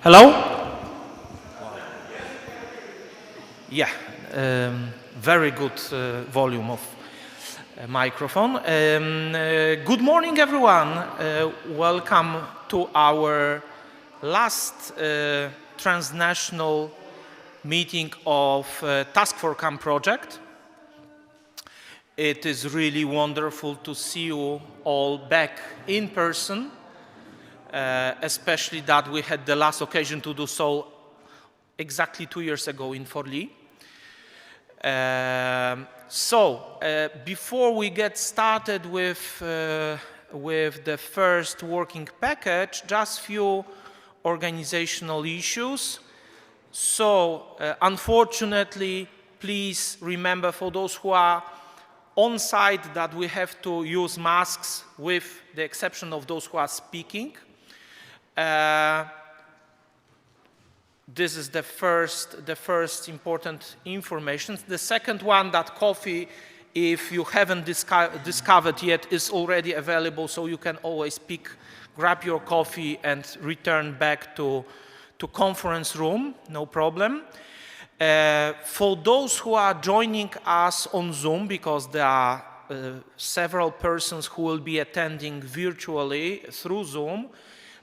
Hello? Yeah, very good volume of microphone. Good morning, everyone. Welcome to our last transnational meeting of Taskforcome project. It is really wonderful to see you all back in person, especially that we had the last occasion to do so exactly 2 years ago in Forli. Before we get started with the first working package, just few organizational issues. Unfortunately, please remember for those who are on site that we have to use masks with the exception of those who are speaking. This is the first important information. The second one, that coffee, if you haven't discovered yet, is already available, so you can always grab your coffee and return back to conference room, no problem. For those who are joining us on Zoom, because there are several persons who will be attending virtually through Zoom,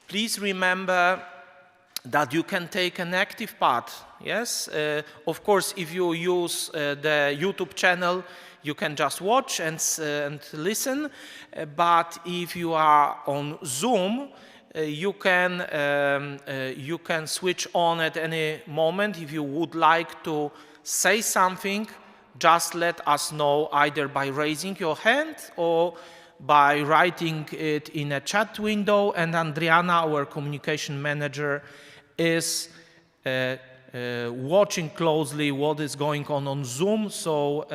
please remember that you can take an active part, yes? Of course, if you use the YouTube channel, you can just watch and listen, but if you are on Zoom, you can switch on at any moment. If you would like to say something, just let us know either by raising your hand or by writing it in a chat window, and Adriana, our communication manager, is watching closely what is going on Zoom, so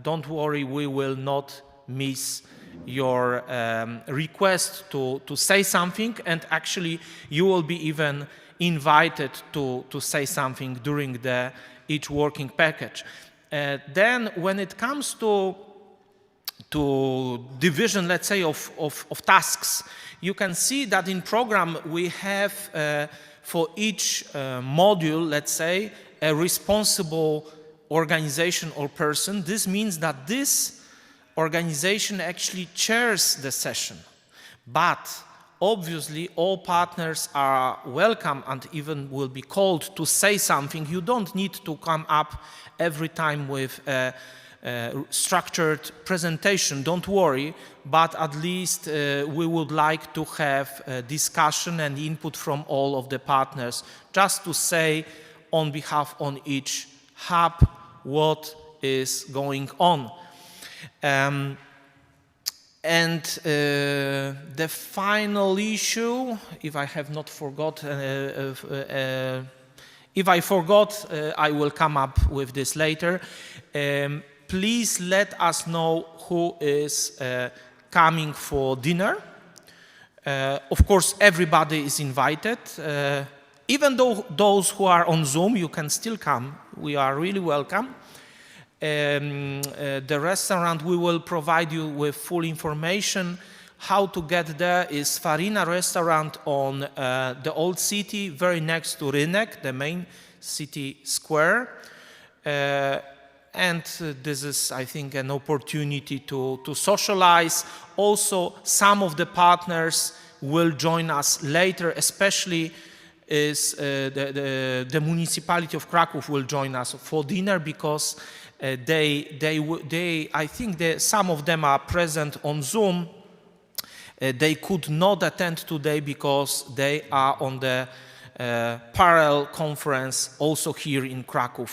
don't worry, we will not miss your request to say something, and actually you will be even invited to say something during each working package. Then when it comes to division, let's say, of tasks, you can see that in program we have for each module, let's say, a responsible organization or person. This means that this organization actually chairs the session, but obviously all partners are welcome and even will be called to say something. You don't need to come up every time with a structured presentation, don't worry, but at least we would like to have a discussion and input from all of the partners, just to say on behalf on each hub what is going on. The final issue, if I have not forgot, if I forgot, I will come up with this later. Please let us know who is coming for dinner. Of course, everybody is invited. Even though those who are on Zoom, you can still come. We are really welcome. The restaurant, we will provide you with full information. How to get there is Farina restaurant on the old city, very next to Rynek, the main city square. And this is, I think, an opportunity to socialize. Also, some of the partners will join us later, especially is the municipality of Krakow will join us for dinner, because I think some of them are present on Zoom. They could not attend today because they are on the parallel conference also here in Krakow.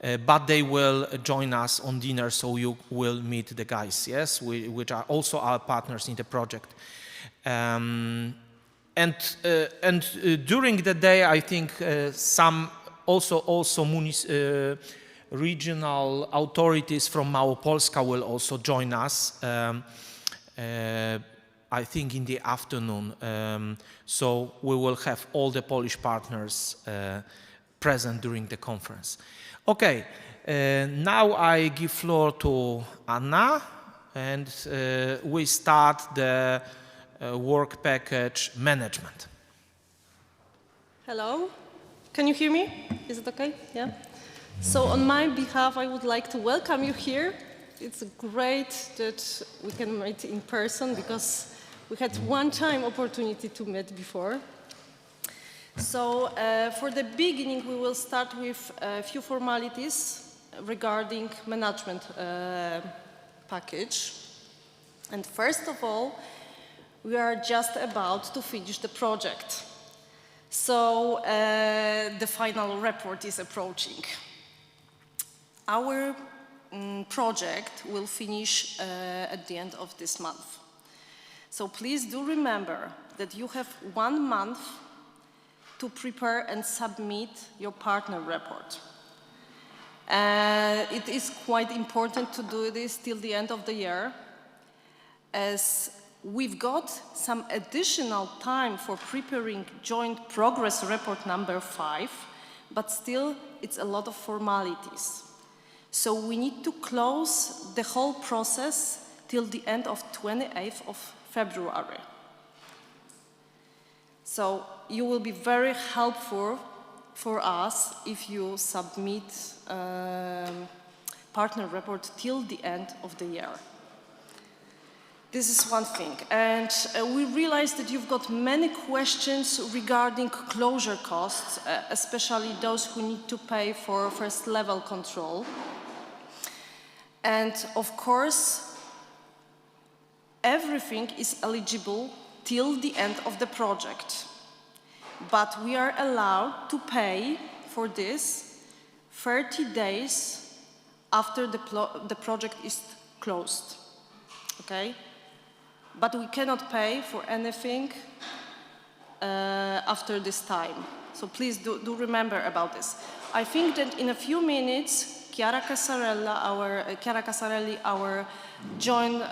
But they will join us on dinner, so you will meet the guys, yes, which are also our partners in the project. And during the day, I think some regional authorities from Małopolska will also join us. I think in the afternoon. So we will have all the Polish partners present during the conference. Okay, now I give floor to Anna, and we start the work package management. Hello, can you hear me? Is it okay? Yeah. So on my behalf, I would like to welcome you here. It's great that we can meet in person because we had one-time opportunity to meet before. So for the beginning, we will start with a few formalities regarding management package. And first of all, we are just about to finish the project. So the final report is approaching. Our project will finish at the end of this month. So please do remember that you have 1 month to prepare and submit your partner report. It is quite important to do this till the end of the year, as we've got some additional time for preparing joint progress report number 5, but still it's a lot of formalities. So we need to close the whole process till the end of 28th of February. So you will be very helpful for us if you submit partner report till the end of the year. This is one thing. And we realized that you've got many questions regarding closure costs, especially those who need to pay for first level control. And of course, everything is eligible till the end of the project. But we are allowed to pay for this 30 days after the project is closed. Okay? But we cannot pay for anything after this time. So please do remember about this. I think that in a few minutes, Chiara Casarelli, our joint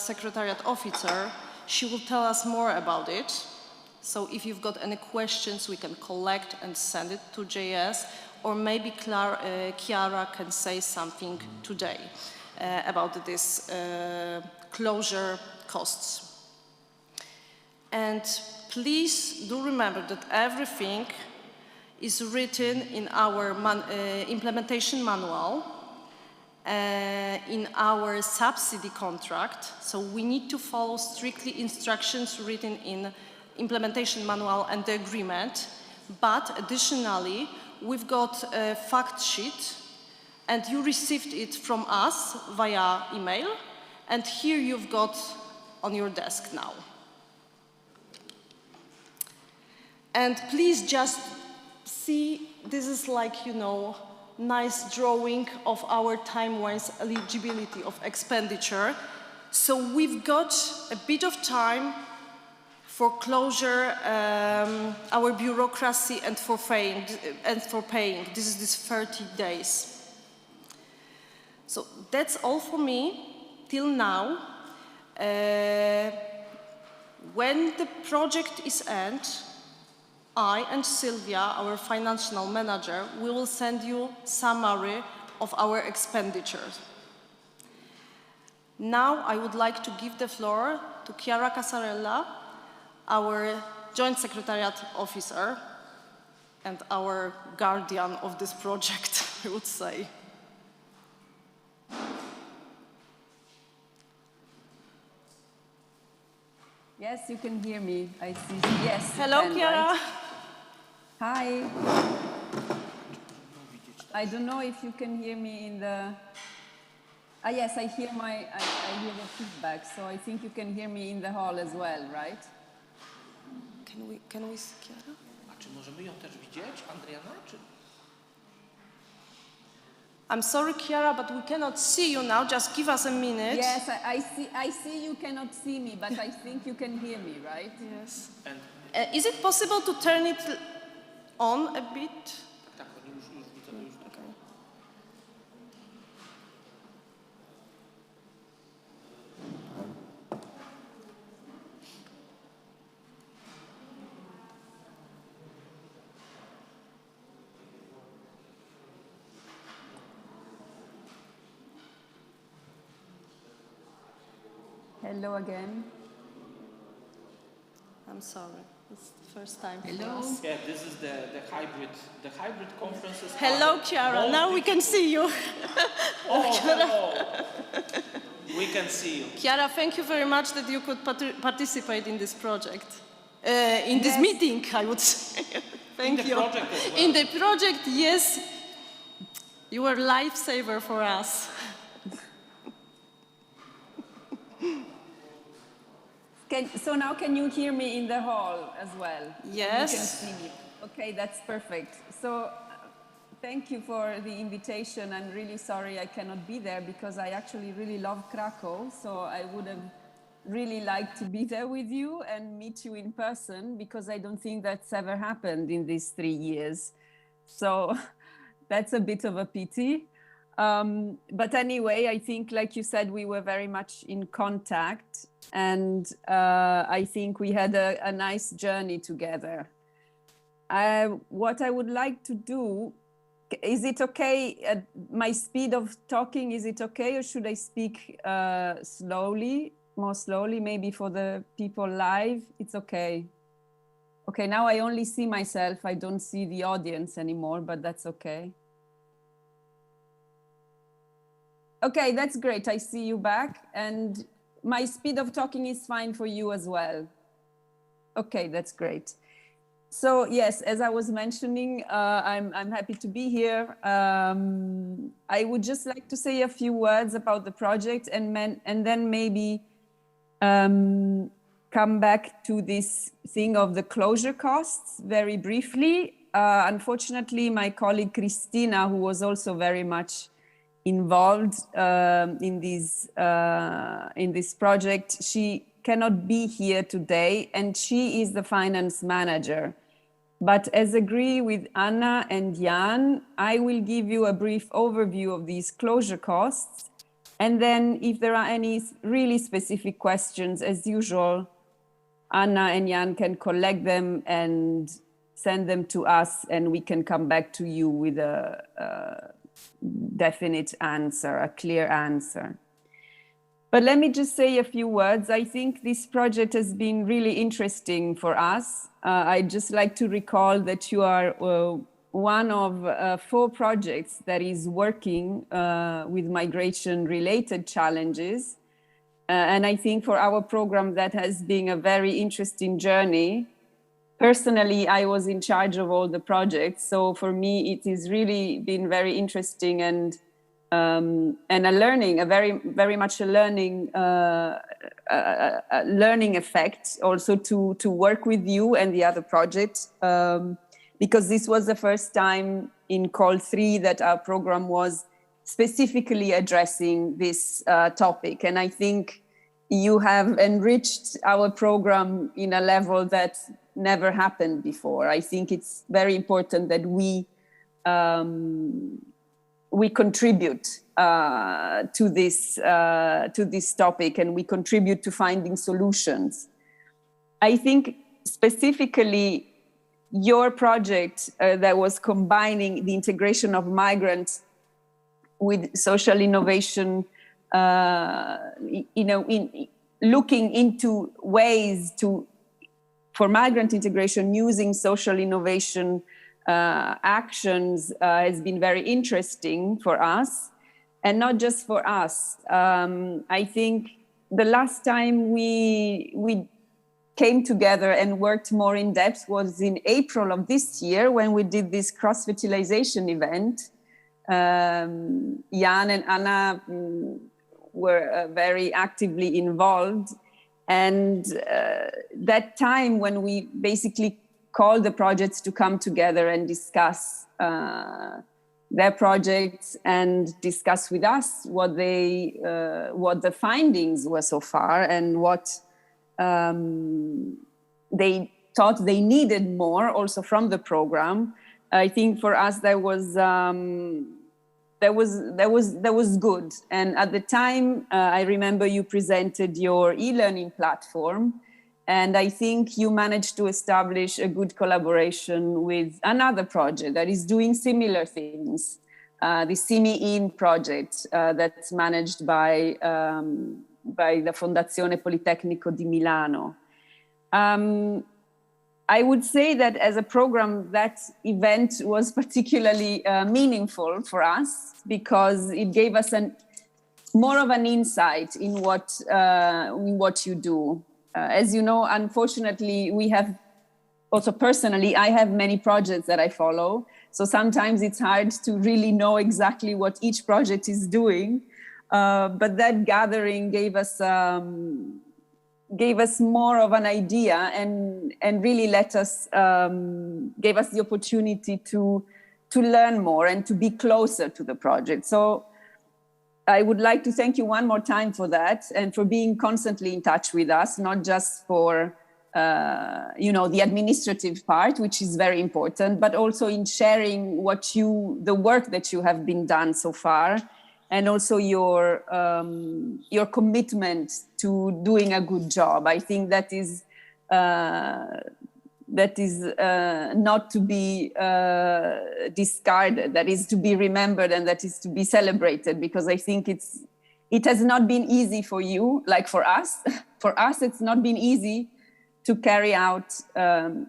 secretariat officer, she will tell us more about it. So if you've got any questions, we can collect and send it to JS, or maybe Chiara can say something today about this closure costs. And please do remember that everything is written in our implementation manual, in our subsidy contract. So we need to follow strictly instructions written in implementation manual and the agreement. But additionally, we've got a fact sheet, and you received it from us via email. And here you've got on your desk now. And please just see, this is like, you know, nice drawing of our time-wise eligibility of expenditure. So we've got a bit of time for closure, our bureaucracy, and for paying. This is this 30 days. So that's all for me till now. When the project is end, I and Sylvia, our financial manager, we will send you summary of our expenditures. Now I would like to give the floor to Chiara Casarella, our joint secretariat officer and our guardian of this project, I would say. Yes, you can hear me. I see. Yes. Hello, Chiara. Right? Hi. I don't know if you can hear me in the. Yes, I hear I hear the feedback. So I think you can hear me in the hall as well, right? Can we see Chiara? A czy możemy ją też widzieć, Adriana? Czy... I'm sorry, Chiara, but we cannot see you now. Just give us a minute. Yes, I see you cannot see me, but I think you can hear me, right? Yes. And is it possible to turn it on a bit? Tak, oni już widzą. Okay. Hello again. I'm sorry. It's the first time. Hello. Yeah, this is the hybrid conferences. Hello, Chiara. Now we can see you. Oh, hello. We can see you. Chiara, thank you very much that you could participate in this project. In this Yes. meeting, I would say. Thank In the you. project as well. In the project, yes. You were a lifesaver for us. So now can you hear me in the hall as well? Yes. You can see me. Okay, that's perfect. So thank you for the invitation. I'm really sorry I cannot be there because I actually really love Krakow. So I would have really liked to be there with you and meet you in person because I don't think that's ever happened in these 3 years. So that's a bit of a pity. But anyway, I think, like you said, we were very much in contact, and I think we had a nice journey together. What I would like to do, is it okay, my speed of talking, is it okay, or should I speak slowly, more slowly, maybe for the people live? It's okay. Okay, now I only see myself, I don't see the audience anymore, but that's okay. Okay, that's great. I see you back, and my speed of talking is fine for you as well. Okay, that's great. So yes, as I was mentioning, I'm happy to be here. I would just like to say a few words about the project, and then maybe come back to this thing of the closure costs very briefly. Unfortunately, my colleague Christina, who was also very much involved in this project, she cannot be here today, and she is the finance manager. But as agreed with Anna and Jan, I will give you a brief overview of these closure costs. And then if there are any really specific questions, as usual, Anna and Jan can collect them and send them to us, and we can come back to you with a definite answer, a clear answer. But let me just say a few words. I think this project has been really interesting for us. I'd just like to recall that you are one of 4 projects that is working with migration-related challenges. And I think for our program, that has been a very interesting journey. Personally, I was in charge of all the projects. So for me, it has really been very interesting and a learning, very much a learning effect also to work with you and the other project, because this was the first time in Call 3 that our program was specifically addressing this topic. And I think you have enriched our program in a level that never happened before. I think it's very important that we contribute to this topic, and we contribute to finding solutions. I think specifically your project that was combining the integration of migrants with social innovation, in looking into ways for migrant integration using social innovation actions has been very interesting for us, and not just for us. I think the last time we came together and worked more in depth was in April of this year, when we did this cross-fertilization event. Jan and Anna were very actively involved. And that time when we basically called the projects to come together and discuss their projects and discuss with us what the findings were so far, and what they thought they needed more also from the program. I think for us that was good. And at the time, I remember you presented your e-learning platform, and I think you managed to establish a good collaboration with another project that is doing similar things, the SIMI-IN project that's managed by the Fondazione Politecnico di Milano. I would say that as a program, that event was particularly meaningful for us because it gave us more of an insight in what you do. As you know, unfortunately, we have also personally, I have many projects that I follow. So sometimes it's hard to really know exactly what each project is doing. But that gathering gave us more of an idea and really gave us the opportunity to learn more and to be closer to the project. So I would like to thank you one more time for that and for being constantly in touch with us, not just for the administrative part, which is very important, but also in sharing the work that you have been done so far, and also your commitment to doing a good job. I think that is not to be discarded, that is to be remembered, and that is to be celebrated, because I think it has not been easy for you, like for us. For us, it's not been easy to carry out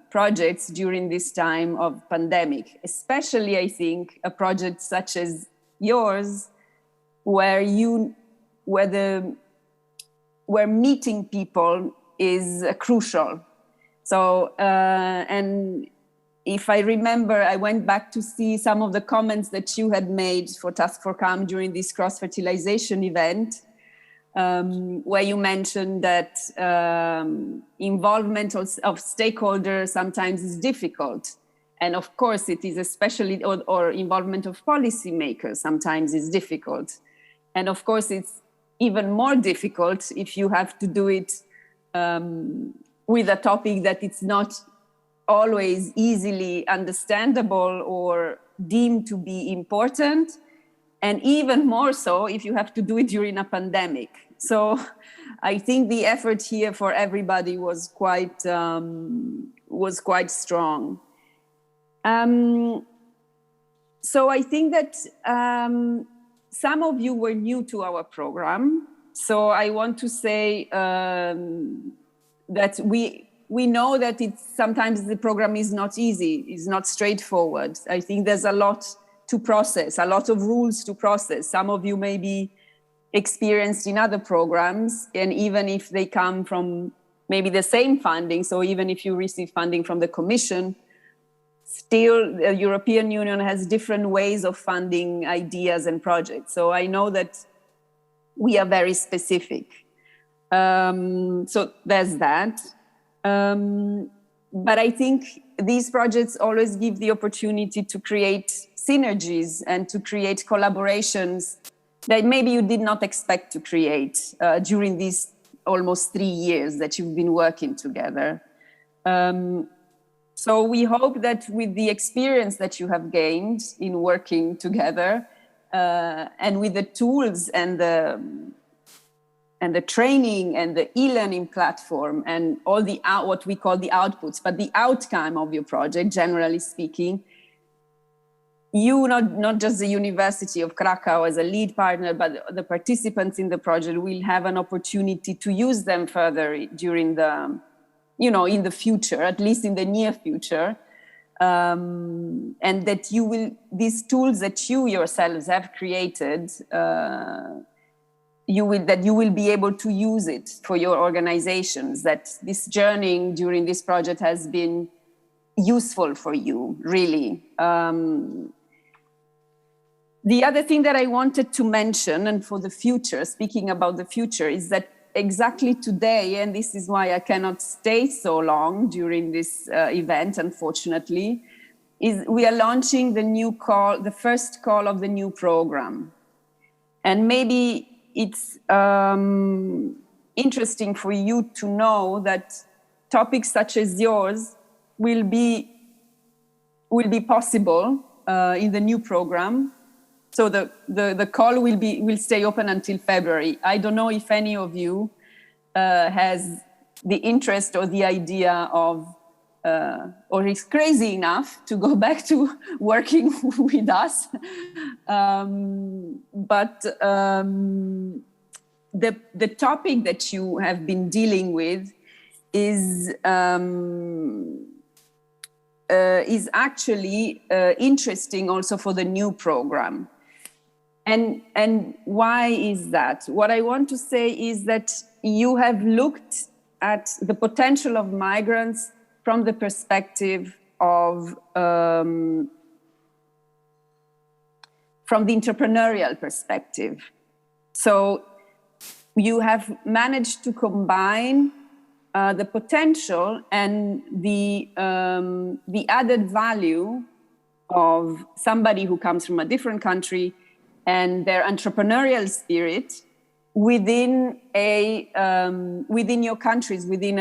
projects during this time of pandemic, especially, I think, a project such as yours, where meeting people is crucial. So, and if I remember, I went back to see some of the comments that you had made for Taskforcome during this cross-fertilization event, where you mentioned that involvement of stakeholders sometimes is difficult. And of course, it is especially, or involvement of policymakers sometimes is difficult. And of course, it's even more difficult if you have to do it with a topic that it's not always easily understandable or deemed to be important. And even more so if you have to do it during a pandemic. So I think the effort here for everybody was quite strong. So I think that some of you were new to our program. So I want to say that we know that sometimes the program is not easy, is not straightforward. I think there's a lot to process, a lot of rules to process. Some of you may be experienced in other programs, and even if they come from maybe the same funding, so even if you receive funding from the Commission, still the European Union has different ways of funding ideas and projects. So I know that we are very specific. So there's that. But I think these projects always give the opportunity to create synergies and to create collaborations that maybe you did not expect to create during these almost 3 years that you've been working together. So we hope that with the experience that you have gained in working together and with the tools and the training and the e-learning platform and all the what we call the outputs, but the outcome of your project, generally speaking, you, not just the University of Krakow as a lead partner, but the participants in the project will have an opportunity to use them further during the, in the future, at least in the near future. And that these tools that you yourselves have created, you will be able to use it for your organizations, that this journey during this project has been useful for you, really. The other thing that I wanted to mention, and for the future, speaking about the future, is that exactly today, and this is why I cannot stay so long during this event, unfortunately, is we are launching the first call of the new program. And maybe it's interesting for you to know that topics such as yours will be possible in the new program. So the call will stay open until February. I don't know if any of you has the interest or the idea of, or is crazy enough to go back to working with us. But the topic that you have been dealing with is is actually interesting also for the new program. And why is that? What I want to say is that you have looked at the potential of migrants from the perspective of, from the entrepreneurial perspective. So you have managed to combine the potential and the added value of somebody who comes from a different country and their entrepreneurial spirit within within your countries, within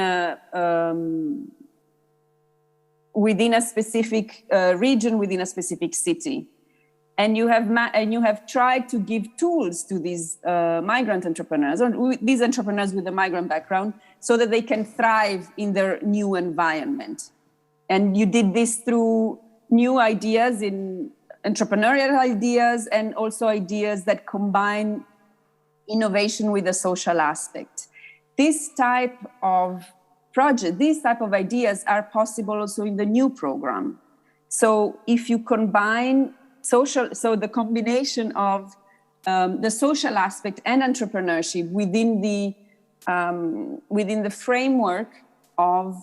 a specific region, within a specific city. And you have tried to give tools to these migrant entrepreneurs, or these entrepreneurs with a migrant background, so that they can thrive in their new environment. And you did this through new ideas, in entrepreneurial ideas, and also ideas that combine innovation with a social aspect. This type of project, these type of ideas are possible also in the new program. So if you combine so the combination of the social aspect and entrepreneurship within the framework of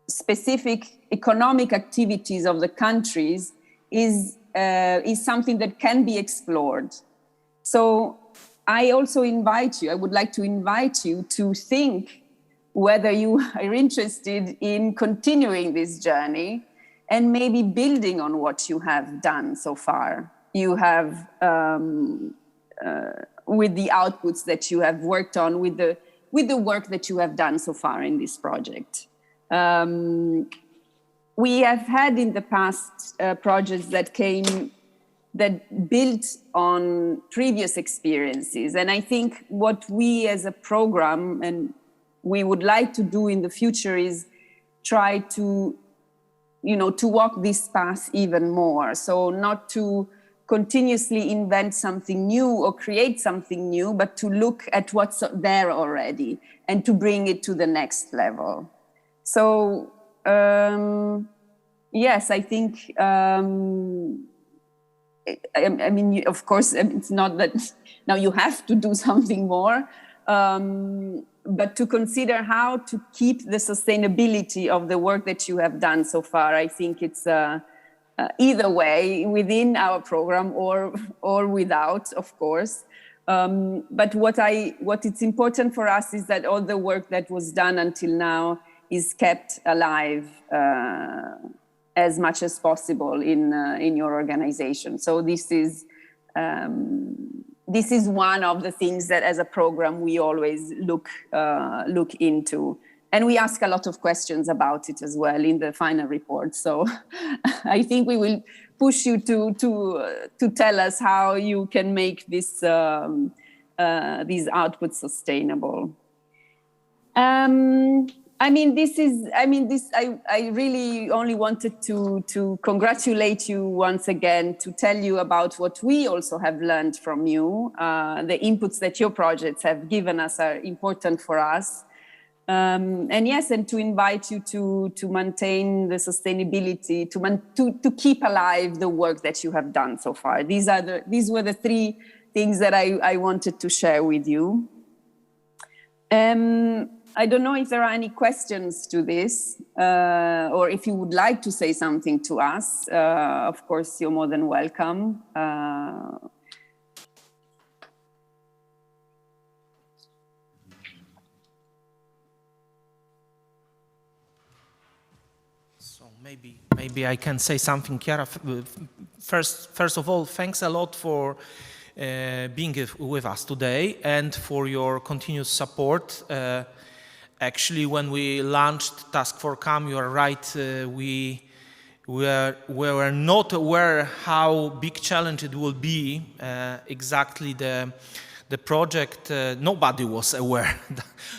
specific economic activities of the countries is something that can be explored. So I also I would like to invite you to think whether you are interested in continuing this journey and maybe building on what you have done so far. You have, with the outputs that you have worked on, with the work that you have done so far in this project. We have had in the past projects that built on previous experiences. And I think what we as a program and we would like to do in the future is try to walk this path even more. So not to continuously invent something new or create something new, but to look at what's there already and to bring it to the next level. So, yes, I think, I mean, of course, it's not that now you have to do something more, but to consider how to keep the sustainability of the work that you have done so far. I think it's either way within our program or without, of course. But what it's important for us is that all the work that was done until now is kept alive as much as possible in your organization. So this is one of the things that as a program we always look into. And we ask a lot of questions about it as well in the final report. So I think we will push you to tell us how you can make this these outputs sustainable. I really only wanted to congratulate you once again, to tell you about what we also have learned from you. The inputs that your projects have given us are important for us. And yes, and to invite you to maintain the sustainability, to keep alive the work that you have done so far. These were the three things that I wanted to share with you. I don't know if there are any questions to this, or if you would like to say something to us. Of course, you're more than welcome. So maybe I can say something, Chiara. First of all, thanks a lot for being with us today and for your continuous support. Actually, when we launched Taskforcome, you are right, we were not aware how big challenge it will be. Exactly the project, nobody was aware.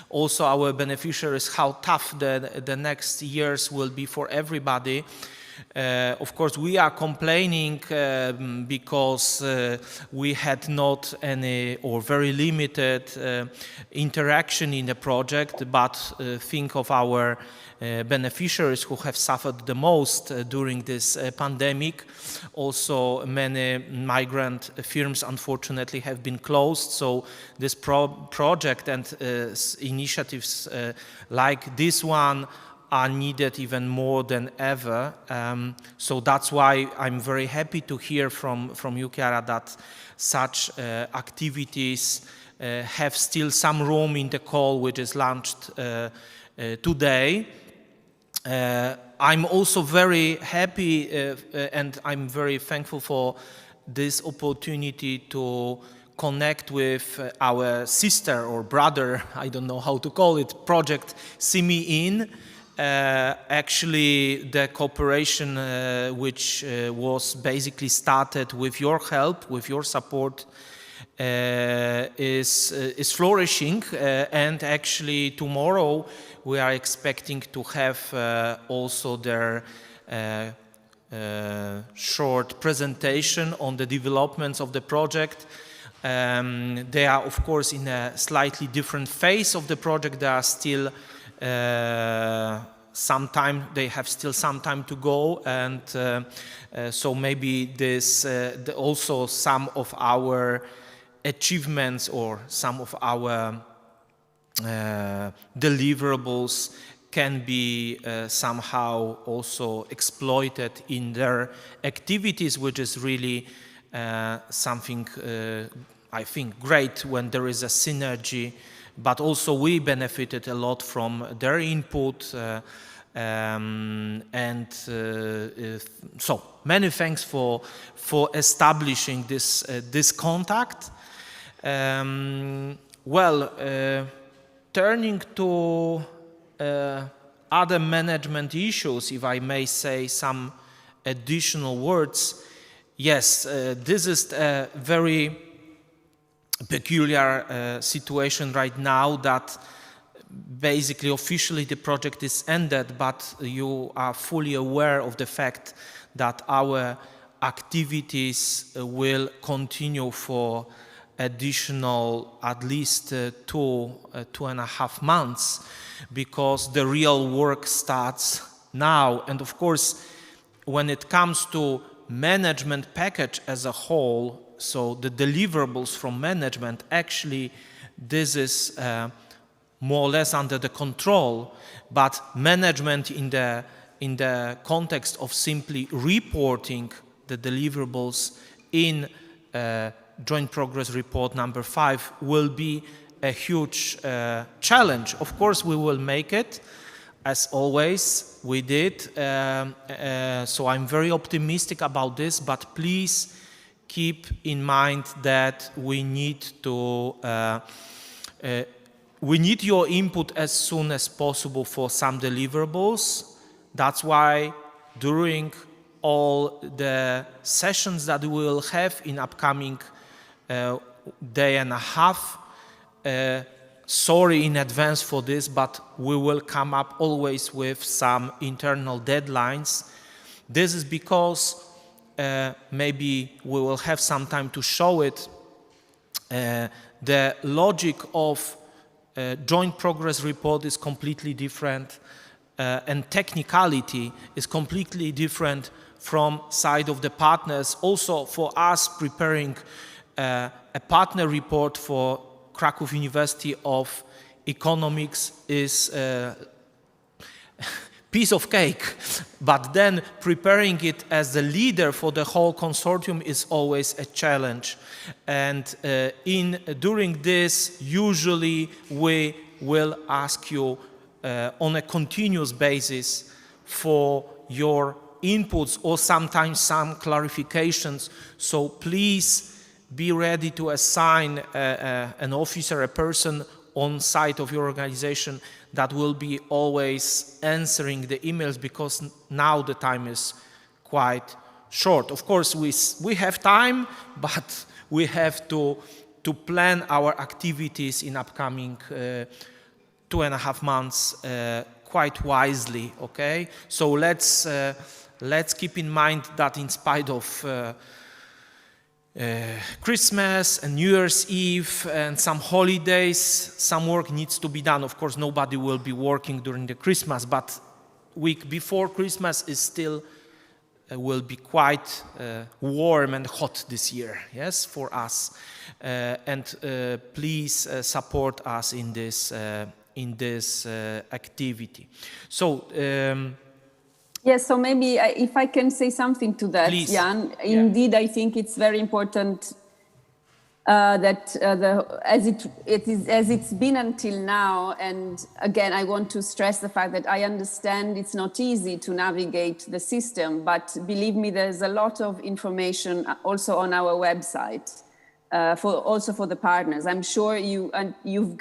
Also our beneficiaries, how tough the next years will be for everybody. Of course, we are complaining because we had not any or very limited interaction in the project, but think of our beneficiaries who have suffered the most during this pandemic. Also, many migrant firms unfortunately have been closed, so this project and initiatives like this one are needed even more than ever. So that's why I'm very happy to hear from you, Chiara, that such activities have still some room in the call which is launched today. I'm also very happy and I'm very thankful for this opportunity to connect with our sister or brother, I don't know how to call it, project See In. Actually, the cooperation which was basically started with your help, with your support, is flourishing, and actually tomorrow we are expecting to have also their short presentation on the developments of the project. They are, of course, in a slightly different phase of the project. They are still they have still some time to go, and so maybe this also some of our achievements or some of our deliverables can be somehow also exploited in their activities, which is really something I think great when there is a synergy. But also we benefited a lot from their input, so many thanks for establishing this contact. Turning to other management issues, if I may say some additional words, yes, this is a very peculiar situation right now that basically officially the project is ended, but you are fully aware of the fact that our activities will continue for additional at least 2.5 months, because the real work starts now. And of course, when it comes to management package as a whole, so the deliverables from management, actually this is more or less under the control, but management in the context of simply reporting the deliverables in Joint Progress Report number 5 will be a huge challenge. Of course, we will make it, as always we did, so I'm very optimistic about this, but please keep in mind that we need your input as soon as possible for some deliverables. That's why during all the sessions that we will have in upcoming day and a half, sorry in advance for this, but we will come up always with some internal deadlines. This is because maybe we will have some time to show it. The logic of Joint Progress Report is completely different, and technicality is completely different from side of the partners. Also for us preparing a partner report for Krakow University of Economics is piece of cake, but then preparing it as the leader for the whole consortium is always a challenge. And during this, usually we will ask you on a continuous basis for your inputs or sometimes some clarifications. So please be ready to assign an officer, a person on site of your organization that will be always answering the emails, because now the time is quite short. Of course, we have time, but we have to plan our activities in upcoming 2.5 months quite wisely, okay? So let's let's keep in mind that in spite of Christmas and New Year's Eve and some holidays, some work needs to be done. Of course, nobody will be working during the Christmas, but week before Christmas is still will be quite warm and hot this year, yes, for us. And please support us in this activity. So. Yes, so maybe if I can say something to that, Please. Jan. Indeed, I think it's very important that as it's been until now, and again, I want to stress the fact that I understand it's not easy to navigate the system, but believe me, there's a lot of information also on our website also for the partners. I'm sure you've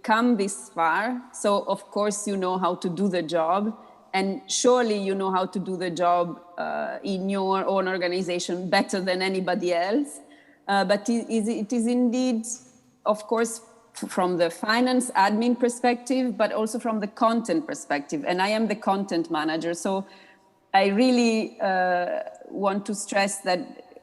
come this far, so of course you know how to do the job. And surely you know how to do the job in your own organization better than anybody else. But it is indeed, of course, from the finance admin perspective, but also from the content perspective. And I am the content manager. So I really want to stress that,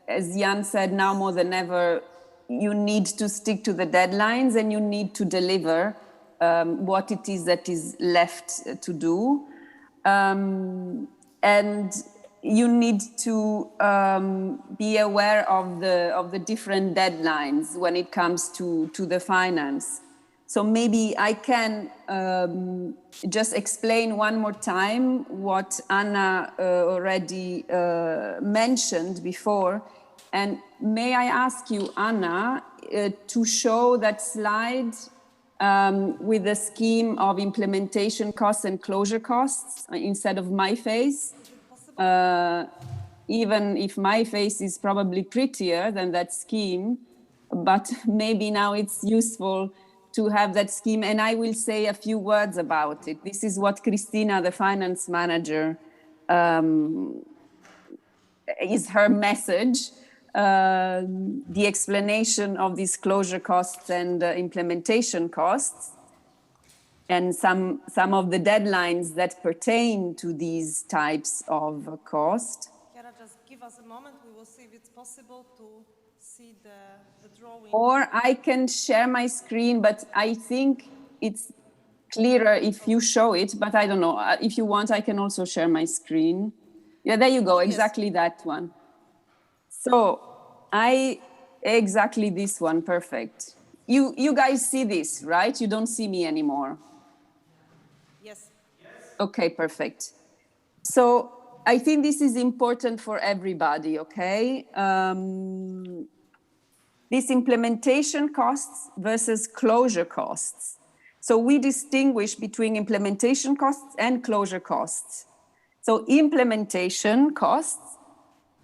as Jan said, now more than ever, you need to stick to the deadlines and you need to deliver what it is that is left to do. And you need to be aware of the different deadlines when it comes to the finance. So maybe I can just explain one more time what Anna already mentioned before. And may I ask you, Anna, to show that slide with the scheme of implementation costs and closure costs instead of my face, even if my face is probably prettier than that scheme, but maybe now it's useful to have that scheme, and I will say a few words about it. This is what Christina, the finance manager, is her message. The explanation of these closure costs and implementation costs, and some of the deadlines that pertain to these types of cost. Chiara, just give us a moment. We will see if it's possible to see the drawing. Or I can share my screen, but I think it's clearer if you show it, but I don't know. If you want, I can also share my screen. Yeah, there you go, exactly that one. So exactly this one, perfect. You guys see this, right? You don't see me anymore. Yes. Okay, perfect. So I think this is important for everybody, okay? These implementation costs versus closure costs. So we distinguish between implementation costs and closure costs. So implementation costs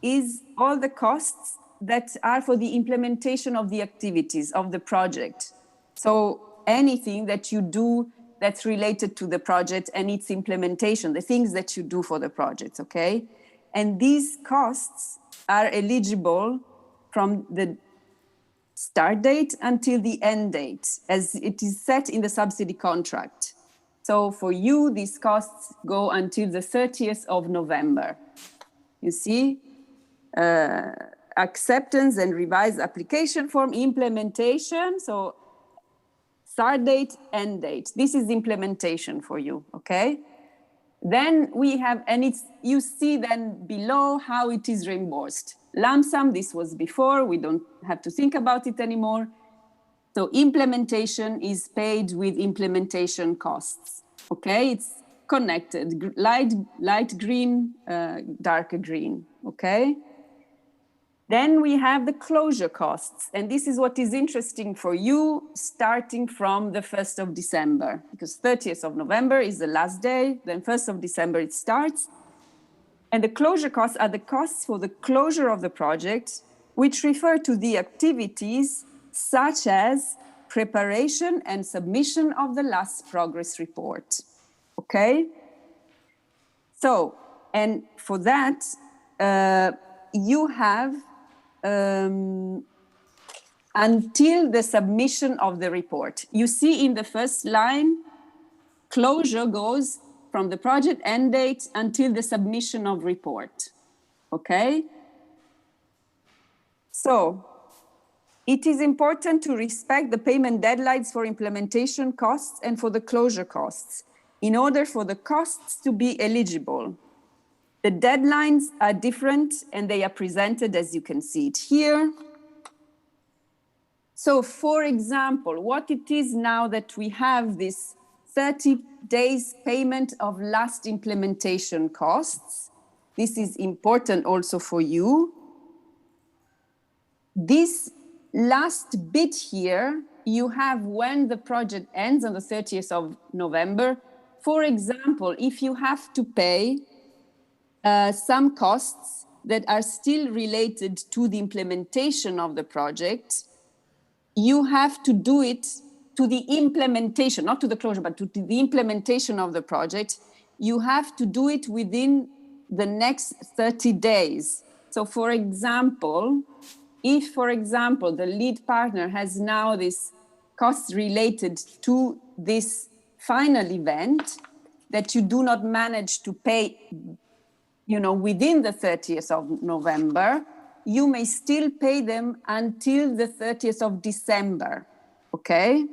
is all the costs that are for the implementation of the activities of the project. So anything that you do that's related to the project and its implementation, the things that you do for the project, okay? And these costs are eligible from the start date until the end date, as it is set in the subsidy contract. So for you, these costs go until the 30th of November. You see? Acceptance and revised application form, implementation, so start date, end date. This is implementation for you, okay? Then we have, and you see then below how it is reimbursed. Lump sum, this was before, we don't have to think about it anymore. So implementation is paid with implementation costs, okay? It's connected, light green, darker green, okay? Then we have the closure costs, and this is what is interesting for you starting from the 1st of December, because 30th of November is the last day, then 1st of December it starts. And the closure costs are the costs for the closure of the project, which refer to the activities such as preparation and submission of the last progress report, okay? So, and for that, you have until the submission of the report. You see in the first line, closure goes from the project end date until the submission of report. Okay? So, it is important to respect the payment deadlines for implementation costs and for the closure costs in order for the costs to be eligible. The deadlines are different and they are presented as you can see it here. So for example, what it is now that we have this 30 days payment of last implementation costs, this is important also for you. This last bit here, you have when the project ends on the 30th of November. For example, if you have to pay some costs that are still related to the implementation of the project, you have to do it to the implementation, not to the closure, but to the implementation of the project. You have to do it within the next 30 days. So for example, if, for example, the lead partner has now this costs related to this final event that you do not manage to pay, within the 30th of November, you may still pay them until the 30th of December, okay?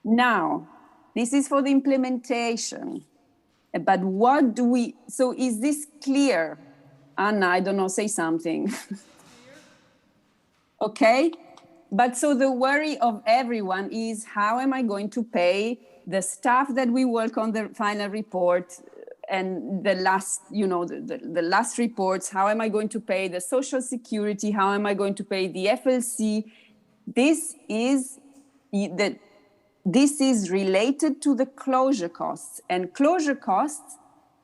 Now, this is for the implementation, but so is this clear? Anna, I don't know, say something. Okay, but so the worry of everyone is how am I going to pay the staff that we work on the final report and the last, the last reports, how am I going to pay the social security, how am I going to pay the FLC? This is related to the closure costs, and closure costs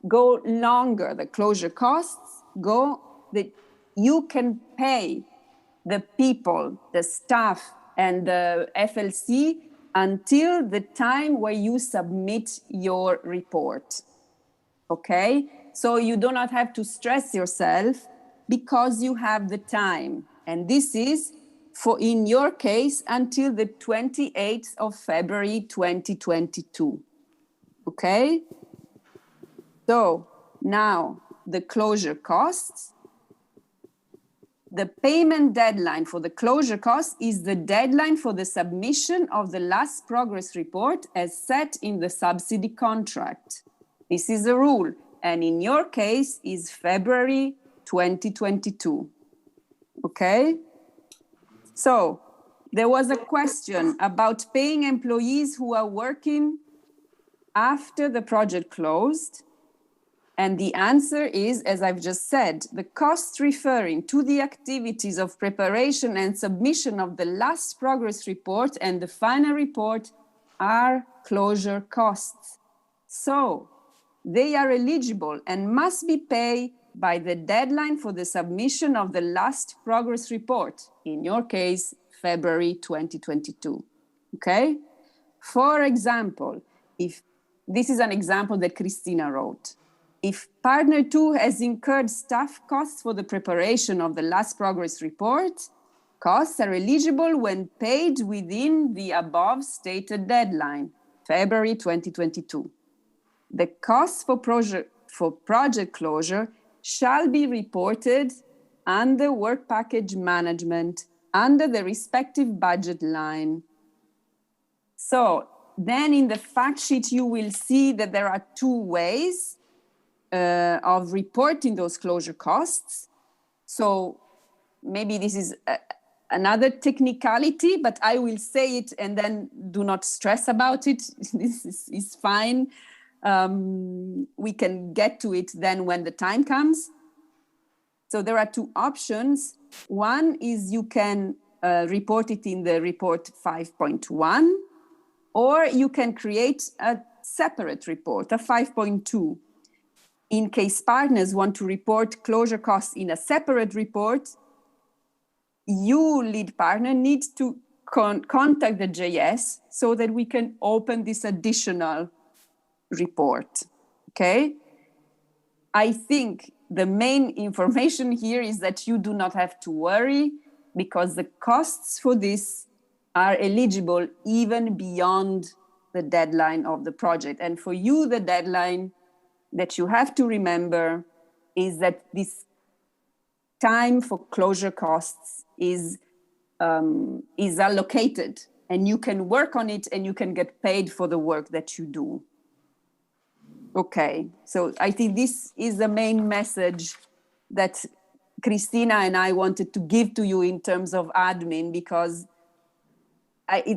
go longer. The closure costs go that you can pay the people, the staff, and the FLC until the time where you submit your report. Okay? So you do not have to stress yourself because you have the time. And this is, in your case, until the 28th of February 2022. Okay? So now the closure costs. The payment deadline for the closure costs is the deadline for the submission of the last progress report as set in the subsidy contract. This is a rule, and in your case is February 2022. Okay? So there was a question about paying employees who are working after the project closed. And the answer is, as I've just said, the costs referring to the activities of preparation and submission of the last progress report and the final report are closure costs. So they are eligible and must be paid by the deadline for the submission of the last progress report, in your case, February 2022. Okay? For example, if this is an example that Christina wrote. If partner 2 has incurred staff costs for the preparation of the last progress report, costs are eligible when paid within the above stated deadline, February 2022. The costs for project closure shall be reported under work package management under the respective budget line. So then in the fact sheet, you will see that there are two ways of reporting those closure costs. So maybe this is another technicality, but I will say it and then do not stress about it. This is fine. We can get to it then when the time comes. So there are two options. One is you can report it in the report 5.1, or you can create a separate report, a 5.2. In case partners want to report closure costs in a separate report, you, lead partner, need to contact the JS so that we can open this additional report, okay? I think the main information here is that you do not have to worry because the costs for this are eligible even beyond the deadline of the project. And for you, the deadline that you have to remember is that this time for closure costs is allocated, and you can work on it and you can get paid for the work that you do. Okay, so I think this is the main message that Christina and I wanted to give to you in terms of admin, because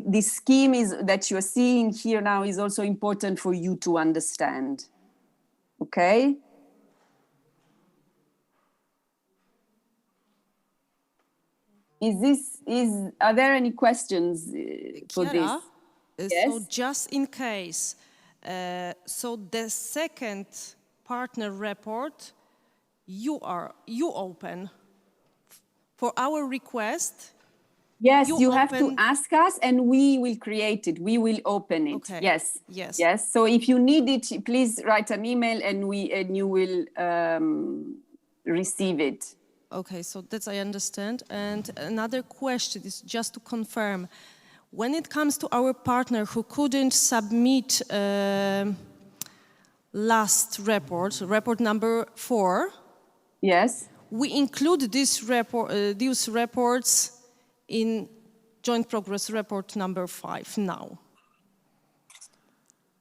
this scheme that you're seeing here now is also important for you to understand. Okay? Are there any questions for Chiara, this? So Yes? just in case, so the second partner report, you open for our request. Yes, You you have to open- ask us and we will create it. We will open it. Okay. Yes. Yes. Yes. So if you need it, please write an email and you will receive it. Okay, so that's I understand. And another question is just to confirm, when it comes to our partner who couldn't submit last report number 4, Yes. we include these reports in joint progress report number 5 now.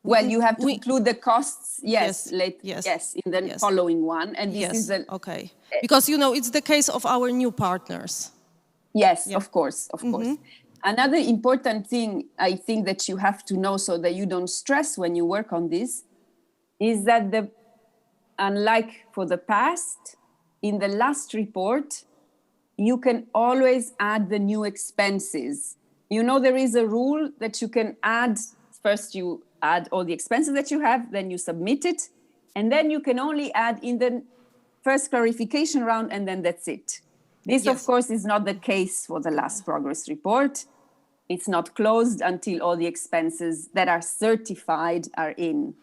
Well, you have to include the costs, Yes, in the following one. And this is okay. Because, it's the case of our new partners. Yes, of course. Another important thing I think that you have to know so that you don't stress when you work on this is that unlike for the past, in the last report, you can always add the new expenses. There is a rule that you can add, first you add all the expenses that you have, then you submit it, and then you can only add in the first clarification round, and then that's it. This, of course, is not the case for the last progress report. It's not closed until all the expenses that are certified are in.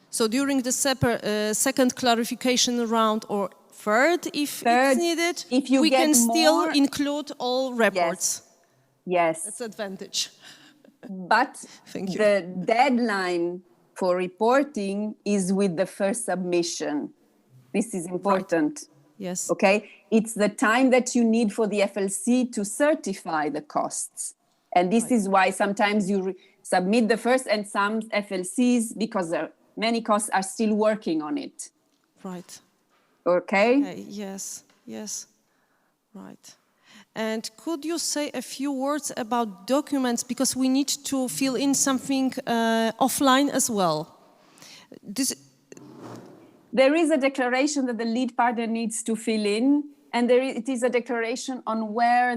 So during the second clarification round or third, if it's needed, we can still include all reports. Yes. That's advantage. But the deadline for reporting is with the first submission. This is important. Right. Yes. Okay. It's the time that you need for the FLC to certify the costs. And this is why sometimes you submit the first and some FLCs, because many costs are still working on it. Right. Okay? Yes. Right. And could you say a few words about documents, because we need to fill in something offline as well? There is a declaration that the lead partner needs to fill in, and it is a declaration on where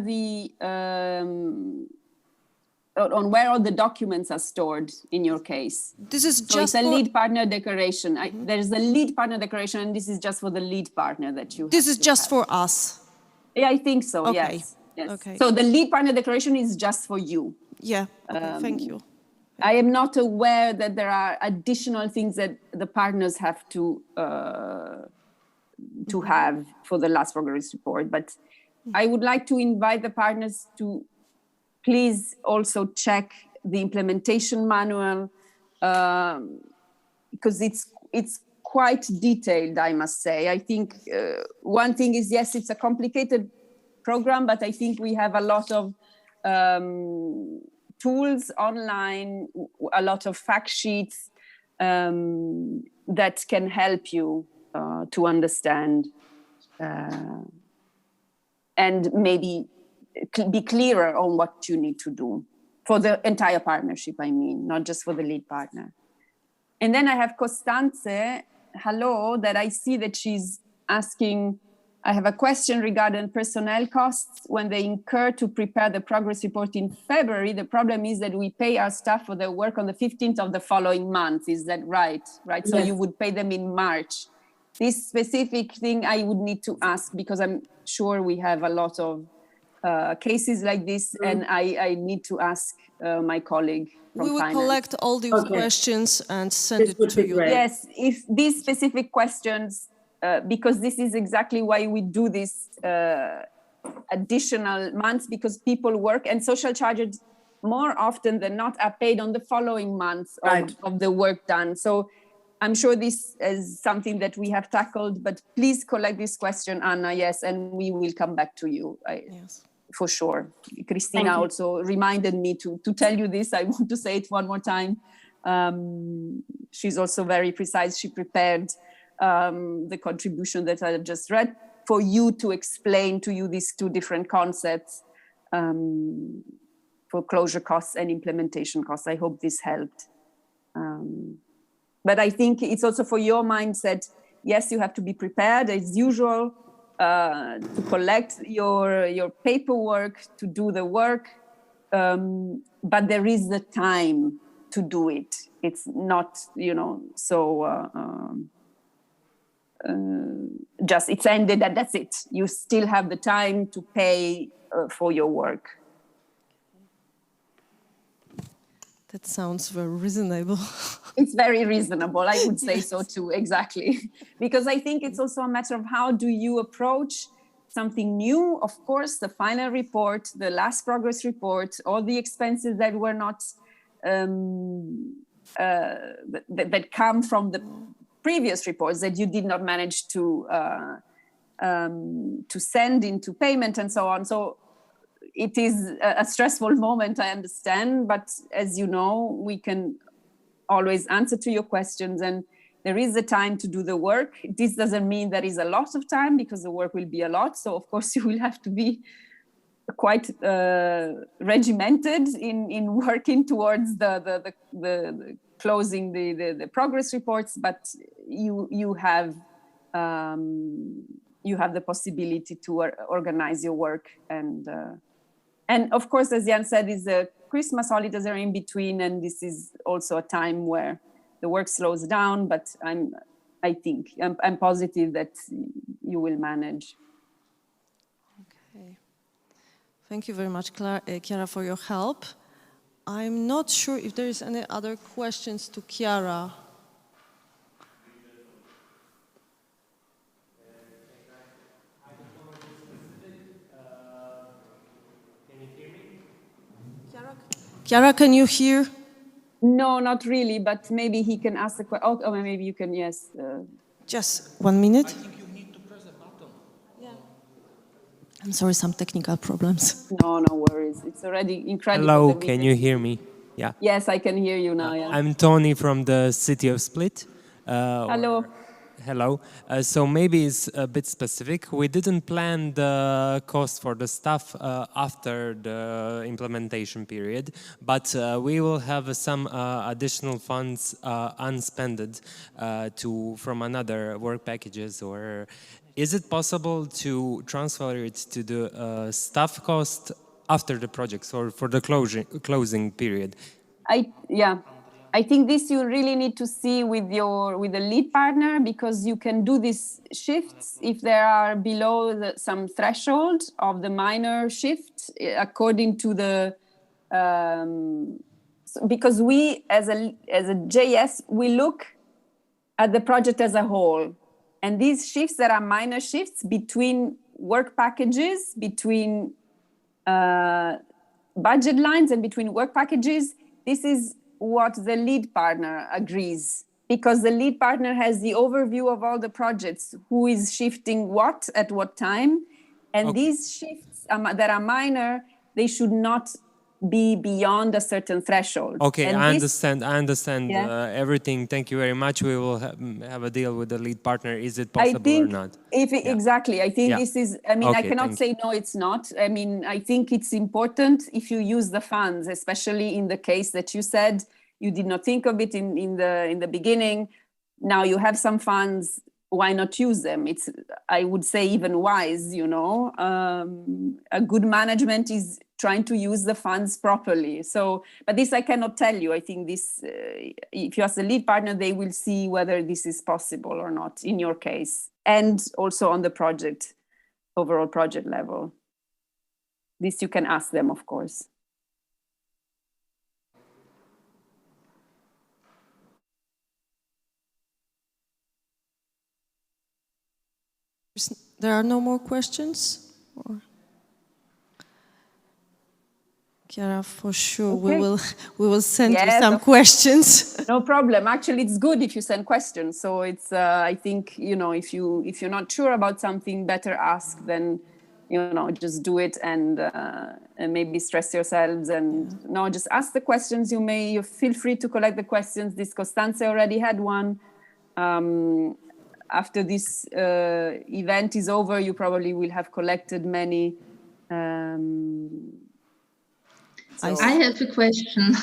all the documents are stored in your case. This is so just it's a lead partner declaration. There's a lead partner declaration, and this is just for the lead partner that you. This is just for us. Yeah, I think so. Okay. Yes. Okay. So the lead partner declaration is just for you. Yeah. Okay. Thank you. I am not aware that there are additional things that the partners have to have for the last progress report. But I would like to invite the partners to please also check the implementation manual, because it's quite detailed, I must say. I think one thing is, yes, it's a complicated program, but I think we have a lot of tools online, a lot of fact sheets that can help you to understand and maybe be clearer on what you need to do for the entire partnership, I mean, not just for the lead partner. And then I have Costanze, hello, that I see that she's asking, I have a question regarding personnel costs. When they incur to prepare the progress report in February, the problem is that we pay our staff for their work on the 15th of the following month. Is that right? Right. Yes. So you would pay them in March. This specific thing I would need to ask, because I'm sure we have a lot of cases like this, and I need to ask my colleague from We will finance. collect all these questions and send it to you. Yes, if these specific questions, because this is exactly why we do this additional months, because people work and social charges more often than not are paid on the following month Right. of the work done. So I'm sure this is something that we have tackled, but please collect this question, Anna, yes, and we will come back to you. Yes. For sure. Christina Thank you. also reminded me to tell you this. I want to say it one more time. She's also very precise. She prepared the contribution that I just read for you to explain to you these two different concepts for closure costs and implementation costs. I hope this helped. But I think it's also for your mindset. Yes, you have to be prepared as usual to collect your paperwork, to do the work. But there is the time to do it. It's not, just it's ended and that's it. You still have the time to pay for your work. That sounds very reasonable. It's very reasonable. I would say so too, exactly. Because I think it's also a matter of how do you approach something new. Of course, the final report, the last progress report, all the expenses that were not, that come from the previous reports that you did not manage to send into payment and so on. So it is a stressful moment, I understand, but as you know, we can always answer to your questions and there is a time to do the work. This doesn't mean there is a lot of time because the work will be a lot. So of course you will have to be quite regimented in working towards the closing the progress reports, but you have the possibility to organize your work and of course, as Jan said, is the Christmas holidays are in between, and this is also a time where the work slows down. But I'm positive that you will manage. Okay. Thank you very much, Chiara, for your help. I'm not sure if there is any other questions to Chiara. Chiara, can you hear? No, not really, but maybe he can ask the question. Oh, maybe you can, yes. Just 1 minute. I think you need to press the button. Yeah. I'm sorry, some technical problems. No worries. It's already incredible. Hello, can you hear me? Yeah. Yes, I can hear you now, yeah. I'm Tony from the city of Split. Hello. Hello. So maybe it's a bit specific. We didn't plan the cost for the staff after the implementation period, but we will have some additional funds unspended from another work packages. Or is it possible to transfer it to the staff cost after the projects or for the closing period? I think this you really need to see with the lead partner, because you can do these shifts if they are below some threshold of the minor shift according to the because we as a JS we look at the project as a whole, and these shifts that are minor shifts between work packages, between budget lines and between work packages, this is what the lead partner agrees, because the lead partner has the overview of all the projects, who is shifting what at what time. And these shifts that are minor, they should not be beyond a certain threshold. Okay, and I understand Yeah. everything. Thank you very much. We will have a deal with the lead partner. Is it possible or not? Exactly. I think this is, I mean, I cannot say no, it's not. I mean, I think it's important if you use the funds, especially in the case that you said you did not think of it in the beginning. Now you have some funds, why not use them? It's, I would say, even wise, a good management is trying to use the funds properly. So, but this I cannot tell you. I think this, if you ask the lead partner, they will see whether this is possible or not in your case, and also on the project, overall project level. This you can ask them, of course. There are no more questions? Or? Chiara, for sure, Okay. we will send you Yes, some of- questions. No problem. Actually, it's good if you send questions. So it's, I think, you know, if you're not sure about something, better ask than, you know, just do it and maybe stress yourselves. And no, just ask the questions. You feel free to collect the questions. This Costanze already had one. After this event is over, you probably will have collected many. I I have a question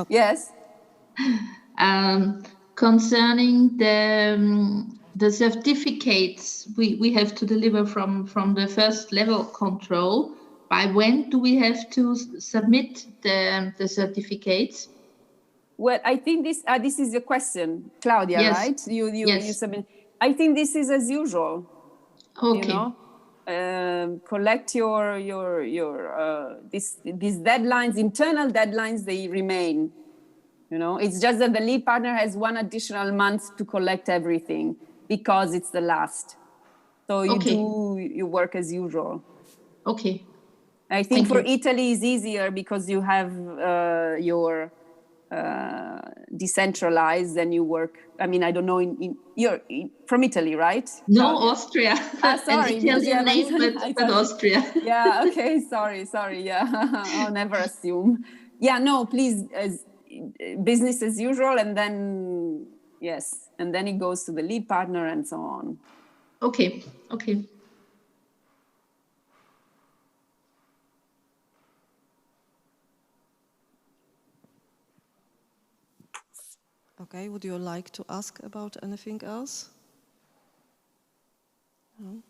Yes. concerning the certificates we have to deliver from the first level control. By when do we have to submit the certificates? Well, I think this is a question, Claudia, Yes. right? You Yes. submit. I think this is as usual. Okay. You know, collect your these deadlines, internal deadlines. They remain. You know, it's just that the lead partner has one additional month to collect everything because it's the last. So you Okay. do your work as usual. Okay. I think Thank for you. Italy is easier because you have your decentralized and you work. I mean, I don't know. You're from Italy, right? No, Claudia? Austria. Sorry, An because you Italian haven't- name, I but thought- Austria. Yeah. Okay. Sorry. Yeah. I'll never assume. Yeah. No. Please, business as usual, and then yes, and then it goes to the lead partner and so on. Okay. Okay. Okay, would you like to ask about anything else? No?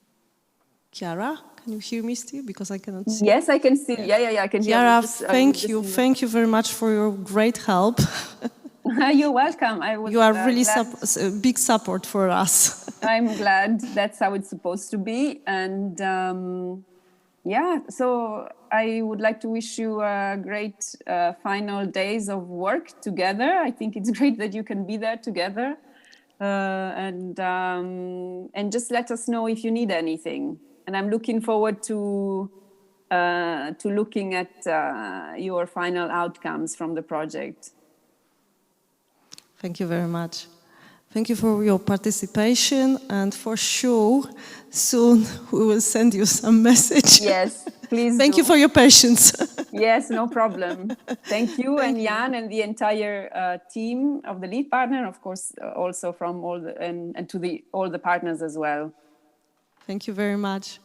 Chiara, can you hear me still? Because I cannot see. Yes, I can still. Yeah. I can hear. Chiara, Just, thank you very much for your great help. You're welcome. I was. You are really glad. a big support for us. I'm glad that's how it's supposed to be. And yeah, so I would like to wish you a great final days of work together. I think it's great that you can be there together. And just let us know if you need anything. And I'm looking forward to looking at your final outcomes from the project. Thank you very much. Thank you for your participation, and for sure, soon we will send you some message. Yes, please. Thank you for your patience. Yes, no problem. Thank you and Jan and the entire team of the lead partner, of course, also from all the, and to all the partners as well. Thank you very much.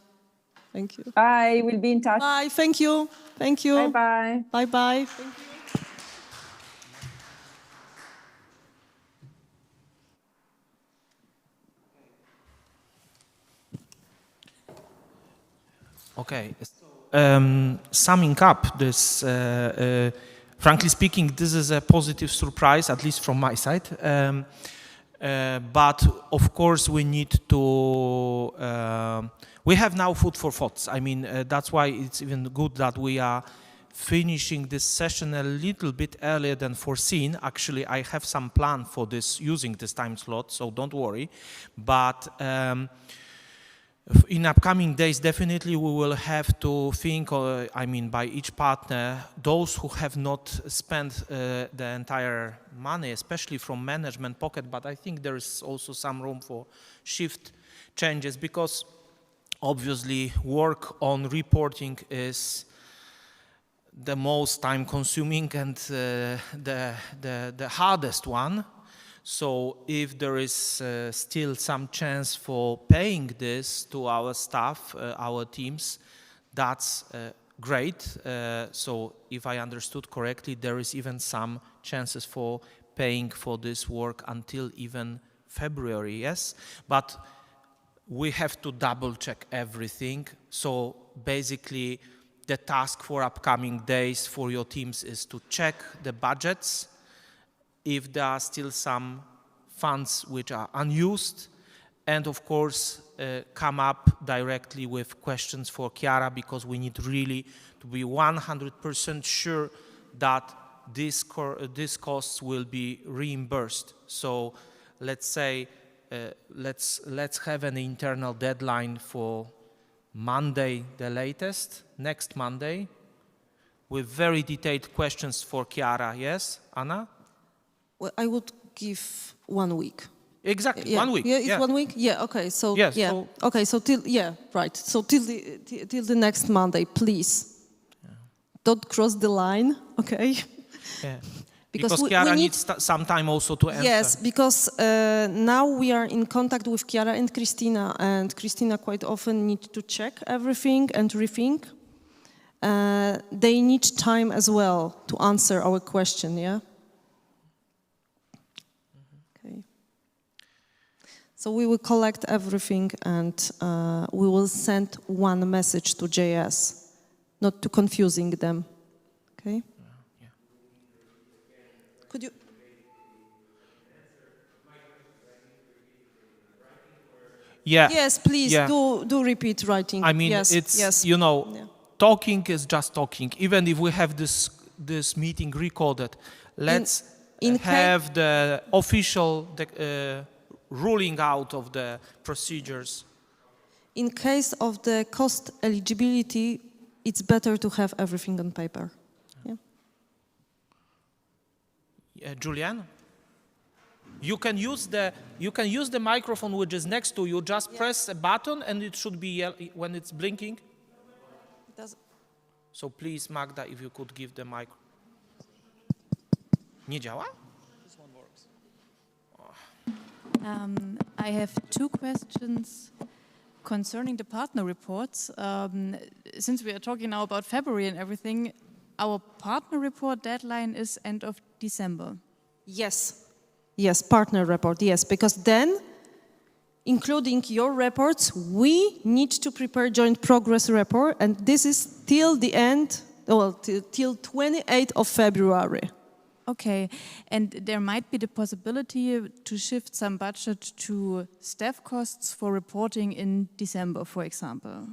Thank you. Bye. We'll be in touch. Bye. Thank you. Thank you. Bye. Bye. Thank you. Okay. Summing up this, frankly speaking, this is a positive surprise, at least from my side. But of course, we need to. We have now food for thoughts. I mean, that's why it's even good that we are finishing this session a little bit earlier than foreseen. Actually, I have some plan for this using this time slot, so don't worry. But in upcoming days, definitely we will have to think, I mean, by each partner, those who have not spent the entire money, especially from management pocket, but I think there is also some room for shift changes, because obviously work on reporting is the most time consuming and the hardest one. So if there is still some chance for paying this to our staff, our teams, that's great. So if I understood correctly, there is even some chances for paying for this work until even February, yes? But we have to double check everything. So basically the task for upcoming days for your teams is to check the budgets, if there are still some funds which are unused, and of course come up directly with questions for Chiara, because we need really to be 100% sure that these costs will be reimbursed. So let's say let's have an internal deadline for Monday, the latest, next Monday, with very detailed questions for Chiara. Yes, Anna? Well, I would give 1 week. Exactly, Yeah. 1 week. Yeah, it's 1 week. Yeah. Okay. So Yes, yeah. so- Okay. So till right. So till the next Monday, please. Don't cross the line. Okay. Yeah. Because Because we Chiara need- needs some time also to answer. Yes, because now we are in contact with Chiara and Christina, and Christina quite often needs to check everything and rethink. They need time as well to answer our question, yeah? Okay. So we will collect everything and we will send one message to JS, not to confusing them, okay? Could you... Yeah. Yes, please Yeah. do repeat writing. I mean, yes, it's, yes. you know, Yeah. talking is just talking. Even if we have this meeting recorded, let's have the official ruling out of the procedures. In case of the cost eligibility, it's better to have everything on paper. Yeah. Julian? You can use the microphone which is next to you. Just press a button and it should be when it's blinking. So please, Magda, if you could give the mic. Nie działa? I have two questions concerning the partner reports. Since we are talking now about February and everything, our partner report deadline is end of December. Yes. Yes, partner report, yes, because then, including your reports, we need to prepare joint progress report, and this is till the end, well, till 28th of February. Okay, and there might be the possibility to shift some budget to staff costs for reporting in December, for example.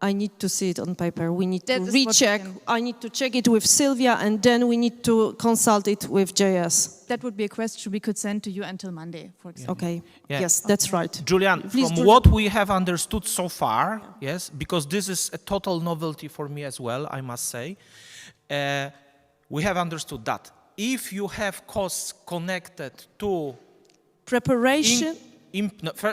I need to see it on paper. We need That to is what we recheck. can- I need to check it with Sylvia, and then we need to consult it with JS. That would be a question we could send to you until Monday, for example. Okay. Yeah. Yes, that's right. Julian, Please, from Julian. what we have understood so far, yes, because this is a total novelty for me as well, I must say, we have understood that if you have costs connected to Preparation.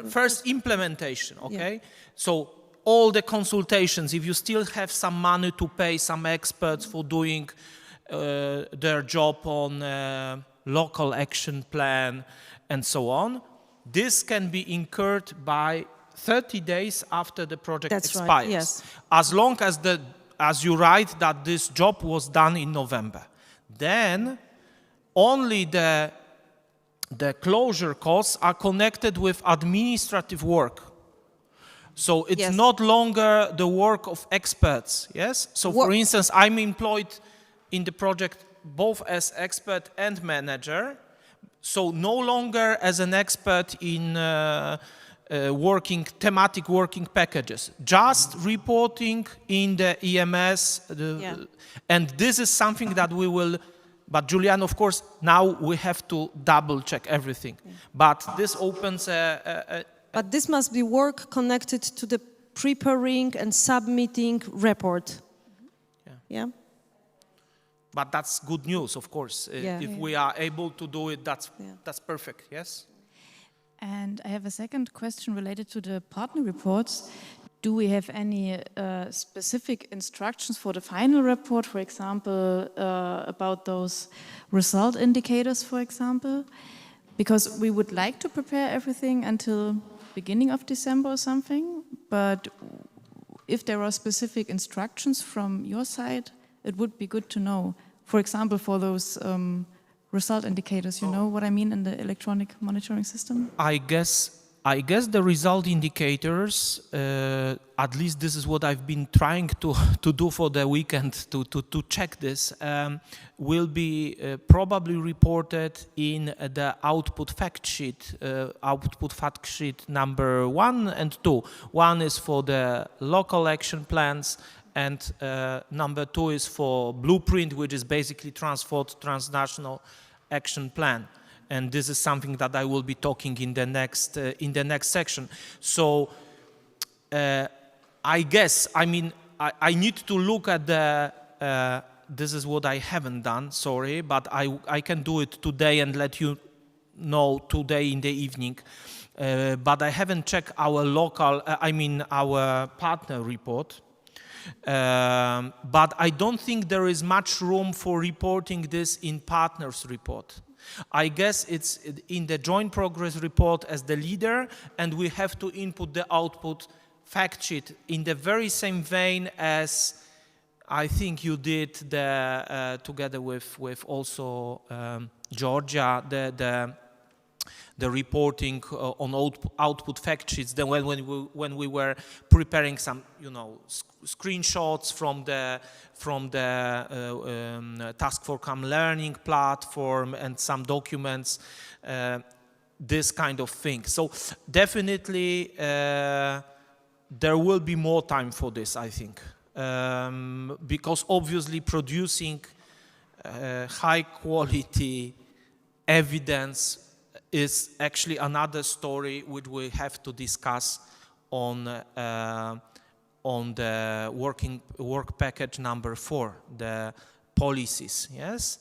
first implementation, okay? So all the consultations, if you still have some money to pay some experts for doing their job on local action plan and so on, this can be incurred by 30 days after the project That's expires. right, yes. As long as you write that this job was done in November. Then only the closure costs are connected with administrative work. So it's Yes. not longer the work of experts, yes? So for instance, I'm employed in the project both as expert and manager, so no longer as an expert in thematic working packages, just reporting in the EMS, and this is something that we will, but Julian, of course, now we have to double check everything, but this opens But this must be work connected to the preparing and submitting report. Yeah? But that's good news, of course. If we are able to do it, that's perfect, yes? And I have a second question related to the partner reports. Do we have any specific instructions for the final report, for example, about those result indicators, for example? Because we would like to prepare everything until beginning of December or something, but if there are specific instructions from your side, it would be good to know. For example, for those result indicators, you know what I mean, in the electronic monitoring system? I guess the result indicators, at least this is what I've been trying to do for the weekend to check this, will be probably reported in the output fact sheet number 1 and 2. One is for the local action plans, and number 2 is for blueprint, which is basically transnational action plan. And this is something that I will be talking in the next section. So I guess, I mean, I need to look at this is what I haven't done, sorry, but I can do it today and let you know today in the evening. But I haven't checked our our partner report. But I don't think there is much room for reporting this in partners report. I guess it's in the joint progress report as the leader, and we have to input the output fact sheet in the very same vein as I think you did together with also Georgia, the reporting on output fact sheets. Then when we were preparing some, screenshots from the Taskforcome learning platform and some documents, this kind of thing. So definitely there will be more time for this, I think, because obviously producing high quality evidence is actually another story which we have to discuss on the work package number 4, the policies. Yes,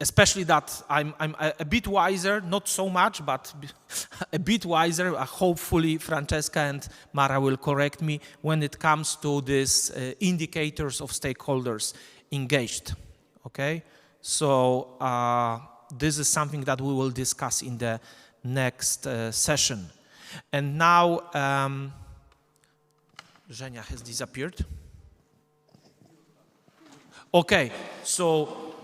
especially that I'm a bit wiser, not so much, but a bit wiser. Hopefully, Francesca and Mara will correct me when it comes to these indicators of stakeholders engaged. Okay. So this is something that we will discuss in the next session. And now, Zhenya has disappeared. Okay, so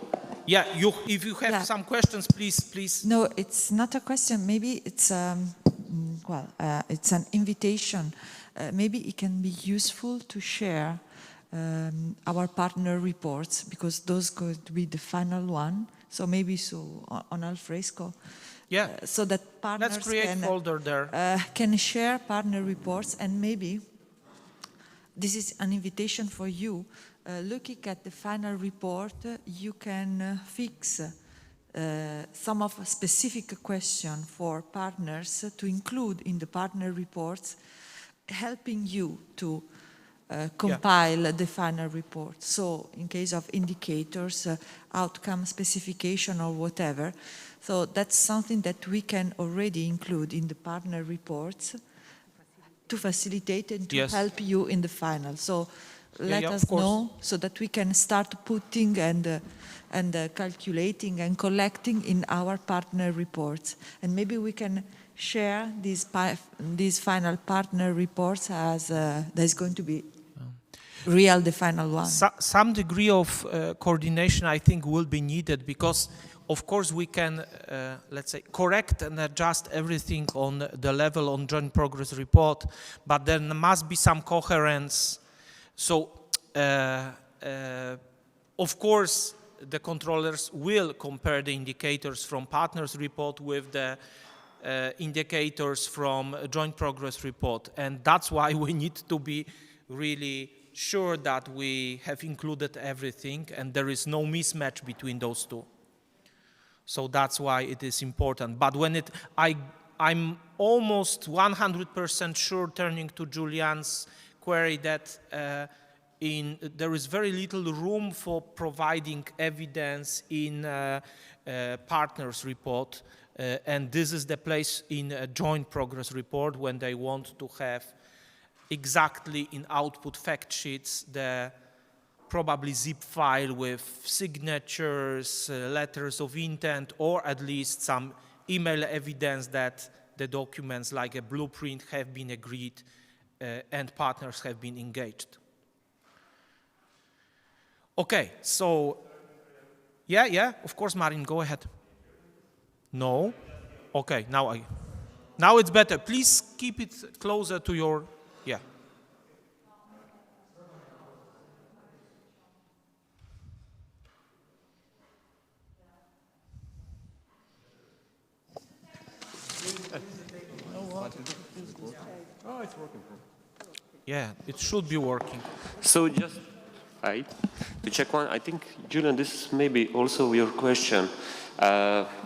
yeah, if you have some questions, please. No, it's not a question. Maybe it's it's an invitation. Maybe it can be useful to share our partner reports, because those could be the final one. So maybe on Alfresco. Yeah. So that partners Let's create a folder there. Can share partner reports, and maybe this is an invitation for you. Looking at the final report, you can fix some of a specific question for partners to include in the partner reports, helping you to compile the final report. So in case of indicators, outcome specification or whatever. So that's something that we can already include in the partner reports to facilitate and to help you in the final. So let us know so that we can start putting and calculating and collecting in our partner reports. And maybe we can share these final partner reports as there's going to be the final one. Some degree of coordination, I think, will be needed, because of course we can, let's say, correct and adjust everything on the level on joint progress report, but there must be some coherence. So, of course, the controllers will compare the indicators from partners report with the indicators from joint progress report, and that's why we need to be really sure that we have included everything and there is no mismatch between those two. So that's why it is important. But when I'm almost 100% sure, turning to Julian's query, that there is very little room for providing evidence in partners report, and this is the place in a joint progress report when they want to have exactly in output fact sheets the probably zip file with signatures, letters of intent, or at least some email evidence that the documents like a blueprint have been agreed and partners have been engaged. Okay, so yeah, of course, Marin, go ahead. No? Okay, now it's better. Please keep it closer to your, yeah. Oh, it's working. Yeah, it should be working. So just to check one, I think, Julian, this is maybe also your question.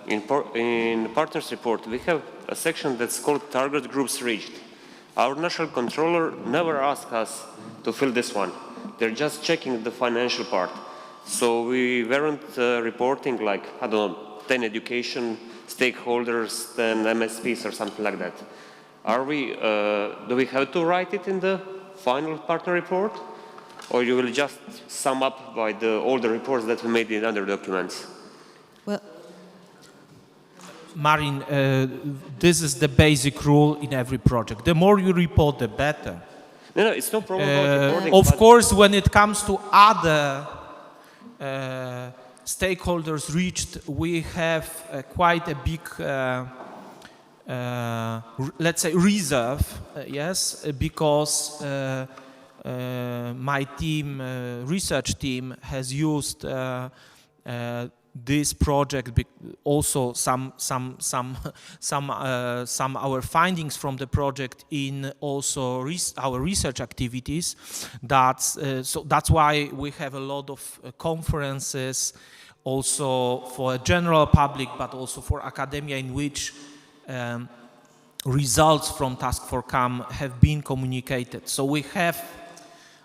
In partners report, we have a section that's called target groups reached. Our national controller never asked us to fill this one. they're just checking the financial part. So we weren't reporting like, I don't know, 10 education stakeholders, 10 MSPs or something like that. Are we, do we have to write it in the final partner report? Or you will just sum up by all the reports that we made in other documents? Well, Marin, this is the basic rule in every project. The more you report, the better. No, it's no problem about reporting. Of course, when it comes to other stakeholders reached, we have quite a big, let's say, reserve, yes, because my team, research team, has used this project, also some our findings from the project in also our research activities. So that's why we have a lot of conferences, also for a general public, but also for academia, in which results from Taskforcome have been communicated. So we have,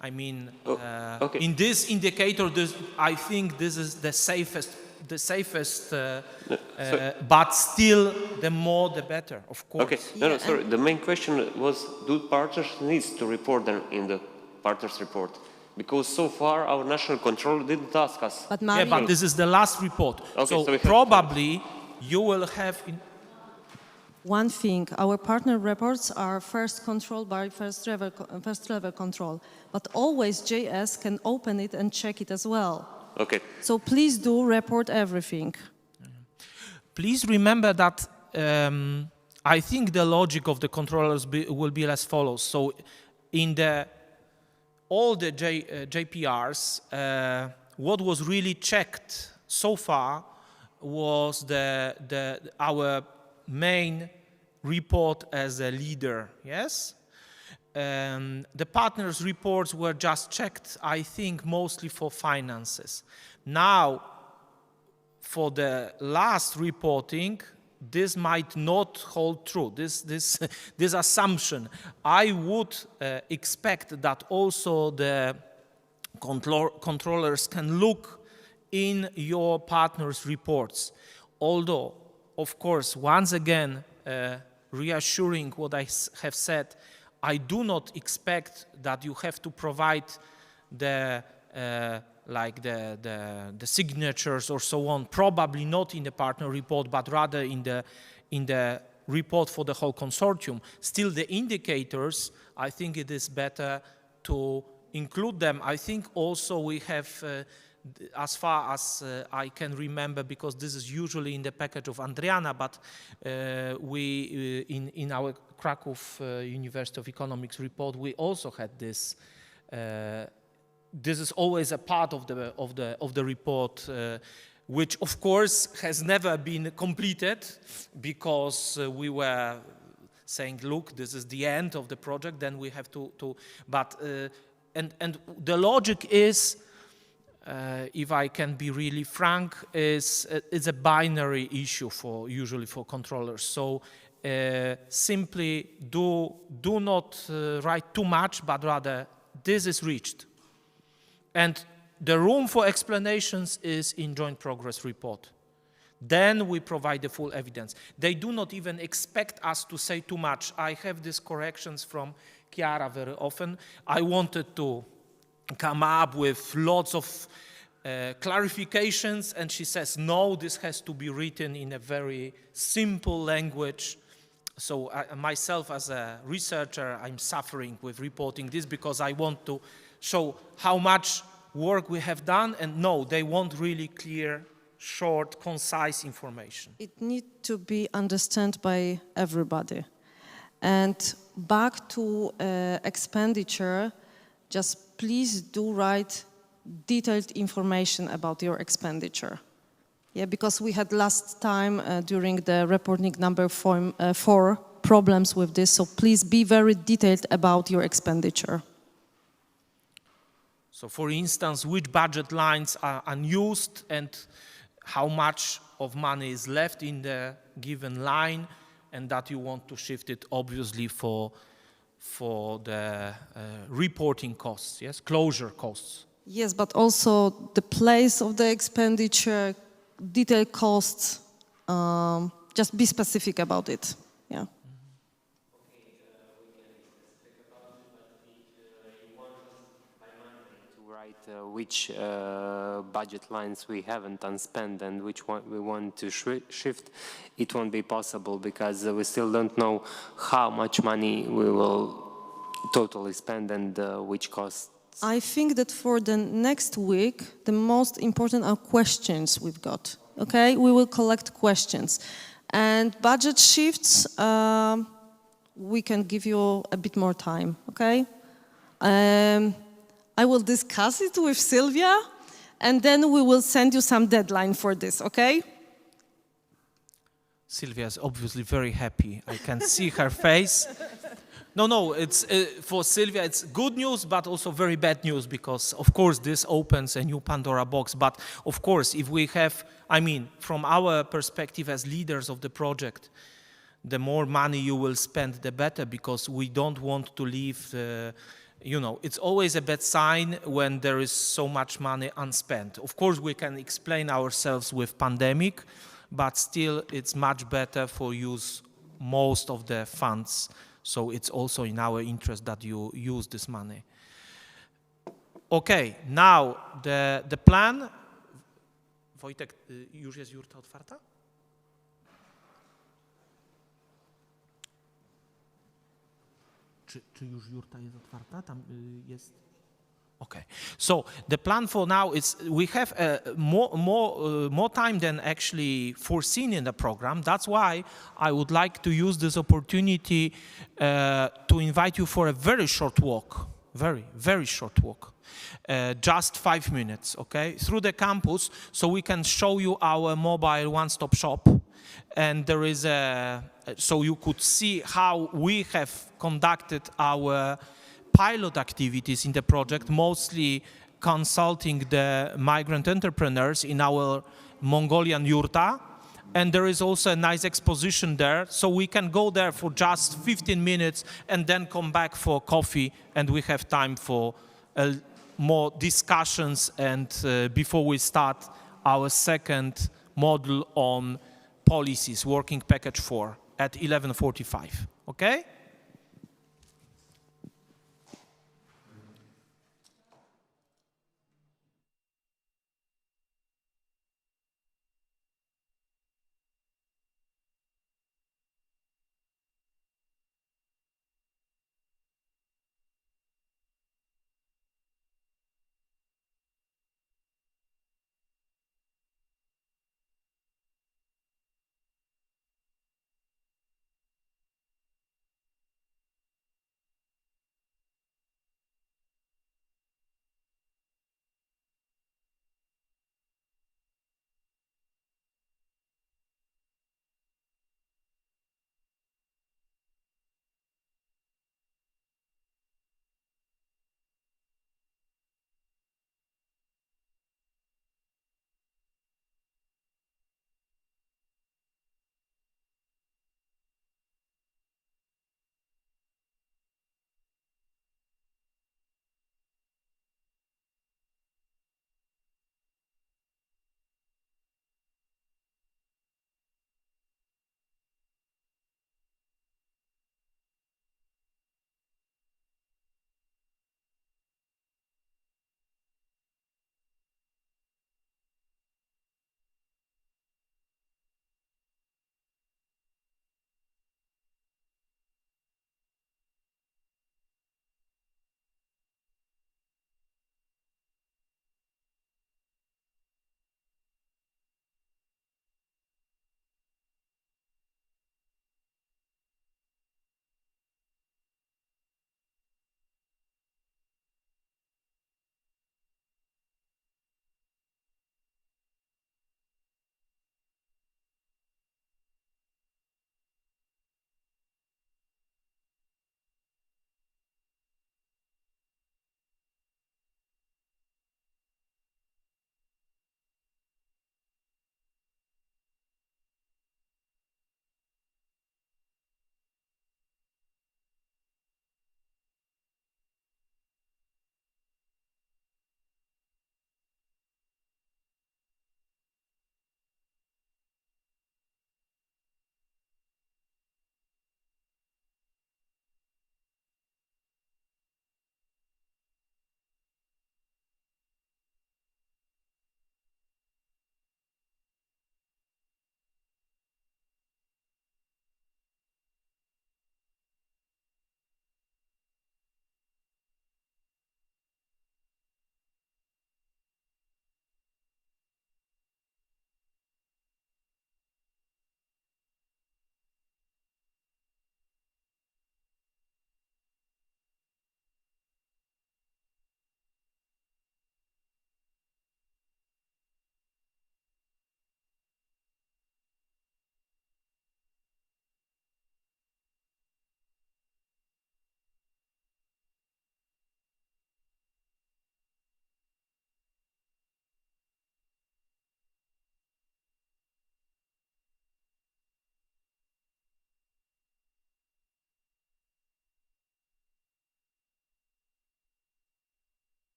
I mean, okay. in this indicator, I think this is the safest, but still, the more the better, of course. Okay, no, sorry. The main question was, do partners need to report them in the partners report? Because so far our national control didn't ask us. but Yeah, Marin, but this is the last report. Okay, so we have- Probably you will have. one thing, our partner reports are first controlled by first level control, but always JS can open it and check it as well. Okay. So please do report everything. Please remember that I think the logic of the controllers will be as follows. So in all the JPRs, what was really checked so far was our main report as a leader, yes? The partners' reports were just checked, I think, mostly for finances. Now, for the last reporting, this might not hold true, this assumption. I would expect that also the controllers can look in your partners' reports. Although, of course, once again, reassuring what I have said, I do not expect that you have to provide the signatures or so on. Probably not in the partner report, but rather in the report for the whole consortium. Still, the indicators, I think it is better to include them. I think also we have, as far as I can remember, because this is usually in the package of Andriana, but we in our Krakow University of Economics report, we also had this. This is always a part of the report, which of course has never been completed, because we were saying, look, this is the end of the project, then we have to but and the logic is, if I can be really frank, it's a binary issue usually for controllers. So simply do not write too much, but rather this is reached. And the room for explanations is in joint progress report. Then we provide the full evidence. They do not even expect us to say too much. I have these corrections from Chiara very often. I wanted to come up with lots of clarifications, and she says, no, this has to be written in a very simple language. So myself as a researcher, I'm suffering with reporting this, because I want to show how much work we have done, and no, they want really clear, short, concise information. It needs to be understood by everybody. And back to expenditure, just please do write detailed information about your expenditure. Yeah, because we had last time during the reporting number 4 problems with this, so please be very detailed about your expenditure. So for instance, which budget lines are unused and how much of money is left in the given line, and that you want to shift it obviously for for the reporting costs, yes, closure costs. Yes, but also the place of the expenditure, detailed costs. Just be specific about it. Yeah. Which budget lines we haven't unspent and which one we want to shift, it won't be possible because we still don't know how much money we will totally spend and which costs. I think that for the next week, the most important are questions we've got. Okay, we will collect questions, and budget shifts. We can give you a bit more time. Okay. I will discuss it with Sylvia, and then we will send you some deadline for this, okay? Sylvia is obviously very happy. I can see her face. No, it's for Sylvia, it's good news, but also very bad news because, of course, this opens a new Pandora box. But, of course, if we have, I mean, from our perspective as leaders of the project, the more money you will spend, the better, because we don't want to leave the... You know, it's always a bad sign when there is so much money unspent. Of course, we can explain ourselves with pandemic, but still it's much better for use most of the funds. So it's also in our interest that you use this money. Okay, now the plan. Wojtek, już jest jurta otwarta? Czy już jurta jest otwarta? Tam jest. Okay. So the plan for now is we have more time than actually foreseen in the program. That's why I would like to use this opportunity to invite you for a very short walk, very short walk, just 5 minutes, okay, through the campus, so we can show you our mobile one-stop shop, and there is so you could see how we have conducted our pilot activities in the project, mostly consulting the migrant entrepreneurs in our Mongolian yurta. And there is also a nice exposition there, so we can go there for just 15 minutes and then come back for coffee, and we have time for more discussions and before we start our second module on policies, working package 4 at 11:45, okay?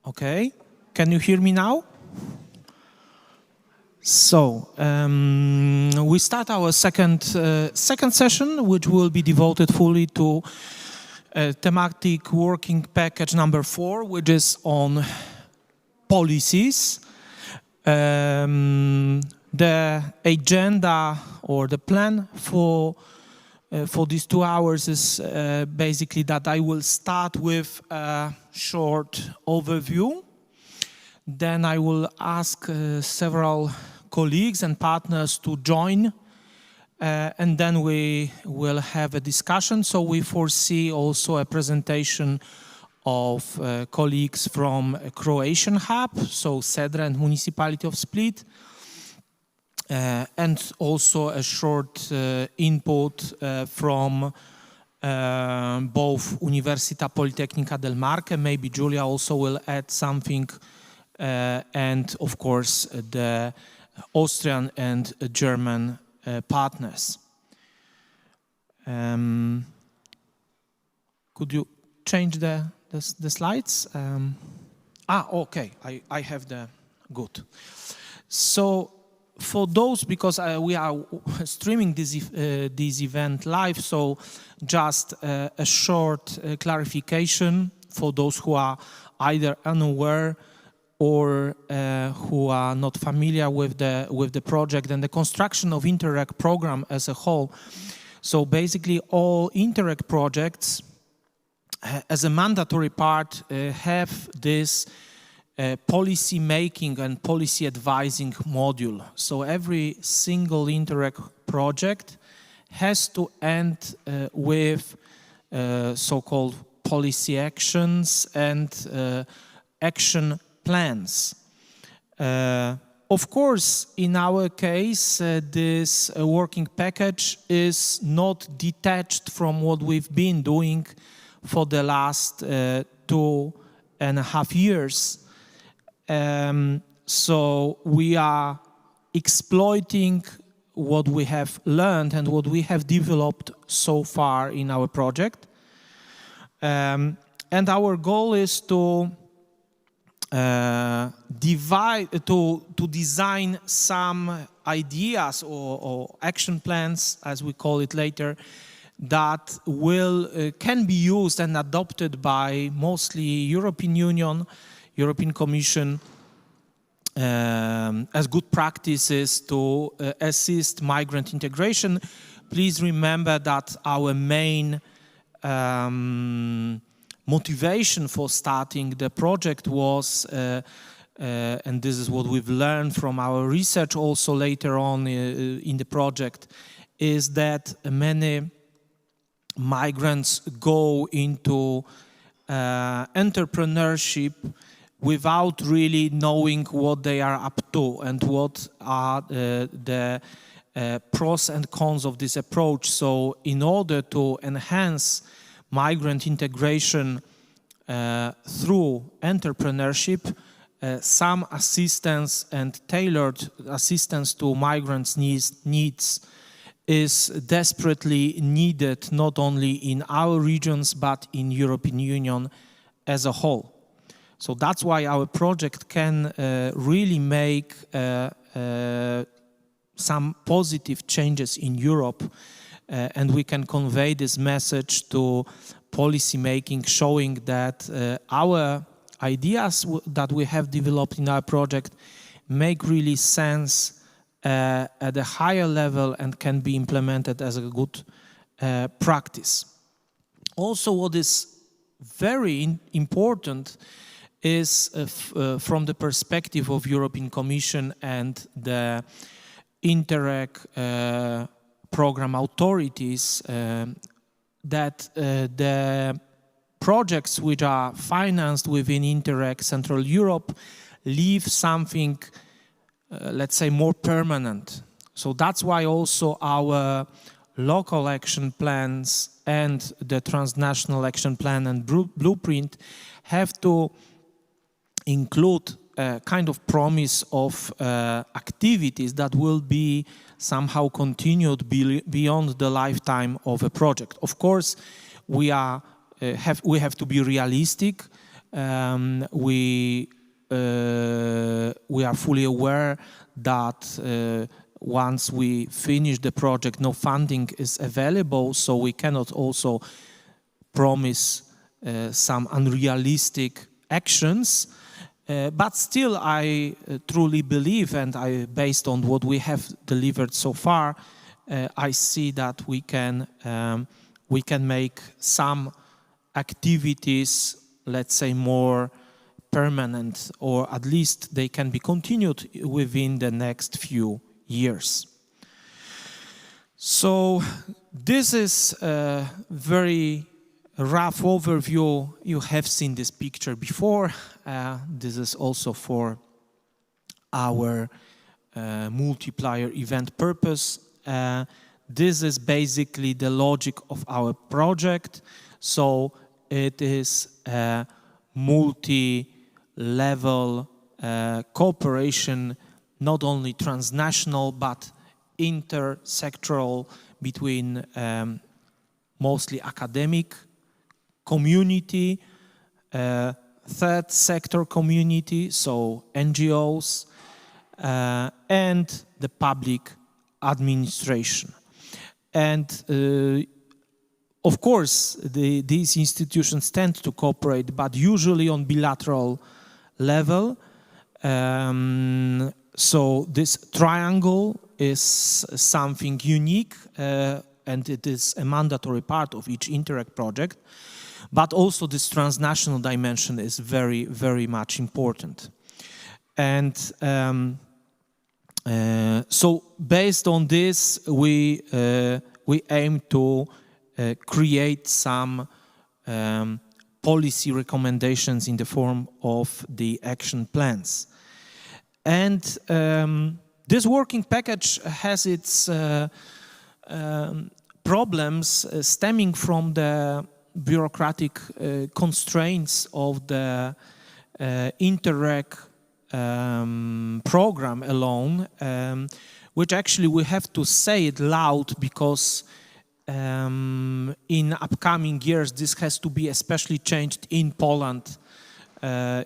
Okay, can you hear me now? So, we start our second session, which will be devoted fully to thematic working package number 4, which is on policies. The agenda or the plan for these 2 hours is basically that I will start with a short overview. Then I will ask several colleagues and partners to join, and then we will have a discussion. So we foresee also a presentation of colleagues from Croatian Hub, so Sedra and Municipality of Split, and also a short input from both Università Politecnica del Marche. Maybe Julia also will add something, and of course the Austrian and German partners. Could you change the slides? Okay, I have the good. So for those, because we are streaming this event live, so just a short clarification for those who are either unaware or who are not familiar with the project and the construction of Interreg program as a whole. So basically all Interreg projects as a mandatory part have this policy making and policy advising module. So every single Interreg project has to end with so-called policy actions and action plans. Of course, in our case, this working package is not detached from what we've been doing for the last 2.5 years. So we are exploiting what we have learned and what we have developed so far in our project. And our goal is to design some ideas or action plans, as we call it later, that can be used and adopted by mostly European Union, European Commission, as good practices to assist migrant integration. Please remember that our main motivation for starting the project was, and this is what we've learned from our research also later on in the project, is that many migrants go into entrepreneurship without really knowing what they are up to and what are the pros and cons of this approach. So in order to enhance migrant integration through entrepreneurship, some assistance and tailored assistance to migrants' needs is desperately needed, not only in our regions, but in European Union as a whole. So that's why our project can really make some positive changes in Europe, and we can convey this message to policy making, showing that our ideas that we have developed in our project make really sense at a higher level and can be implemented as a good practice. Also, what is very important is from the perspective of European Commission and the Interreg program authorities, that the projects which are financed within Interreg Central Europe leave something, let's say, more permanent. So that's why also our local action plans and the transnational action plan and blueprint have to include a kind of promise of activities that will be somehow continued beyond the lifetime of a project. Of course, we have to be realistic. we are fully aware that once we finish the project, no funding is available, so we cannot also promise some unrealistic actions. But still, I truly believe, and based on what we have delivered so far, I see that we can make some activities, let's say, more permanent, or at least they can be continued within the next few years. So this is a very rough overview. You have seen this picture before. This is also for our multiplier event purpose. This is basically the logic of our project. So it is a multi-level cooperation, not only transnational, but intersectoral between mostly academic community, third sector community, so NGOs, and the public administration. And of course, these institutions tend to cooperate, but usually on bilateral level. So this triangle is something unique, and it is a mandatory part of each Interact project. But also this transnational dimension is very, very much important. And so based on this, we aim to create some policy recommendations in the form of the action plans. And this working package has its problems stemming from the bureaucratic constraints of the Interreg program alone, which actually we have to say it loud, because in upcoming years this has to be especially changed in Poland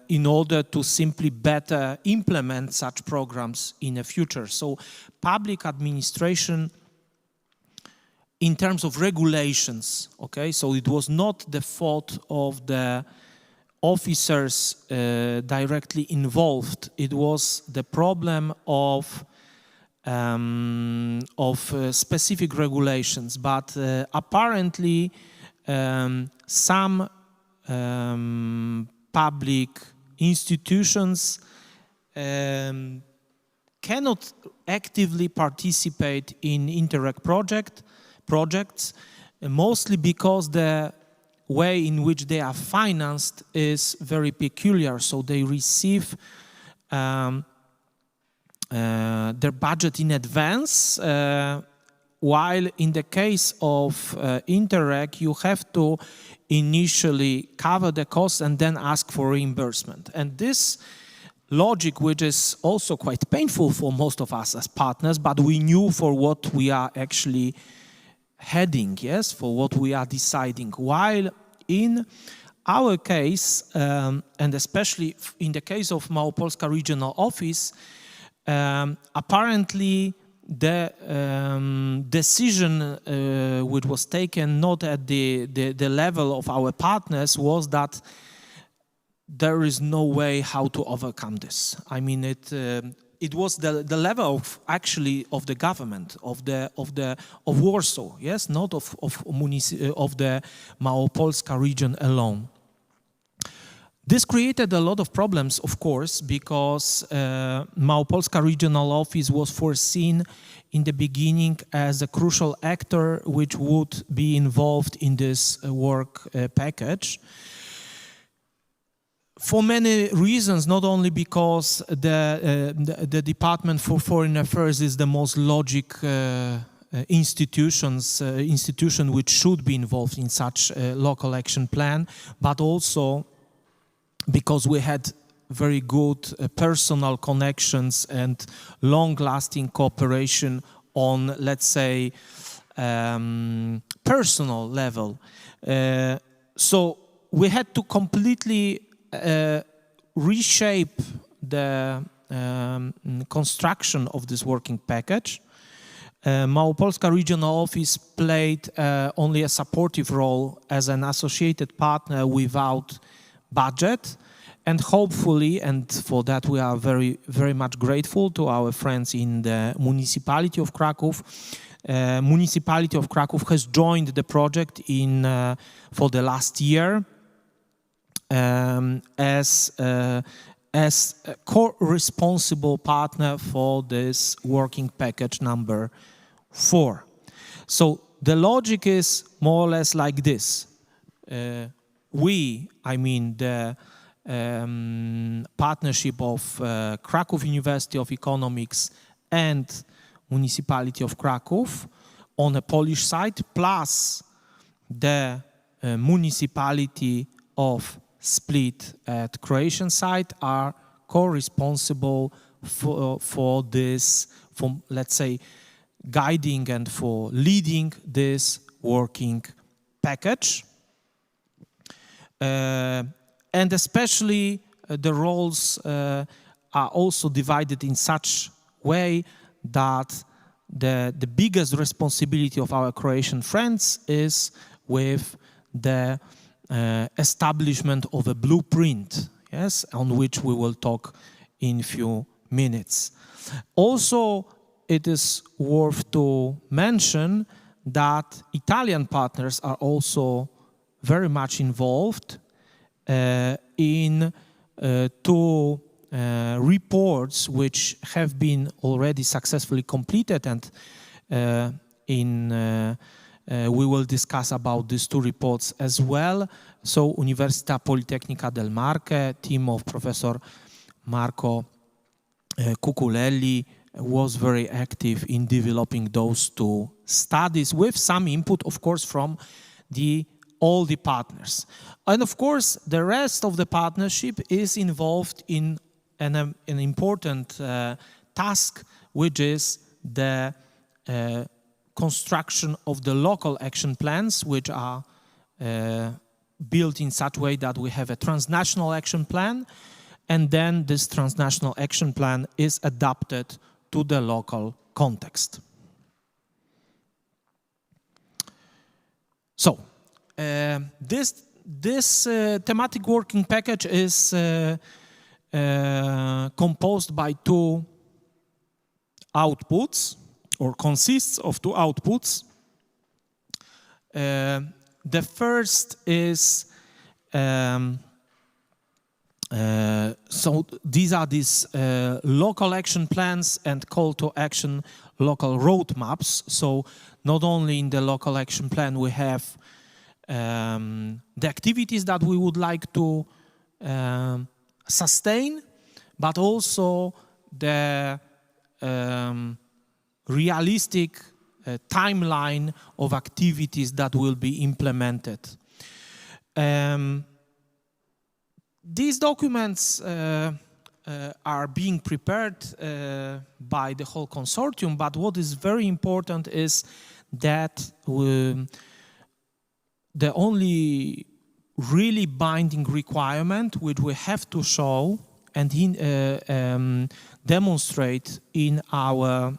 in order to simply better implement such programs in the future. So public administration, in terms of regulations, okay, so it was not the fault of the officers directly involved. It was the problem of specific regulations. But apparently, some public institutions cannot actively participate in Interreg projects, mostly because the way in which they are financed is very peculiar. So they receive their budget in advance, while in the case of Interreg, you have to initially cover the costs and then ask for reimbursement. And this logic, which is also quite painful for most of us as partners, but we knew for what we are actually heading, yes, for what we are deciding. While in our case, and especially in the case of Małopolska Regional Office, apparently the decision which was taken not at the level of our partners was that there is no way how to overcome this. I mean, it was the level of actually of the government of Warsaw, yes, not of the Małopolska region alone. This created a lot of problems, of course, because Małopolska Regional Office was foreseen in the beginning as a crucial actor which would be involved in this work package. For many reasons, not only because the Department for Foreign Affairs is the most logical institution which should be involved in such a local action plan, but also because we had very good personal connections and long-lasting cooperation on, let's say, personal level. So we had to completely reshape the construction of this working package. Małopolska Regional Office played only a supportive role as an associated partner without budget, and hopefully, and for that we are very, very much grateful to our friends in the municipality of Krakow. Municipality of Krakow has joined the project for the last year as a co-responsible partner for this working package number 4. So the logic is more or less like this. I mean the partnership of Krakow University of Economics and Municipality of Krakow on a Polish side, plus the municipality of Split at Croatian side are co-responsible for this, for let's say, guiding and for leading this working package. And especially the roles are also divided in such way that the biggest responsibility of our Croatian friends is with the establishment of a blueprint, yes, on which we will talk in few minutes. Also, it is worth to mention that Italian partners are also very much involved in 2 reports which have been already successfully completed, and we will discuss about these 2 reports as well. So Università Politecnica del Marche, team of Professor Marco Cuculelli was very active in developing those 2 studies with some input, of course, from all the partners. And of course, the rest of the partnership is involved in an important task, which is the construction of the local action plans, which are built in such a way that we have a transnational action plan, and then this transnational action plan is adapted to the local context. So, this thematic working package is composed by 2 outputs, or consists of 2 outputs. The first is, so these are these local action plans and call to action local roadmaps. So not only in the local action plan we have the activities that we would like to sustain, but also the realistic timeline of activities that will be implemented. These documents are being prepared by the whole consortium, but what is very important is that the only really binding requirement which we have to show and demonstrate in our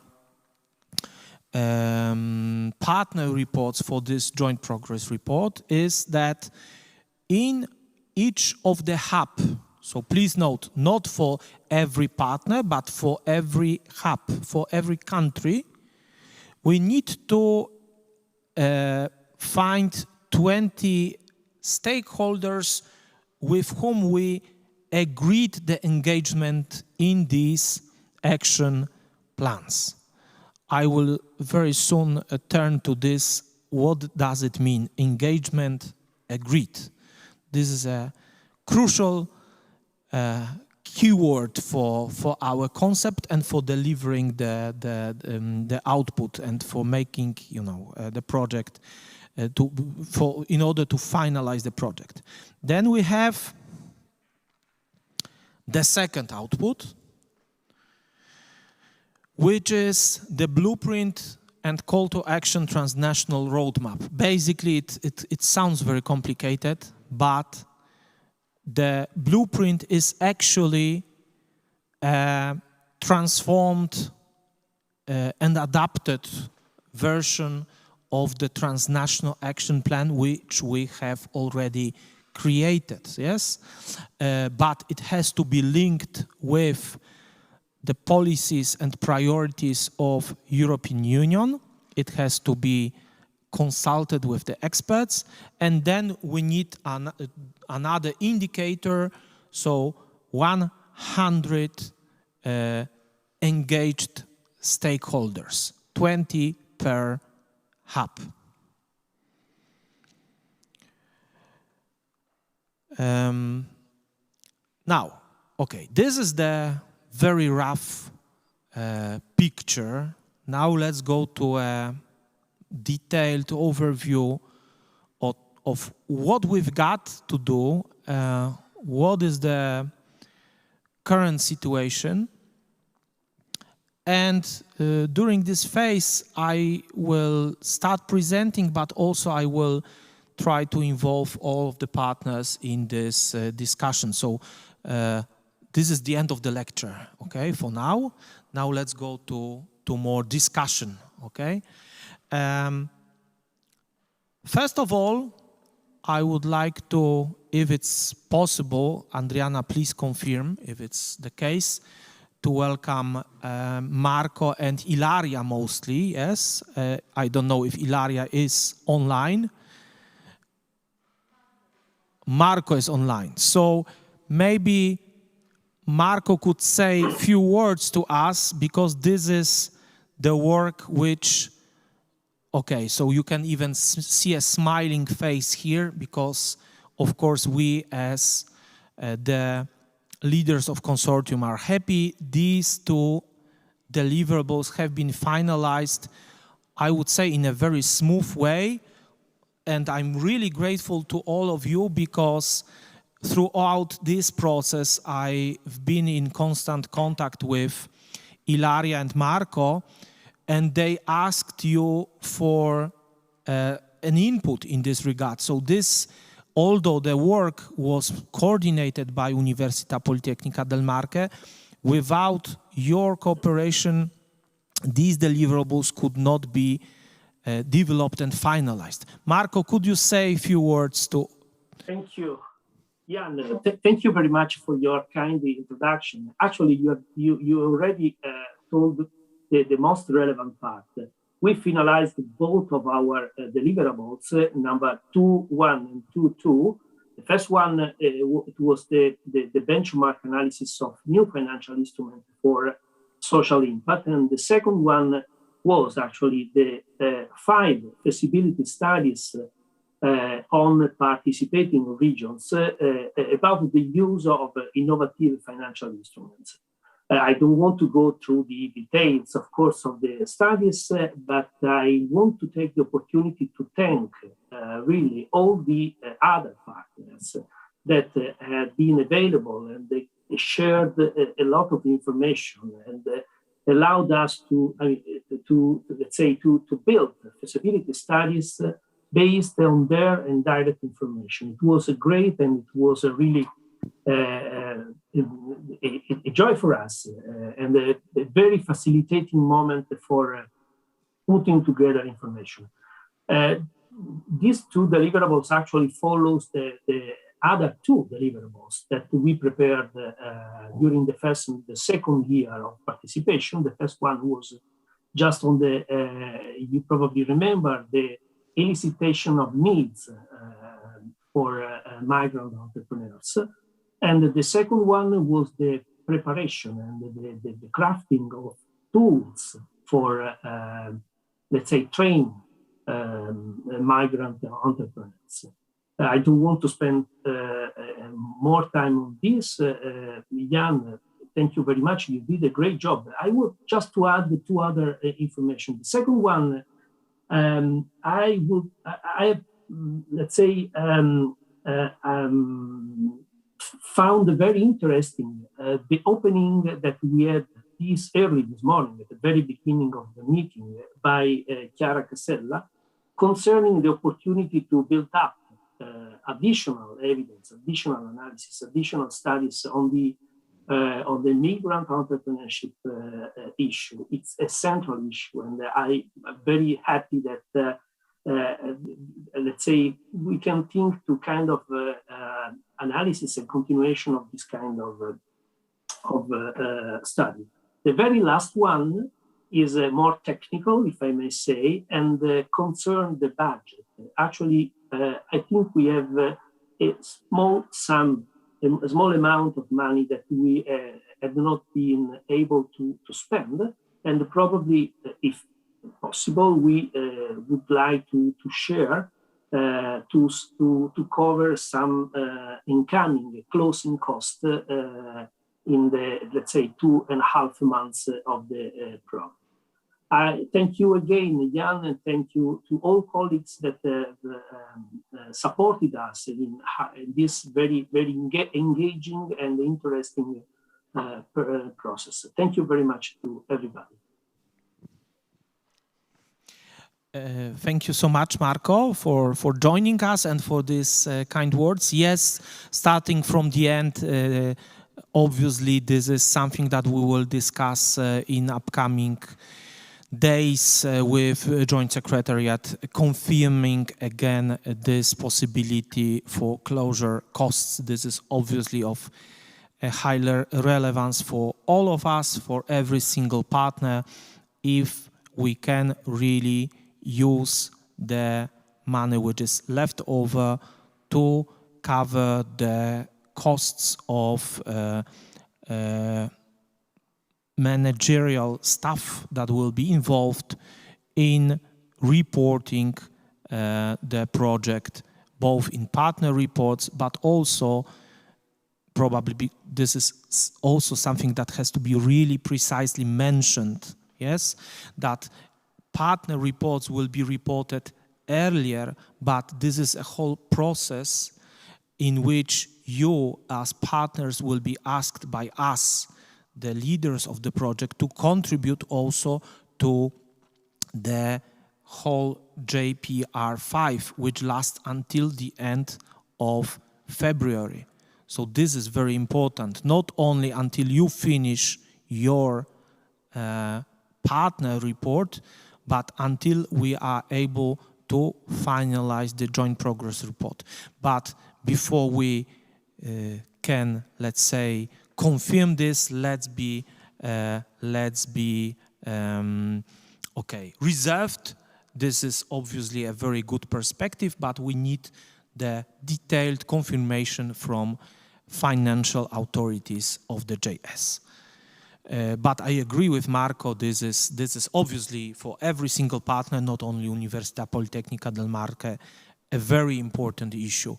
partner reports for this joint progress report is that in each of the hub, so please note, not for every partner, but for every hub, for every country, we need to find 20 stakeholders with whom we agreed the engagement in these action plans. I will very soon turn to this. What does it mean? Engagement agreed. This is a crucial keyword for our concept and for delivering the output and for making the project in order to finalize the project. Then we have the second output, which is the blueprint and call to action transnational roadmap. Basically, it sounds very complicated, but the blueprint is actually a transformed and adapted version of the transnational action plan, which we have already created, yes? But it has to be linked with the policies and priorities of European Union. It has to be consulted with the experts, and then we need another indicator, so 100 engaged stakeholders, 20 per hub. Now, okay, this is the very rough picture. Now let's go to a detailed overview of what we've got to do, what is the current situation. And during this phase, I will start presenting, but also I will try to involve all of the partners in this discussion. So this is the end of the lecture, okay, for now. Now let's go to more discussion, okay? First of all, I would like to, if it's possible, Adriana, please confirm if it's the case, to welcome Marco and Ilaria mostly, yes? I don't know if Ilaria is online. Marco is online. So maybe Marco could say a few words to us, because this is the work which, okay, so you can even see a smiling face here, because of course we as the leaders of consortium are happy. These two deliverables have been finalized, I would say, in a very smooth way. And I'm really grateful to all of you, because throughout this process, I've been in constant contact with Ilaria and Marco, and they asked you for an input in this regard. So this, although the work was coordinated by Università Politecnica del Marche, without your cooperation, these deliverables could not be developed and finalized. Marco, could you say a few words to... Thank you. Jan, thank you very much for your kind introduction. Actually, you already told the most relevant part. We finalized both of our deliverables, number 2.1 and 2.2. The first one it was the benchmark analysis of new financial instruments for social impact, and the second one was actually the 5 feasibility studies on participating regions about the use of innovative financial instruments. I don't want to go through the details, of course, of the studies, but I want to take the opportunity to thank really all the other partners that have been available, and they shared a lot of information and allowed us to let's say, to build feasibility studies based on their indirect information. It was a great, and it was a really a joy for us, and a very facilitating moment for putting together information. These 2 deliverables actually follows the other 2 deliverables that we prepared during the first and the second year of participation. The first one was just on the, you probably remember, the elicitation of needs for migrant entrepreneurs. And the second one was the preparation and the crafting of tools for, let's say, train migrant entrepreneurs. I don't want to spend more time on this. Jan, thank you very much. You did a great job. I would just to add the 2 other information. The second one, let's say, found very interesting the opening that we had this morning at the very beginning of the meeting by Chiara Casella concerning the opportunity to build up additional evidence, additional analysis, additional studies on the migrant entrepreneurship issue. It's a central issue, and I'm very happy that let's say we can think to kind of analysis and continuation of this kind of study. The very last one is more technical, if I may say, and concern the budget. Actually, I think we have a small sum, a small amount of money that we have not been able to spend, and probably, if possible, we would like to share to cover some incoming closing cost in the, let's say, 2.5 months of the program. I thank you again, Jan, and thank you to all colleagues that supported us in this very, very engaging and interesting process. Thank you very much to everybody. Thank you so much, Marco, for joining us and for these kind words. Yes, starting from the end, obviously this is something that we will discuss in upcoming days with Joint Secretariat, confirming again this possibility for closure costs. This is obviously of a higher relevance for all of us, for every single partner, if we can really use the money which is left over to cover the costs of managerial staff that will be involved in reporting the project, both in partner reports, but also probably this is also something that has to be really precisely mentioned, yes, that partner reports will be reported earlier, but this is a whole process in which you as partners will be asked by us, the leaders of the project, to contribute also to the whole JPR5, which lasts until the end of February. So this is very important, not only until you finish your partner report, but until we are able to finalize the joint progress report. But before we can, let's say, confirm this, let's be okay, reserved. This is obviously a very good perspective, but we need the detailed confirmation from financial authorities of the JS. But I agree with Marco, this is obviously for every single partner, not only Università Politecnica del Marche, a very important issue.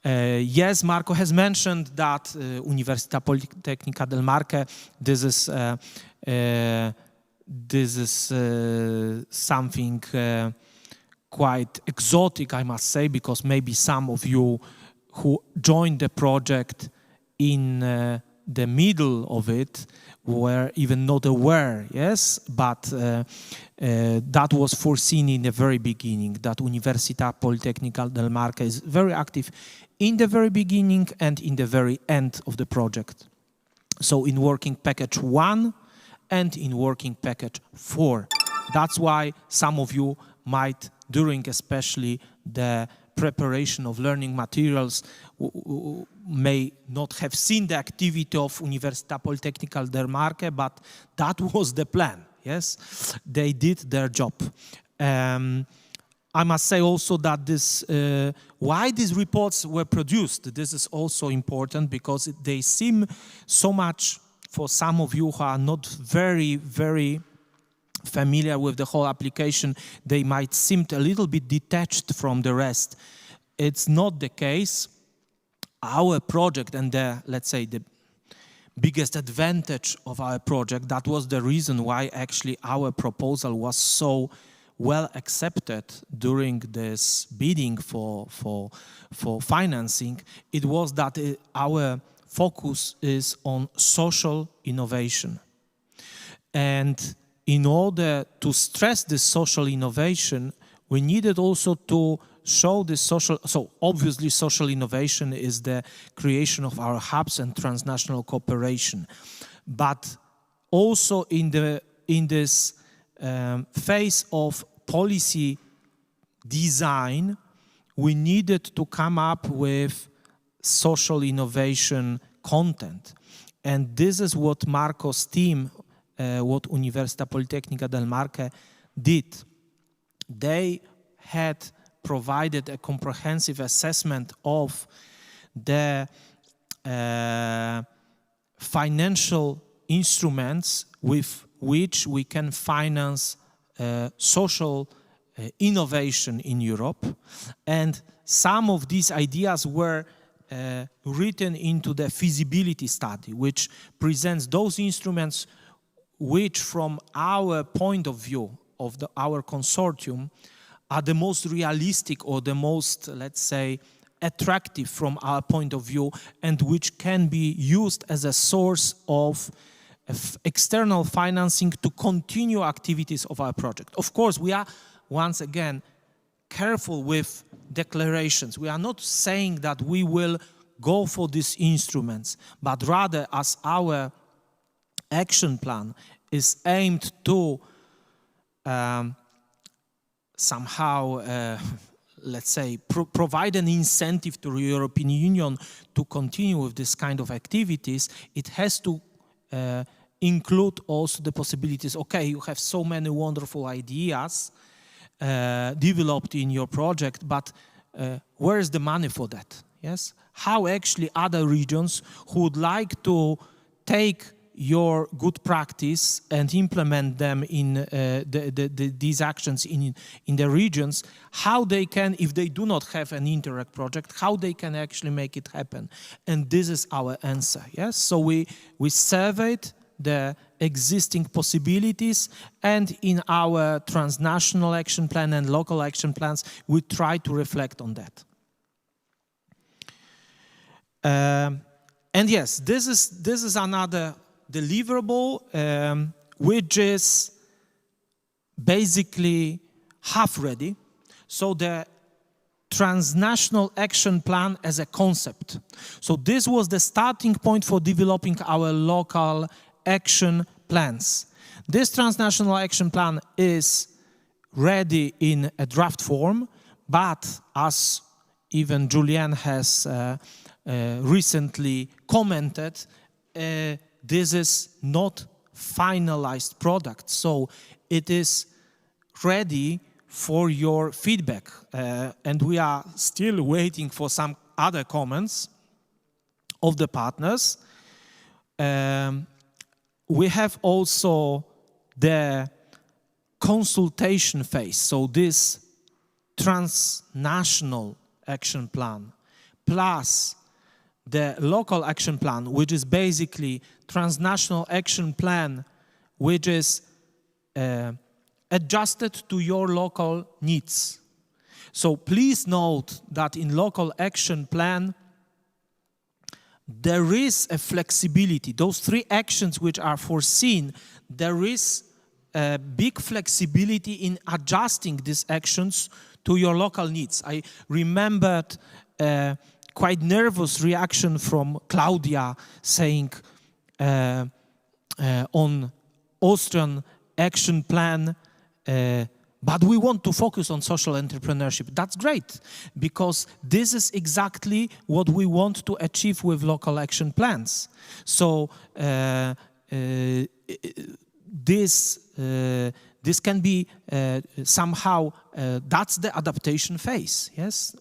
Yes, Marco has mentioned that Università Politecnica del Marche, this is something quite exotic, I must say, because maybe some of you who joined the project in the middle of it were even not aware, yes, but that was foreseen in the very beginning, that Università Politecnica del Marche is very active in the very beginning and in the very end of the project. So in working package 1 and in working package 4. That's why some of you might, during especially the preparation of learning materials, may not have seen the activity of Università Politecnica del Marche, but that was the plan, yes? They did their job. I must say also that this, why these reports were produced, this is also important because they seem so much, for some of you who are not very, very familiar with the whole application, they might seem a little bit detached from the rest. It's not the case. Our project and the, let's say, the biggest advantage of our project, that was the reason why actually our proposal was so well accepted during this bidding for financing. It was that our focus is on social innovation. And in order to stress this social innovation, we needed also to show this social, so obviously social innovation is the creation of our hubs and transnational cooperation. But also in this phase of policy design, we needed to come up with social innovation content. And this is what Marco's team, what Università Politecnica del Marche did. They had provided a comprehensive assessment of the financial instruments with which we can finance social innovation in Europe. And some of these ideas were written into the feasibility study, which presents those instruments which, from our point of view of our consortium, are the most realistic or the most, let's say, attractive from our point of view, and which can be used as a source of external financing to continue activities of our project. Of course, we are, once again, careful with declarations. We are not saying that we will go for these instruments, but rather, as our action plan is aimed to somehow, let's say, provide an incentive to the European Union to continue with this kind of activities, it has to include also the possibilities, okay, you have so many wonderful ideas developed in your project, but where is the money for that? Yes? How actually other regions who would like to take your good practice and implement them in these actions in the regions, how they can, if they do not have an Interreg project, how they can actually make it happen. And this is our answer, yes? So we surveyed the existing possibilities, and in our transnational action plan and local action plans, we try to reflect on that. And yes, this is another deliverable, which is basically half ready. So the transnational action plan as a concept. So this was the starting point for developing our local action plans. This transnational action plan is ready in a draft form, but as even Julian has recently commented, this is not finalized product, so it is ready for your feedback, and we are still waiting for some other comments of the partners. We have also the consultation phase, so this transnational action plan plus the local action plan, which is basically transnational action plan, which is adjusted to your local needs. So please note that in local action plan, there is a flexibility. Those three actions which are foreseen, there is a big flexibility in adjusting these actions to your local needs. I remembered quite nervous reaction from Claudia saying on Austrian action plan, but we want to focus on social entrepreneurship. That's great, because this is exactly what we want to achieve with local action plans. So this can be somehow, that's the adaptation phase, yes,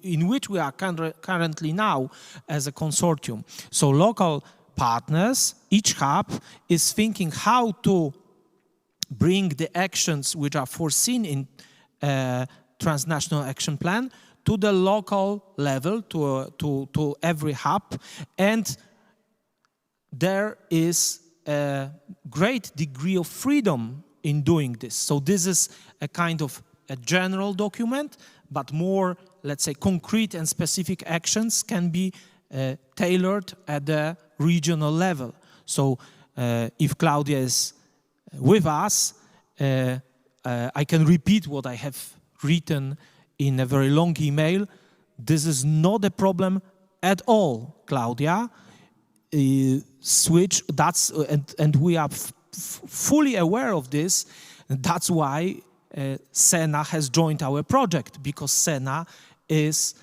in which we are currently now as a consortium. So local partners, each hub is thinking how to bring the actions which are foreseen in transnational action plan to the local level, to every hub, and there is a great degree of freedom in doing this. So this is a kind of a general document, but more, let's say, concrete and specific actions can be tailored at the regional level. So if Claudia is with us, I can repeat what I have written in a very long email. This is not a problem at all, Claudia. Switch, that's, and we are fully aware of this. That's why SENA has joined our project, because SENA is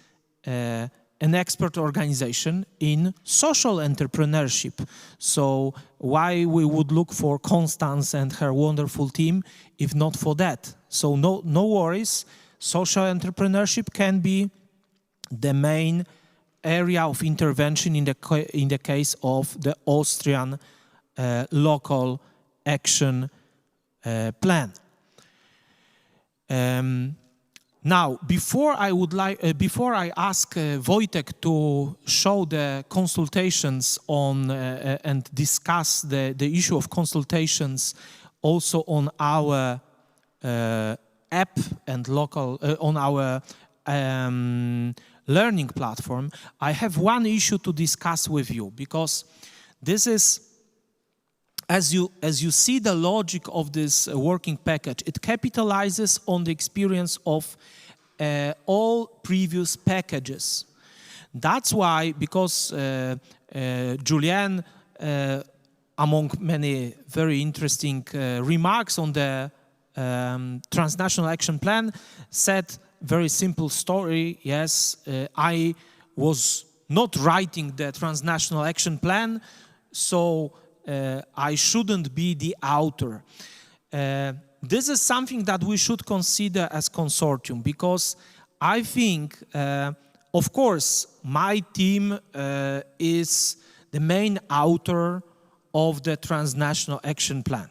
an expert organization in social entrepreneurship. So why we would look for Constance and her wonderful team if not for that? So no worries. Social entrepreneurship can be the main area of intervention in the case of the Austrian local action plan. Now, before I ask Wojtek to show the consultations on and discuss the issue of consultations also on our app and local on our learning platform, I have one issue to discuss with you, because this is, as you see the logic of this working package, it capitalizes on the experience of all previous packages. That's why, because Julian, among many very interesting remarks on the Transnational Action Plan, said very simple story. Yes, I was not writing the Transnational Action Plan, so I shouldn't be the author. This is something that we should consider as consortium, because I think, of course, my team is the main author of the Transnational Action Plan.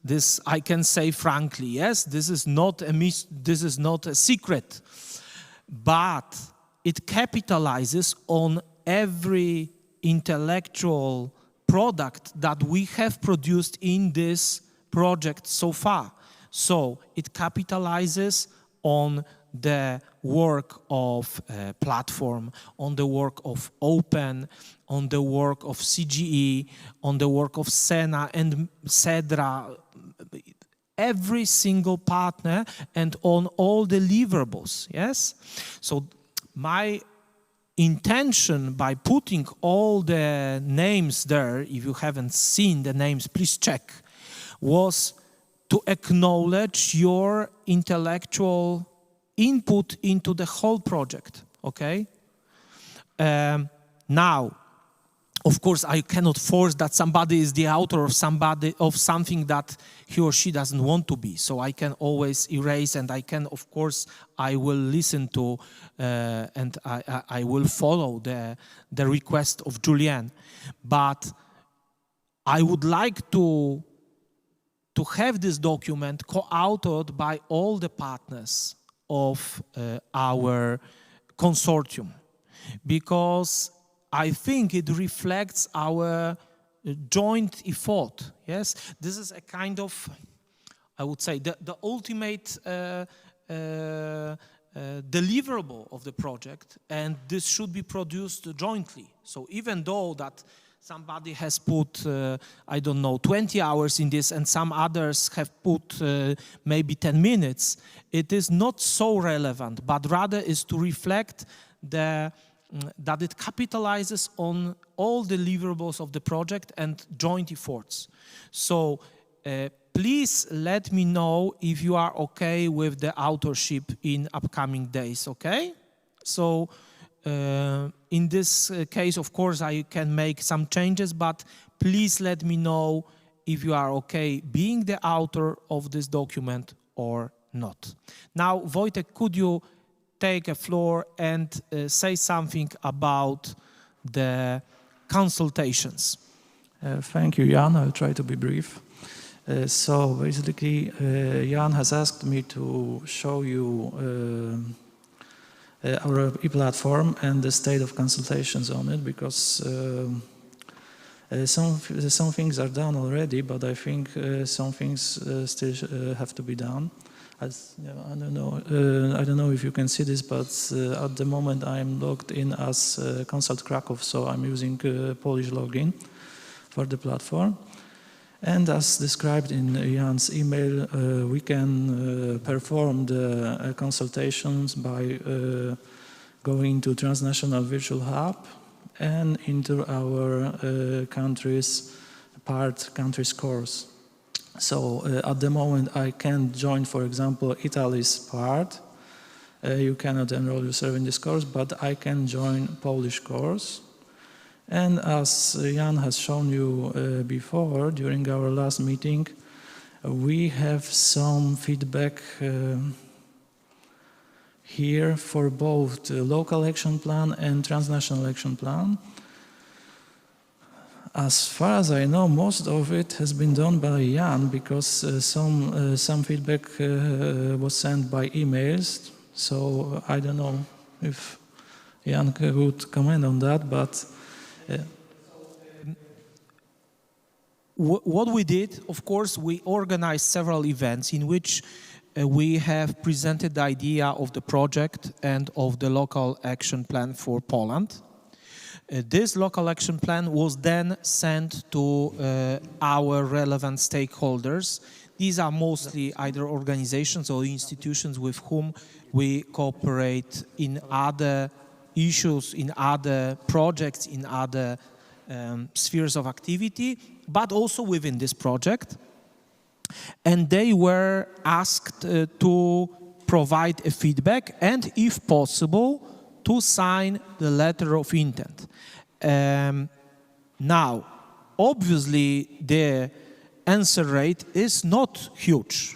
This I can say frankly, yes, this is not a secret, but it capitalizes on every intellectual product that we have produced in this project so far. So it capitalizes on the work of platform, on the work of Open, on the work of CGE, on the work of SENA and CEDRA, every single partner, and on all deliverables, yes? So my intention by putting all the names there, if you haven't seen the names, please check, was to acknowledge your intellectual input into the whole project, okay? Now, of course, I cannot force that somebody is the author of something that he or she doesn't want to be. So I can always erase, and I can, of course, I will listen to and I will follow the request of Julian. But I would like to have this document co-authored by all the partners of our consortium, because I think it reflects our joint effort. Yes, this is a kind of, I would say, the ultimate deliverable of the project, and this should be produced jointly. So even though that somebody has put, I don't know, 20 hours in this, and some others have put maybe 10 minutes, it is not so relevant, but rather is to reflect that it capitalizes on all deliverables of the project and joint efforts. So please let me know if you are okay with the authorship in upcoming days, okay? So in this case, of course, I can make some changes, but please let me know if you are okay being the author of this document or not. Now, Wojtek, could you take a floor and say something about the consultations? Thank you, Jan. I'll try to be brief. So basically, Jan has asked me to show you our e-platform and the state of consultations on it, because some things are done already, but I think some things still have to be done. I don't know if you can see this, but at the moment I'm logged in as Consult Krakow, so I'm using Polish login for the platform. And as described in Jan's email, we can perform the consultations by going to Transnational Virtual Hub and into our country's course. So at the moment I can't join, for example, Italy's part. You cannot enroll yourself in this course, but I can join Polish course. And as Jan has shown you before, during our last meeting, we have some feedback here for both the local action plan and transnational action plan. As far as I know, most of it has been done by Jan, because some feedback was sent by emails. So I don't know if Jan would comment on that, but what we did, of course, we organized several events in which we have presented the idea of the project and of the local action plan for Poland. This local action plan was then sent to our relevant stakeholders. These are mostly either organizations or institutions with whom we cooperate in other issues, in other projects, in other spheres of activity, but also within this project. And they were asked to provide a feedback and, if possible, to sign the letter of intent. Now, obviously, the answer rate is not huge.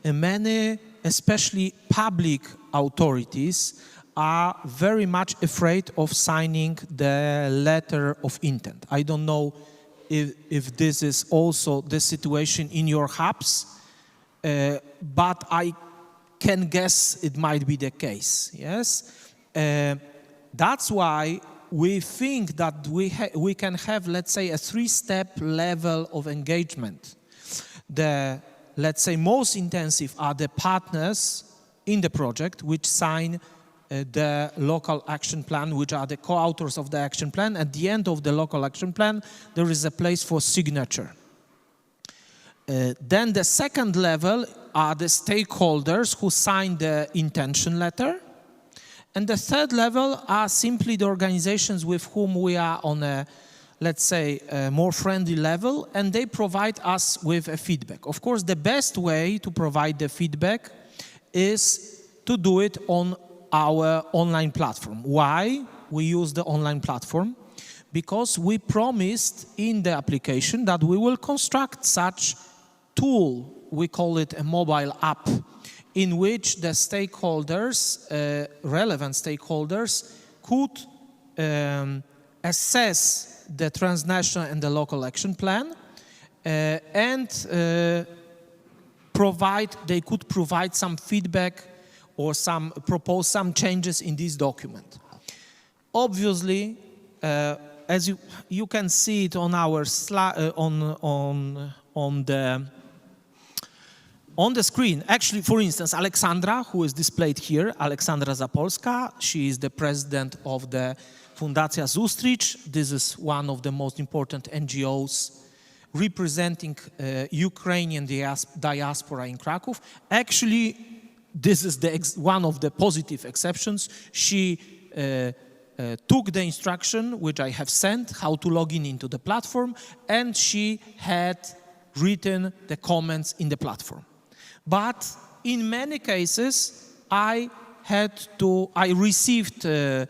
Many, especially public authorities, are very much afraid of signing the letter of intent. I don't know if this is also the situation in your hubs, but I can guess it might be the case, yes? That's why we think that we can have, let's say, a three-step level of engagement. The, let's say, most intensive are the partners in the project, which sign the local action plan, which are the co-authors of the action plan. At the end of the local action plan, there is a place for signature. Then the second level are the stakeholders who sign the intention letter. And the third level are simply the organizations with whom we are on a, let's say, a more friendly level, and they provide us with a feedback. Of course, the best way to provide the feedback is to do it on our online platform. Why we use the online platform? Because we promised in the application that we will construct such tool, we call it a mobile app, in which the stakeholders, relevant stakeholders, could assess the transnational and the local action plan and they could provide some feedback or propose some changes in this document. Obviously, as you can see it on our slide, on the screen. Actually, for instance, Aleksandra, who is displayed here, Aleksandra Zapolska, she is the president of the Fundacja Zustrich. This is one of the most important NGOs representing Ukrainian diaspora in Krakow. Actually, this is one of the positive exceptions. She took the instruction which I have sent, how to log in into the platform, and she had written the comments in the platform. But in many cases, I received the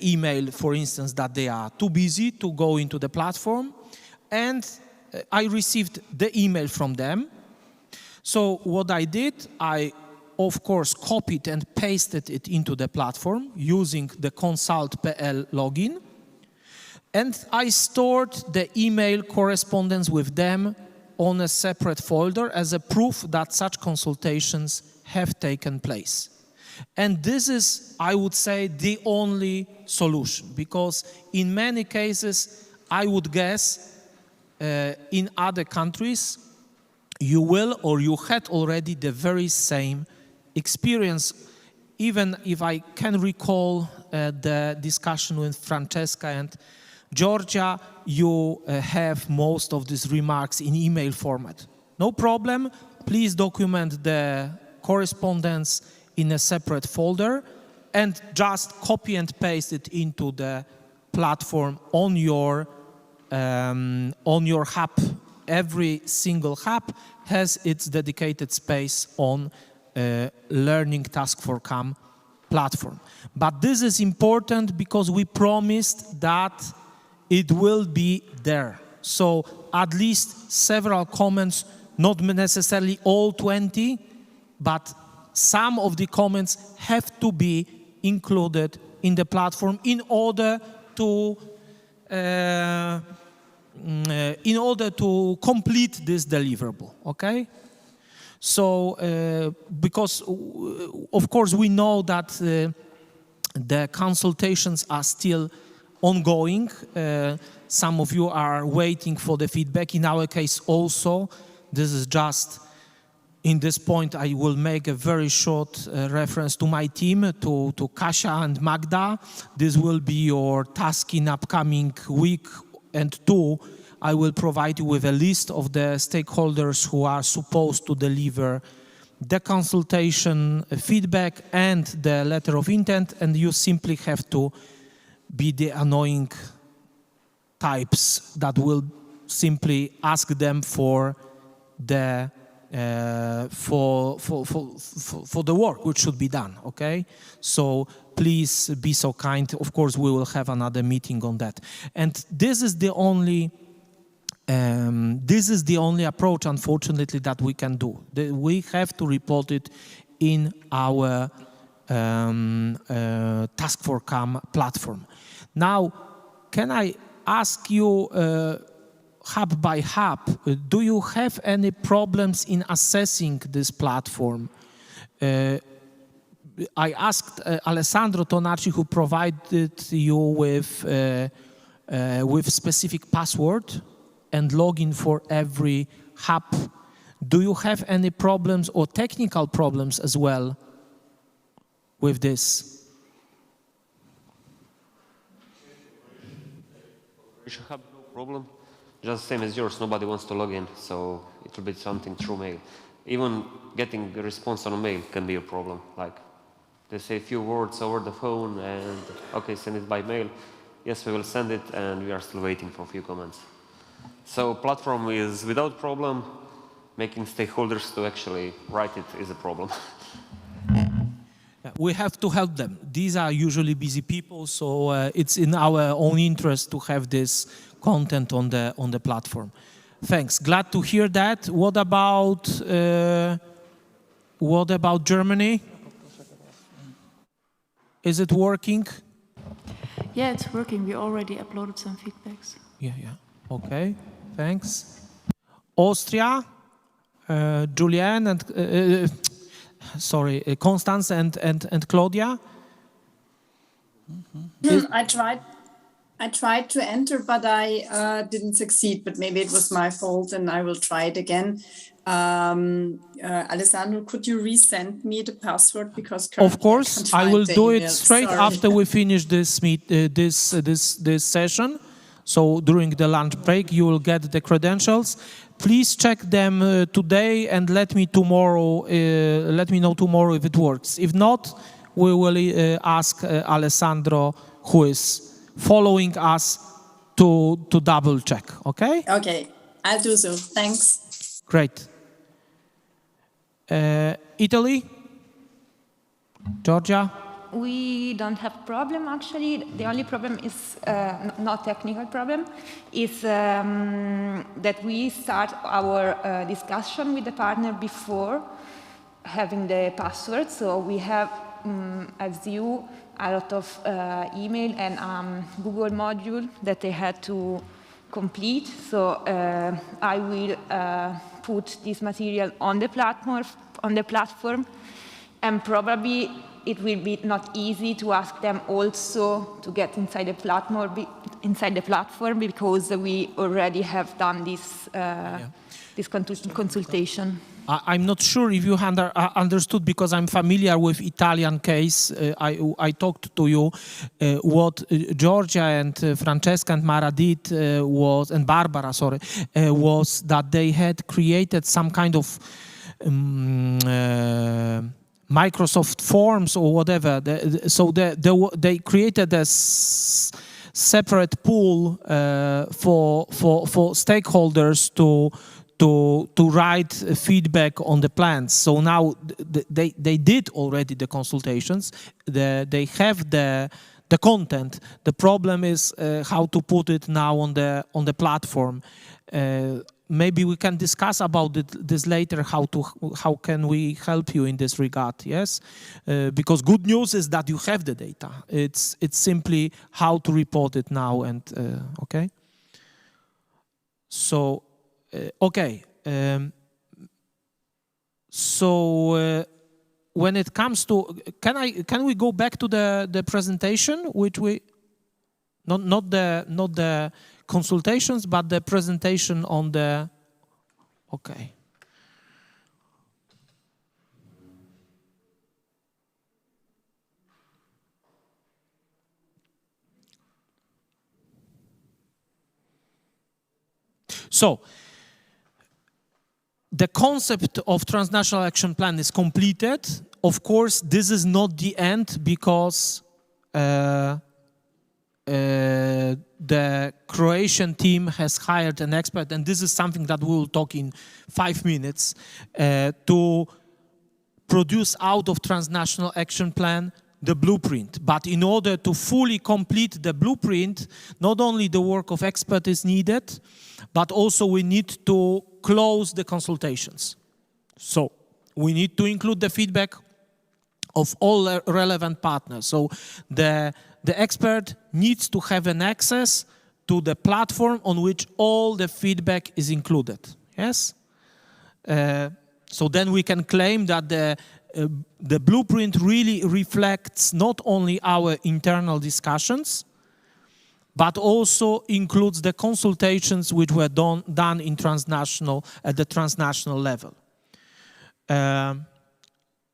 email, for instance, that they are too busy to go into the platform, and I received the email from them. So what I did, I of course copied and pasted it into the platform using the consult.pl login, and I stored the email correspondence with them on a separate folder as a proof that such consultations have taken place. And this is, I would say, the only solution, because in many cases, I would guess, in other countries, you will or you had already the very same experience. Even if I can recall the discussion with Francesca and Georgia, you have most of these remarks in email format. No problem. Please document the correspondence in a separate folder and just copy and paste it into the platform on your hub. Every single hub has its dedicated space on Learning Taskforcome platform. But this is important because we promised that it will be there. So at least several comments, not necessarily all 20, but some of the comments have to be included in the platform in order to complete this deliverable, okay? So, because of course we know that the consultations are still ongoing. Some of you are waiting for the feedback. In our case also, this is just, in this point, I will make a very short reference to my team, to Kasia and Magda. This will be your task in upcoming week and 2. I will provide you with a list of the stakeholders who are supposed to deliver the consultation feedback and the letter of intent, and you simply have to be the annoying types that will simply ask them for the for the work which should be done, okay? So please be so kind. Of course, we will have another meeting on that. And this is the only approach, unfortunately, that we can do. We have to report it in our Taskforcome platform. Now, can I ask you, hub by hub, do you have any problems in assessing this platform? I asked Alessandro Tonacci, who provided you with specific password and login for every hub. Do you have any problems or technical problems as well with this? Hub, no problem. Just the same as yours, nobody wants to log in, so it will be something through mail. Even getting a response on a mail can be a problem. Like, they say a few words over the phone and, okay, send it by mail. Yes, we will send it, and we are still waiting for a few comments. So platform is without problem. Making stakeholders to actually write it is a problem. We have to help them. These are usually busy people, so it's in our own interest to have this content on the platform. Thanks. Glad to hear that. What about Germany? Is it working? Yeah, it's working. We already uploaded some feedbacks. Yeah. Okay. Thanks. Austria, Julian and Constance and Claudia. I tried to enter, but I didn't succeed. But maybe it was my fault, and I will try it again. Alessandro, could you resend me the password, because of course I will do it straight after we finish this this session. So during the lunch break, you will get the credentials. Please check them today and let me know tomorrow if it works. If not, we will ask Alessandro, who is following us, to double check. Okay? Okay, I'll do so. Thanks. Great. Italy? Georgia? We don't have problem, actually. The only problem is, not technical problem, is that we start our discussion with the partner before having the password. So we have, as you, a lot of email and Google module that they had to complete. So I will put this material on the platform, and probably it will be not easy to ask them also to get inside the platform, because we already have done this this consultation. I'm not sure if you understood, because I'm familiar with Italian case. I talked to you. What Georgia and Francesca and Mara did and Barbara, sorry, was that they had created some kind of Microsoft Forms or whatever. So they created a separate pool for stakeholders to write feedback on the plans. So now they did already the consultations. They have the content. The problem is how to put it now on the platform. Maybe we can discuss about this later. How can we help you in this regard? Yes, because good news is that you have the data. It's simply how to report it now. And okay. So okay. When it comes to, can we go back to the presentation, which we not the consultations, but the presentation on the, okay. So, the concept of transnational action plan is completed. Of course, this is not the end, because the Croatian team has hired an expert, and this is something that we will talk in 5 minutes, to produce out of transnational action plan the blueprint. But in order to fully complete the blueprint, not only the work of expert is needed, but also we need to close the consultations. So we need to include the feedback of all relevant partners. So the expert needs to have an access to the platform on which all the feedback is included. Yes? So then we can claim that the blueprint really reflects not only our internal discussions, but also includes the consultations which were done in transnational, at the transnational level.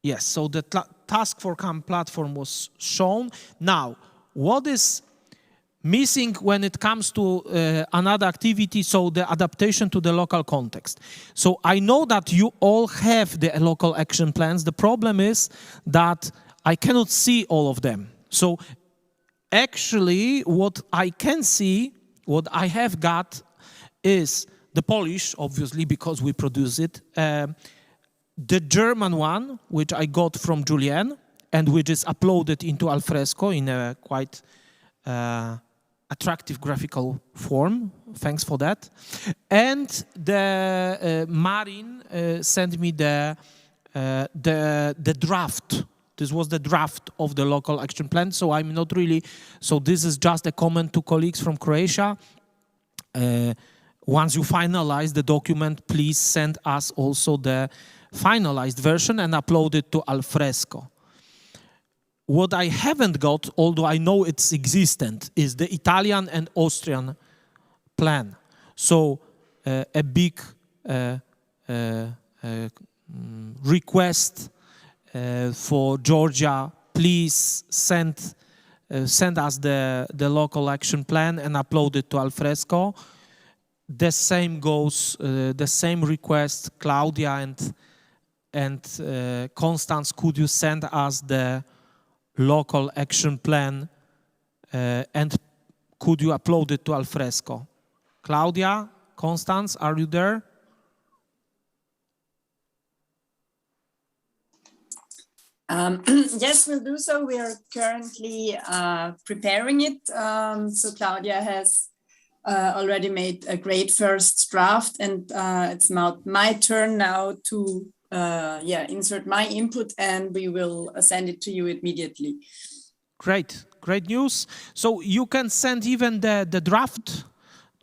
Yes, so the Taskforcome platform was shown. Now, what is missing when it comes to another activity, so the adaptation to the local context? So I know that you all have the local action plans. The problem is that I cannot see all of them. So actually, what I can see, what I have got, is the Polish, obviously, because we produce it, the German one, which I got from Julien, and which is uploaded into Alfresco in a quite attractive graphical form. Thanks for that. And the Marin sent me the draft. This was the draft of the local action plan. So I'm not really. So this is just a comment to colleagues from Croatia. Once you finalize the document, please send us also the finalized version and upload it to Alfresco. What I haven't got, although I know it's existent, is the Italian and Austrian plan. So a big request for Georgia, please send us the local action plan and upload it to Alfresco. The same goes, the same request, Claudia and Constance, could you send us the local action plan and could you upload it to Alfresco? Claudia, Constance, are you there? Yes, we'll do so. We are currently preparing it. So Claudia has already made a great first draft, and it's now my turn now to insert my input, and we will send it to you immediately. Great, great news. So you can send even the draft,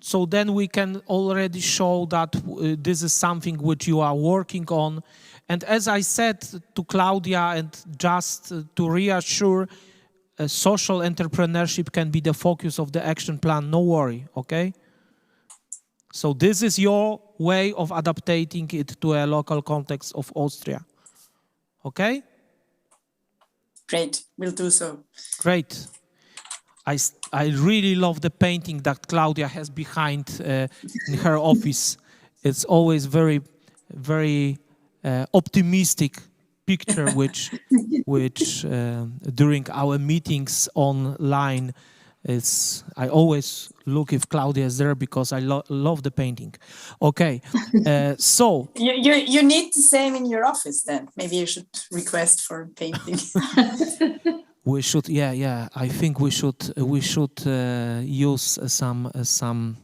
so then we can already show that this is something which you are working on. And as I said to Claudia, and just to reassure, social entrepreneurship can be the focus of the action plan. No worry, okay? So this is your way of adapting it to a local context of Austria. Okay? Great, we'll do so. Great. I really love the painting that Claudia has behind in her office. It's always very, very optimistic picture, which during our meetings online, I always look if Claudia is there because I love the painting. Okay, so you need the same in your office then. Maybe you should request for painting. we should, yeah. I think we should use some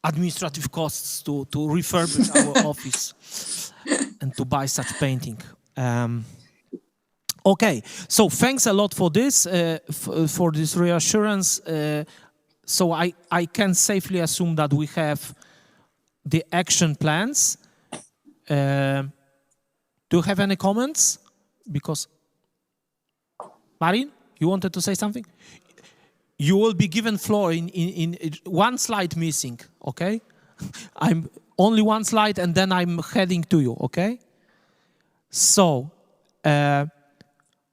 administrative costs to refurbish our office and to buy such painting. Okay, so thanks a lot for this reassurance. So I can safely assume that we have the action plans. Do you have any comments? Because Marin, you wanted to say something? You will be given floor in one slide missing, okay? I'm only one slide and then I'm heading to you, okay? So,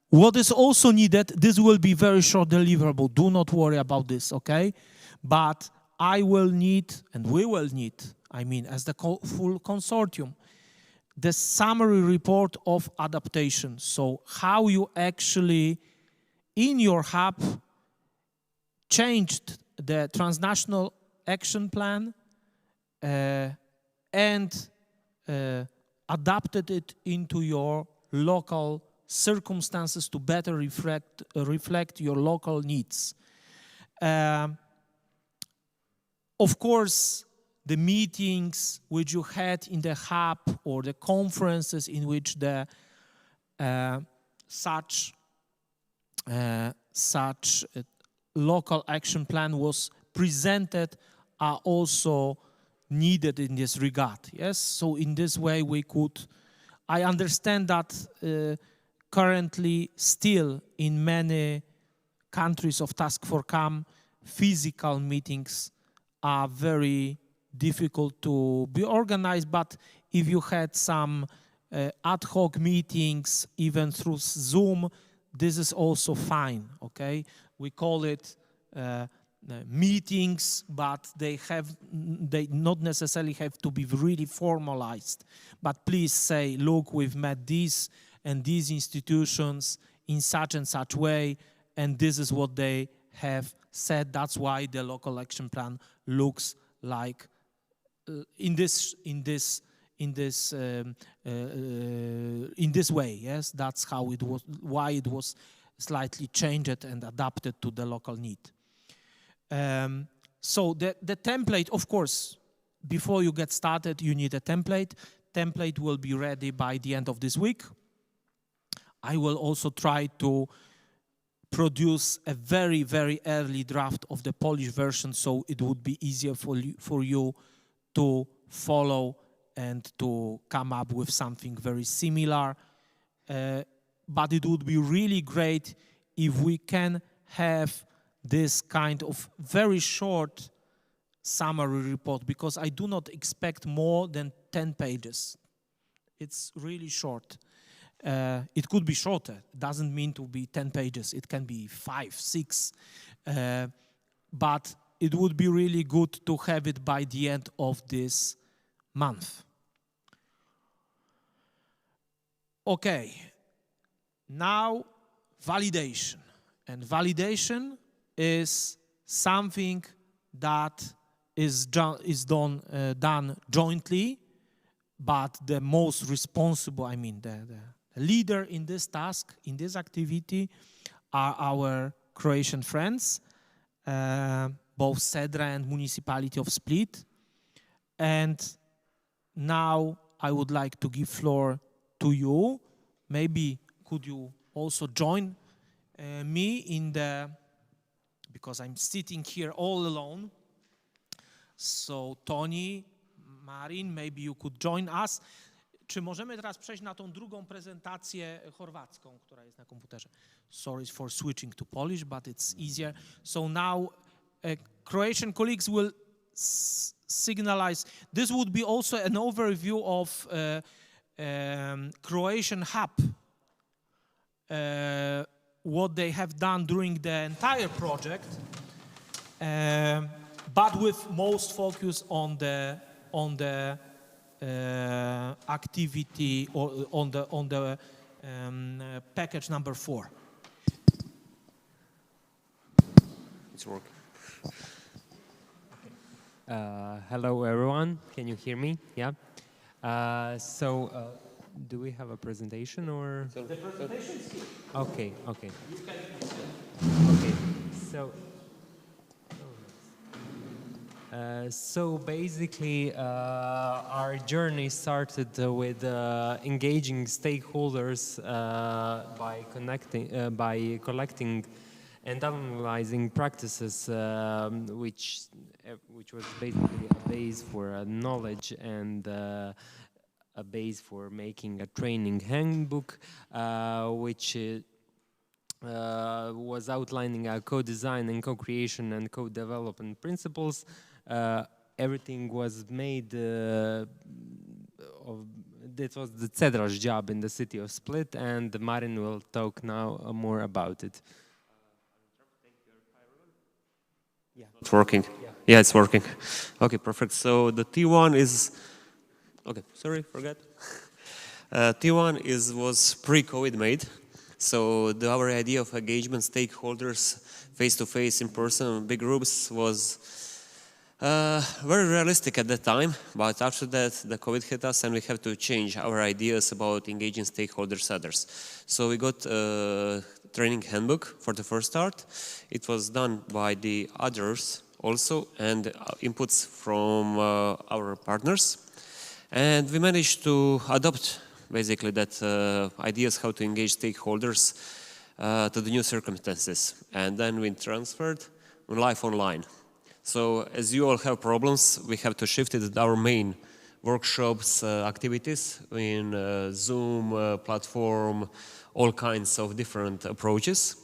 what is also needed, this will be very short deliverable. Do not worry about this, okay? But I will need, and we will need, I mean, as the full consortium, the summary report of adaptation. So how you actually, in your hub, changed the transnational action plan and adapted it into your local circumstances to better reflect your local needs. Of course, the meetings which you had in the hub or the conferences in which the such local action plan was presented are also needed in this regard. Yes, so in this way we could. I understand that currently still in many countries of Taskforcome, physical meetings are very difficult to be organized, but if you had some ad hoc meetings, even through Zoom, this is also fine, okay? We call it meetings, but they not necessarily have to be really formalized. But please say, look, we've met these and these institutions in such and such way, and this is what they have said. That's why the local action plan looks like in this way. Yes, that's how it was. Why it was slightly changed and adapted to the local need. So the template, of course, before you get started, you need a template. Template will be ready by the end of this week. I will also try to produce a very, very early draft of the Polish version, so it would be easier for you to follow and to come up with something very similar. But it would be really great if we can have this kind of very short summary report, because I do not expect more than 10 pages. It's really short. It could be shorter. It doesn't mean to be 10 pages. It can be 5, 6. But it would be really good to have it by the end of this month. Okay. Now, validation. And validation is something that is done jointly, but the most responsible, I mean, the leader in this task, in this activity, are our Croatian friends, both Sedra and Municipality of Split. And now I would like to give floor to you. Maybe could you also join me in the, because I'm sitting here all alone. So Tony, Marin, maybe you could join us. Czy możemy teraz przejść na tą drugą prezentację chorwacką, która jest na komputerze? Sorry for switching to Polish, but it's easier. So now Croatian colleagues will signalize. This would be also an overview of Croatian hub, what they have done during the entire project, but with most focus on the activity or on the package number 4. It's working. Hello, everyone. Can you hear me? Yeah. Do we have a presentation or? The presentation is here. Okay. Okay. You can Okay. So basically, our journey started with engaging stakeholders by collecting and analyzing practices, which was basically a base for knowledge and a base for making a training handbook, which was outlining our co-design and co-creation and co-development principles. Everything was made that was the Cedra's job in the city of Split, and Marin will talk now more about it. Yeah. It's working. Yeah, it's working. Okay, perfect. So the T1 is, okay, sorry, forgot. T1 was pre-COVID made. So our idea of engagement stakeholders face-to-face, in person, big groups was very realistic at that time. But after that, the COVID hit us and we have to change our ideas about engaging stakeholders others. So we got a training handbook for the first start. It was done by the others also and inputs from our partners. And we managed to adopt basically that ideas how to engage stakeholders to the new circumstances. And then we transferred live online. So as you all have problems, we have to shift it our main workshops, activities in Zoom platform, all kinds of different approaches,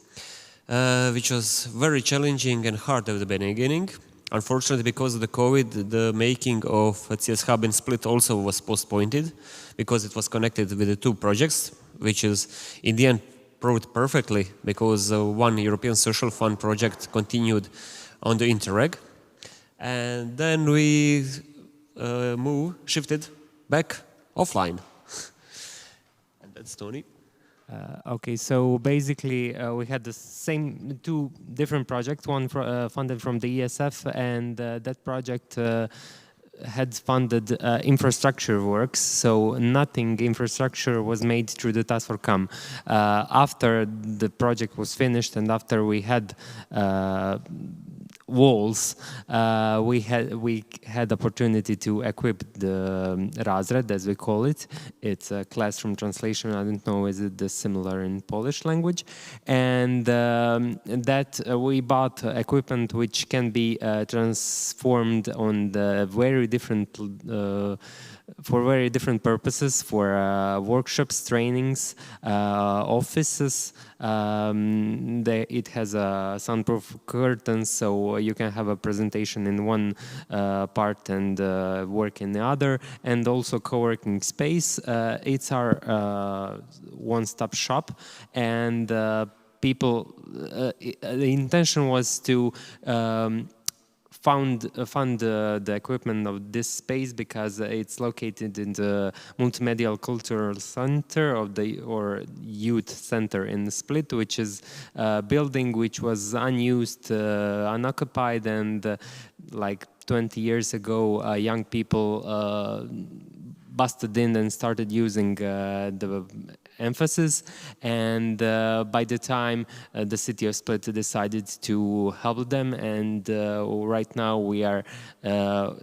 which was very challenging and hard at the beginning. Unfortunately, because of the COVID, the making of CS Hub in Split also was postponed because it was connected with the 2 projects, which is in the end proved perfectly because one European Social Fund project continued on the Interreg. And then we shifted back offline. And that's Tony. Okay, so basically we had the same 2 different projects, one funded from the ESF, and that project had funded infrastructure works, so nothing infrastructure was made through the Taskforcome. After the project was finished and after we had walls, we had opportunity to equip the Razred, as we call it. It's a classroom translation. I don't know, is it similar in Polish language? And that we bought equipment which can be transformed on the very different for very different purposes, for workshops, trainings, offices. It has a soundproof curtains, so you can have a presentation in one part and work in the other, and also co-working space. It's our one-stop shop, and people. The intention was to fund the equipment of this space because it's located in the multimedia cultural center of or youth center in Split, which is a building which was unused, unoccupied, and like 20 years ago, young people busted in and started using the emphasis, and by the time the city of Split decided to help them, and right now we are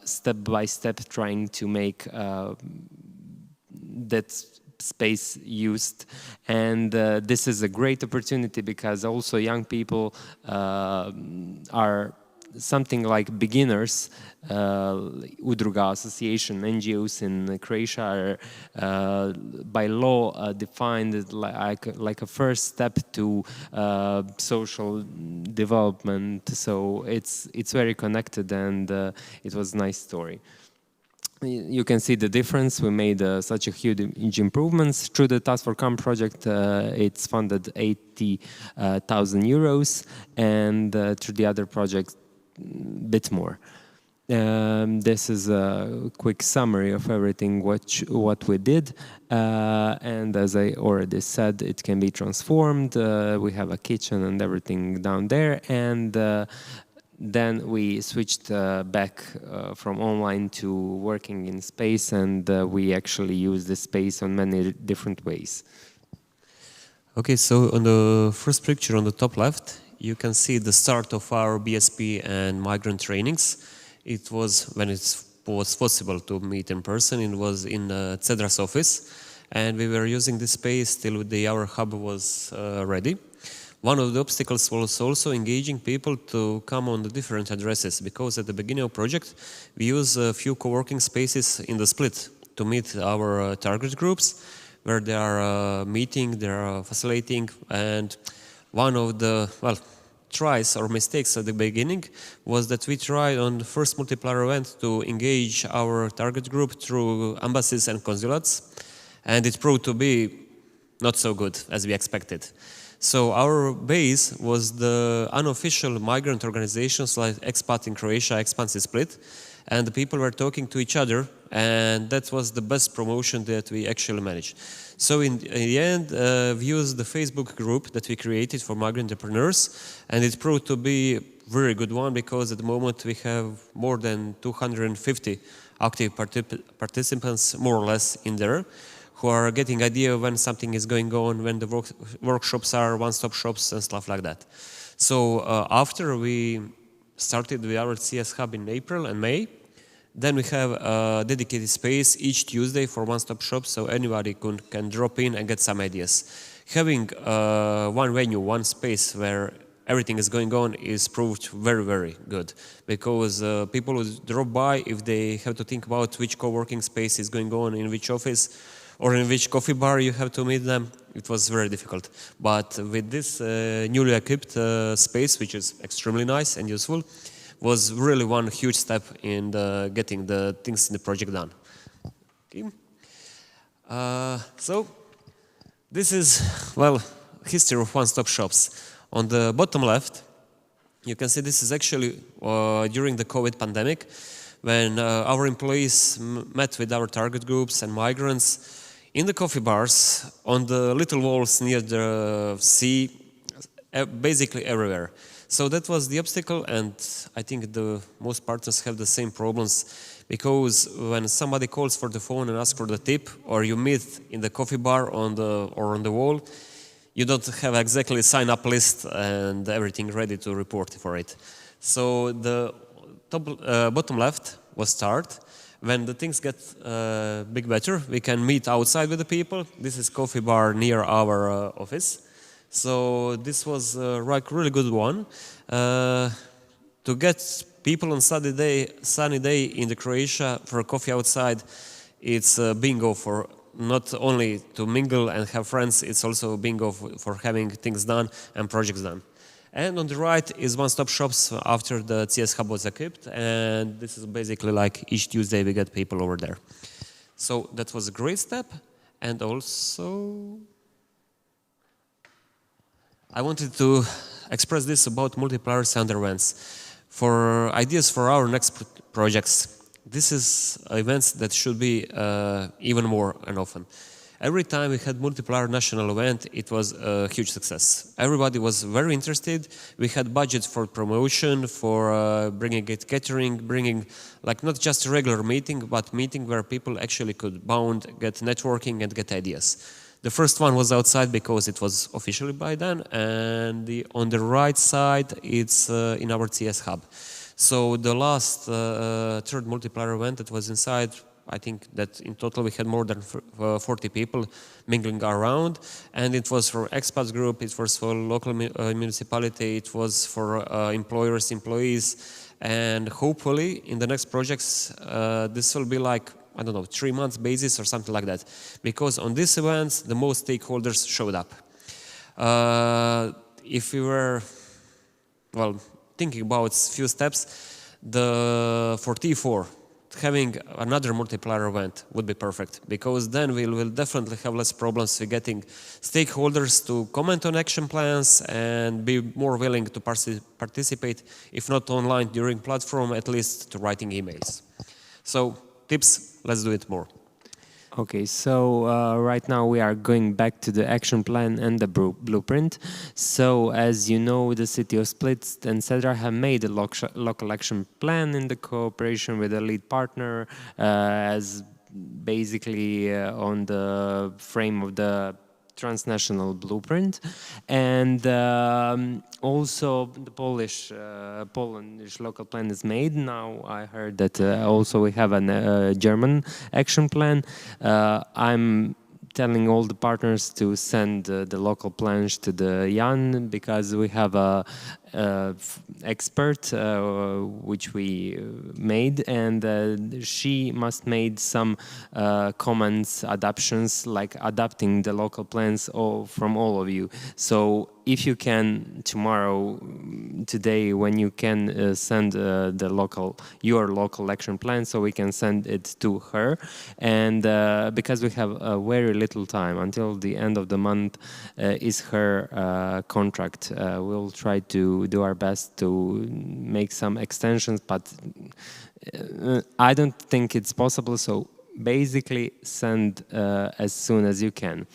step by step trying to make that space used, and this is a great opportunity because also young people are something like beginners, Udruga Association, NGOs in Croatia are by law defined like a first step to social development. So it's very connected, and it was a nice story. You can see the difference. We made such a huge improvements through the Taskforcome project. It's funded 80,000 euros, and through the other projects, bit more. This is a quick summary of everything what we did, and as I already said, it can be transformed. We have a kitchen and everything down there, and then we switched back from online to working in space, and we actually use the space on many different ways. Okay, so on the first picture on the top left, you can see the start of our BSP and migrant trainings. It was when it was possible to meet in person. It was in Cedra's office, and we were using this space till our hub was ready. One of the obstacles was also engaging people to come on the different addresses, because at the beginning of the project, we use a few co-working spaces in the split to meet our target groups, where they are meeting, they are facilitating, and one of the, tries or mistakes at the beginning was that we tried on the first multiplier event to engage our target group through embassies and consulates, and it proved to be not so good as we expected. So our base was the unofficial migrant organizations like Expat in Croatia, Expat in Split, and the people were talking to each other, and that was the best promotion that we actually managed. So in the end, we used the Facebook group that we created for migrant entrepreneurs, and it proved to be a very good one, because at the moment we have more than 250 active participants, more or less, in there, who are getting idea when something is going on, when the workshops are, one-stop shops and stuff like that. So after we started with our CS Hub in April and May, then we have a dedicated space each Tuesday for one-stop shops, so anybody can drop in and get some ideas. Having one venue, one space where everything is going on is proved very, very good, because people will drop by if they have to think about which co-working space is going on in which office, or in which coffee bar you have to meet them. It was very difficult. But with this newly equipped space, which is extremely nice and useful, was really one huge step in getting the things in the project done. Okay. So this is, history of one-stop shops. On the bottom left, you can see this is actually during the COVID pandemic, when our employees met with our target groups and migrants in the coffee bars, on the little walls near the sea, basically everywhere. So that was the obstacle, and I think the most partners have the same problems, because when somebody calls for the phone and asks for the tip, or you meet in the coffee bar or on the wall, you don't have exactly a sign-up list and everything ready to report for it. So the bottom left was start. When the things get big better, we can meet outside with the people. This is coffee bar near our office. So this was like really good one. To get people on sunny day in the Croatia for a coffee outside, it's a bingo for not only to mingle and have friends, it's also a bingo for having things done and projects done. And on the right is one-stop shops after the CS Hub was equipped, and this is basically like each Tuesday we get people over there. So that was a great step, and also I wanted to express this about multipliers and events. For ideas for our next projects, this is events that should be even more and often. Every time we had multiplier national event, it was a huge success. Everybody was very interested. We had budget for promotion, for bringing it catering, bringing like not just a regular meeting, but meeting where people actually could bond, get networking and get ideas. The first one was outside because it was officially by then, and on the right side, it's in our CS Hub. So the last third multiplier event that was inside I think that in total we had more than 40 people mingling around, and it was for expats group, it was for local municipality, it was for employers, employees, and hopefully in the next projects this will be like, I don't know, 3 months basis or something like that, because on these events the most stakeholders showed up. If we were, well, thinking about few steps, for T4, having another multiplier event would be perfect, because then we will definitely have less problems with getting stakeholders to comment on action plans and be more willing to participate, if not online during platform, at least to writing emails. So tips, let's do it more. Okay, so right now we are going back to the action plan and the blueprint. So as you know, the city of Split and Cedra have made a local action plan in the cooperation with a lead partner as basically on the frame of the transnational blueprint, and also the Polish local plan is made. Now I heard that also we have a German action plan. I'm telling all the partners to send the local plans to the Jan, because we have a expert which we made, and she must make some comments, adaptations, like adapting the local plans from all of you. So if you can tomorrow, today, when you can send your local action plan, so we can send it to her, and because we have very little time until the end of the month is her contract. We'll try to do our best to make some extensions, but I don't think it's possible, so basically send as soon as you can.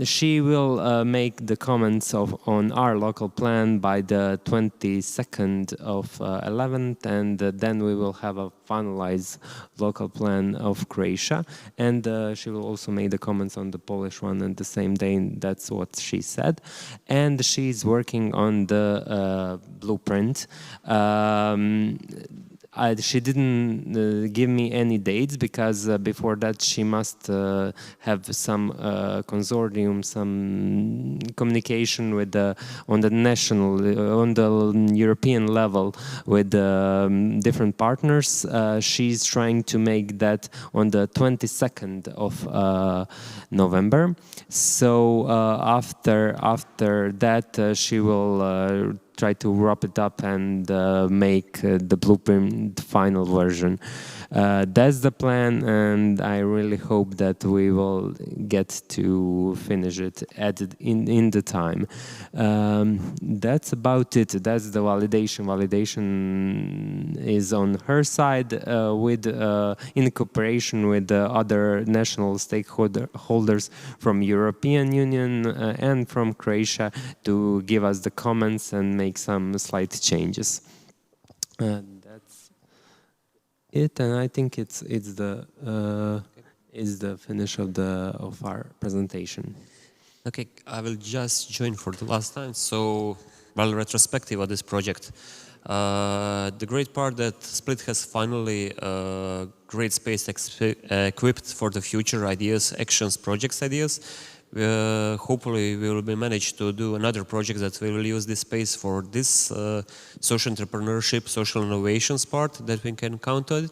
She will make the comments on our local plan by the 22nd of 11th, and then we will have a finalized local plan of Croatia, and she will also make the comments on the Polish one on the same day. That's what she said, and she's working on the blueprint. She didn't give me any dates, because before that she must have some consortium, some communication with on the European level with different partners. She's trying to make that on the 22nd of November. So after that she will try to wrap it up and make the blueprint final version. That's the plan, and I really hope that we will get to finish it in the time. That's about it. That's the validation. Validation is on her side in cooperation with the other national stakeholders from European Union and from Croatia to give us the comments and make some slight changes. That's it, and I think it's the finish of our presentation. Okay, I will just join for the last time. So, well, retrospective of this project. The great part that Split has finally great space equipped for the future ideas, actions, projects ideas. Hopefully we will be managed to do another project that we will use this space for this social entrepreneurship, social innovations part that we can count on.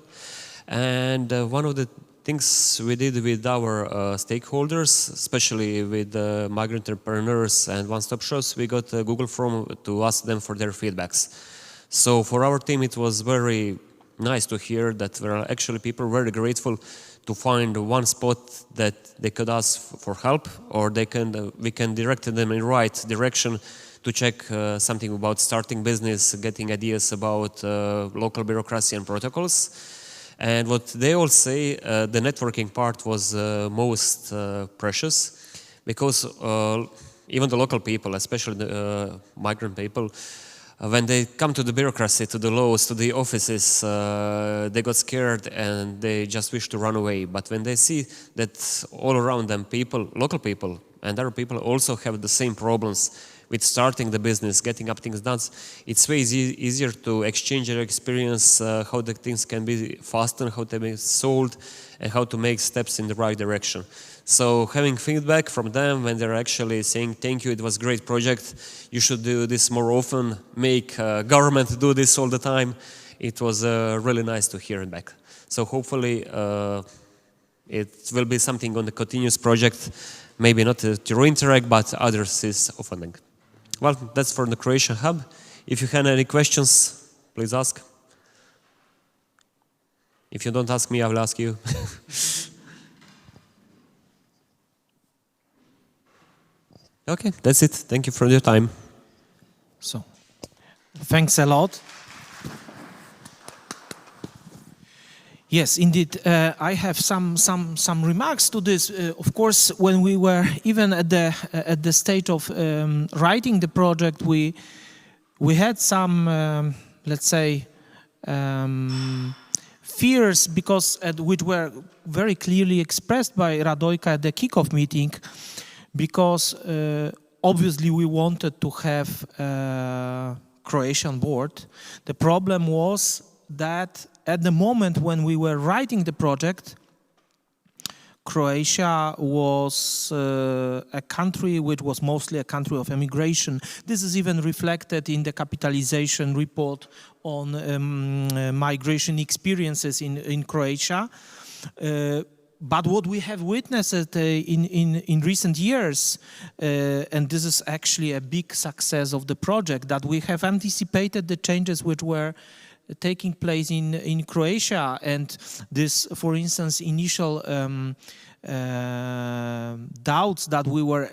And one of the things we did with our stakeholders, especially with migrant entrepreneurs and one-stop shops, we got a Google form to ask them for their feedbacks. So for our team it was very nice to hear that there are actually people very grateful to find one spot that they could ask for help, or we can direct them in the right direction to check something about starting business, getting ideas about local bureaucracy and protocols. And what they all say, the networking part was most precious, because even the local people, especially the migrant people, when they come to the bureaucracy, to the laws, to the offices, they got scared and they just wish to run away. But when they see that all around them people, local people and other people also have the same problems with starting the business, getting up things done, it's way easier to exchange their experience, how the things can be faster, how to be solved, and how to make steps in the right direction. So having feedback from them when they're actually saying, thank you, it was a great project, you should do this more often, make government do this all the time, it was really nice to hear it back. So hopefully it will be something on the continuous project, maybe not to Interact, but others is offending. Well, that's for the Croatian Hub. If you have any questions, please ask. If you don't ask me, I will ask you. Okay, that's it. Thank you for your time. So, thanks a lot. Yes, indeed. I have some remarks to this. Of course, when we were even at the stage of writing the project, we had some, let's say, fears because which were very clearly expressed by Radojka at the kickoff meeting, because obviously we wanted to have a Croatian board. The problem was that at the moment when we were writing the project, Croatia was a country which was mostly a country of emigration. This is even reflected in the capitalization report on migration experiences in Croatia. But what we have witnessed in recent years, and this is actually a big success of the project, that we have anticipated the changes which were taking place in Croatia, and this, for instance, initial doubts that we were,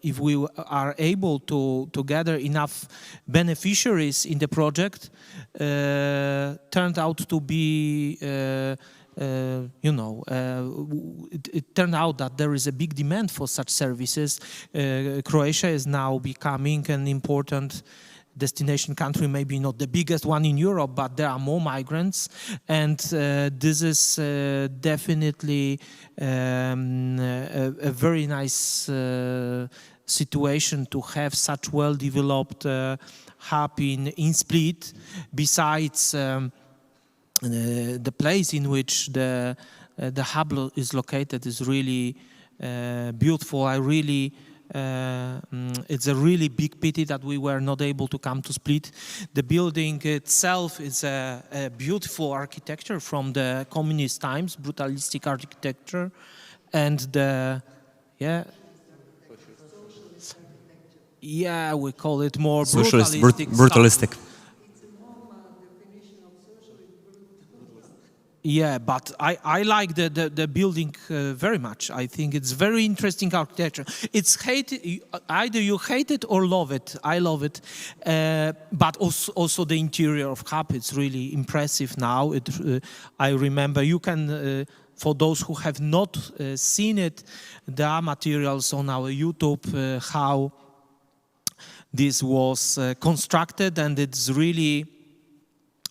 if we are able to gather enough beneficiaries in the project, turned out to be, it turned out that there is a big demand for such services. Croatia is now becoming an important destination country, maybe not the biggest one in Europe, but there are more migrants, and this is definitely a very nice situation to have such well-developed hub in Split. Besides the place in which the hub is located is really beautiful. It's a really big pity that we were not able to come to Split. The building itself is a beautiful architecture from the communist times, brutalistic architecture, and we call it more brutalistic. Yeah, but I like the building very much. I think it's very interesting architecture. It's hated, either you hate it or love it. I love it, but also the interior of hub. It's really impressive now. I remember you can. For those who have not seen it, there are materials on our YouTube how this was constructed, and it's really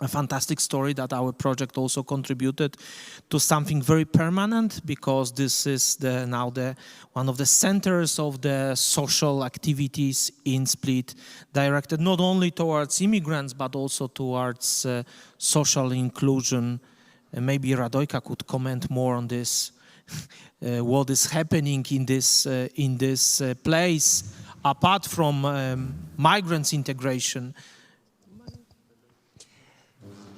a fantastic story that our project also contributed to something very permanent, because this is now one of the centers of the social activities in Split, directed not only towards immigrants but also towards social inclusion. Maybe Radojka could comment more on this, what is happening in this place apart from migrants' integration.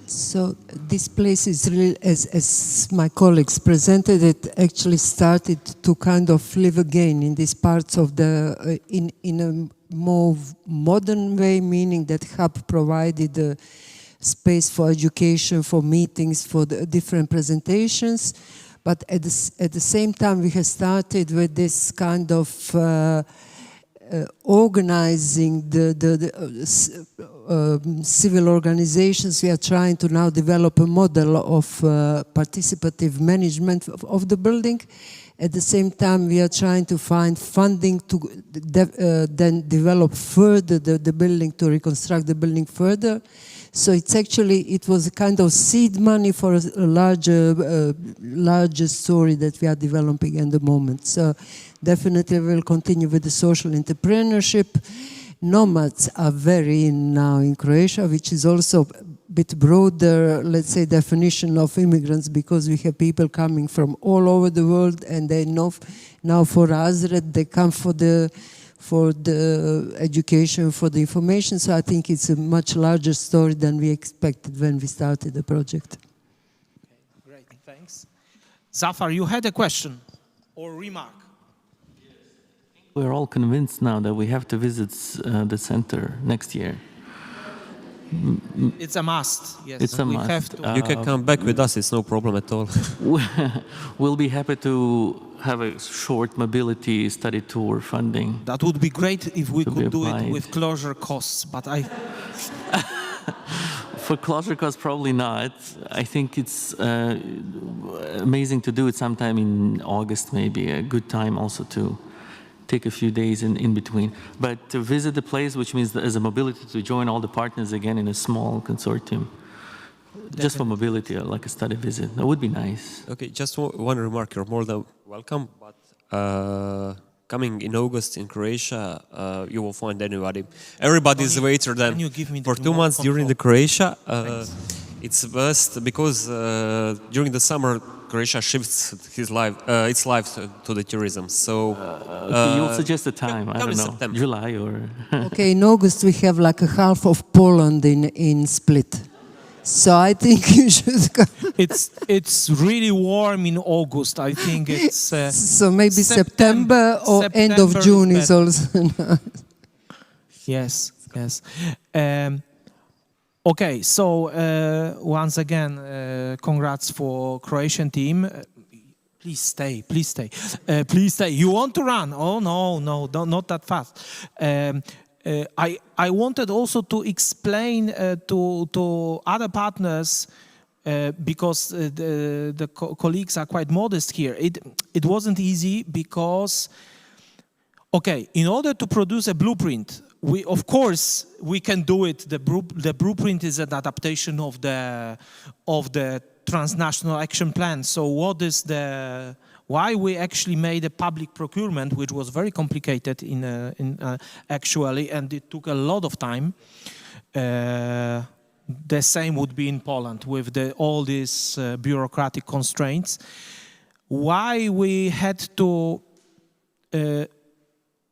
So this place is really, as my colleagues presented it, actually started to kind of live again in these parts of the, in a more modern way, meaning that hub provided space for education, for meetings, for the different presentations. But at the same time, we have started with this kind of organizing the civil organizations. We are trying to now develop a model of participative management of the building, At the same time, we are trying to find funding to then develop further the building, to reconstruct the building further. So it's actually, it was a kind of seed money for a larger story that we are developing at the moment. So definitely we'll continue with the social entrepreneurship. Nomads are very in now in Croatia, which is also a bit broader, let's say, definition of immigrants, because we have people coming from all over the world, and they know now for Razred, they come for the education, for the information. So I think it's a much larger story than we expected when we started the project. Okay, great, thanks. Zafar, you had a question or remark? We're all convinced now that we have to visit the center next year. It's a must, yes. It's a must. Have to. You can come back with us, it's no problem at all. We'll be happy to have a short mobility study tour funding. That would be great if we could do it with closure costs, but I... For closure costs, probably not. I think it's amazing to do it sometime in August, maybe a good time also to take a few days in between. But to visit the place, which means as a mobility to join all the partners again in a small consortium, just for mobility, like a study visit, that would be nice. Okay, just one remark. You're more than welcome, but coming in August in Croatia, you will find anybody. Everybody's waiting then for 2 months during the Croatia. It's best because during the summer, Croatia shifts its life to the tourism. So you'll suggest a time, I don't know, September. July or... Okay, in August we have like a half of Poland in Split. So I think you should come. It's really warm in August. I think it's... so maybe September or end of June is also nice. Yes, yes. Okay, so once again, congrats for Croatian team. Please stay, please stay, please stay. You want to run? Oh no, not that fast. I wanted also to explain to other partners because the colleagues are quite modest here. It wasn't easy because, okay, in order to produce a blueprint, of course we can do it. The blueprint is an adaptation of the transnational action plan. So what is why we actually made a public procurement, which was very complicated actually, and it took a lot of time. The same would be in Poland with all these bureaucratic constraints. Why we had to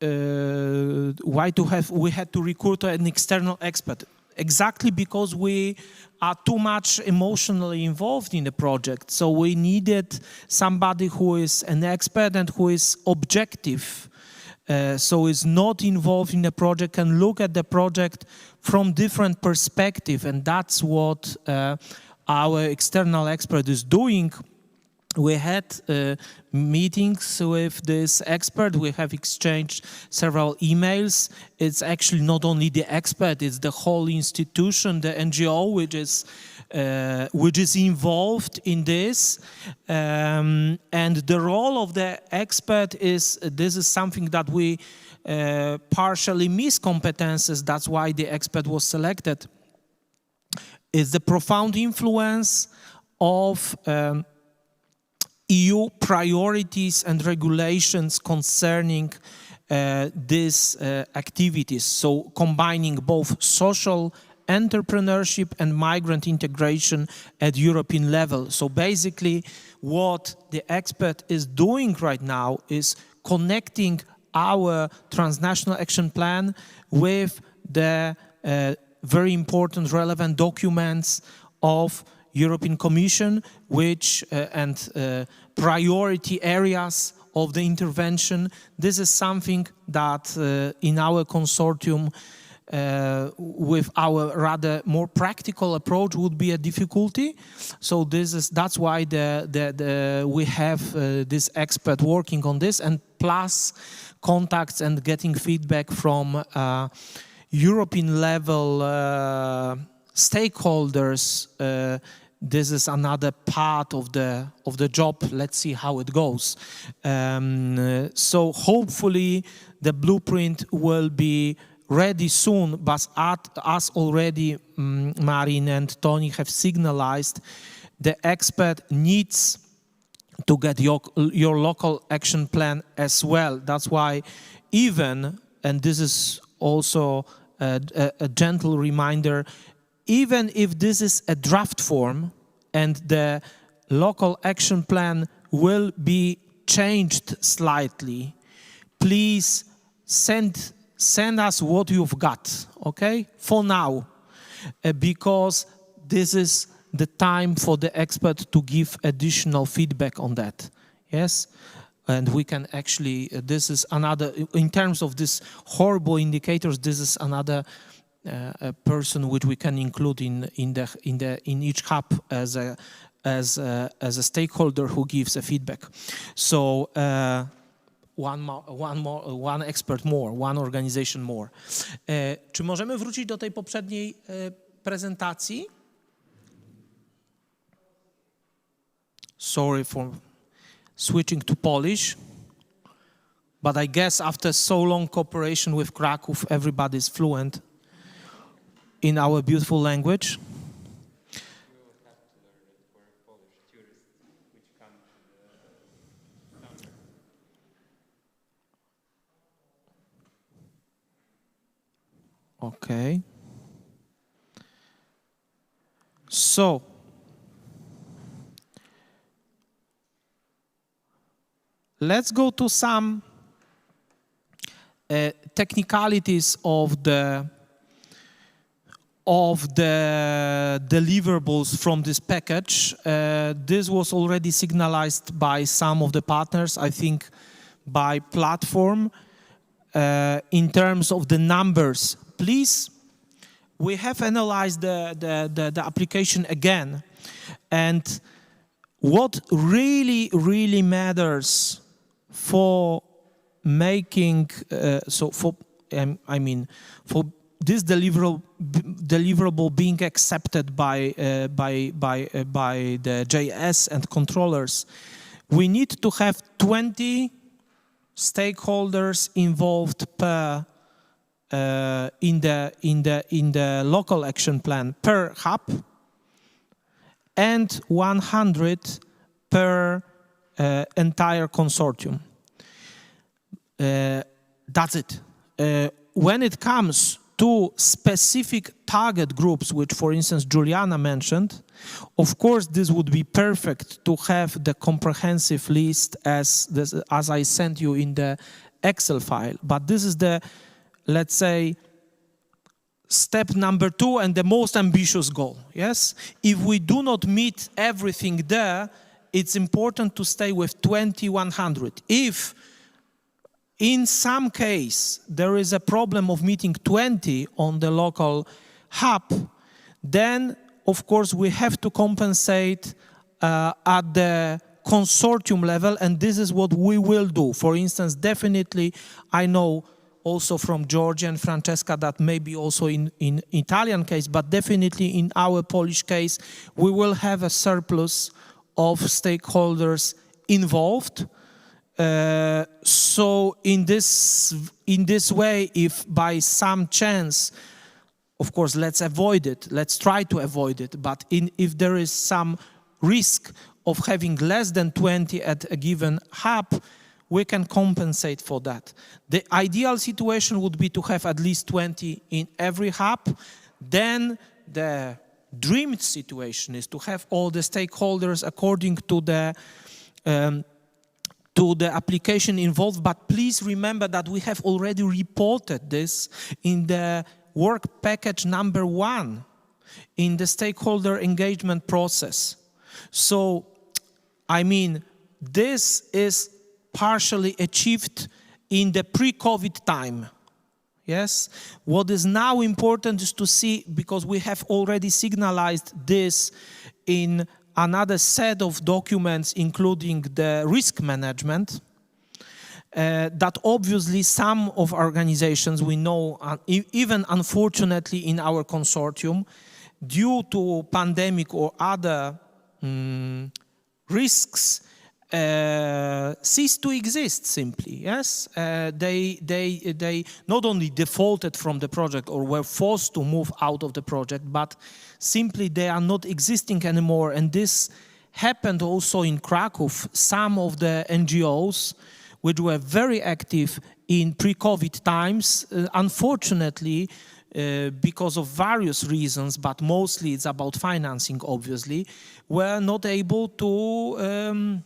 we had to recruit an external expert? Exactly because we are too much emotionally involved in the project. So we needed somebody who is an expert and who is objective. So is not involved in the project and look at the project from different perspective. And that's what our external expert is doing. We had meetings with this expert. We have exchanged several emails. It's actually not only the expert, it's the whole institution, the NGO, which is involved in this. And the role of the expert is, this is something that we partially miss competences. That's why the expert was selected. Is the profound influence of EU priorities and regulations concerning these activities. So combining both social entrepreneurship and migrant integration at European level. So basically what the expert is doing right now is connecting our transnational action plan with the very important relevant documents of European Commission, which and priority areas of the intervention. This is something that in our consortium with our rather more practical approach would be a difficulty. So that's why we have this expert working on this, and plus contacts and getting feedback from European level stakeholders this is another part of the job. Let's see how it goes. So hopefully the blueprint will be ready soon, but as already Marin and Tony have signalized, the expert needs to get your local action plan as well. That's why even, and this is also a gentle reminder, even if this is a draft form and the local action plan will be changed slightly, please send us what you've got, okay? For now, because this is the time for the expert to give additional feedback on that, yes? And we can actually, this is another, in terms of this horrible indicators, this is another a person which we can include in each hub as a stakeholder who gives a feedback. So one expert more, one organization more. Czy możemy wrócić do tej poprzedniej prezentacji? Sorry for switching to Polish, but I guess after so long cooperation with Krakow, everybody's fluent in our beautiful language. Okay. So, let's go to some technicalities of the deliverables from this package. This was already signalized by some of the partners, I think by platform. In terms of the numbers, please, we have analyzed the application again, and what really matters for making for this deliverable being accepted by the JS and controllers, we need to have 20 stakeholders involved per in the local action plan per hub, and 100 per entire consortium. That's it. When it comes to specific target groups, which for instance Juliana mentioned, of course this would be perfect to have the comprehensive list as I sent you in the Excel file. But this is the, let's say, step number 2 and the most ambitious goal, yes? If we do not meet everything there, it's important to stay with 20-100. If in some case there is a problem of meeting 20 on the local hub, then of course we have to compensate at the consortium level, and this is what we will do. For instance, definitely I know also from Georgia and Francesca that maybe also in Italian case, but definitely in our Polish case, we will have a surplus of stakeholders involved. So in this way, if by some chance, of course, let's avoid it, let's try to avoid it, but if there is some risk of having less than 20 at a given hub, we can compensate for that. The ideal situation would be to have at least 20 in every hub. Then the dream situation is to have all the stakeholders according to the application involved. But please remember that we have already reported this in the work package number 1 in the stakeholder engagement process. So, I mean, this is partially achieved in the pre-COVID time, yes? What is now important is to see, because we have already signalized this in another set of documents, including the risk management, that obviously some of organizations we know, even unfortunately in our consortium, due to pandemic or other risks, cease to exist simply. Yes, they not only defaulted from the project or were forced to move out of the project, but simply they are not existing anymore. And this happened also in Krakow. Some of the NGOs, which were very active in pre-COVID times, unfortunately, because of various reasons, but mostly it's about financing, obviously, were not able to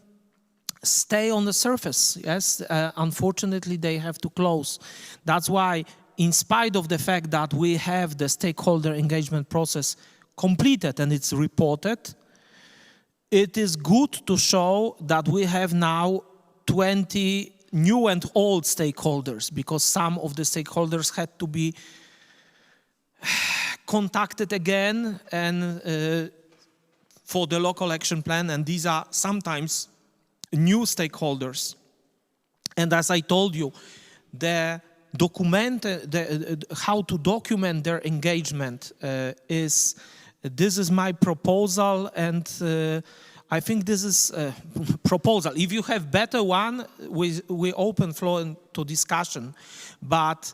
stay on the surface. Yes, unfortunately, they have to close. That's why, in spite of the fact that we have the stakeholder engagement process completed and it's reported, it is good to show that we have now 20 new and old stakeholders, because some of the stakeholders had to be contacted again and for the local action plan, and these are sometimes new stakeholders. And as I told you, how to document their engagement this is my proposal, and I think this is a proposal. If you have better one, we open floor to discussion. But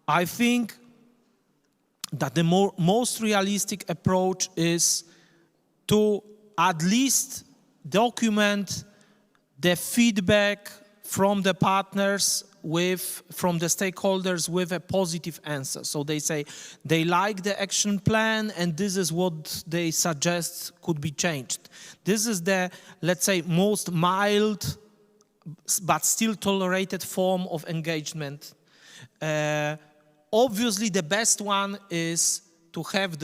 I think that the most realistic approach is to at least document the feedback from the partners from the stakeholders with a positive answer. So they say they like the action plan and this is what they suggest could be changed. This is the, let's say, most mild but still tolerated form of engagement. Obviously, the best one is to have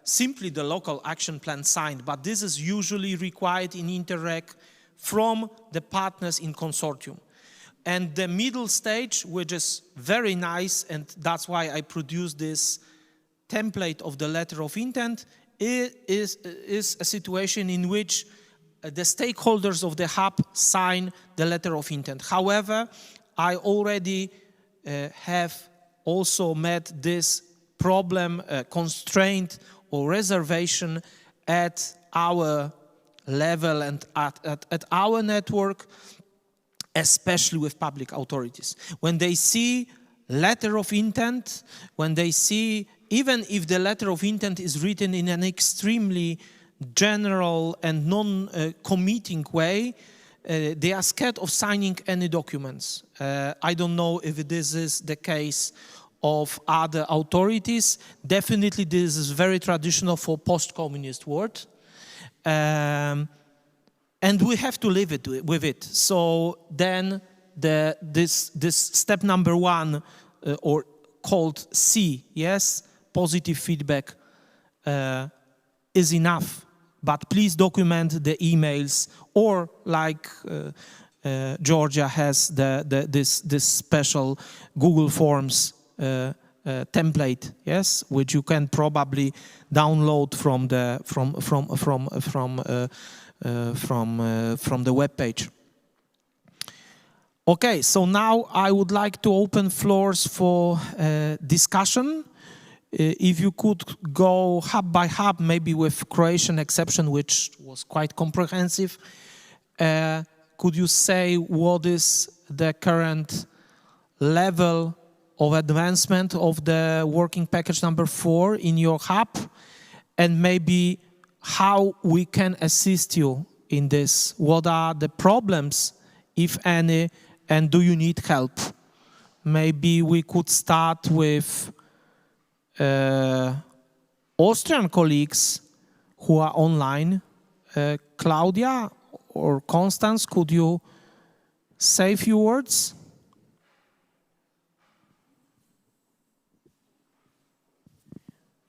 simply the local action plan signed, but this is usually required in Interreg from the partners in consortium. And the middle stage, which is very nice, and that's why I produced this template of the letter of intent, is a situation in which the stakeholders of the hub sign the letter of intent. However, I already have also met this problem, constraint or reservation at our level and at our network, especially with public authorities. When they see letter of intent, when they see, even if the letter of intent is written in an extremely general and non-committing way, they are scared of signing any documents. I don't know if this is the case of other authorities. Definitely this is very traditional for post-communist world. And we have to live with it. So then this step number one, or called C, yes, positive feedback, is enough. But please document the emails, or like Georgia has this special Google Forms template, yes, which you can probably download from the web page. Okay, so now I would like to open floors for discussion. If you could go hub by hub, maybe with Croatian exception, which was quite comprehensive, could you say what is the current level of advancement of the working package number 4 in your hub, and maybe how we can assist you in this? What are the problems, if any, and do you need help? Maybe we could start with Austrian colleagues who are online. Claudia or Constance, could you say a few words?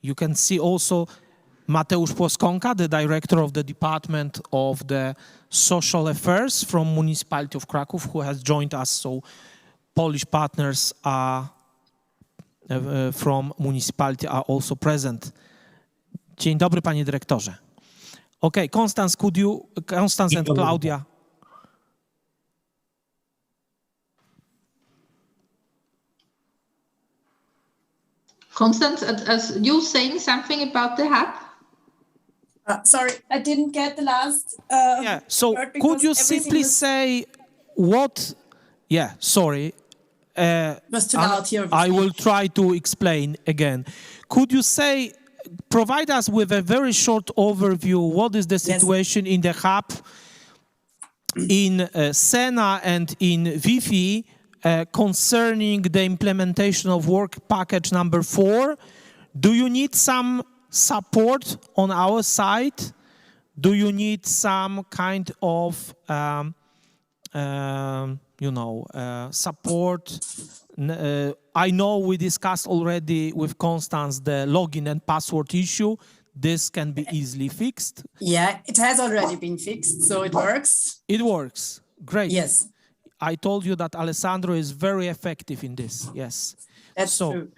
You can see also Mateusz Płoskonka, the director of the Department of the Social Affairs from Municipality of Krakow, who has joined us. So Polish partners from municipality are also present. Dzień dobry, panie dyrektorze. Okay, Constance and Claudia. Constance, as you saying something about the hub? Sorry, I didn't get the last Yeah, so word could because you everything simply was- say what? Yeah, sorry. Was too loud here, I obviously. will try to explain again. Could you say, provide us with a very short overview, what is the situation in the hub, in SENA and in Wi-Fi concerning the implementation of work package number 4? Do you need some support on our side? Do you need some kind of support? I know we discussed already with Constance the login and password issue. This can be easily fixed. Yeah, it has already been fixed, so it works. It works. Great. Yes. I told you that Alessandro is very effective in this. Yes. That's true.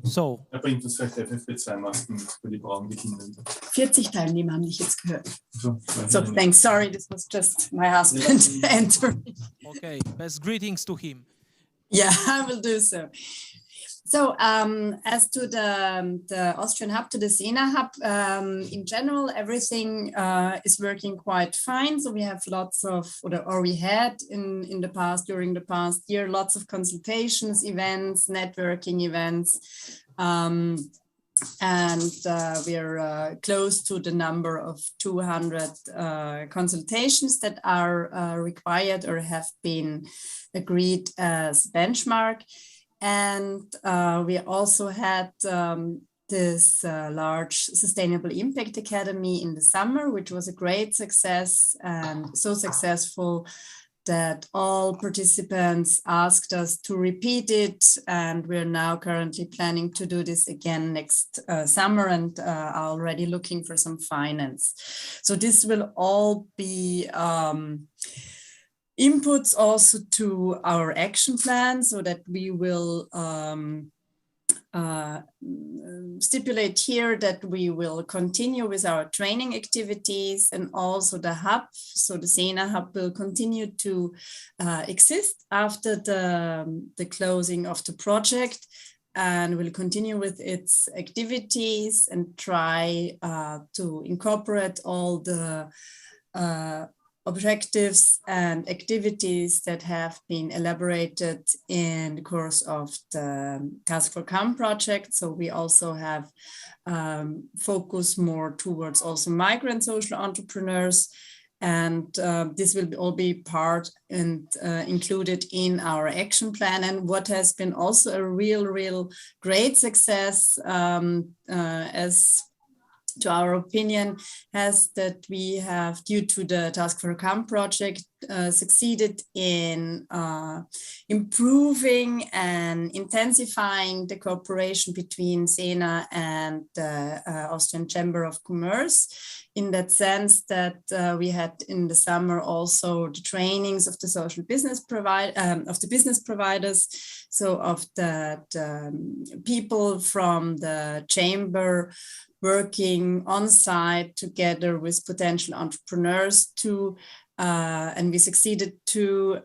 So. Er bringt uns vielleicht FFP2-Masken für die brauchen 40 Teilnehmer haben dich jetzt gehört. So thanks. Sorry, this was just my husband entering. Okay, best greetings to him. Yeah, I will do so. So as to the Austrian hub, to the SENA hub, in general, everything is working quite fine. So we have lots of, or we had in the past, during the past year, lots of consultations, events, networking events. And we are close to the number of 200 consultations that are required or have been agreed as benchmark. And we also had this large Sustainable Impact Academy in the summer, which was a great success and so successful that all participants asked us to repeat it. And we're now currently planning to do this again next summer and are already looking for some finance. So this will all be inputs also to our action plan so that we will stipulate here that we will continue with our training activities and also the hub. So the SENA hub will continue to exist after the closing of the project and will continue with its activities and try to incorporate all the objectives and activities that have been elaborated in the course of the Taskforcome project. So we also have focused more towards also migrant social entrepreneurs. And this will all be part and included in our action plan. And what has been also a real great success as to our opinion, has that we have, due to the Taskforcome project, succeeded in improving and intensifying the cooperation between SENA and the Austrian Chamber of Commerce, in that sense that we had in the summer also the trainings of the social business business providers, so of the people from the chamber working on site together with potential entrepreneurs and we succeeded to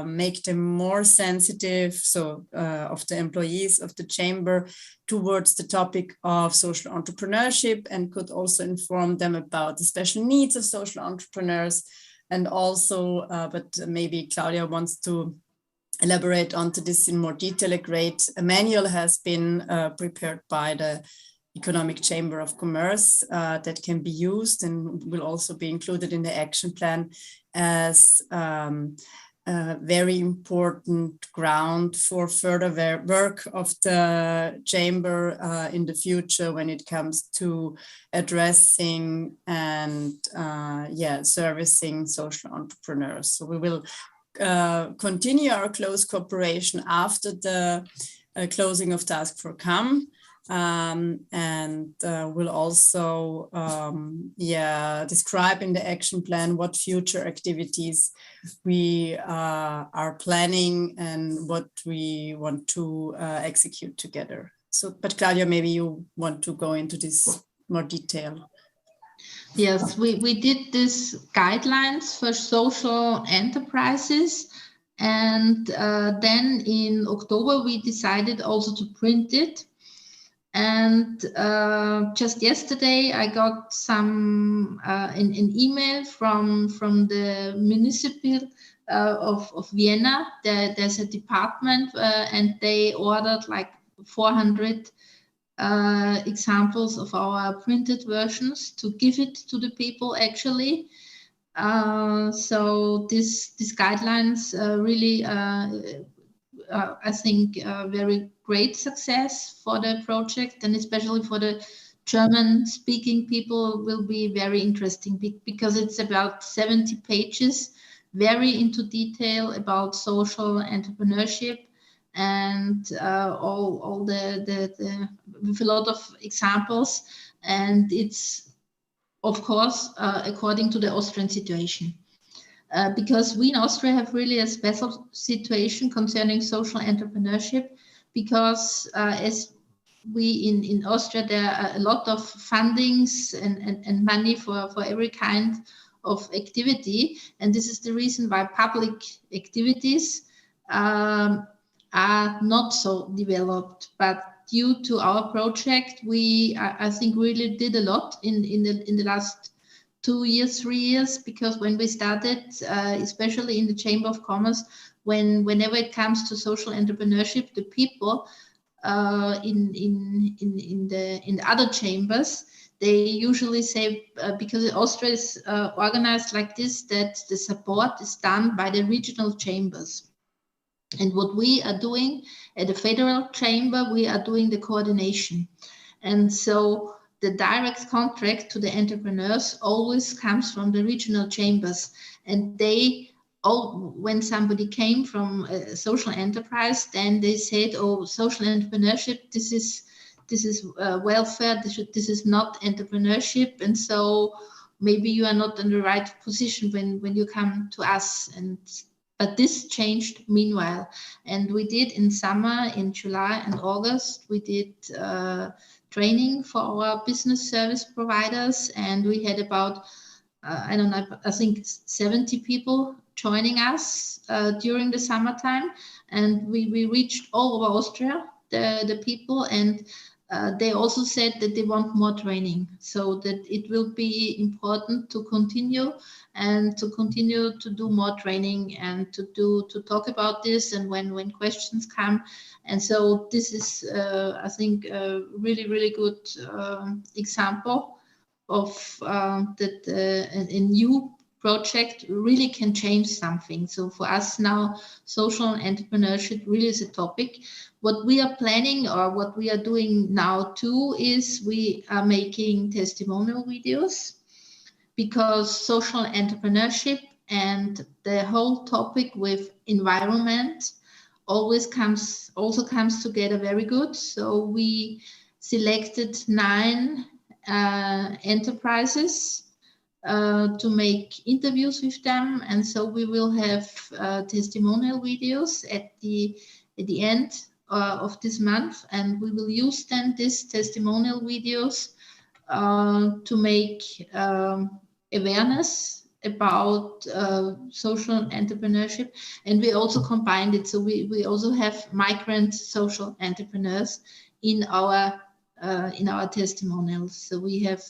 make them more sensitive, so of the employees of the chamber, towards the topic of social entrepreneurship, and could also inform them about the special needs of social entrepreneurs. And also, but maybe Claudia wants to elaborate onto this in more detail, a manual has been prepared by the Economic Chamber of Commerce that can be used and will also be included in the action plan as a very important ground for further work of the chamber in the future when it comes to addressing and servicing social entrepreneurs. So we will continue our close cooperation after the closing of Taskforcome. And we'll also describe in the action plan what future activities we are planning and what we want to execute together. So, but Claudia, maybe you want to go into this more detail. Yes, we did these guidelines for social enterprises, and then in October we decided also to print it. And just yesterday, I got an email from the municipal of Vienna. There's a department, and they ordered like 400 examples of our printed versions to give it to the people actually. So these guidelines really, I think, very great success for the project, and especially for the German-speaking people will be very interesting because it's about 70 pages, very into detail about social entrepreneurship, and all the with a lot of examples, and it's of course according to the Austrian situation. Because we in Austria have really a special situation concerning social entrepreneurship, because as we in Austria, there are a lot of fundings and money for every kind of activity. And this is the reason why public activities are not so developed. But due to our project, we, I think, really did a lot in the last 2 years, 3 years, because when we started, especially in the Chamber of Commerce, whenever it comes to social entrepreneurship, the people in the other chambers, they usually say, because Austria is organized like this, that the support is done by the regional chambers. And what we are doing at the federal chamber, we are doing the coordination. And so the direct contract to the entrepreneurs always comes from the regional chambers. And they all, when somebody came from a social enterprise, then they said, oh, social entrepreneurship, this is welfare, this is not entrepreneurship. And so maybe you are not in the right position when you come to us. But this changed meanwhile. And we did in summer, in July and August, we did training for our business service providers. And we had about, I don't know, I think 70 people joining us during the summertime. And we reached all over Austria, the people, and they also said that they want more training, so that it will be important to continue to do more training and to talk about this, and when questions come. And so this is, I think, a really good example of that a new project really can change something. So for us now, social entrepreneurship really is a topic. What we are planning, or what we are doing now too, is we are making testimonial videos, because social entrepreneurship and the whole topic with environment also comes together very good. So we selected 9 enterprises to make interviews with them, and so we will have testimonial videos at the end of this month, and we will use then these testimonial videos to make awareness about social entrepreneurship. And we also combined it, so we also have migrant social entrepreneurs in our testimonials. So we have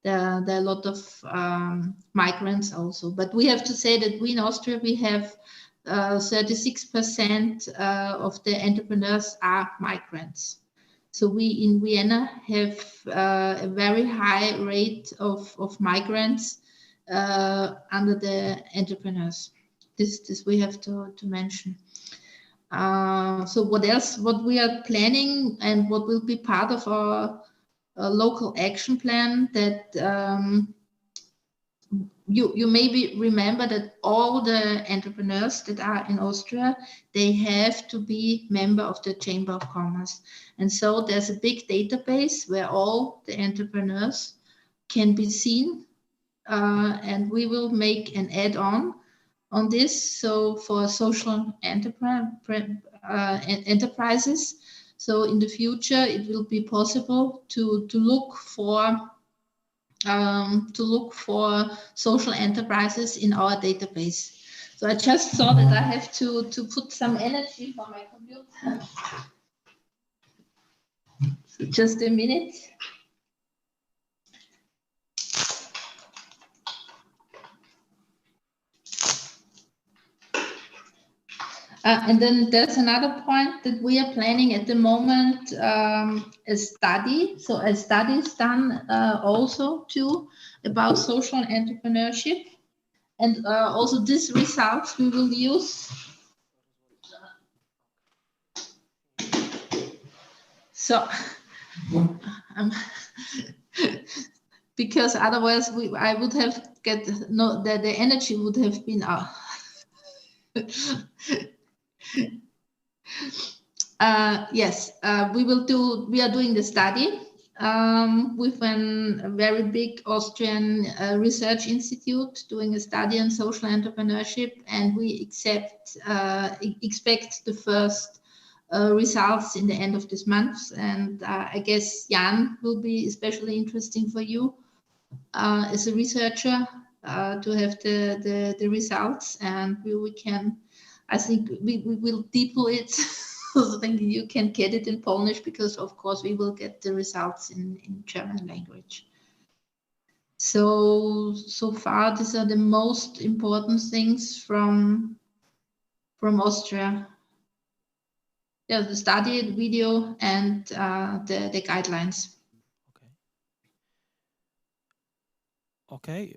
there are a lot of migrants also, but we have to say that we in Austria, we have 36% of the entrepreneurs are migrants. So we in Vienna have a very high rate of migrants under the entrepreneurs. This we have to mention. So what else? What we are planning and what will be part of our local action plan, that you maybe remember that all the entrepreneurs that are in Austria, they have to be member of the Chamber of Commerce. And so there's a big database where all the entrepreneurs can be seen, and we will make an add-on on this. So for social enterprises, so in the future, it will be possible to look for social enterprises in our database. So I just saw that I have to put some energy for my computer. So just a minute. And then there's another point that we are planning at the moment, a study. So a study is done also too about social entrepreneurship. And also these results we will use. So, because otherwise I would have the energy would have been out. Yes, we are doing the study with a very big Austrian research institute doing a study on social entrepreneurship, and we expect the first results in the end of this month. And I guess Jan will be especially interesting for you as a researcher to have the results, and we can, I think we will depot it so that you can get it in Polish, because of course we will get the results in German language. So far these are the most important things from Austria. Yeah, the study, the video, and the guidelines. Okay.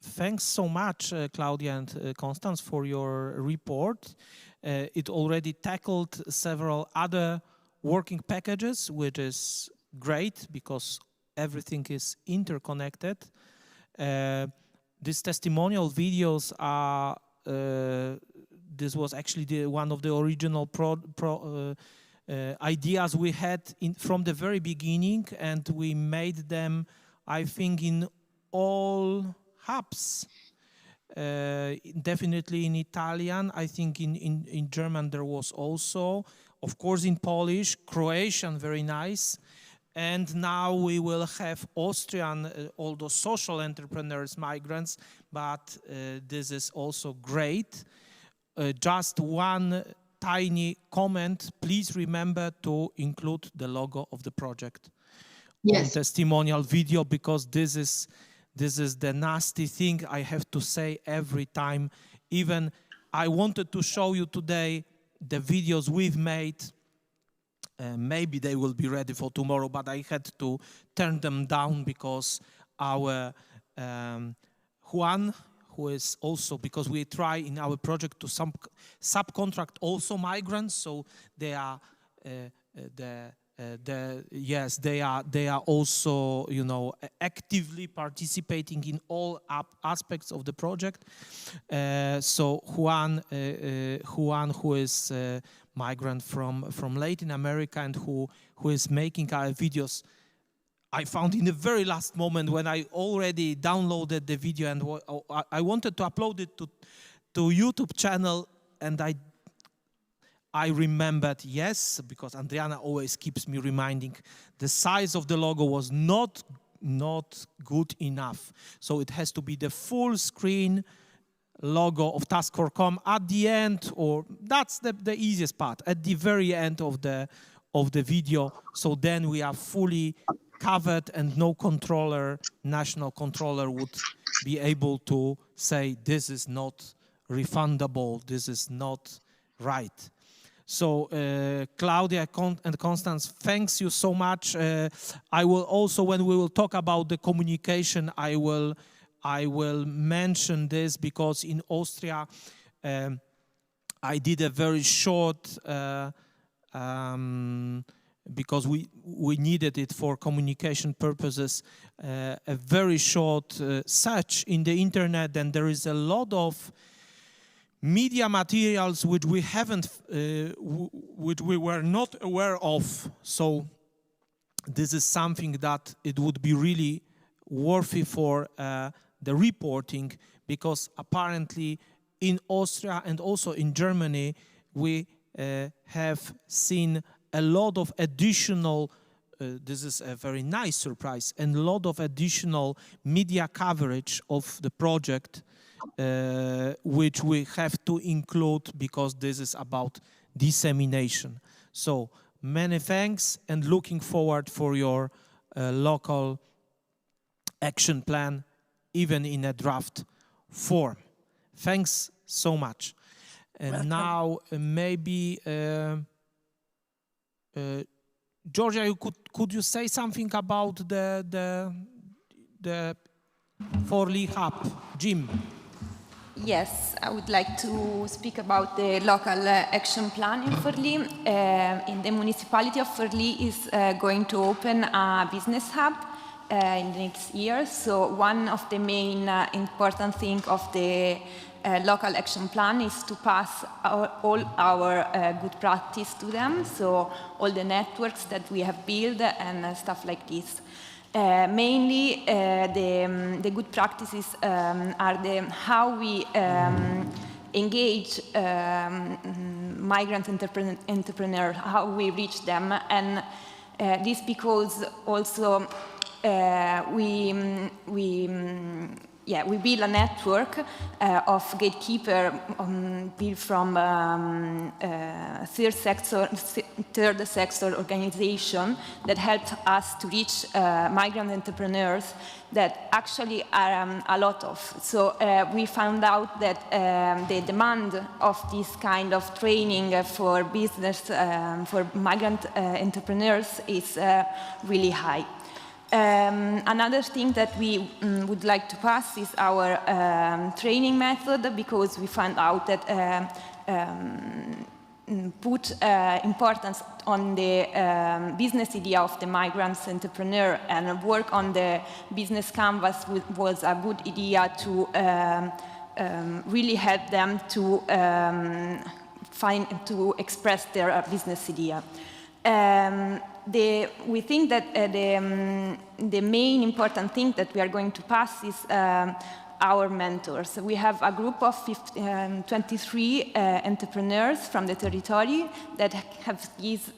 Thanks so much, Claudia and Constance, for your report. It already tackled several other working packages, which is great because everything is interconnected. These testimonial videos are, this was actually one of the original ideas we had from the very beginning, and we made them, I think, in all hubs. Definitely in Italian. I think in German there was also, of course in Polish, Croatian, very nice. And now we will have Austrian, all those social entrepreneurs, migrants, but this is also great. Just one tiny comment, please remember to include the logo of the project on testimonial video, because this is the nasty thing I have to say every time. Even I wanted to show you today the videos we've made. Maybe they will be ready for tomorrow, but I had to turn them down because our Juan, who is also, because we try in our project to subcontract also migrants, so they are they are also, you know, actively participating in all aspects of the project. So Juan, who is a migrant from Latin America and who is making our videos, I found in the very last moment when I already downloaded the video and I wanted to upload it to YouTube channel, and I remembered, yes, because Adriana always keeps me reminding, the size of the logo was not good enough. So it has to be the full screen logo of Taskforcome at the end, or that's the easiest part, at the very end of the video. So then we are fully covered and no controller, national controller, would be able to say this is not refundable, this is not right. So Claudia and Constance, thanks you so much. I will also, when we will talk about the communication, I will mention this, because in Austria I did a very short, because we needed it for communication purposes, a very short search in the internet, and there is a lot of media materials which we haven't, which we were not aware of. So this is something that it would be really worthy for the reporting, because apparently in Austria and also in Germany we have seen a lot of additional, this is a very nice surprise, and a lot of additional media coverage of the project, which we have to include because this is about dissemination. So many thanks and looking forward for your local action plan, even in a draft form. Thanks so much. And Welcome. now maybe Georgia, could you say something about the Forli hub, Jim? Yes, I would like to speak about the local action plan in Forli. In the municipality of Forli is going to open a business hub in the next year. So one of the main important things of the local action plan is to pass all our good practice to them. So all the networks that we have built and stuff like this. Mainly the good practices are how we engage migrant entrepreneurs, how we reach them, and this because also we build a network of gatekeeper built from third sector organization that helped us to reach migrant entrepreneurs that actually are a lot of. So we found out that the demand of this kind of training for business, for migrant entrepreneurs is really high. Another thing that we would like to pass is our training method, because we found out that put importance on the business idea of the migrants entrepreneur and work on the business canvas was a good idea to really help them to express their business idea. We think that the main important thing that we are going to pass is our mentors. We have a group of 23 entrepreneurs from the territory that have given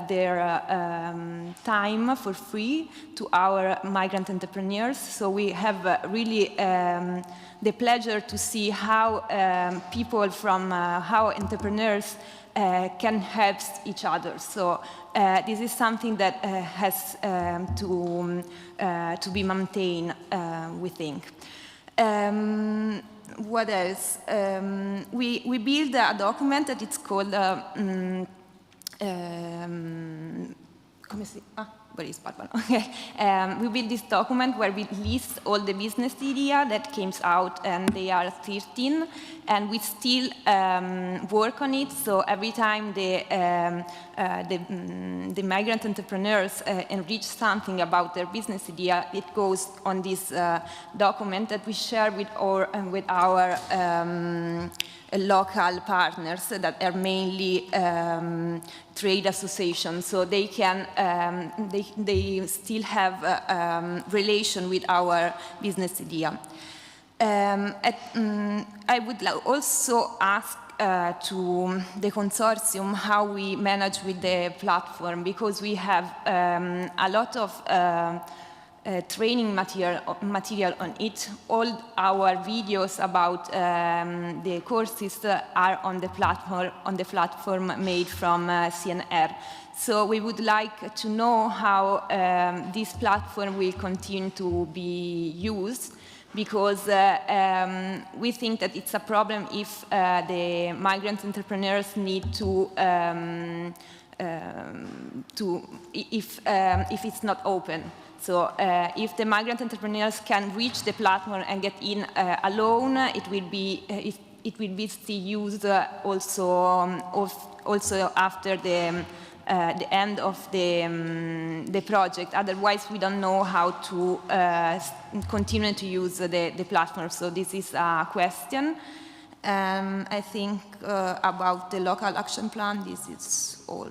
their time for free to our migrant entrepreneurs. So we have really the pleasure to see how people from how entrepreneurs can help each other. So this is something that has to be maintained, we think. What else? We build a document that it's called Okay. We built this document where we list all the business idea that came out, and they are 13, and we still work on it. So every time the migrant entrepreneurs enrich something about their business idea, it goes on this document that we share with our local partners that are mainly trade associations, so they can they still have relation with our business idea. I would also ask to the consortium how we manage with the platform, because we have a lot of training material on it. All our videos about the courses are on the platform made from CNR. So we would like to know how this platform will continue to be used, because we think that it's a problem if the migrant entrepreneurs need if it's not open. So if the migrant entrepreneurs can reach the platform and get in alone, it will be still used also after the end of the project. Otherwise, we don't know how to continue to use the platform. So this is a question. I think about the local action plan, this is all.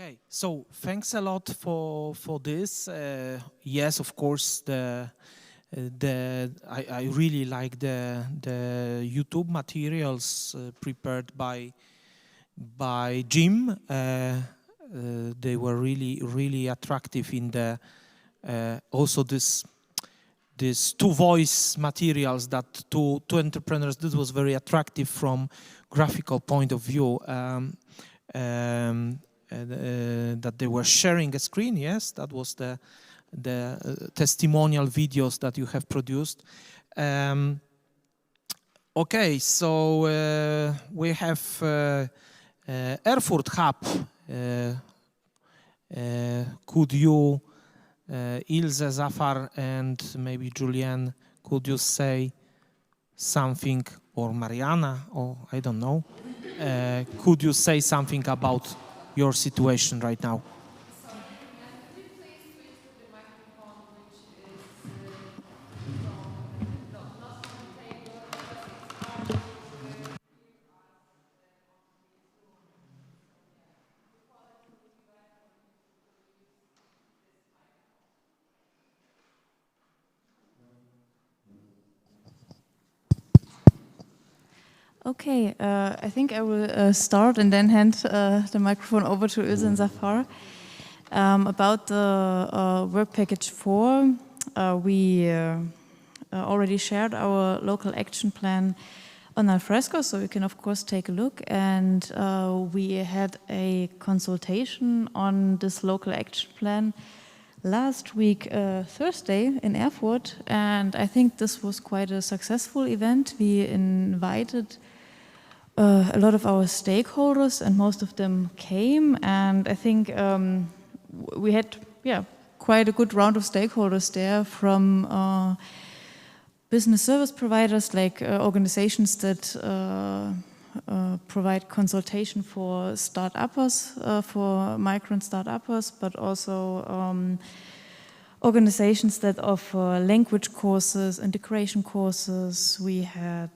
Okay, so thanks a lot for this. Yes, of course, I really like the YouTube materials prepared by Jim. They were really attractive in the also these two voice materials that two entrepreneurs did was very attractive from graphical point of view. That they were sharing a screen. Yes, that was the testimonial videos that you have produced. Okay, so we have Erfurt Hub. Could you, Ilse, Zafar, and maybe Julian, could you say something, or Mariana, or I don't know, could you say something about your situation right now? Okay, I think I will start and then hand the microphone over to Ilse and Zafar. About the work package 4, we already shared our local action plan on Alfresco, so you can of course take a look. And we had a consultation on this local action plan last week, Thursday, in Erfurt, and I think this was quite a successful event. We invited a lot of our stakeholders, and most of them came, and I think we had quite a good round of stakeholders there, from business service providers, like organizations that provide consultation for start-uppers, for migrant start-uppers, but also organizations that offer language courses, integration courses. We had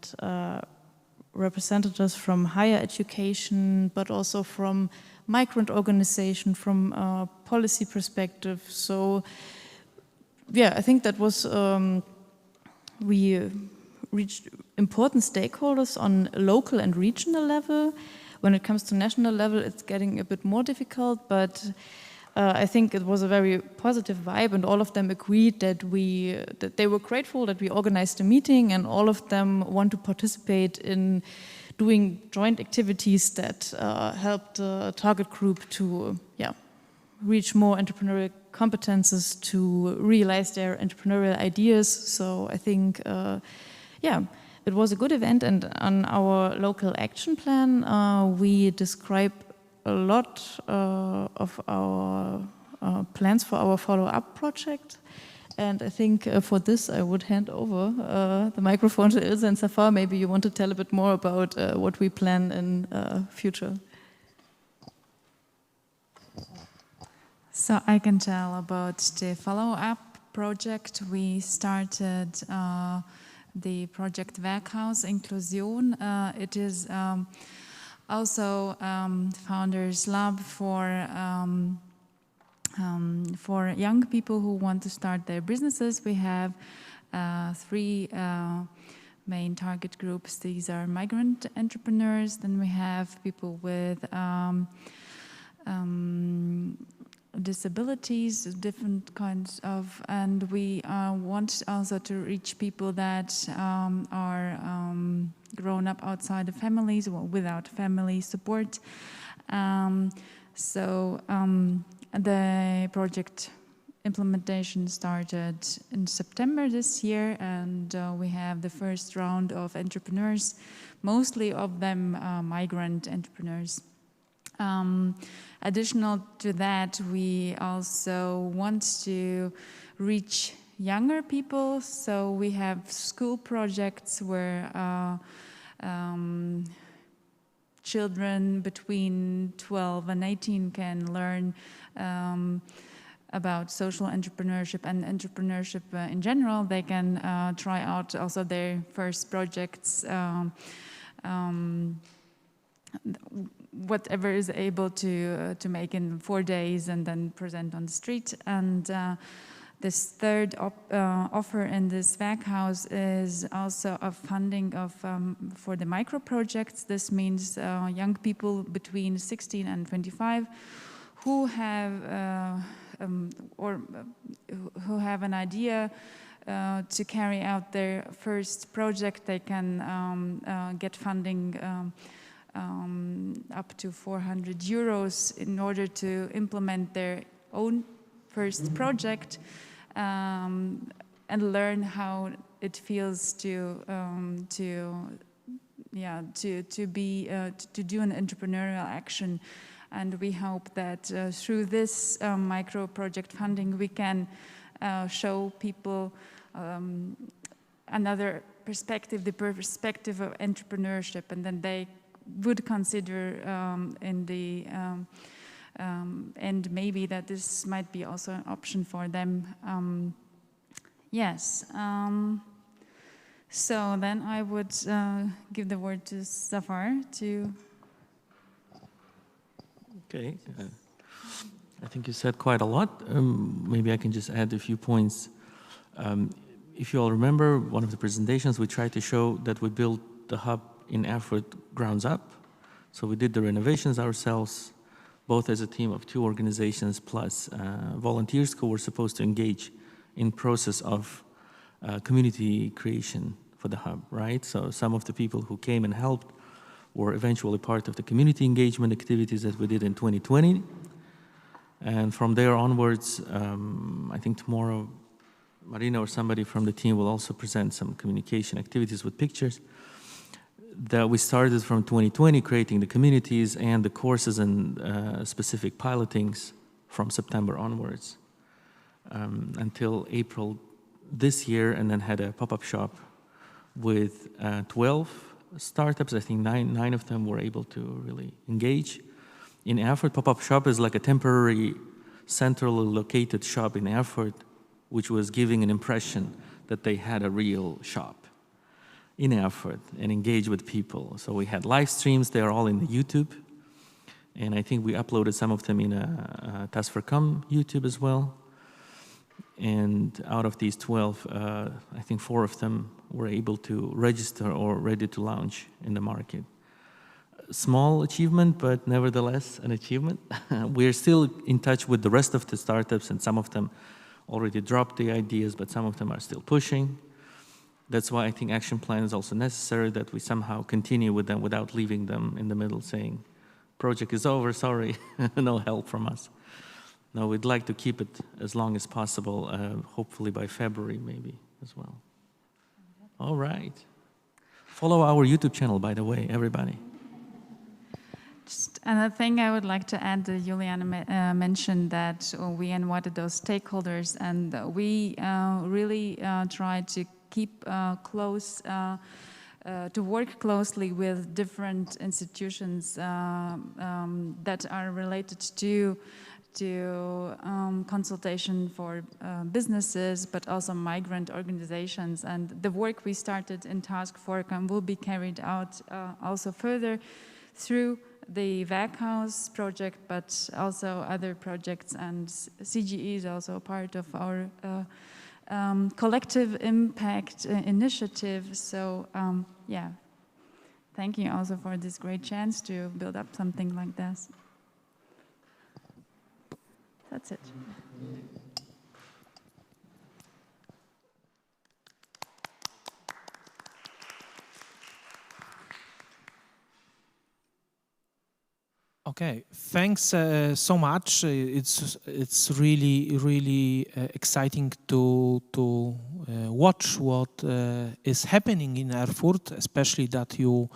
representatives from higher education, but also from migrant organization, from a policy perspective. So, yeah, I think that was, we reached important stakeholders on local and regional level. When it comes to national level, it's getting a bit more difficult, but I think it was a very positive vibe, and all of them agreed that they were grateful that we organized a meeting, and all of them want to participate in doing joint activities that help the target group to reach more entrepreneurial competences, to realize their entrepreneurial ideas. So I think, it was a good event, and on our local action plan, we describe a lot of our plans for our follow-up project. And I think for this, I would hand over the microphone to Ilse and Zafar. Maybe you want to tell a bit more about what we plan in future. So I can tell about the follow-up project. We started the project Werkhaus Inklusion. It is also Founders Lab for young people who want to start their businesses. We have 3 main target groups. These are migrant entrepreneurs. Then we have people with disabilities, different kinds of, and we want also to reach people that are grown up outside of families or without family support. The project implementation started in September this year, and we have the first round of entrepreneurs, mostly of them migrant entrepreneurs. Additional to that, we also want to reach younger people, so we have school projects where children between 12 and 18 can learn about social entrepreneurship and entrepreneurship in general. They can try out also their first projects, whatever is able to make in 4 days and then present on the street. And this third offer in this Werkhaus is also a funding of for the micro projects. This means young people between 16 and 25 who have who have an idea to carry out their first project, they can get funding up to 400 euros in order to implement their own first project and learn how it feels to do an entrepreneurial action. And we hope that through this micro project funding, we can show people another perspective, the perspective of entrepreneurship, and then they would consider in the end maybe that this might be also an option for them. Yes. So then I would give the word to Zafar to... Okay. I think you said quite a lot. Maybe I can just add a few points. If you all remember, one of the presentations, we tried to show that we built the hub in Erfurt grounds up. So we did the renovations ourselves, both as a team of 2 organizations plus volunteers who were supposed to engage in process of community creation for the hub, right? So some of the people who came and helped were eventually part of the community engagement activities that we did in 2020. And from there onwards, I think tomorrow, Marina or somebody from the team will also present some communication activities with pictures that we started from 2020, creating the communities and the courses and specific pilotings from September onwards until April this year, and then had a pop-up shop with 12 startups. I think nine of them were able to really engage. In Erfurt, pop-up shop is like a temporary centrally located shop in Erfurt, which was giving an impression that they had a real shop in Erfurt and engage with people. So we had live streams, they are all in the YouTube. And I think we uploaded some of them in a Taskforcome YouTube as well. And out of these 12, I think 4 of them were able to register or ready to launch in the market. Small achievement, but nevertheless an achievement. We're still in touch with the rest of the startups, and some of them already dropped the ideas, but some of them are still pushing. That's why I think action plan is also necessary, that we somehow continue with them without leaving them in the middle saying, project is over, sorry, no help from us. No, we'd like to keep it as long as possible, hopefully by February maybe as well. All right. Follow our YouTube channel, by the way, everybody. Just another thing I would like to add, Juliana mentioned that we invited those stakeholders, and we really try to keep to work closely with different institutions that are related to consultation for businesses, but also migrant organizations. And the work we started in Taskforcome will be carried out also further through the Werkhaus project, but also other projects, and CGE is also a part of our collective impact initiative. So yeah, thank you also for this great chance to build up something like this. That's it. Okay, thanks so much. It's really exciting to watch what is happening in Erfurt, especially that you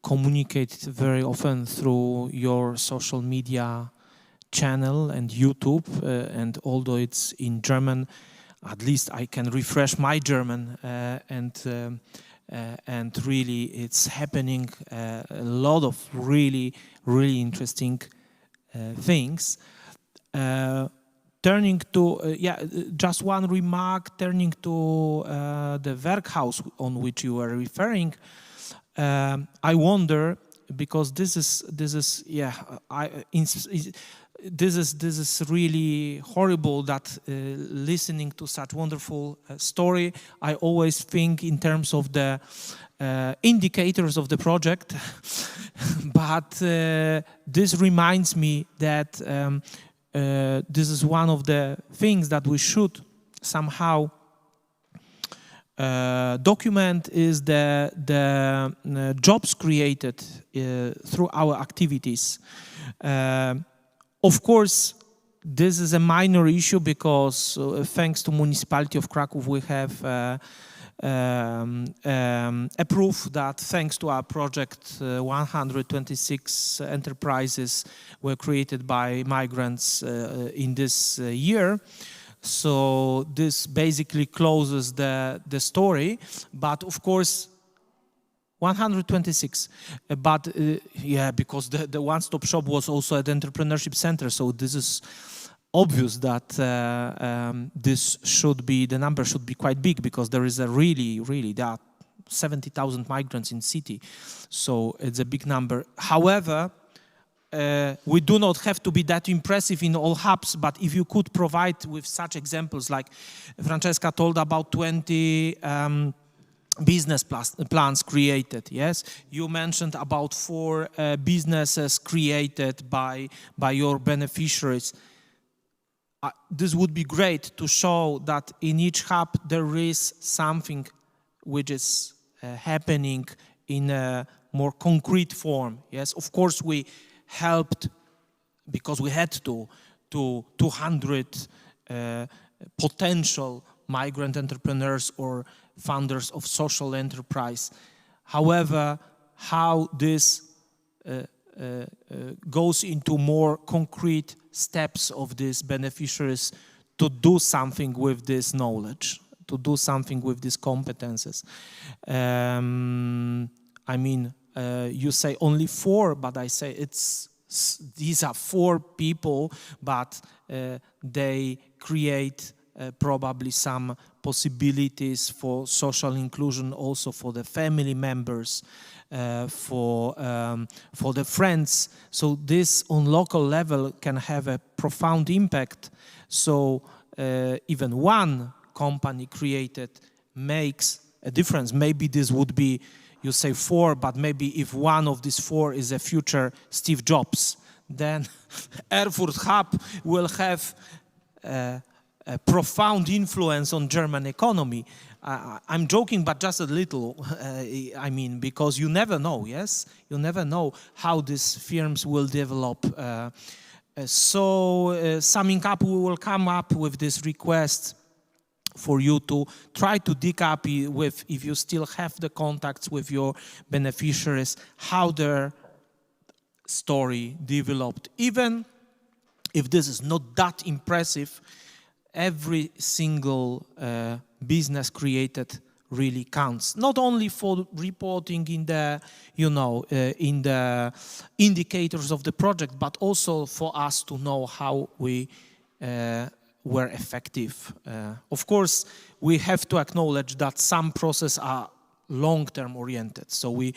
communicate very often through your social media channel and YouTube, and although it's in German, at least I can refresh my German, and really it's happening a lot of really interesting things. Turning to, just one remark, turning to the Werkhaus on which you were referring, I wonder, because this is really horrible that listening to such wonderful story, I always think in terms of the indicators of the project, but this reminds me that this is one of the things that we should somehow document is the jobs created through our activities. Of course, this is a minor issue because thanks to municipality of Krakow, we have a proof that thanks to our project, 126 enterprises were created by migrants in this year. So this basically closes the story, but of course 126, but yeah, because the one-stop shop was also at the entrepreneurship center, so this is obvious that this should be, the number should be quite big, because there is a really, there are 70,000 migrants in city, so it's a big number. However, we do not have to be that impressive in all hubs, but if you could provide with such examples, like Francesca told about 20 business plans created, yes? You mentioned about 4 businesses created by your beneficiaries. This would be great to show that in each hub there is something which is happening in a more concrete form, yes? Of course, we helped, because we had to 200 potential migrant entrepreneurs or founders of social enterprise. However, how this goes into more concrete steps of these beneficiaries to do something with this knowledge, to do something with these competences. I mean, you say only 4, but I say these are 4 people, but they create probably some possibilities for social inclusion, also for the family members, for the friends. So this on local level can have a profound impact. So even one company created makes a difference. Maybe this would be, you say 4, but maybe if one of these 4 is a future Steve Jobs, then Erfurt Hub will have a profound influence on German economy. I'm joking, but just a little. I mean, because you never know, yes? You never know how these firms will develop. Summing up, we will come up with this request for you to try to dig up with, if you still have the contacts with your beneficiaries, how their story developed. Even if this is not that impressive, every single business created really counts. Not only for reporting in the, in the indicators of the project, but also for us to know how we were effective. Of course, we have to acknowledge that some processes are long-term oriented. So we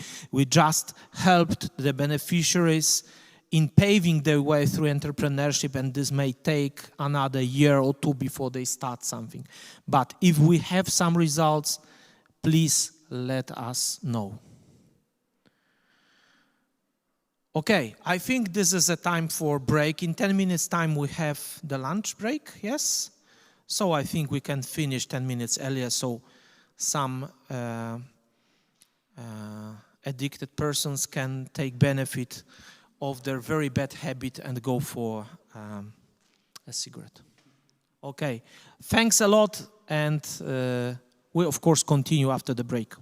just helped the beneficiaries in paving their way through entrepreneurship, and this may take another year or 2 before they start something. But if we have some results, please let us know. Okay, I think this is a time for break. In 10 minutes time we have the lunch break, yes? So I think we can finish 10 minutes earlier, so some addicted persons can take benefit of their very bad habit and go for a cigarette. Okay, thanks a lot, and we of course continue after the break.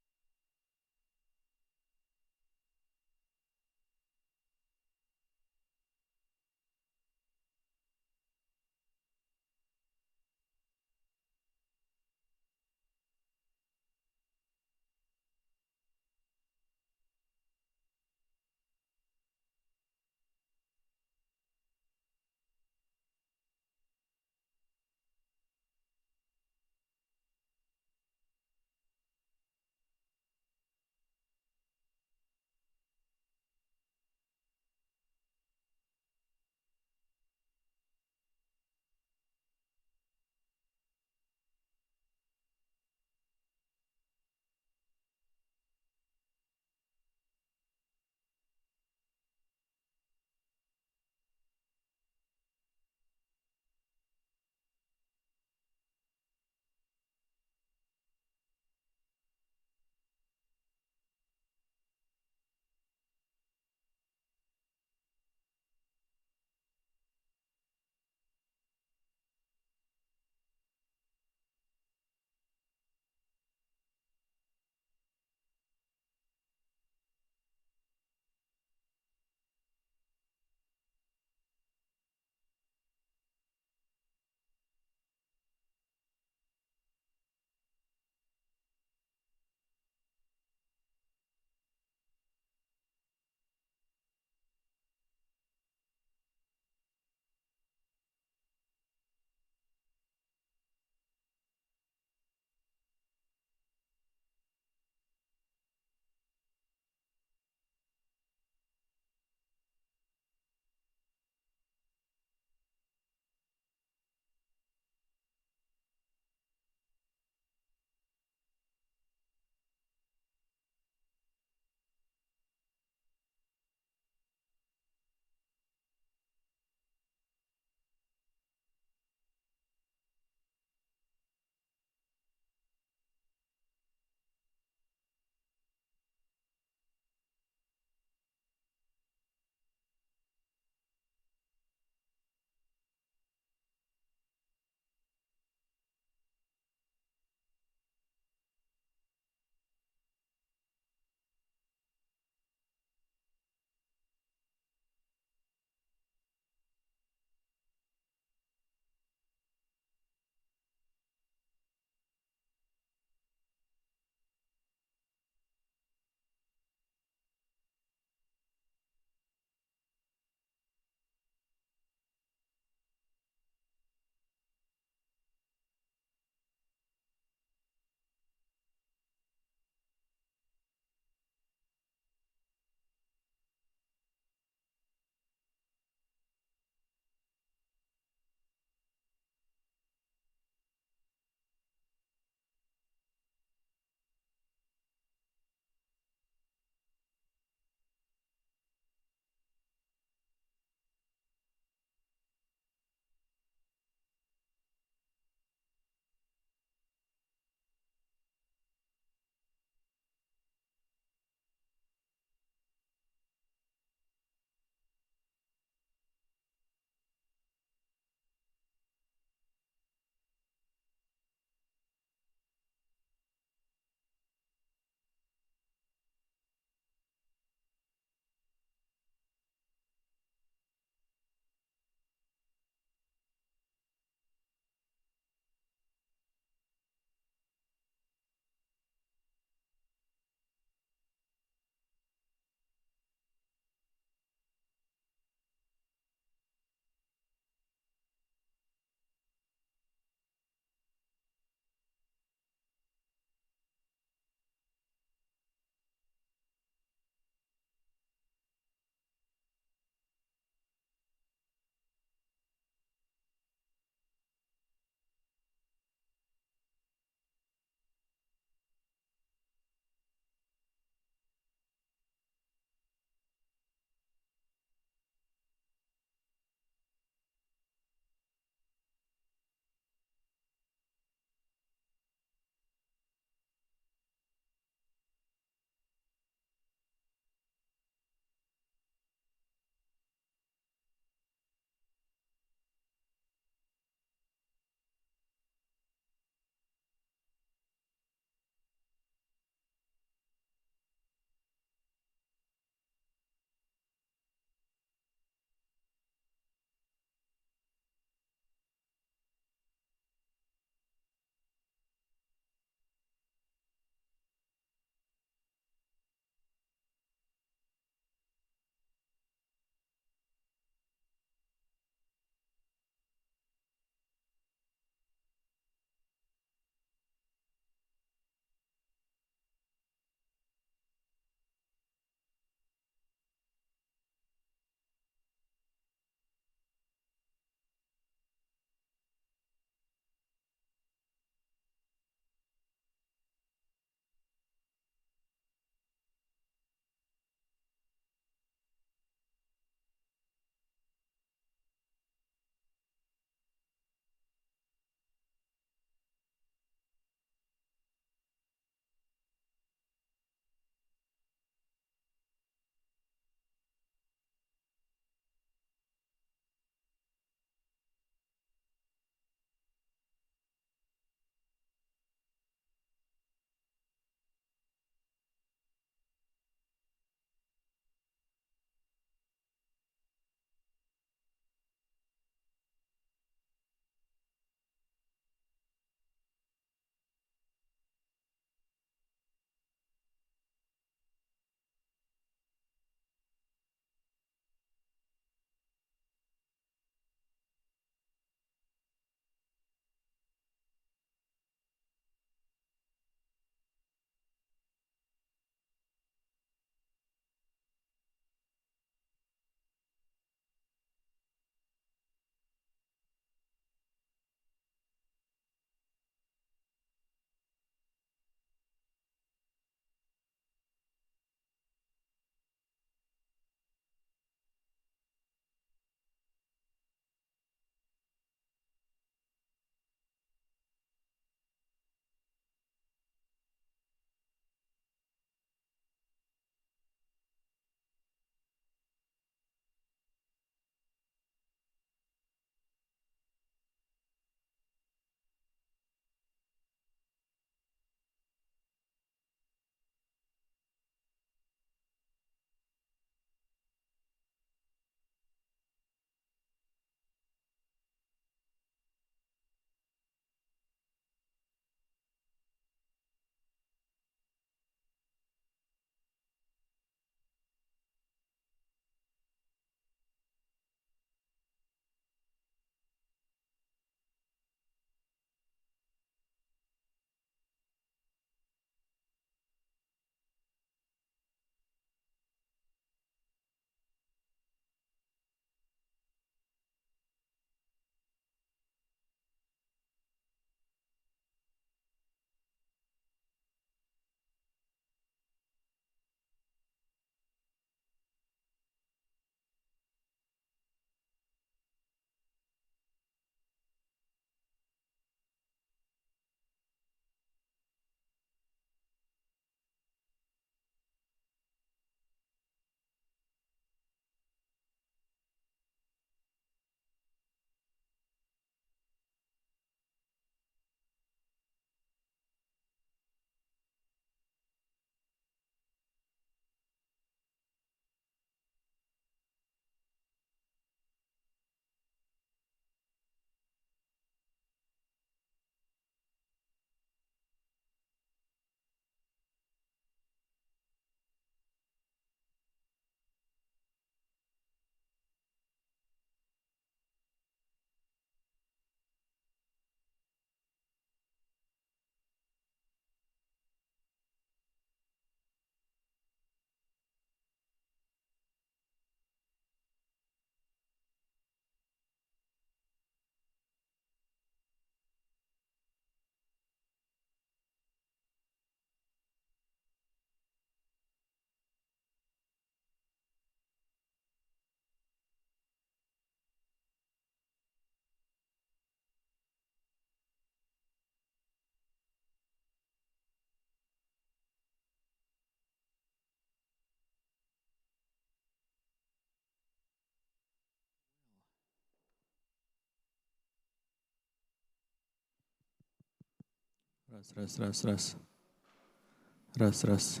Ras.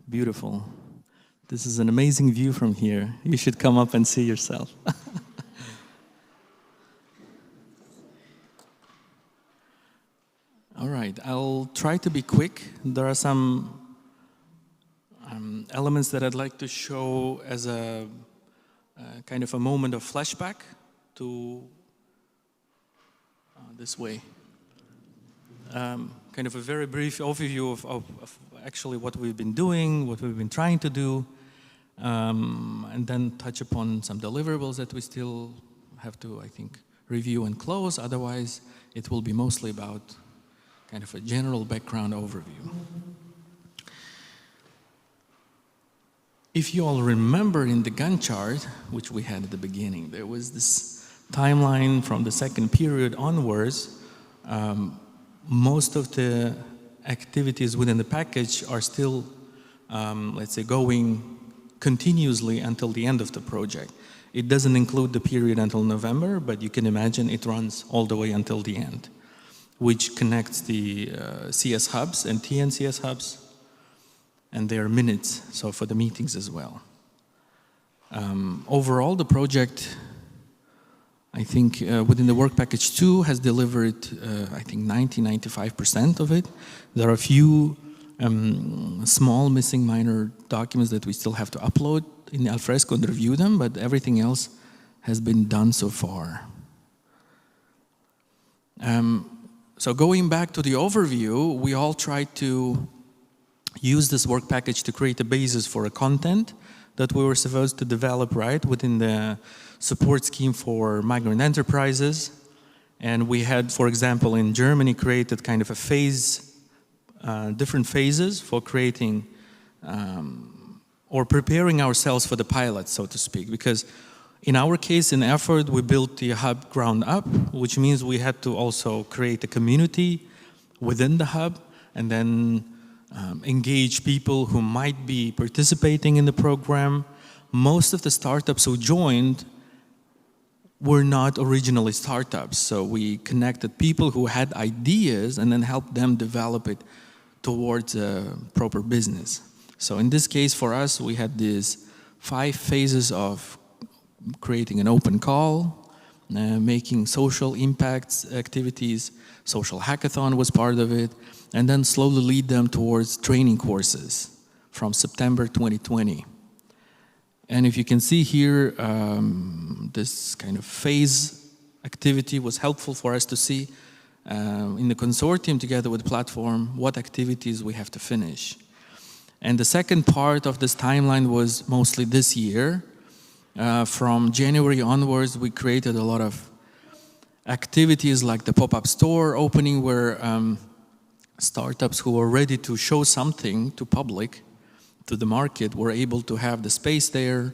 Beautiful. This is an amazing view from here. You should come up and see yourself. All right, I'll try to be quick. There are some elements that I'd like to show as a kind of a moment of flashback to this way. Kind of a very brief overview of actually what we've been doing, what we've been trying to do, and then touch upon some deliverables that we still have to, I think, review and close. Otherwise, it will be mostly about kind of a general background overview. If you all remember in the Gantt chart, which we had at the beginning, there was this timeline from the second period onwards. Most of the activities within the package are still, let's say, going continuously until the end of the project. It doesn't include the period until November, but you can imagine it runs all the way until the end, which connects the CS hubs and TNCS hubs and their minutes, so for the meetings as well. Overall, the project, I think within the work package 2 has delivered, I think 95% of it. There are a few small missing minor documents that we still have to upload in Alfresco and review them, but everything else has been done so far. So going back to the overview, we all tried to use this work package to create a basis for a content that we were supposed to develop, right, within the support scheme for migrant enterprises. And we had, for example, in Germany, created kind of a phase, different phases for creating or preparing ourselves for the pilot, so to speak. Because in our case, in Erfurt, we built the hub ground up, which means we had to also create a community within the hub and then engage people who might be participating in the program. Most of the startups who joined were not originally startups, so we connected people who had ideas and then helped them develop it towards a proper business. So in this case, for us, we had these 5 phases of creating an open call, making social impacts activities, social hackathon was part of it, and then slowly lead them towards training courses from September 2020. And if you can see here, this kind of phase activity was helpful for us to see in the consortium together with the platform what activities we have to finish. And the second part of this timeline was mostly this year. From January onwards, we created a lot of activities like the pop-up store opening where startups who were ready to show something to public, to the market, were able to have the space there.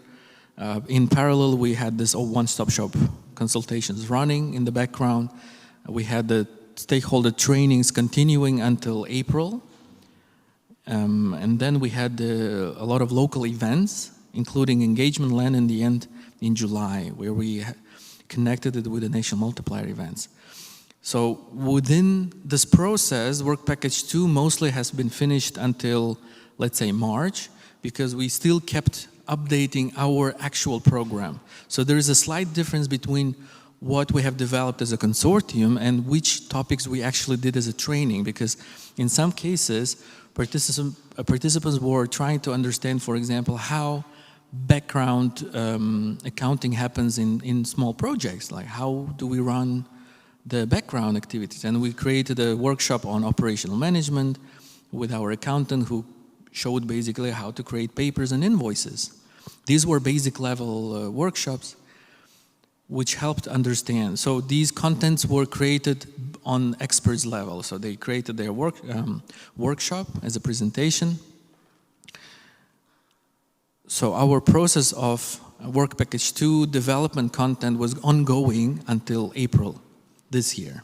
In parallel, we had this one-stop shop consultations running in the background. We had the stakeholder trainings continuing until April. And then we had a lot of local events, including Engagement Land in the end in July, where we connected it with the Nation Multiplier events. So within this process, Work Package 2 mostly has been finished until, let's say, March, because we still kept updating our actual program. So there is a slight difference between what we have developed as a consortium and which topics we actually did as a training, because in some cases, participants were trying to understand, for example, how background accounting happens in small projects, like how do we run the background activities. And we created a workshop on operational management with our accountant who showed basically how to create papers and invoices. These were basic level workshops which helped understand. So these contents were created on experts level. So they created their workshop as a presentation. So our process of Work Package 2 development content was ongoing until April this year.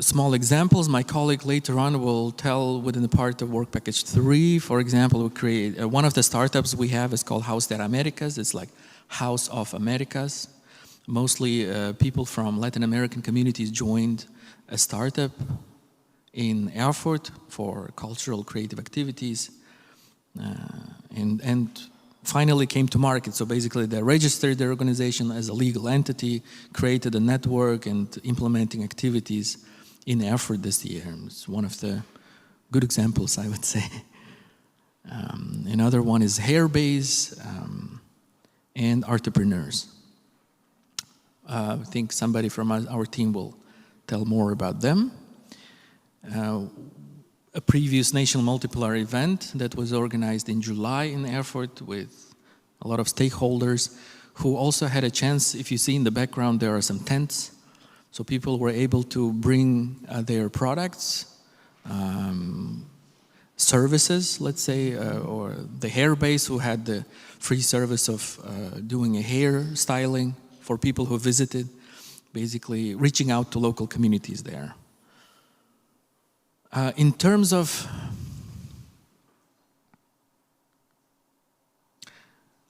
Small examples, my colleague later on will tell within the part of Work Package 3, for example, we create, one of the startups we have is called House der Americas. It's like House of Americas. Mostly people from Latin American communities joined a startup in Erfurt for cultural creative activities, and finally came to market. So basically they registered their organization as a legal entity, created a network and implementing activities in Erfurt this year. It's one of the good examples, I would say. Another one is Hairbase and Entrepreneurs. I think somebody from our team will tell more about them. A previous national multiplier event that was organized in July in Erfurt with a lot of stakeholders who also had a chance. If you see in the background, there are some tents. So people were able to bring their products, services, let's say, or the Hairbase, who had the free service of doing a hair styling for people who visited, basically reaching out to local communities there. In terms of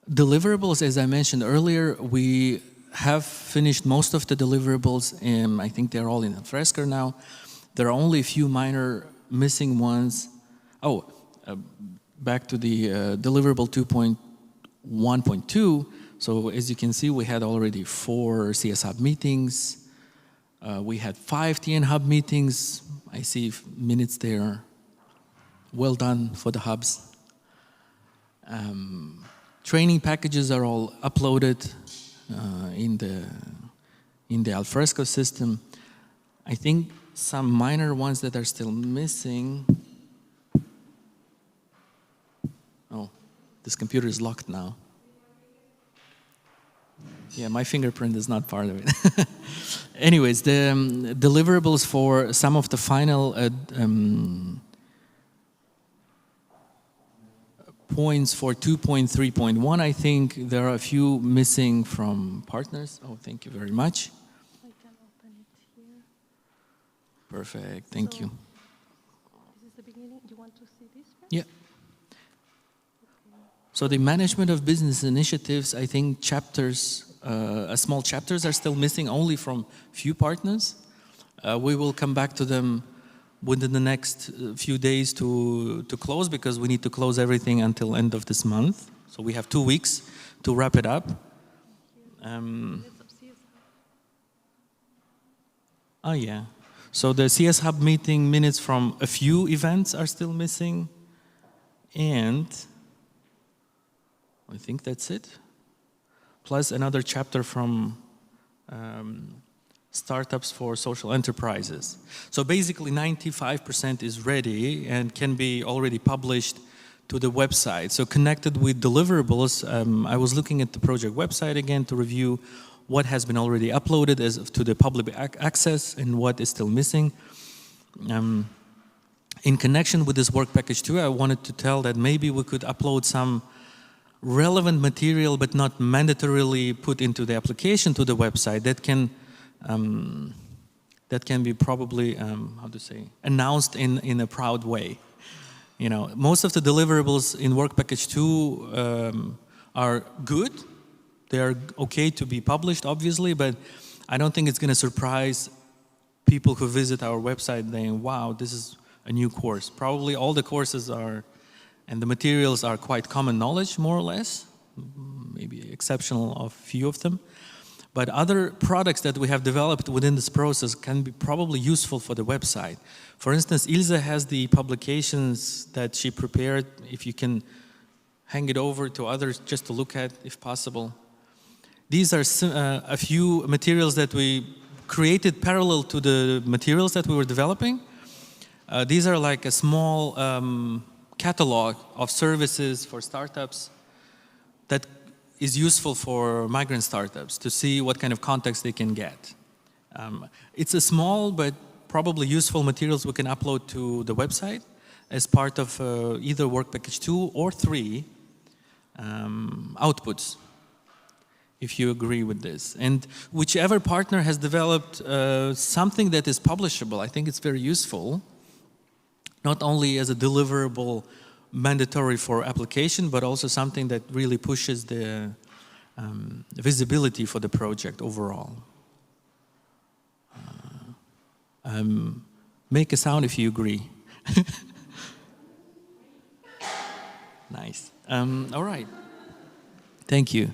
deliverables, as I mentioned earlier, we have finished most of the deliverables, and I think they're all in Fresco now. There are only a few minor missing ones. Back to the deliverable 2.1.2. So as you can see, we had already 4 CS Hub meetings. We had 5 TN Hub meetings. I see minutes there. Well done for the hubs. Training packages are all uploaded in the Alfresco system. I think some minor ones that are still missing. Oh, this computer is locked now. Yeah, my fingerprint is not part of it. Anyways, the deliverables for some of the final points for 2.3.1, I think there are a few missing from partners. Oh, thank you very much. I can open it here. Perfect, thank you. This is the beginning. You want to see this one? Yeah. So the management of business initiatives, I think chapters, small chapters are still missing only from few partners. We will come back to them within the next few days to close, because we need to close everything until end of this month. So we have 2 weeks to wrap it up. Oh yeah. So the CS Hub meeting minutes from a few events are still missing. And I think that's it. Plus another chapter from startups for social enterprises. So basically 95% is ready and can be already published to the website. So connected with deliverables, I was looking at the project website again to review what has been already uploaded as to the public access and what is still missing. In connection with this work package 2, I wanted to tell that maybe we could upload some relevant material but not mandatorily put into the application to the website that can be probably, how to say, announced in a proud way. You know, most of the deliverables in work package 2 are good. They are okay to be published, obviously, but I don't think it's going to surprise people who visit our website saying, wow, this is a new course. Probably all the courses are, and the materials are quite common knowledge, more or less, maybe exceptional of few of them. But other products that we have developed within this process can be probably useful for the website. For instance, Ilse has the publications that she prepared, if you can hang it over to others just to look at, if possible. These are a few materials that we created parallel to the materials that we were developing. These are like a small catalog of services for startups that is useful for migrant startups to see what kind of context they can get. It's a small but probably useful materials we can upload to the website as part of either work package 2 or 3 outputs, if you agree with this. And whichever partner has developed something that is publishable, I think it's very useful, not only as a deliverable mandatory for application, but also something that really pushes the visibility for the project overall. Make a sound if you agree. Nice. All right. Thank you.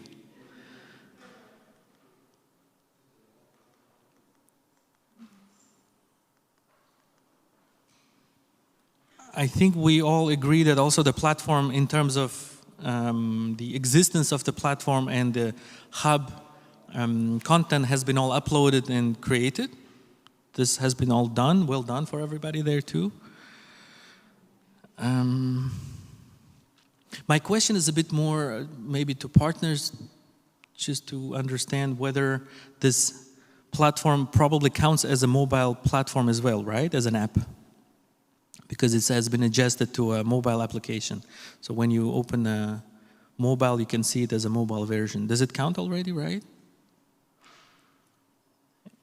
I think we all agree that also the platform, in terms of the existence of the platform and the hub content, has been all uploaded and created. This has been all done, well done for everybody there too. My question is a bit more maybe to partners, just to understand whether this platform probably counts as a mobile platform as well, right? As an app. Because it has been adjusted to a mobile application. So when you open a mobile, you can see it as a mobile version. Does it count already, right?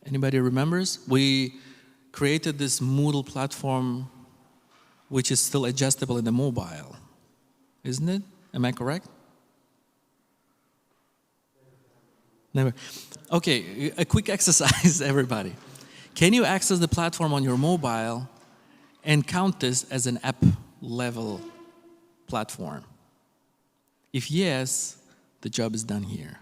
Anybody remembers? We created this Moodle platform which is still adjustable in the mobile, isn't it? Am I correct? Never. Okay, a quick exercise, everybody. Can you access the platform on your mobile and count this as an app level platform? If yes, the job is done here.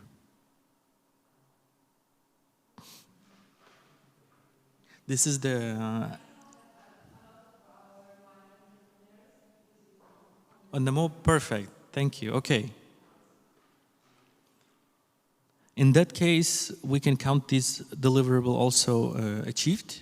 This is the on the perfect. Thank you. Okay. In that case, we can count this deliverable also achieved.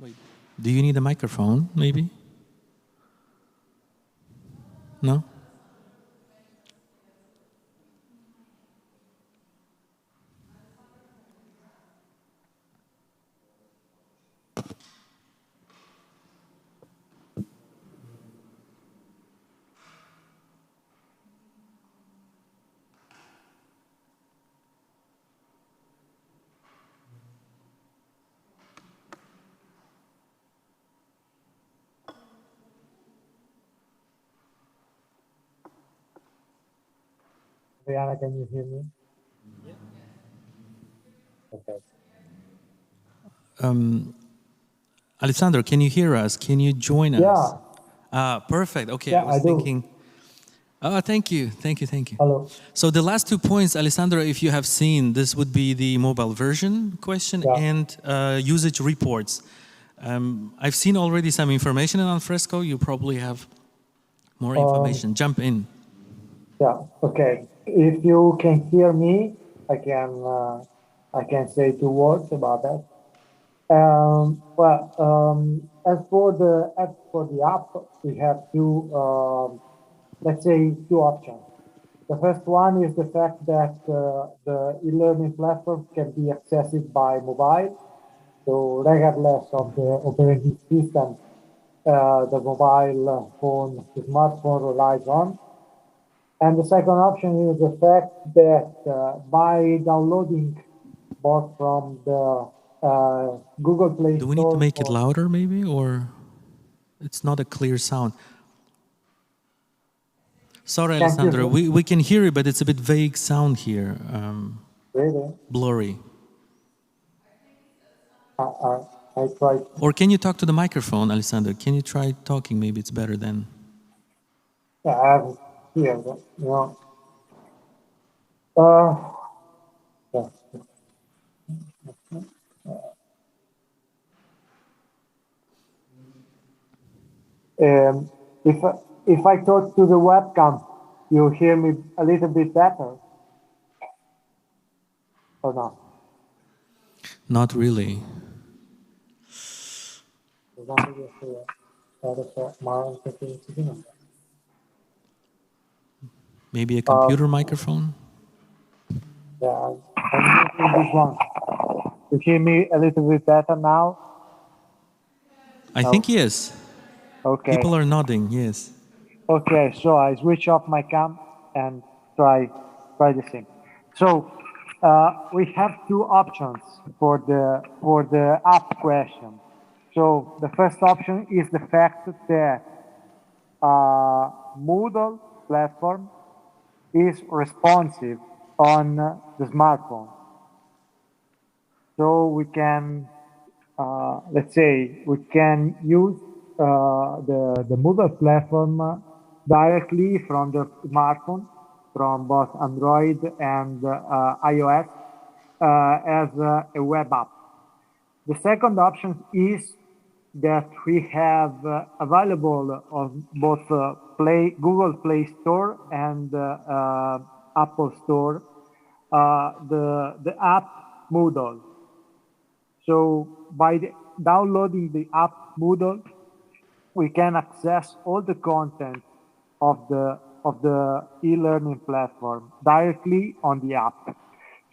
Wait, do you need a microphone, maybe? No? Rihanna, can you hear me? Okay. Alessandro, can you hear us? Can you join us? Yeah. Perfect. Okay, Yeah, I was I do. thinking. Oh, thank you. Hello. So the last 2 points, Alessandro, if you have seen, this would be the mobile version question and usage reports. I've seen already some information in Alfresco. You probably have more information. Jump in. Yeah. Okay. If you can hear me, I can say 2 words about that. As for the app, we have let's say 2 options. The first one is the fact that the e-learning platform can be accessed by mobile. So regardless of the operating system, the mobile phone, the smartphone relies on. And the second option is the fact that by downloading both from the Google Play Store. Do we need to make it louder, maybe, or it's not a clear sound? Sorry, Alessandro, we can hear you, but it's a bit vague sound here. Really? Blurry. I tried. Or can you talk to the microphone, Alessandro? Can you try talking? Maybe it's better then. Yeah, I have it here, but, you know. If I talk to the webcam, you hear me a little bit better, or not? Not really. Maybe a computer microphone? Yeah, I'm using this one. You hear me a little bit better now? I think yes. Okay. People are nodding, yes. Okay, so I switch off my cam and try the same. So We have two options for the app question. So the first option is the fact that Moodle platform is responsive on the smartphone. So we can, let's say, we can use the Moodle platform directly from the smartphone, from both Android and iOS, as a web app. The second option is that we have available on both Google Play Store and Apple Store the app Moodle. So by downloading the app Moodle, we can access all the content of the e-learning platform directly on the app.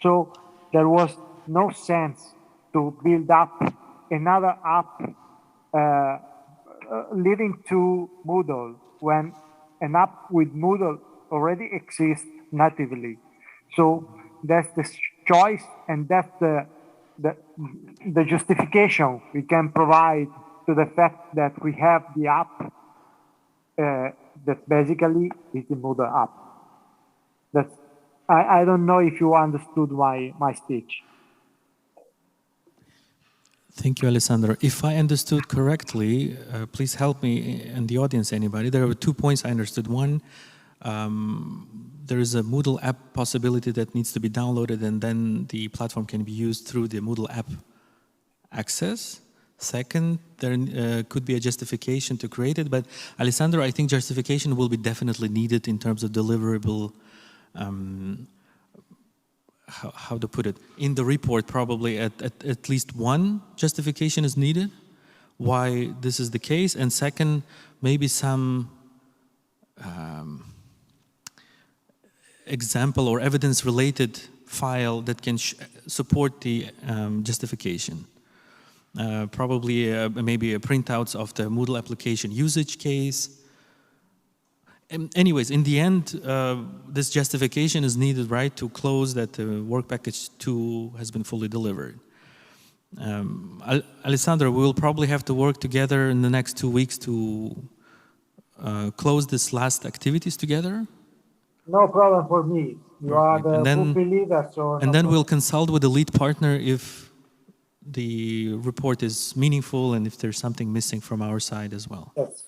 So there was no sense to build up another app leading to Moodle when an app with Moodle already exists natively. So that's the choice, and that's the justification we can provide to the fact that we have the app that basically is the Moodle app. That's, I don't know if you understood my speech. Thank you, Alessandro. If I understood correctly, please help me and the audience, anybody. There were 2 points I understood. One, there is a Moodle app possibility that needs to be downloaded, and then the platform can be used through the Moodle app access. Second, there could be a justification to create it, but Alessandro, I think justification will be definitely needed in terms of deliverable, how to put it, in the report probably at least one justification is needed why this is the case, and second, maybe some example or evidence-related file that can support the justification. Probably maybe printouts of the Moodle application usage case. Anyways, in the end, this justification is needed, right, to close that work package 2 has been fully delivered. Alessandro, we will probably have to work together in the next 2 weeks to close this last activities together. No problem for me. You are the full leader, so. And then we'll consult with the lead partner if the report is meaningful and if there's something missing from our side as well. Yes.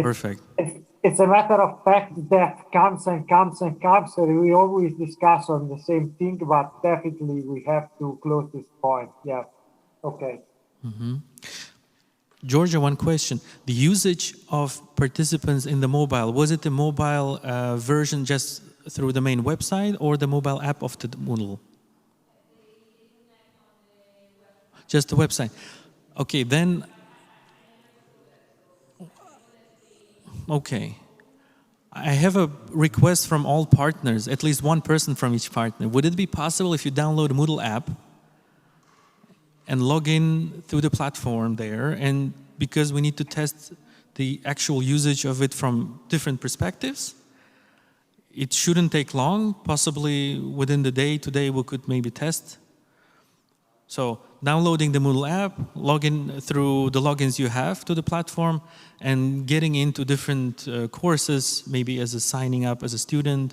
Perfect. It's a matter of fact that comes and comes and comes, and we always discuss on the same thing, but definitely we have to close this point. Yeah. Okay. Mm-hmm. Georgia, one question. The usage of participants in the mobile, was it the mobile version just through the main website or the mobile app of the Moodle? Just the website. Okay, then. Okay. I have a request from all partners, at least one person from each partner. Would it be possible if you download a Moodle app and log in through the platform there, and because we need to test the actual usage of it from different perspectives, it shouldn't take long, possibly within the day, today we could maybe test. So downloading the Moodle app, login through the logins you have to the platform, and getting into different courses, maybe as a signing up as a student.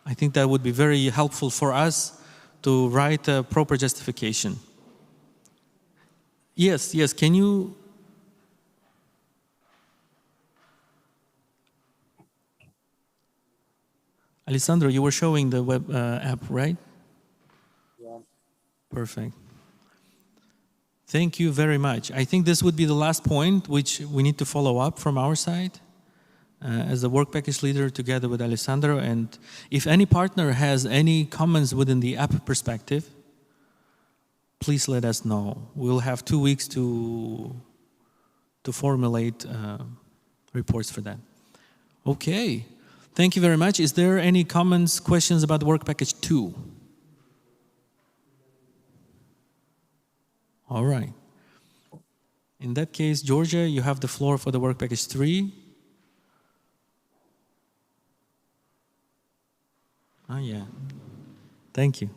I think that would be very helpful for us to write a proper justification. Yes, can you? Alessandro, you were showing the web app, right? Yeah. Perfect. Thank you very much. I think this would be the last point which we need to follow up from our side as the work package leader together with Alessandro. And if any partner has any comments within the app perspective, please let us know. We'll have 2 weeks to formulate reports for that. Okay. Thank you very much. Is there any comments, questions about work package 2? All right. In that case, Georgia, you have the floor for the work package 3. Yeah. Thank you.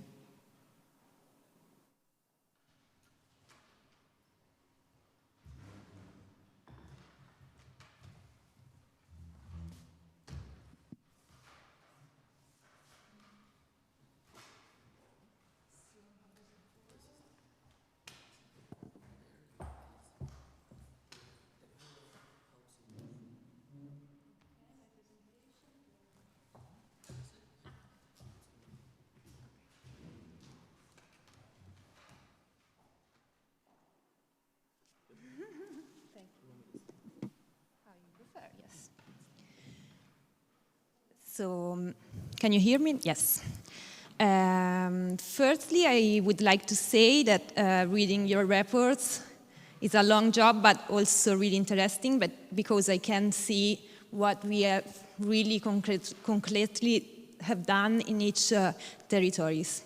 So, can you hear me? Yes. Firstly, I would like to say that reading your reports is a long job, but also really interesting, but because I can see what we have really concretely have done in each territories.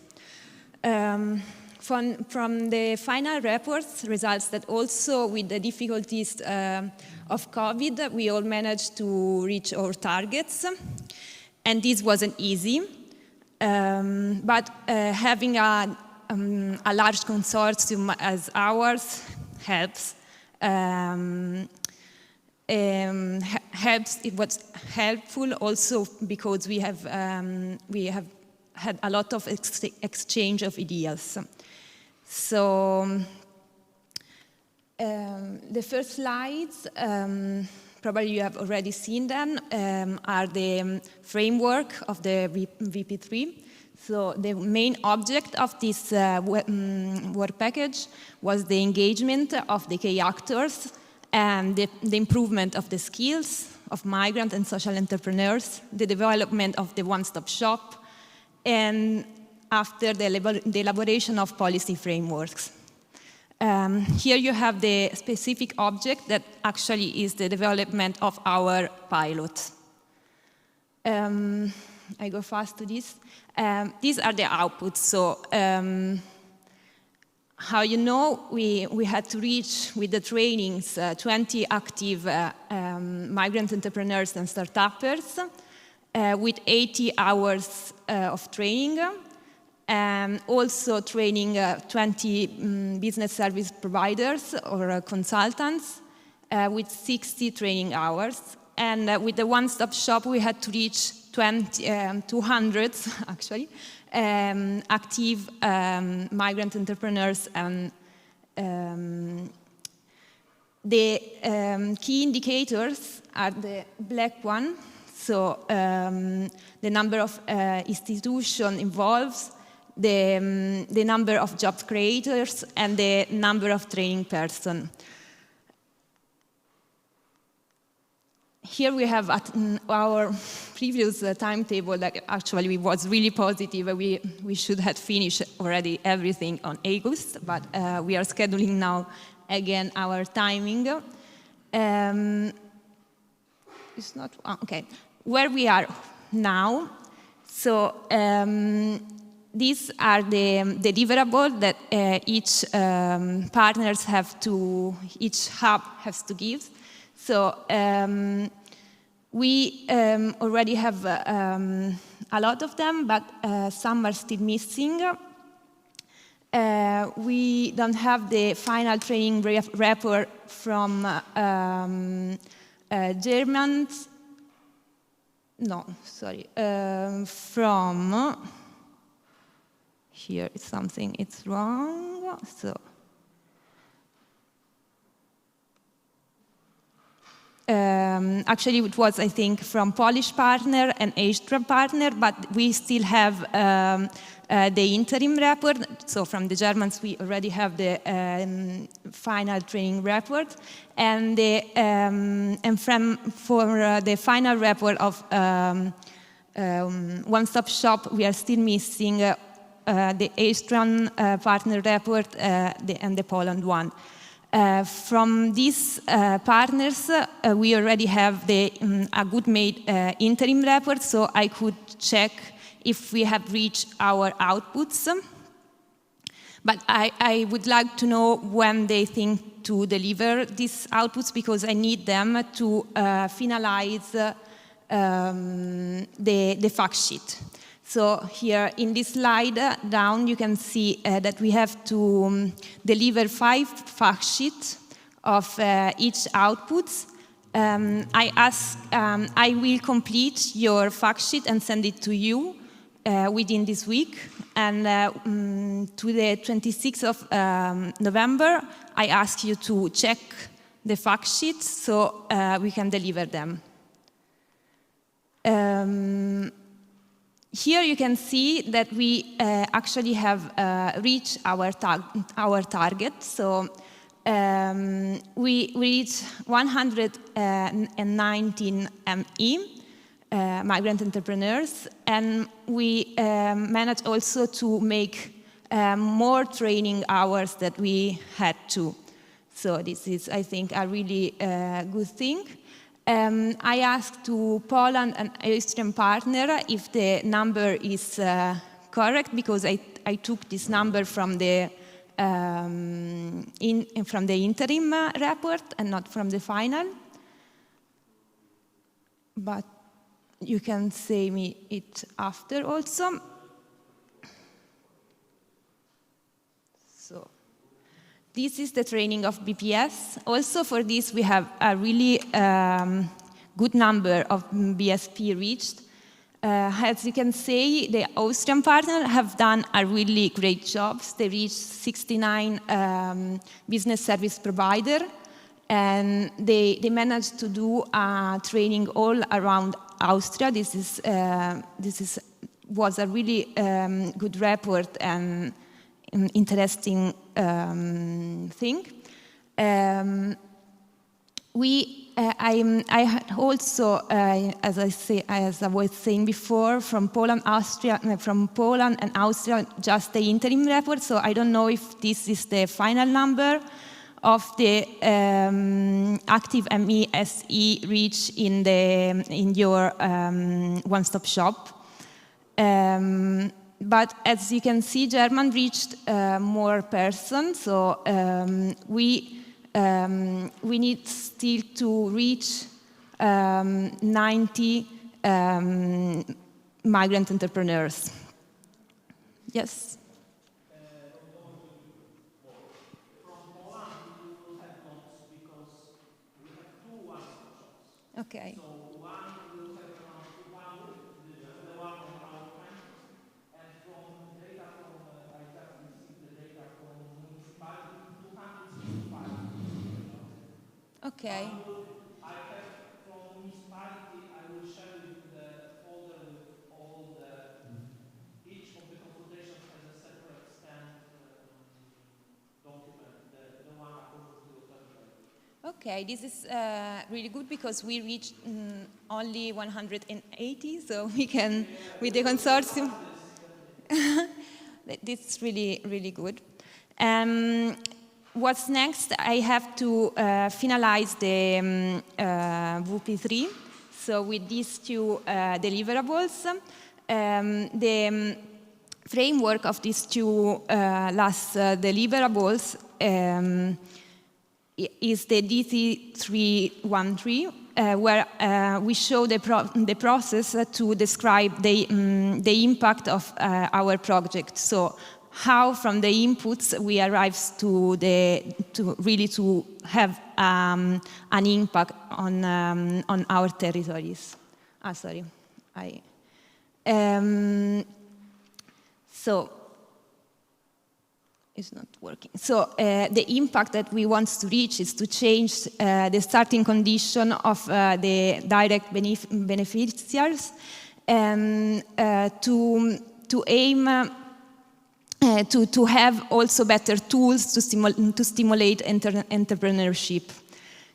From the final reports results that also with the difficulties of COVID, we all managed to reach our targets. And this wasn't easy, but having a large consortium as ours helps. It was helpful also because we have had a lot of exchange of ideas. So the first slides, probably you have already seen them, are the framework of the VP3. So the main object of this work package was the engagement of the key actors and the improvement of the skills of migrant and social entrepreneurs, the development of the one-stop shop, and after the elaboration of policy frameworks. Here you have the specific object that actually is the development of our pilot. I go fast to this. These are the outputs. So how you know, we had to reach with the trainings 20 active migrant entrepreneurs and startuppers with 80 hours of training. And also training 20 business service providers or consultants with 60 training hours. And with the one-stop shop, we had to reach 200 actually active migrant entrepreneurs. And the key indicators are the black one, so the number of institutions involved, the number of job creators, and the number of training persons. Here we have our previous timetable that actually was really positive. We should have finished already everything on August, but we are scheduling now again our timing. It's not, okay. Where we are now, so these are the deliverables that each partners have to, each hub has to give. So we already have a lot of them, but some are still missing. We don't have the final training report from Germans. No, sorry. From here is something, it's wrong. So actually it was, I think, from Polish partner and Austrian partner, but we still have the interim report. So from the Germans, we already have the final training report, and for the final report of one-stop shop, we are still missing the Austrian partner report and the Poland one. From these partners, we already have a good made interim report, so I could check if we have reached our outputs. But I would like to know when they think to deliver these outputs, because I need them to finalize the fact sheet. So here in this slide down, you can see that we have to deliver 5 fact sheets of each output. I will complete your fact sheet and send it to you within this week. And to the 26th of November, I ask you to check the fact sheets so we can deliver them. Here you can see that we actually have reached our target. So we reached 119 ME, migrant entrepreneurs, and we managed also to make more training hours that we had to. So this is, I think, a really good thing. I asked to Poland and Austrian partner if the number is correct, because I took this number from the interim report and not from the final. But you can say me it after also. So this is the training of BPS. Also for this, we have a really good number of BSP reached. As you can see, the Austrian partners have done a really great job. They reached 69 business service providers, and they managed to do training all around Austria. This was a really good report and interesting thing. I had also, as I was saying before, from Poland and Austria, just the interim report. So I don't know if this is the final number of the active MESE reach in your one-stop shop. But as you can see, German reached more persons. So we need still to reach 90 migrant entrepreneurs. Yes. Okay. So one will have around 200, the one on our campus, and from data from, I just received the data from municipality, 265. Okay. I have from municipality, I will share with the folder with all the, each of the consultations has a separate stamped document, the one according to the territory. Okay, this is really good because we reached only 180, so we can, with the consortium, this is really, really good. What's next? I have to finalize the WP3. So with these 2 deliverables, the framework of these 2 last deliverables is the DC313, where we show the process to describe the impact of our project. So how from the inputs we arrive to really have an impact on our territories. Sorry, so it's not working. So the impact that we want to reach is to change the starting condition of the direct beneficiaries and to aim to have also better tools to stimulate entrepreneurship.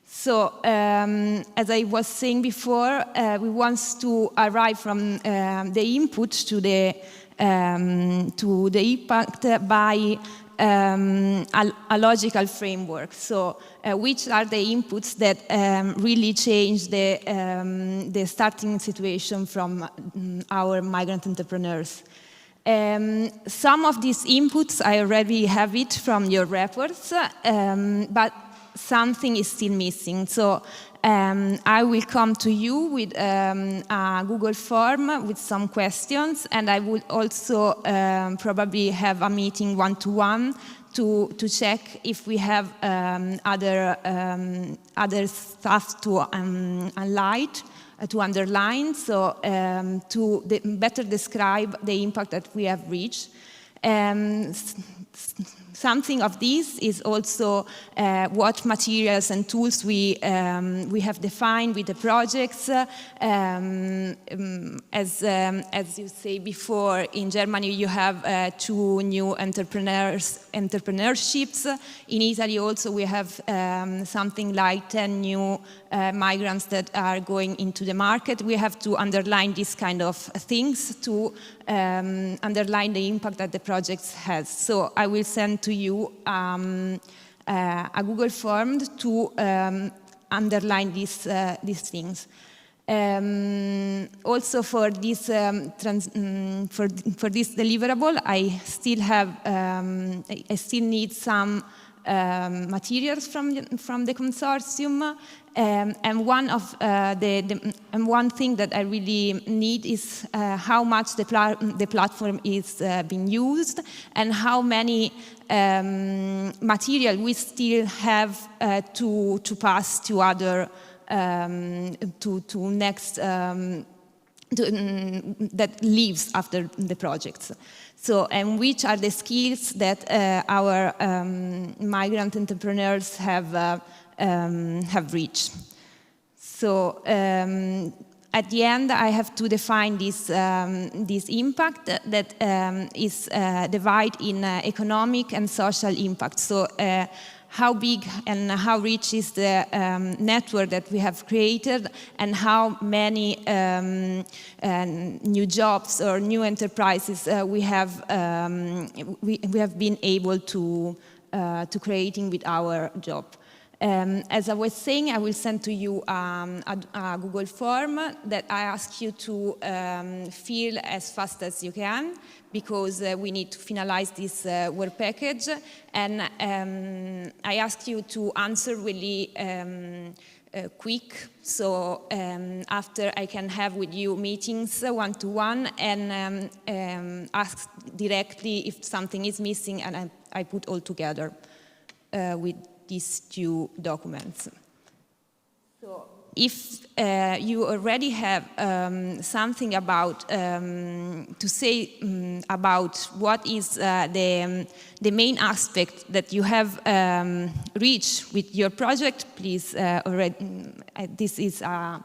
So as I was saying before, we want to arrive from the input to the impact by a logical framework. So which are the inputs that really change the starting situation from our migrant entrepreneurs? Some of these inputs, I already have it from your reports, but something is still missing. So I will come to you with a Google form with some questions, and I will also probably have a meeting one-to-one to check if we have other stuff to highlight, to underline, so to better describe the impact that we have reached. Something of this is also what materials and tools we have defined with the projects. As you say before, in Germany you have 2 new entrepreneurships. In Italy also we have something like 10 new migrants that are going into the market. We have to underline these kind of things to underline the impact that the project has. So I will send to you a Google form to underline these things. Also for this for this deliverable, I still need some materials from the consortium, and one thing that I really need is how much the platform is being used, and how many material we still have to pass to other to next that lives after the projects. So, and which are the skills that our migrant entrepreneurs have reached. So, at the end, I have to define this impact that is divided in economic and social impact. So, how big and how rich is the network that we have created, and how many new jobs or new enterprises we have been able to creating with our job. As I was saying, I will send to you a Google form that I ask you to fill as fast as you can, because we need to finalize this work package. And I ask you to answer really quick, so after I can have with you meetings one-to-one, and ask directly if something is missing, and I put all together with these 2 documents. So if you already have something about to say about what is the main aspect that you have reached with your project, please this is a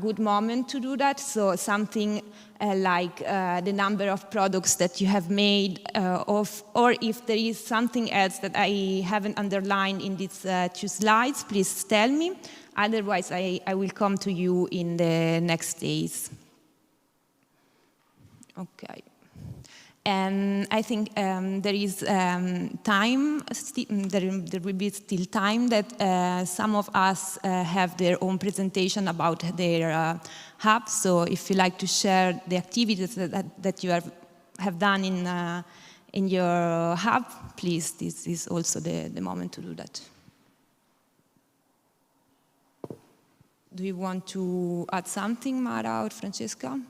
good moment to do that. So something like the number of products that you have made, or if there is something else that I haven't underlined in these 2 slides, please tell me. Otherwise, I will come to you in the next days. Okay. And I think there is time, there will be still time that some of us have their own presentation about their hub. So if you like to share the activities that you have done in your hub, please, this is also the moment to do that. Do you want to add something, Mara or Francesca?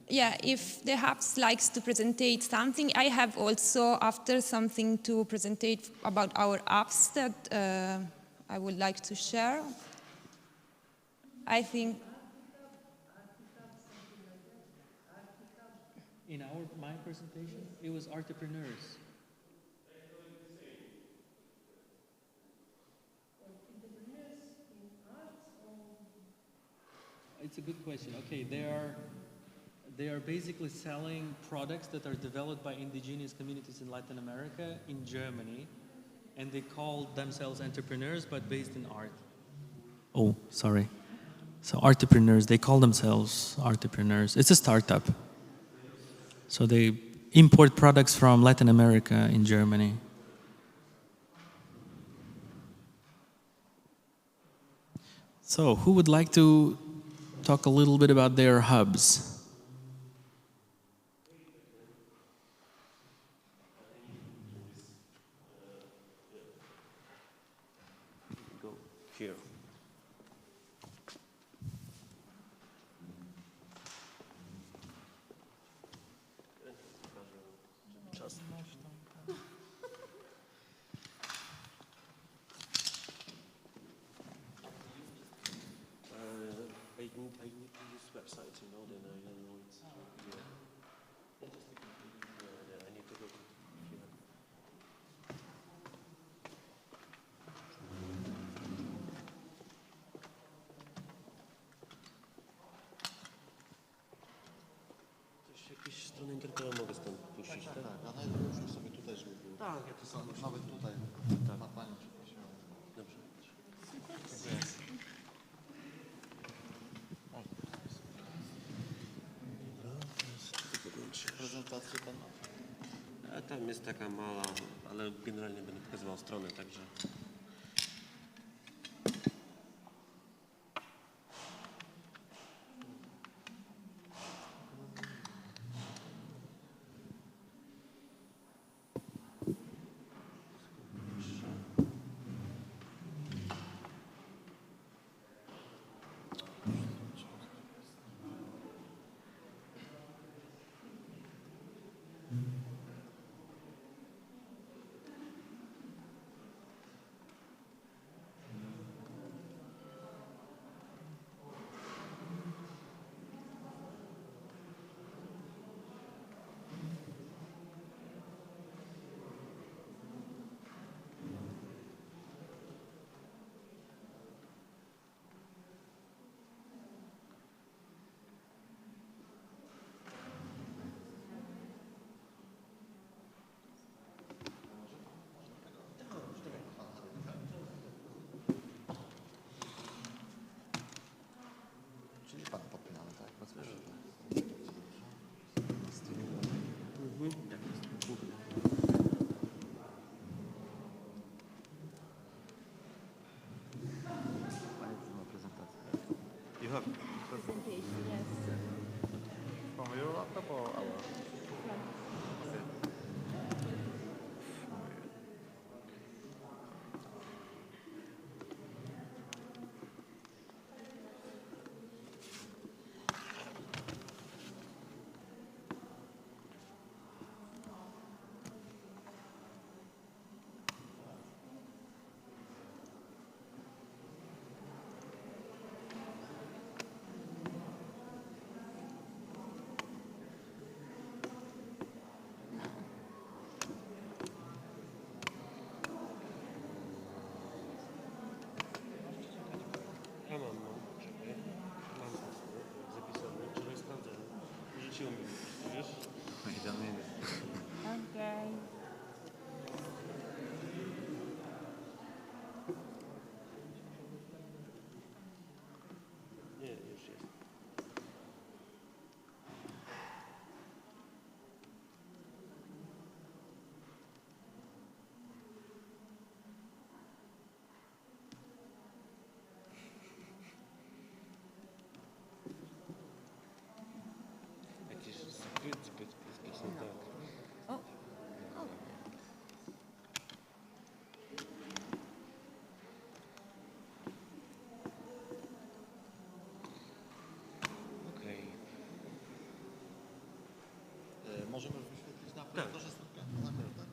Yeah, if the hubs likes to presentate something, I have also after something to presentate about our apps that I would like to share. I think in my presentation, it was entrepreneurs. It's a good question. Okay, they are basically selling products that are developed by indigenous communities in Latin America, in Germany, and they call themselves entrepreneurs, but based in art. Oh, sorry. So entrepreneurs, they call themselves entrepreneurs. It's a startup. So they import products from Latin America in Germany. So who would like to talk a little bit about their hubs? Go here. I need to use websites, you know, then I don't know it's here. Yeah, I need to go here. Też jakieś strony internetowe mogę stąd puścić, tak? Tak, a najlepsze sobie tutaj, żeby było. Tak, ja to samo. Nawet tutaj. Tak. Ma Pani przeprosiła. Dobrze. Prezentację Pan ma? A tam jest taka mała, ale generalnie będę pokazywał stronę, także... Czyli Pan podpinamy, tak? Pozwolę. You have Presentation, yes. from your laptop or our? Ja mam, czekaj. Mam zapisane, wczoraj sprawdzałem. Rzuciło mi, wiesz? Okay. Nie, już jest. Jakiś zbyt są tak. Oh. Okej. Możemy wyświetlić na Tak. projektorze stronkę? Tak.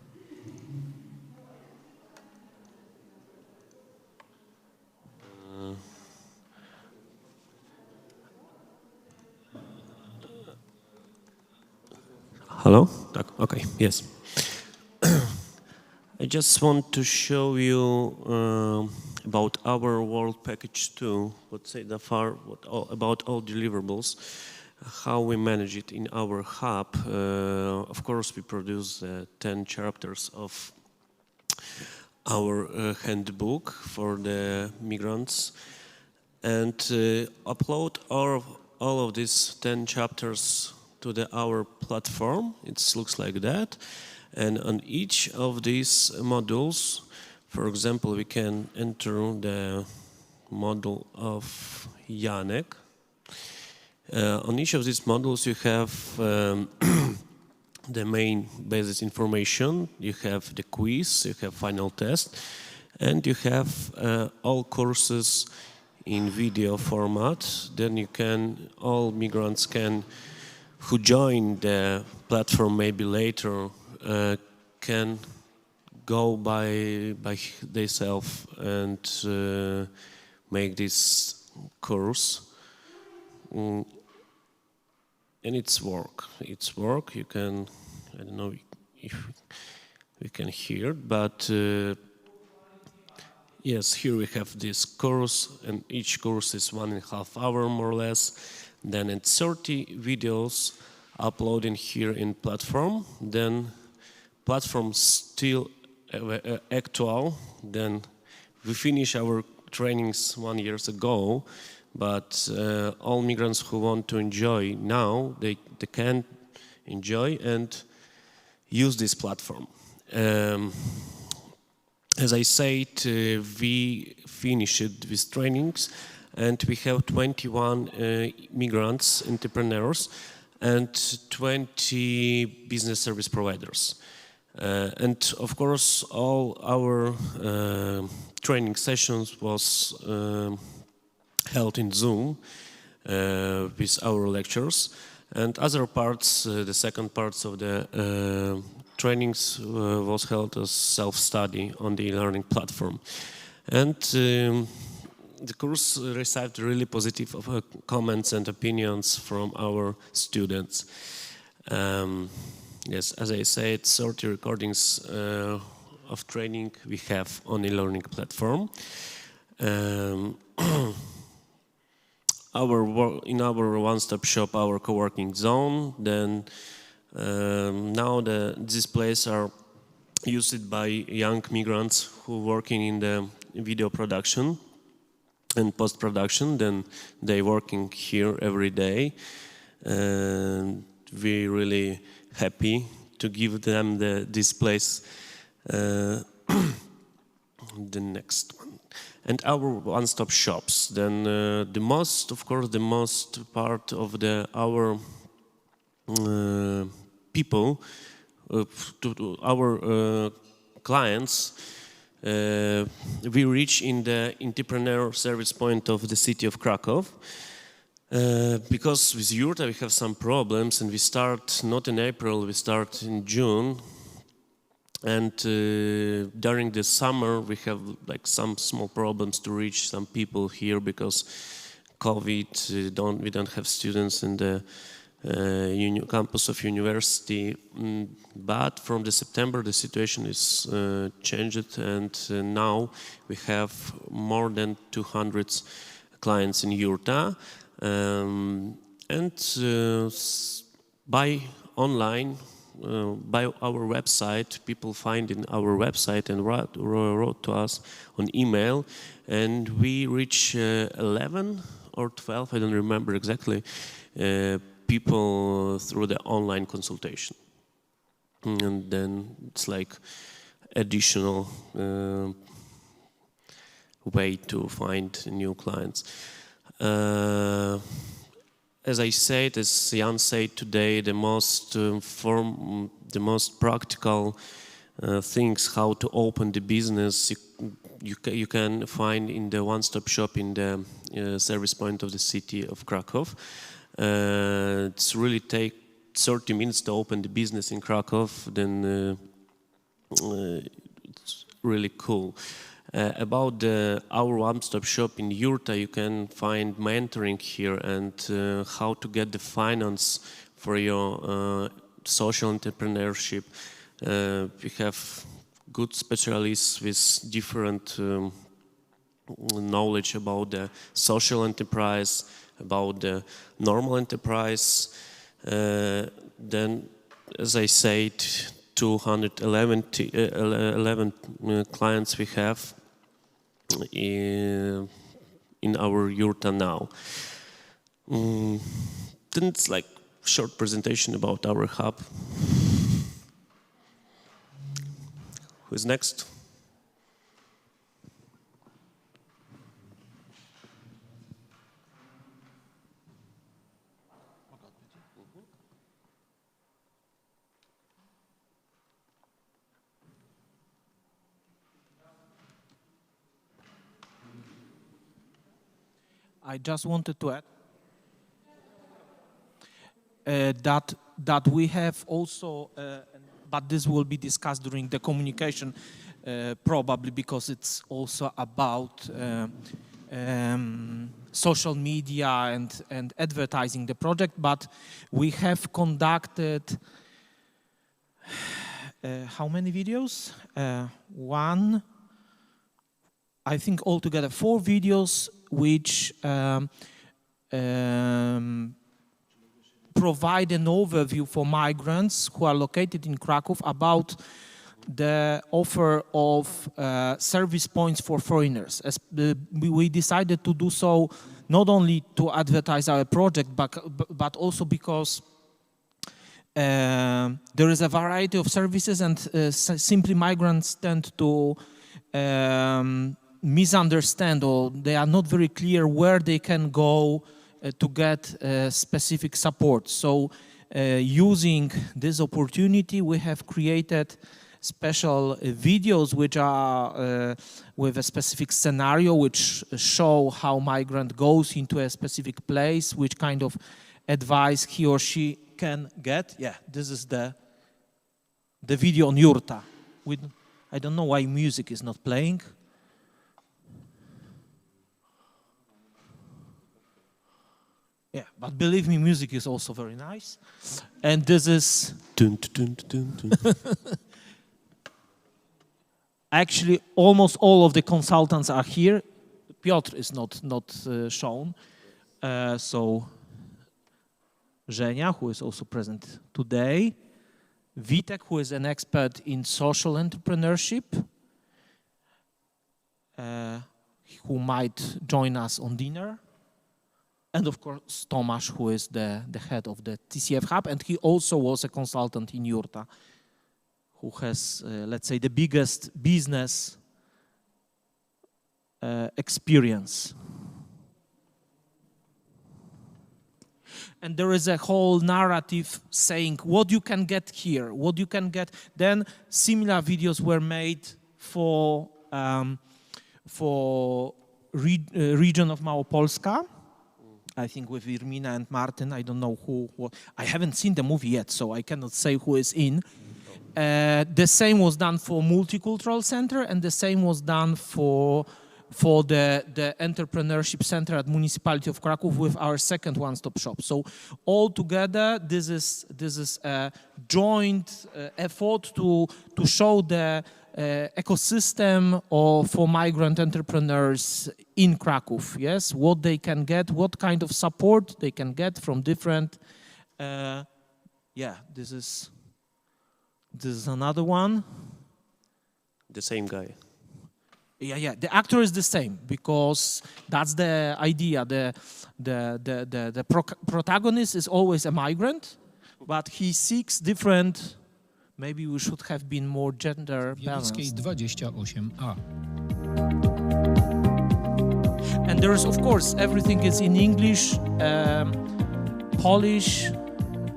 Hello? Tak, okay, yes. I just want to show you about our World Package 2, let's say about all deliverables, how we manage it in our hub. Of course, we produce 10 chapters of our handbook for the migrants and upload all of these 10 chapters to our platform. It looks like that. And on each of these modules, for example, we can enter the module of Janek. On each of these modules you have the main basis information, you have the quiz, you have final test, and you have all courses in video format. Then you can, all migrants can, who join the platform maybe later, can go by themselves and make this course. And it's work. You can, I don't know if we can hear, but yes, here we have this course, and each course is 1.5 hours more or less. Then it's 30 videos uploading here in platform. Then platform still actual. Then we finish our trainings 1 year ago, but all migrants who want to enjoy now, they can enjoy and use this platform. As I said, we finished these trainings and we have 21 migrants, entrepreneurs, and 20 business service providers. And of course, all our training sessions was held in Zoom with our lectures, and other parts, the second parts of the trainings was held as self-study on the e-learning platform. And the course received really positive comments and opinions from our students. Yes, as I said, 30 recordings of training we have on e-learning platform. In our one-stop shop, our co-working zone, then now these places are used by young migrants who are working in the video production and post-production. Then they working here every day, and we're really happy to give them this place. The next one. And our one-stop shops. Then the most part of our people, our clients, we reach in the entrepreneur service point of the city of Krakow. Because with Yurta we have some problems, and we start not in April, we start in June. And during the summer we have like some small problems to reach some people here because COVID, we don't have students in the campus of university. But from the September the situation is changed, and now we have more than 200 clients in Yurta. And by online, by our website, people find in our website and wrote to us on email, and we reach 11 or 12, I don't remember exactly, people through the online consultation. And then it's like additional way to find new clients. As I said, as Jan said today, the most practical things how to open the business you can find in the one-stop shop in the service point of the city of Krakow. It's really take 30 minutes to open the business in Krakow. Then it's really cool. About our one-stop shop in Yurta, you can find mentoring here and how to get the finance for your social entrepreneurship. We have good specialists with different knowledge about the social enterprise, about the normal enterprise. Then, as I said, 211 clients we have in our Yurta now. Then it's like short presentation about our hub. Who's next? I just wanted to add that we have also, but this will be discussed during the communication, probably because it's also about social media and advertising the project. But we have conducted how many videos? One, I think altogether 4 videos, which provide an overview for migrants who are located in Krakow about the offer of service points for foreigners. We decided to do so not only to advertise our project, but also because there is a variety of services, and simply migrants tend to misunderstand, or they are not very clear where they can go to get specific support. So using this opportunity, we have created special videos which are with a specific scenario, which show how migrant goes into a specific place, which kind of advice he or she can get. Yeah, this is the video on Yurta. I don't know why music is not playing. Yeah, but believe me, music is also very nice. And this is... Actually, almost all of the consultants are here. Piotr is not shown. So, Żenia, who is also present today. Witek, who is an expert in social entrepreneurship, who might join us on dinner. And of course, Tomasz, who is the head of the TCF Hub, and he also was a consultant in Yurta, who has, let's say, the biggest business experience. And there is a whole narrative saying what you can get here, what you can get. Then similar videos were made for region of Małopolska. I think with Irmina and Martin. I don't know who. I haven't seen the movie yet, so I cannot say who is in. The same was done for Multicultural Center, and the same was done for the Entrepreneurship Center at Municipality of Krakow with our second one-stop shop. So all together, this is a joint effort to show the ecosystem for migrant entrepreneurs in Krakow. Yes, what they can get, what kind of support they can get from different. Yeah, this is another one. The same guy. Yeah. The actor is the same because that's the idea. The protagonist is always a migrant, but he seeks different. Maybe we should have been more gender balanced. 28A. And there is, of course, everything is in English, Polish,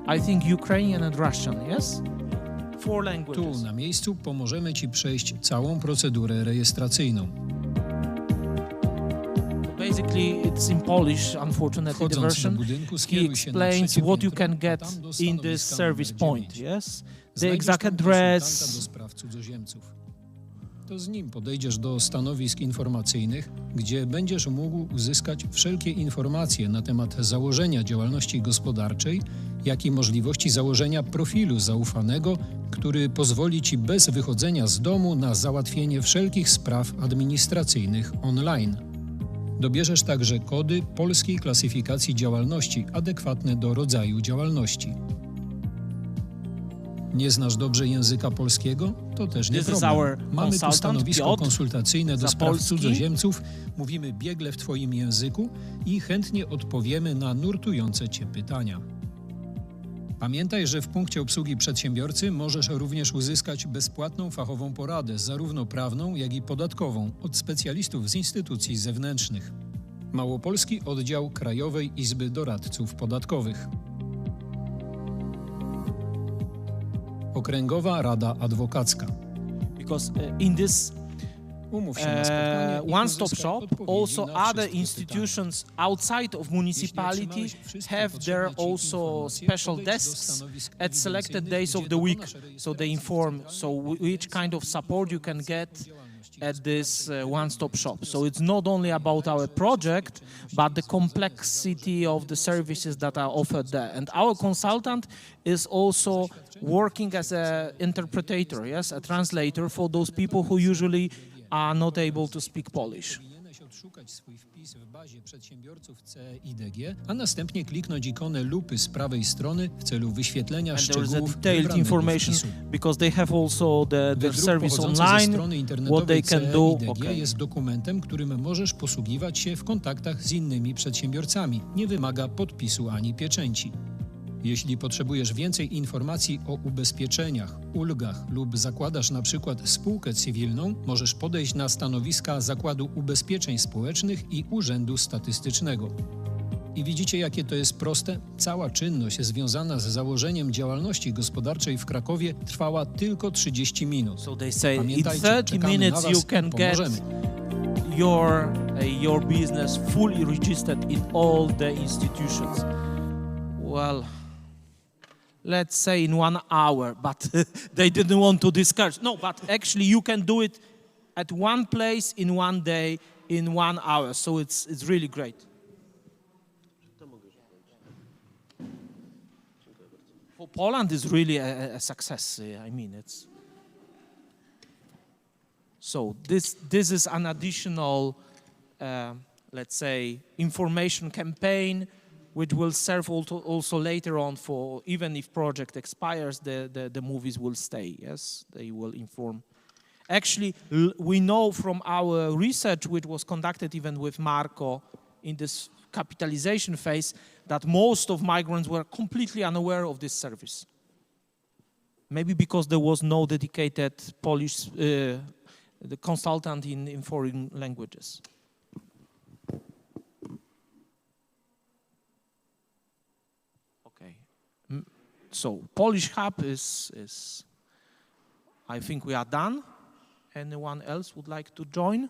I think Ukrainian and Russian, yes? 4 languages. Tu na miejscu pomożemy Ci przejść całą procedurę rejestracyjną. Basically, it's in Polish, unfortunately, the version. He explains what you can get in this service point, yes? The exact address. To z nim podejdziesz do stanowisk informacyjnych, gdzie będziesz mógł uzyskać wszelkie informacje na temat założenia działalności gospodarczej, jak i możliwości założenia profilu zaufanego, który pozwoli Ci bez wychodzenia z domu na załatwienie wszelkich spraw administracyjnych online. Dobierzesz także kody polskiej klasyfikacji działalności adekwatne do rodzaju działalności. Nie znasz dobrze języka polskiego? To też nie problem. Mamy tu stanowisko konsultacyjne do spraw cudzoziemców, mówimy biegle w Twoim języku i chętnie odpowiemy na nurtujące Cię pytania. Pamiętaj, że w punkcie obsługi przedsiębiorcy możesz również uzyskać bezpłatną fachową poradę, zarówno prawną, jak i podatkową, od specjalistów z instytucji zewnętrznych. Małopolski Oddział Krajowej Izby Doradców Podatkowych. Okręgowa Rada Adwokacka. Because in this one-stop shop, also other institutions outside of municipality have their also special desks at selected days of the week. So they inform which kind of support you can get at this one-stop shop. So it's not only about our project, but the complexity of the services that are offered there. And our consultant is also working as an interpreter, yes, a translator for those people who usually are not able to speak Polish. Odszukać swój wpis w bazie przedsiębiorców CIDG, a następnie kliknąć ikonę lupy z prawej strony w celu wyświetlenia szczegółów wybranego wpisu. Because they have also their service Pochodzący online, ze strony what internetowej they can do. CIDG jest dokumentem, którym możesz posługiwać się w kontaktach z innymi przedsiębiorcami. Nie wymaga podpisu ani pieczęci. Jeśli potrzebujesz więcej informacji o ubezpieczeniach, ulgach lub zakładasz na przykład spółkę cywilną, możesz podejść na stanowiska Zakładu Ubezpieczeń Społecznych i Urzędu Statystycznego. I widzicie, jakie to jest proste? Cała czynność związana z założeniem działalności gospodarczej w Krakowie trwała tylko 30 minut. So they say in Pamiętajcie, 30 czekamy minutes na was you can i get pomożemy. your business fully registered in all the institutions. Well, let's say in 1 hour, but they didn't want to discuss. No, but actually you can do it at one place in one day in 1 hour. So it's really great. For Poland is really a success. I mean, it's so this is an additional, let's say, information campaign, which will serve also later on for, even if project expires, the movies will stay, yes? They will inform. Actually, we know from our research, which was conducted even with Marco in this capitalization phase, that most of migrants were completely unaware of this service. Maybe because there was no dedicated Polish the consultant in foreign languages. So Polish Hub is, I think we are done. Anyone else would like to join?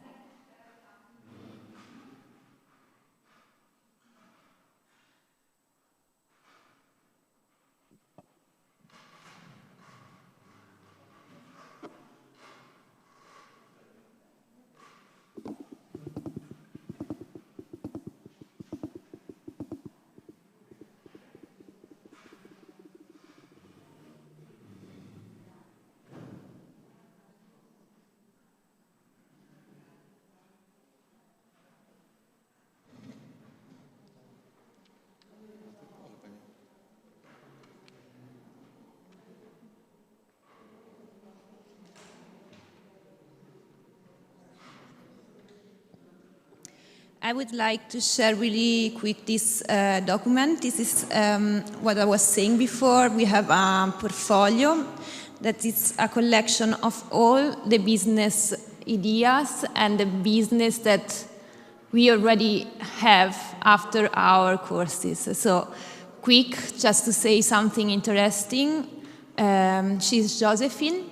I would like to share really quick this document. This is what I was saying before. We have a portfolio that is a collection of all the business ideas and the business that we already have after our courses. So quick, just to say something interesting. She's Josephine.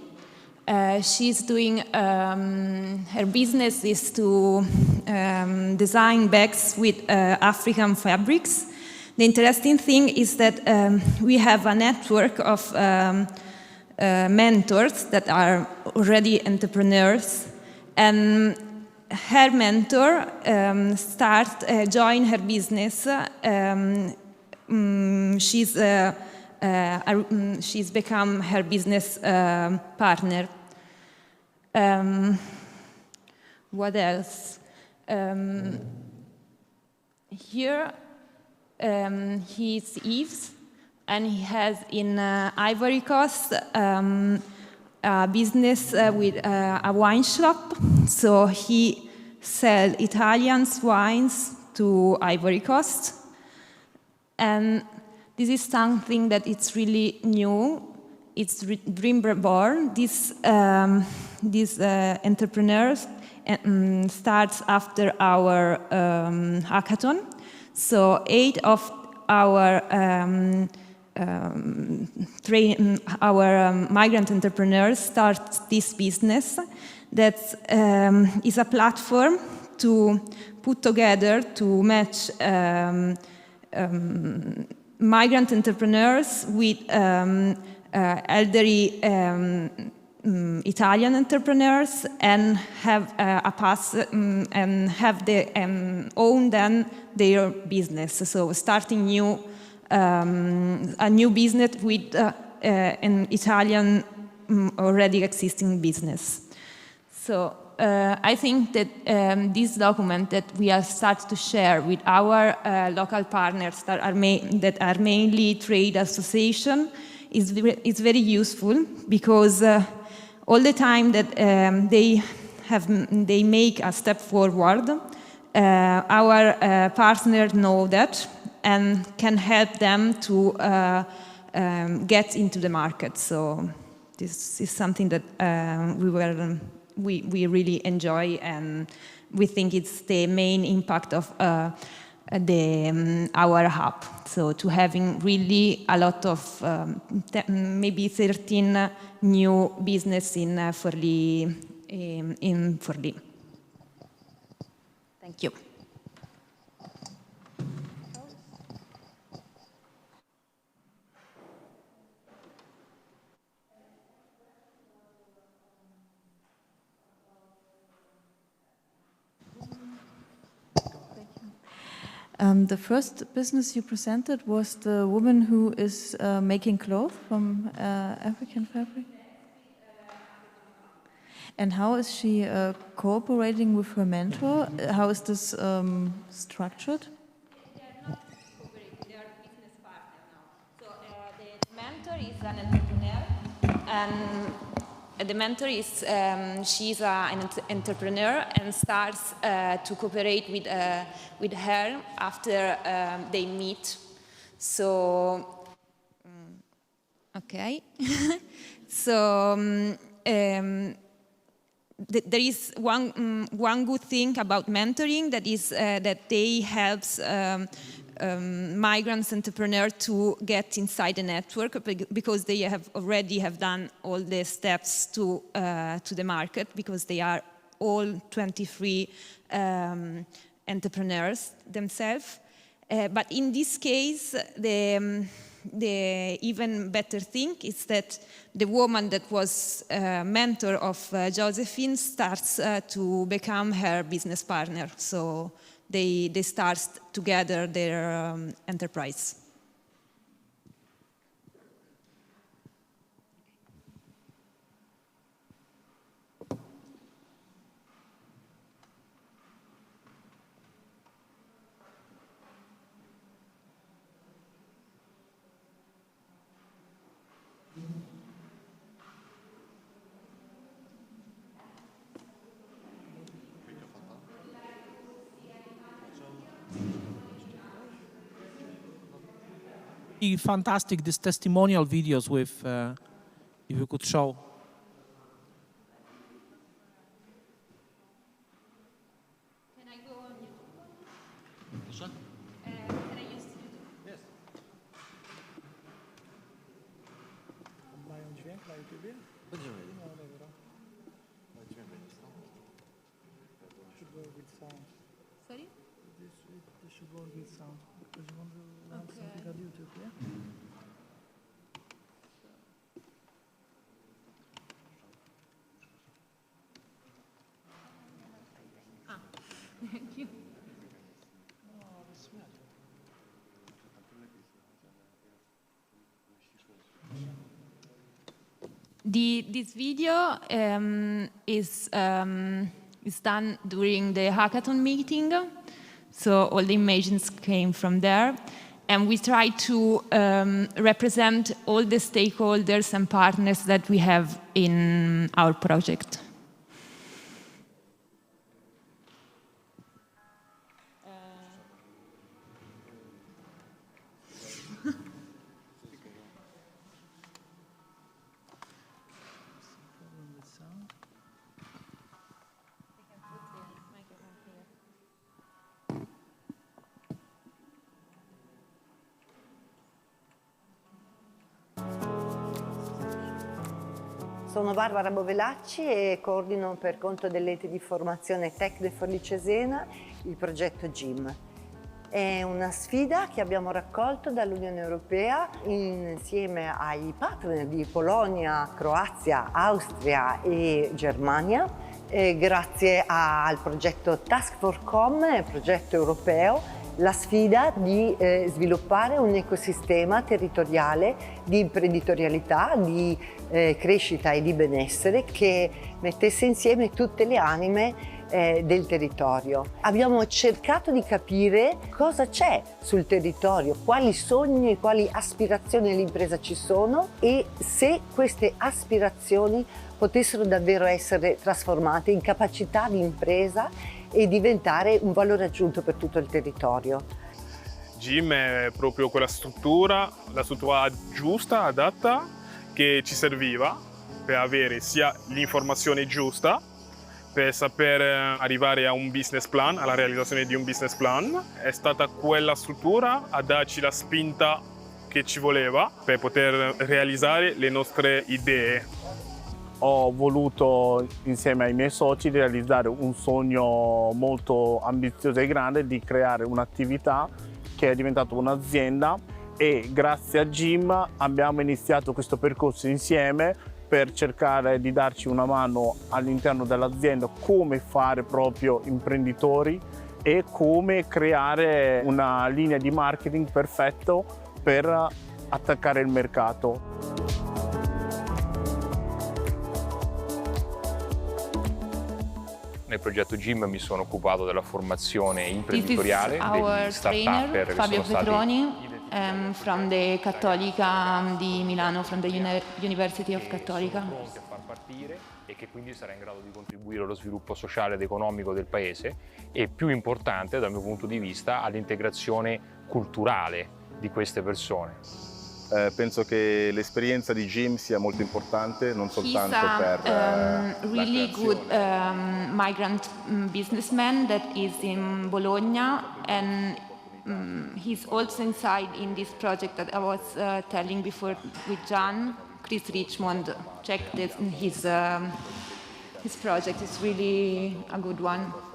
She's doing, her business is to design bags with African fabrics. The interesting thing is that we have a network of mentors that are already entrepreneurs, and her mentor joined her business. She's become her business partner. What else? Here he's Yves, and he has in Ivory Coast a business with a wine shop. So he sells Italian wines to Ivory Coast, and this is something that it's really new. It's dream reborn. This entrepreneurs starts after our hackathon. So 8 of our migrant entrepreneurs start this business that is a platform to put together, to match migrant entrepreneurs with elderly Italian entrepreneurs and have own then their business. So starting a new business with an Italian already existing business. So I think that this document that we are start to share with our local partners that are mainly trade association is very useful, because all the time that they make a step forward, our partners know that and can help them to get into the market. So this is something that we really enjoy, and we think it's the main impact of our hub. So to having really a lot of maybe 13 new business in Forlì. Thank you. The first business you presented was the woman who is making clothes from African fabric. And how is she cooperating with her mentor? How is this structured? They are business partners now. So the mentor is an entrepreneur, and the mentor is she's an entrepreneur and starts to cooperate with her after they meet. So okay, so. There is one good thing about mentoring, that is that they helps migrants entrepreneurs to get inside the network, because they already have done all the steps to the market, because they are all 23 entrepreneurs themselves. But in this case, the even better thing is that the woman that was mentor of Josephine starts to become her business partner. So they start together their enterprise. Fantastic, these testimonial videos with, if you could show. Can I go on YouTube? Can I use YouTube? Yes. Mają dźwięk na YouTubie? Będziemy mieli. No dobra. Dźwięk będzie stał. Should work with sound. Sorry? This should work with sound. Because you want to learn something on YouTube, yeah? Thank you. This video is done during the hackathon meeting, so all the images came from there, and we try to represent all the stakeholders and partners that we have in our project. Sono Barbara Bovelacci e coordino per conto dell'ente di formazione Tech de Forlì Cesena il progetto GIM. È una sfida che abbiamo raccolto dall'Unione Europea insieme ai partner di Polonia, Croazia, Austria e Germania, grazie al progetto Taskforcome, progetto europeo, la sfida di sviluppare un ecosistema territoriale di imprenditorialità, di crescita e di benessere che mettesse insieme tutte le anime del territorio. Abbiamo cercato di capire cosa c'è sul territorio, quali sogni e quali aspirazioni dell'impresa ci sono e se queste aspirazioni potessero davvero essere trasformate in capacità di impresa e diventare un valore aggiunto per tutto il territorio. GIM è proprio quella struttura, la struttura giusta, adatta, che ci serviva per avere sia l'informazione giusta, per saper arrivare a un business plan, alla realizzazione di un business plan. È stata quella struttura a darci la spinta che ci voleva per poter realizzare le nostre idee. Ho voluto, insieme ai miei soci, realizzare un sogno molto ambizioso e grande di creare un'attività che è diventata un'azienda e grazie a GIM abbiamo iniziato questo percorso insieme per cercare di darci una mano all'interno dell'azienda come fare proprio imprenditori e come creare una linea di marketing perfetto per attaccare il mercato. Nel progetto GIM mi sono occupato della formazione imprenditoriale degli trainer Fabio Petroni from the Cattolica di Milano, from the University of Cattolica. Pronti a far partire e che quindi sarà in grado di contribuire allo sviluppo sociale ed economico del paese e, più importante dal mio punto di vista, all'integrazione culturale di queste persone. Penso che l'esperienza di GIM sia molto importante, non soltanto per really good migrant businessman that is in Bologna, and he's also inside in this project that I was telling before with John. Chris Richmond, check this, his project is really a good one.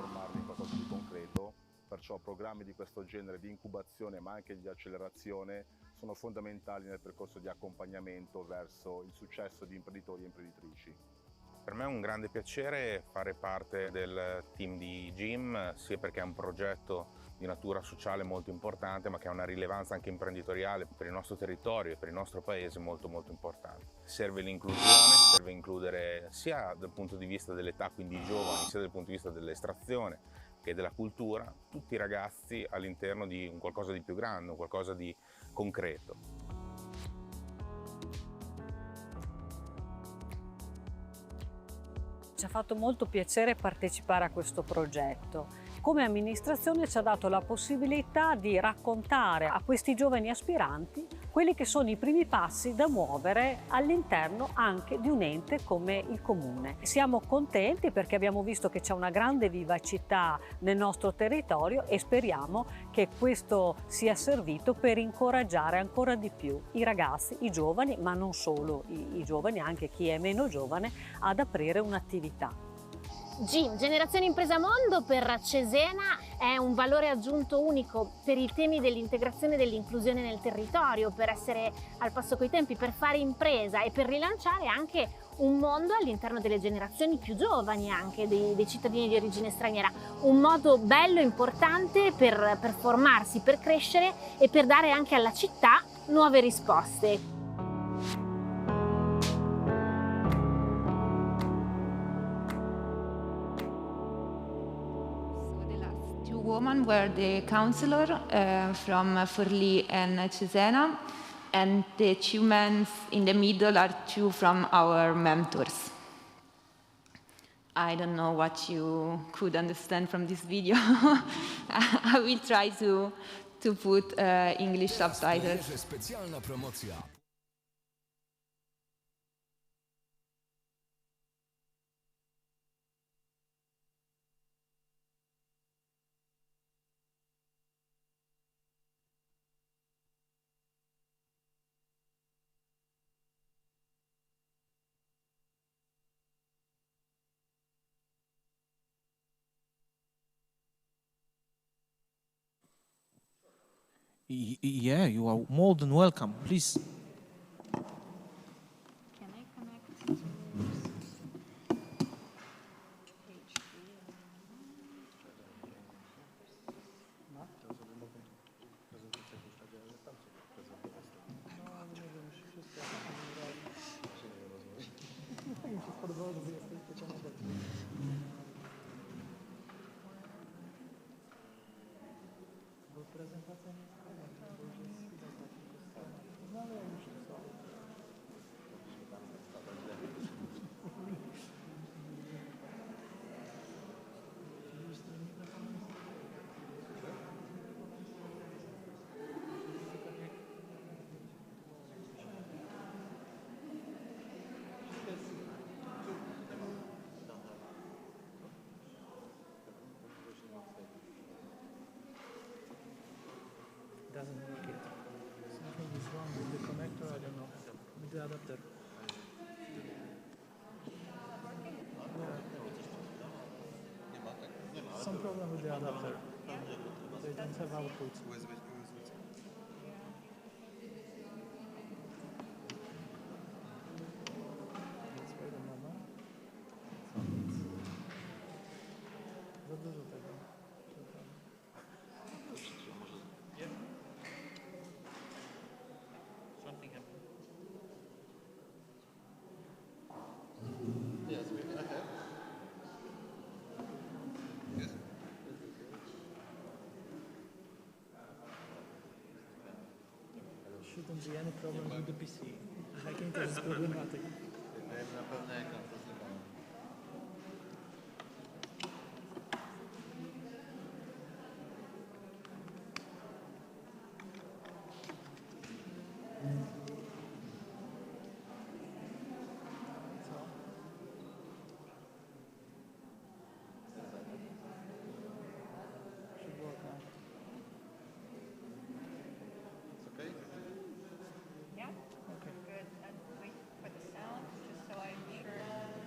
Perciò programmi di questo genere di incubazione ma anche di accelerazione sono fondamentali nel percorso di accompagnamento verso il successo di imprenditori e imprenditrici. Per me è un grande piacere fare parte del team di GIM, sia perché è un progetto di natura sociale molto importante, ma che ha una rilevanza anche imprenditoriale per il nostro territorio e per il nostro paese molto importante. Serve l'inclusione, serve includere sia dal punto di vista dell'età, quindi i giovani, sia dal punto di vista dell'estrazione che della cultura, tutti i ragazzi all'interno di un qualcosa di più grande, un qualcosa di concreto. Ci ha fatto molto piacere partecipare a questo progetto. Come amministrazione ci ha dato la possibilità di raccontare a questi giovani aspiranti quelli che sono i primi passi da muovere all'interno anche di un ente come il Comune. Siamo contenti perché abbiamo visto che c'è una grande vivacità nel nostro territorio e speriamo che questo sia servito per incoraggiare ancora di più i ragazzi, i giovani, ma non solo i giovani, anche chi è meno giovane, ad aprire un'attività. GIM, Generazione Impresa Mondo, per Cesena è un valore aggiunto unico per i temi dell'integrazione e dell'inclusione nel territorio, per essere al passo coi tempi, per fare impresa e per rilanciare anche un mondo all'interno delle generazioni più giovani, anche dei cittadini di origine straniera. Un modo bello, importante per formarsi, per crescere e per dare anche alla città nuove risposte. Women were the councillor from Forlì and Cesena, and the two men in the middle are two from our mentors. I don't know what you could understand from this video. I will try to put English subtitles. Specjalna promocja. Yeah, you are more than welcome. Please. Can I connect to page 3? Doesn't work yet. Something is wrong with the connector, I don't know. With the adapter. Yeah. Some problem with the adapter. They don't have output. Let's wait a moment. Za dużo tego. Something happened. Yes, I have. Yes. Shouldn't be any problem with the PC. Hacking to jest problematic. Na pewno ekran rozlegany. Should work now. It's okay? Yeah? Okay. Good. And wait for the sound, just so I'm sure.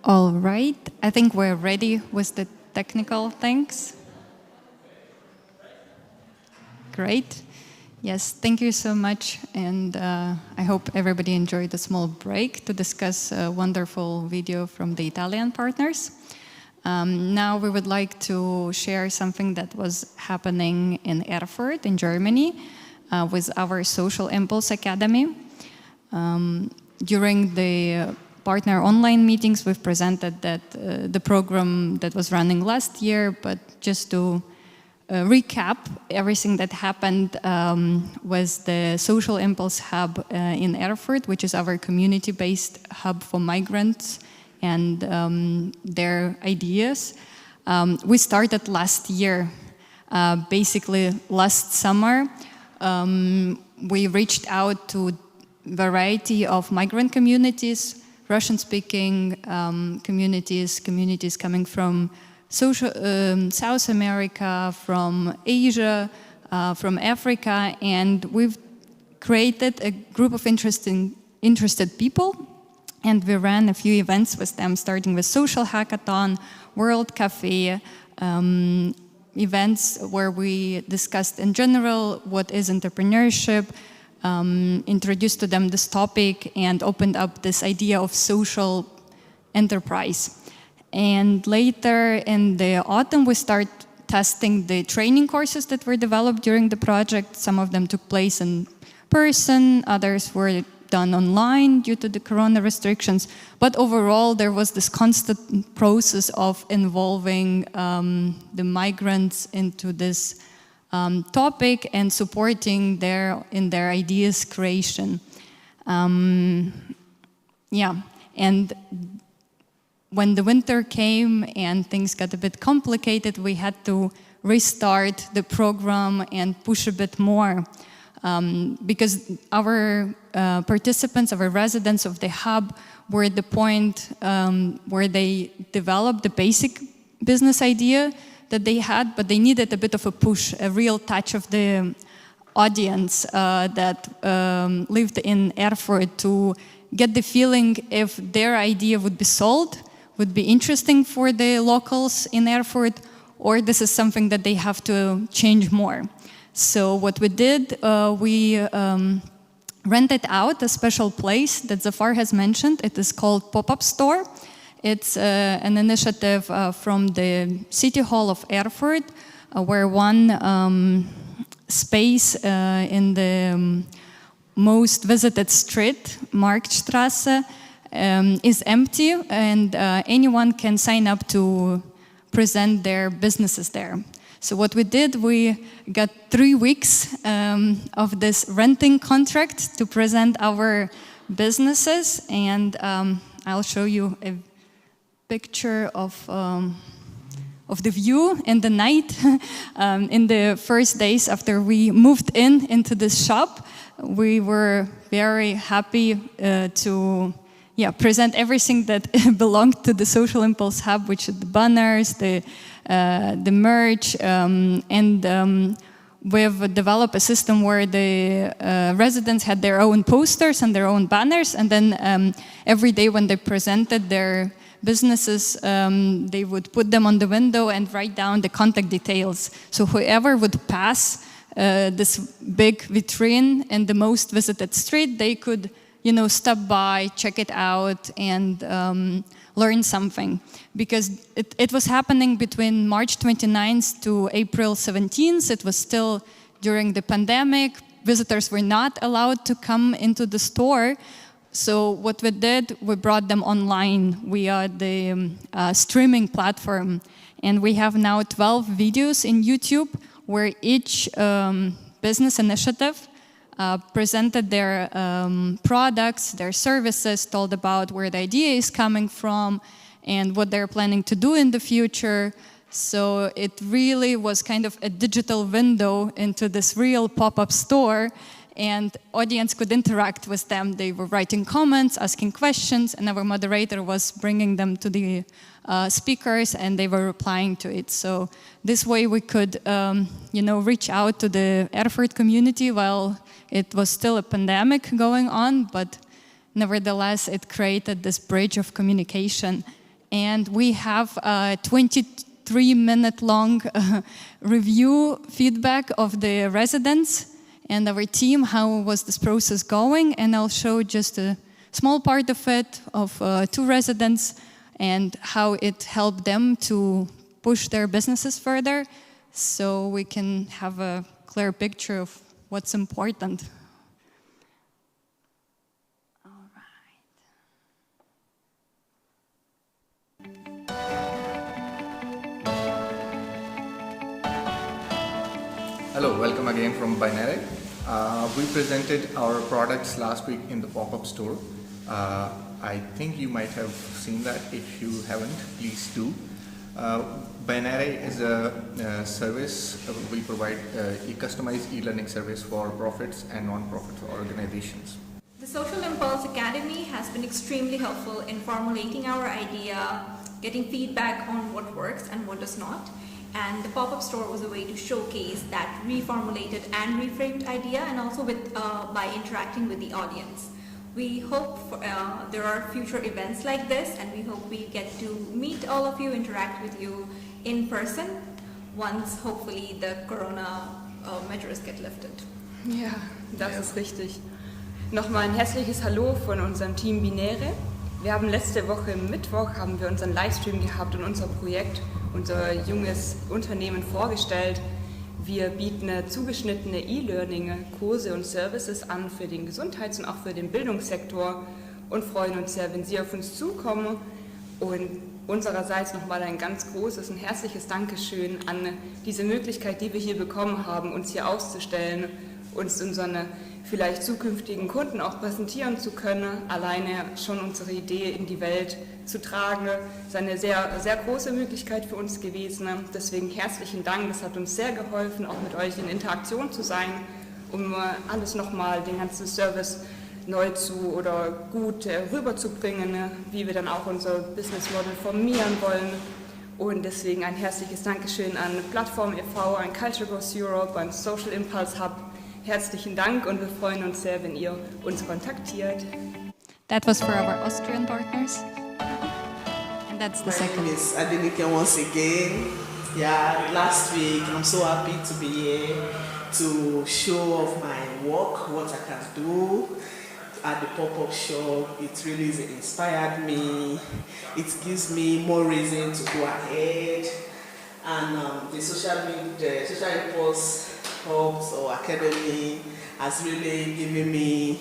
All right, I think we're ready with the technical things. Great. Yes, thank you so much. And I hope everybody enjoyed the small break to discuss a wonderful video from the Italian partners. Now we would like to share something that was happening in Erfurt in Germany with our Social Impulse Academy. During the partner online meetings, we've presented that the program that was running last year, but just to recap everything that happened was the Social Impulse Hub in Erfurt, which is our community-based hub for migrants and their ideas. We started last year, basically last summer. We reached out to variety of migrant communities, Russian-speaking communities coming from South America, from Asia, from Africa, and we've created a group of interested people, and we ran a few events with them, starting with Social Hackathon, World Cafe, events where we discussed in general what is entrepreneurship, introduced to them this topic, and opened up this idea of social enterprise. And later in the autumn, we start testing the training courses that were developed during the project. Some of them took place in person, others were done online due to the corona restrictions. But overall, there was this constant process of involving the migrants into this topic and supporting in their ideas creation. Yeah, and when the winter came and things got a bit complicated, we had to restart the program and push a bit more because our participants, our residents of the hub were at the point where they developed the basic business idea that they had, but they needed a bit of a push, a real touch of the audience that lived in Erfurt to get the feeling if their idea would be sold, would be interesting for the locals in Erfurt, or this is something that they have to change more. So what we did, we rented out a special place that Zafar has mentioned. It is called Pop-Up Store. It's an initiative from the City Hall of Erfurt, where one space in the most visited street, Marktstraße, is empty, and anyone can sign up to present their businesses there. So what we did, we got 3 weeks of this renting contract to present our businesses, and I'll show you a picture of the view in the night. In the first days after we moved into this shop, we were very happy to present everything that belonged to the Social Impulse Hub, which is the banners, the merch, and we've developed a system where the residents had their own posters and their own banners, and then every day when they presented their businesses, they would put them on the window and write down the contact details. So whoever would pass this big vitrine in the most visited street, they could, stop by, check it out, and learn something. Because it was happening between March 29th to April 17th. It was still during the pandemic. Visitors were not allowed to come into the store. So what we did, we brought them online via the streaming platform. And we have now 12 videos in YouTube where each business initiative presented their products, their services, told about where the idea is coming from and what they're planning to do in the future. So it really was kind of a digital window into this real pop-up store, and audience could interact with them. They were writing comments, asking questions, and our moderator was bringing them to the speakers, and they were replying to it. So this way we could, reach out to the Erfurt community while it was still a pandemic going on, but nevertheless it created this bridge of communication. And we have a 23-minute long review feedback of the residents and our team, how was this process going, and I'll show just a small part of it, of 2 residents, and how it helped them to push their businesses further, so we can have a clear picture of what's important. Hello, welcome again from Binary. We presented our products last week in the pop-up store. I think you might have seen that. If you haven't, please do. Binary is a service. We provide a customized e-learning service for profits and non-profit organizations. The Social Impulse Academy has been extremely helpful in formulating our idea, getting feedback on what works and what does not. And the pop-up store was a way to showcase that reformulated and reframed idea, and also by interacting with the audience. We hope there are future events like this, and we hope we get to meet all of you, interact with you in person once hopefully the Corona measures get lifted. Ja, das ist richtig. Nochmal ein herzliches Hallo von unserem Team Binäre. Wir haben letzte Woche Mittwoch unseren Livestream gehabt und unser Projekt, unser junges Unternehmen vorgestellt. Wir bieten zugeschnittene E-Learning-Kurse und Services an für den Gesundheits- und auch für den Bildungssektor und freuen uns sehr, wenn Sie auf uns zukommen. Und unsererseits nochmal ein ganz großes und herzliches Dankeschön an diese Möglichkeit, die wir hier bekommen haben, uns hier auszustellen, uns unseren vielleicht zukünftigen Kunden auch präsentieren zu können, alleine schon unsere Idee in die Welt zu tragen. Das ist eine sehr, sehr große Möglichkeit für uns gewesen. Deswegen herzlichen Dank, das hat uns sehr geholfen, auch mit euch in Interaktion zu sein, um alles nochmal, den ganzen Service neu oder gut rüberzubringen, wie wir dann auch unser Business Model formieren wollen. Und deswegen ein herzliches Dankeschön an Plattform e.V., an Culture Goes Europe, an Social Impulse Hub. Herzlichen Dank und wir freuen uns sehr, wenn ihr uns kontaktiert. That was for our Austrian partners. And that's the second. My name is Adenike once again. Yeah, last week I'm so happy to be here to show off my work, what I can do at the pop-up shop. It really inspired me. It gives me more reason to go ahead. And the social impulse hubs or academy has really given me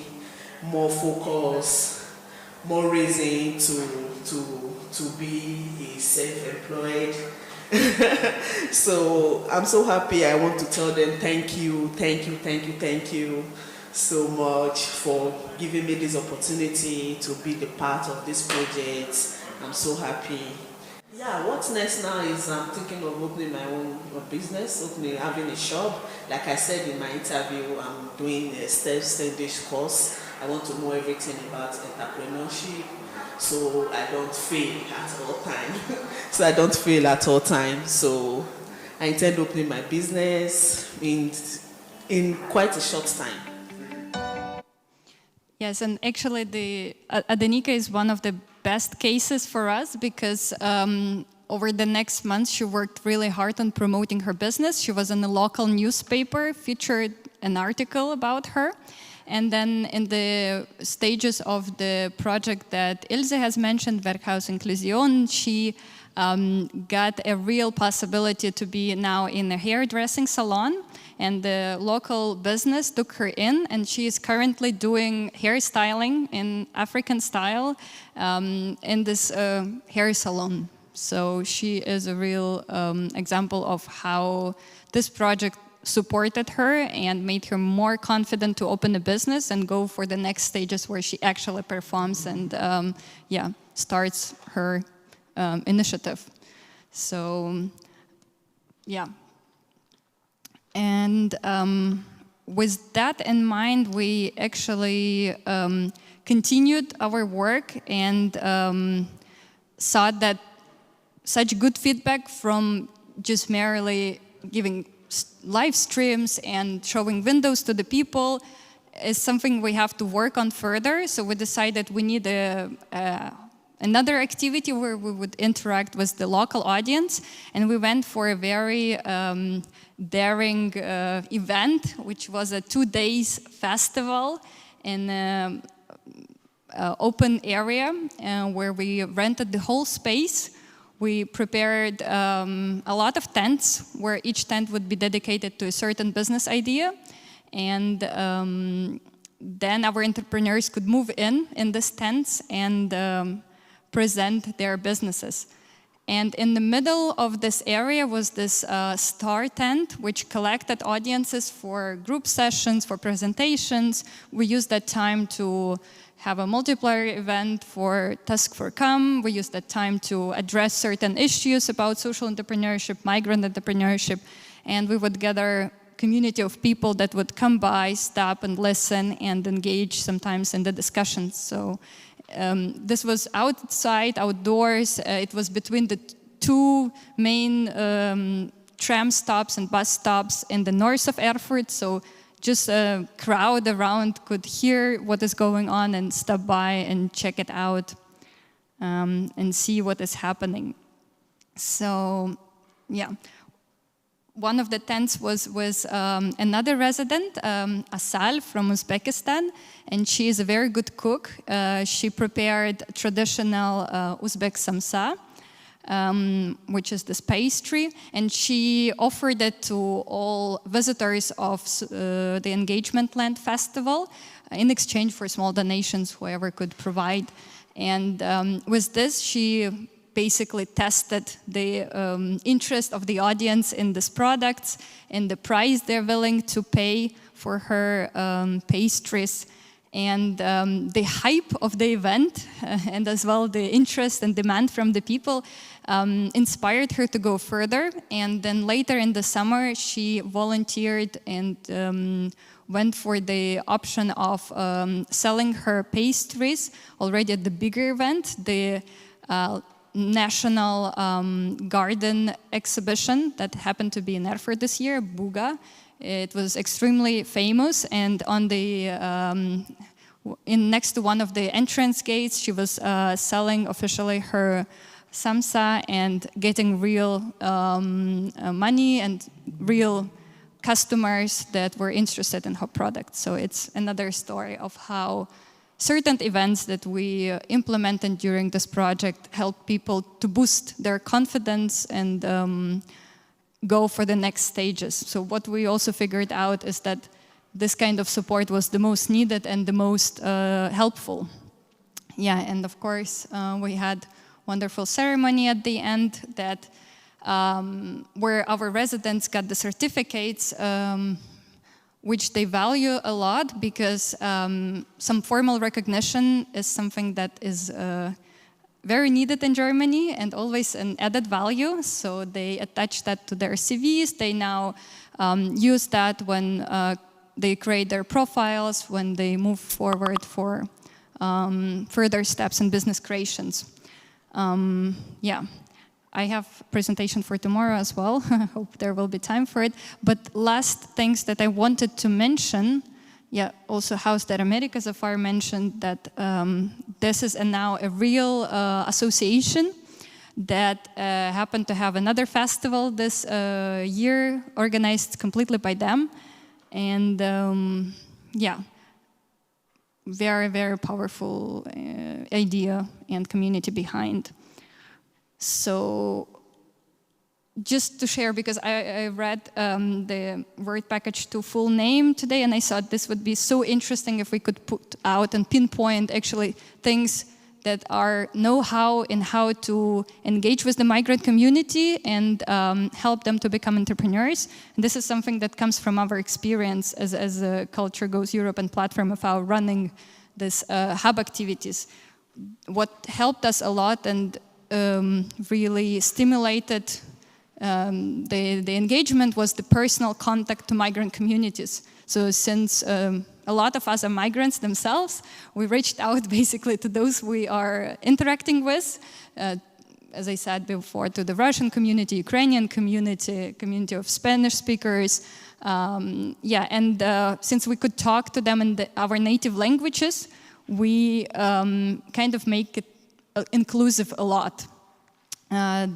more focus, more reason to be a self-employed. So I'm so happy. I want to tell them thank you so much for giving me this opportunity to be the part of this project. I'm so happy. Yeah, what's next now is I'm thinking of opening my own business, having a shop. Like I said in my interview, I'm doing a stage course. I want to know everything about entrepreneurship, so I don't fail at all times. So I intend opening my business in quite a short time. Yes, and actually Adenike is one of the best cases for us because over the next month she worked really hard on promoting her business. She was in a local newspaper, featured an article about her. And then in the stages of the project that Ilse has mentioned, Werkhaus Inklusion, she got a real possibility to be now in a hairdressing salon. And the local business took her in, and she is currently doing hairstyling in African style in this hair salon. So she is a real example of how this project supported her and made her more confident to open a business and go for the next stages where she actually performs and starts her initiative. So, yeah. And with that in mind, we actually continued our work and saw that such good feedback from just merely giving live streams and showing windows to the people is something we have to work on further. So we decided we need a another activity where we would interact with the local audience, and we went for a very daring event, which was a 2 days festival in an open area where we rented the whole space. We prepared a lot of tents, where each tent would be dedicated to a certain business idea, and then our entrepreneurs could move in these tents and present their businesses. And in the middle of this area was this star tent, which collected audiences for group sessions, for presentations. We used that time to have a multiplier event for Taskforcome. We used that time to address certain issues about social entrepreneurship, migrant entrepreneurship, and we would gather community of people that would come by, stop and listen and engage sometimes in the discussions. So this was outside, outdoors. It was between the 2 main tram stops and bus stops in the north of Erfurt. So just a crowd around could hear what is going on and stop by and check it out and see what is happening. So, yeah. One of the tents was another resident, Asal from Uzbekistan, and she is a very good cook. She prepared traditional Uzbek samsa, which is this pastry, and she offered it to all visitors of the Engagement Land Festival in exchange for small donations, whoever could provide. And with this, she basically tested the interest of the audience in these products and the price they're willing to pay for her pastries. And the hype of the event and as well the interest and demand from the people inspired her to go further. And then later in the summer, she volunteered and went for the option of selling her pastries already at the bigger event, the National Garden Exhibition that happened to be in Erfurt this year, Buga. It was extremely famous, and on the next to one of the entrance gates, she was selling officially her samsa and getting real money and real customers that were interested in her product. So it's another story of how certain events that we implemented during this project help people to boost their confidence and go for the next stages. So what we also figured out is that this kind of support was the most needed and the most helpful. Yeah, and of course we had wonderful ceremony at the end that where our residents got the certificates which they value a lot because some formal recognition is something that is very needed in Germany and always an added value. So they attach that to their CVs. They now use that when they create their profiles, when they move forward for further steps in business creations. Yeah. I have a presentation for tomorrow as well. I hope there will be time for it. But last things that I wanted to mention, yeah, also Haus der Amerika so far mentioned that this is now a real association that happened to have another festival this year, organized completely by them. And yeah, very, very powerful idea and community behind. So just to share, because I read the word package to full name today, and I thought this would be so interesting if we could put out and pinpoint actually things that are know-how in how to engage with the migrant community and help them to become entrepreneurs. And this is something that comes from our experience as a Culture Goes Europe and platform of our running this hub activities. What helped us a lot and really stimulated the engagement was the personal contact to migrant communities. So since a lot of us are migrants themselves, we reached out basically to those we are interacting with, as I said before, to the Russian community, Ukrainian community, community of Spanish speakers. Yeah, and since we could talk to them in our native languages, we kind of make it inclusive a lot.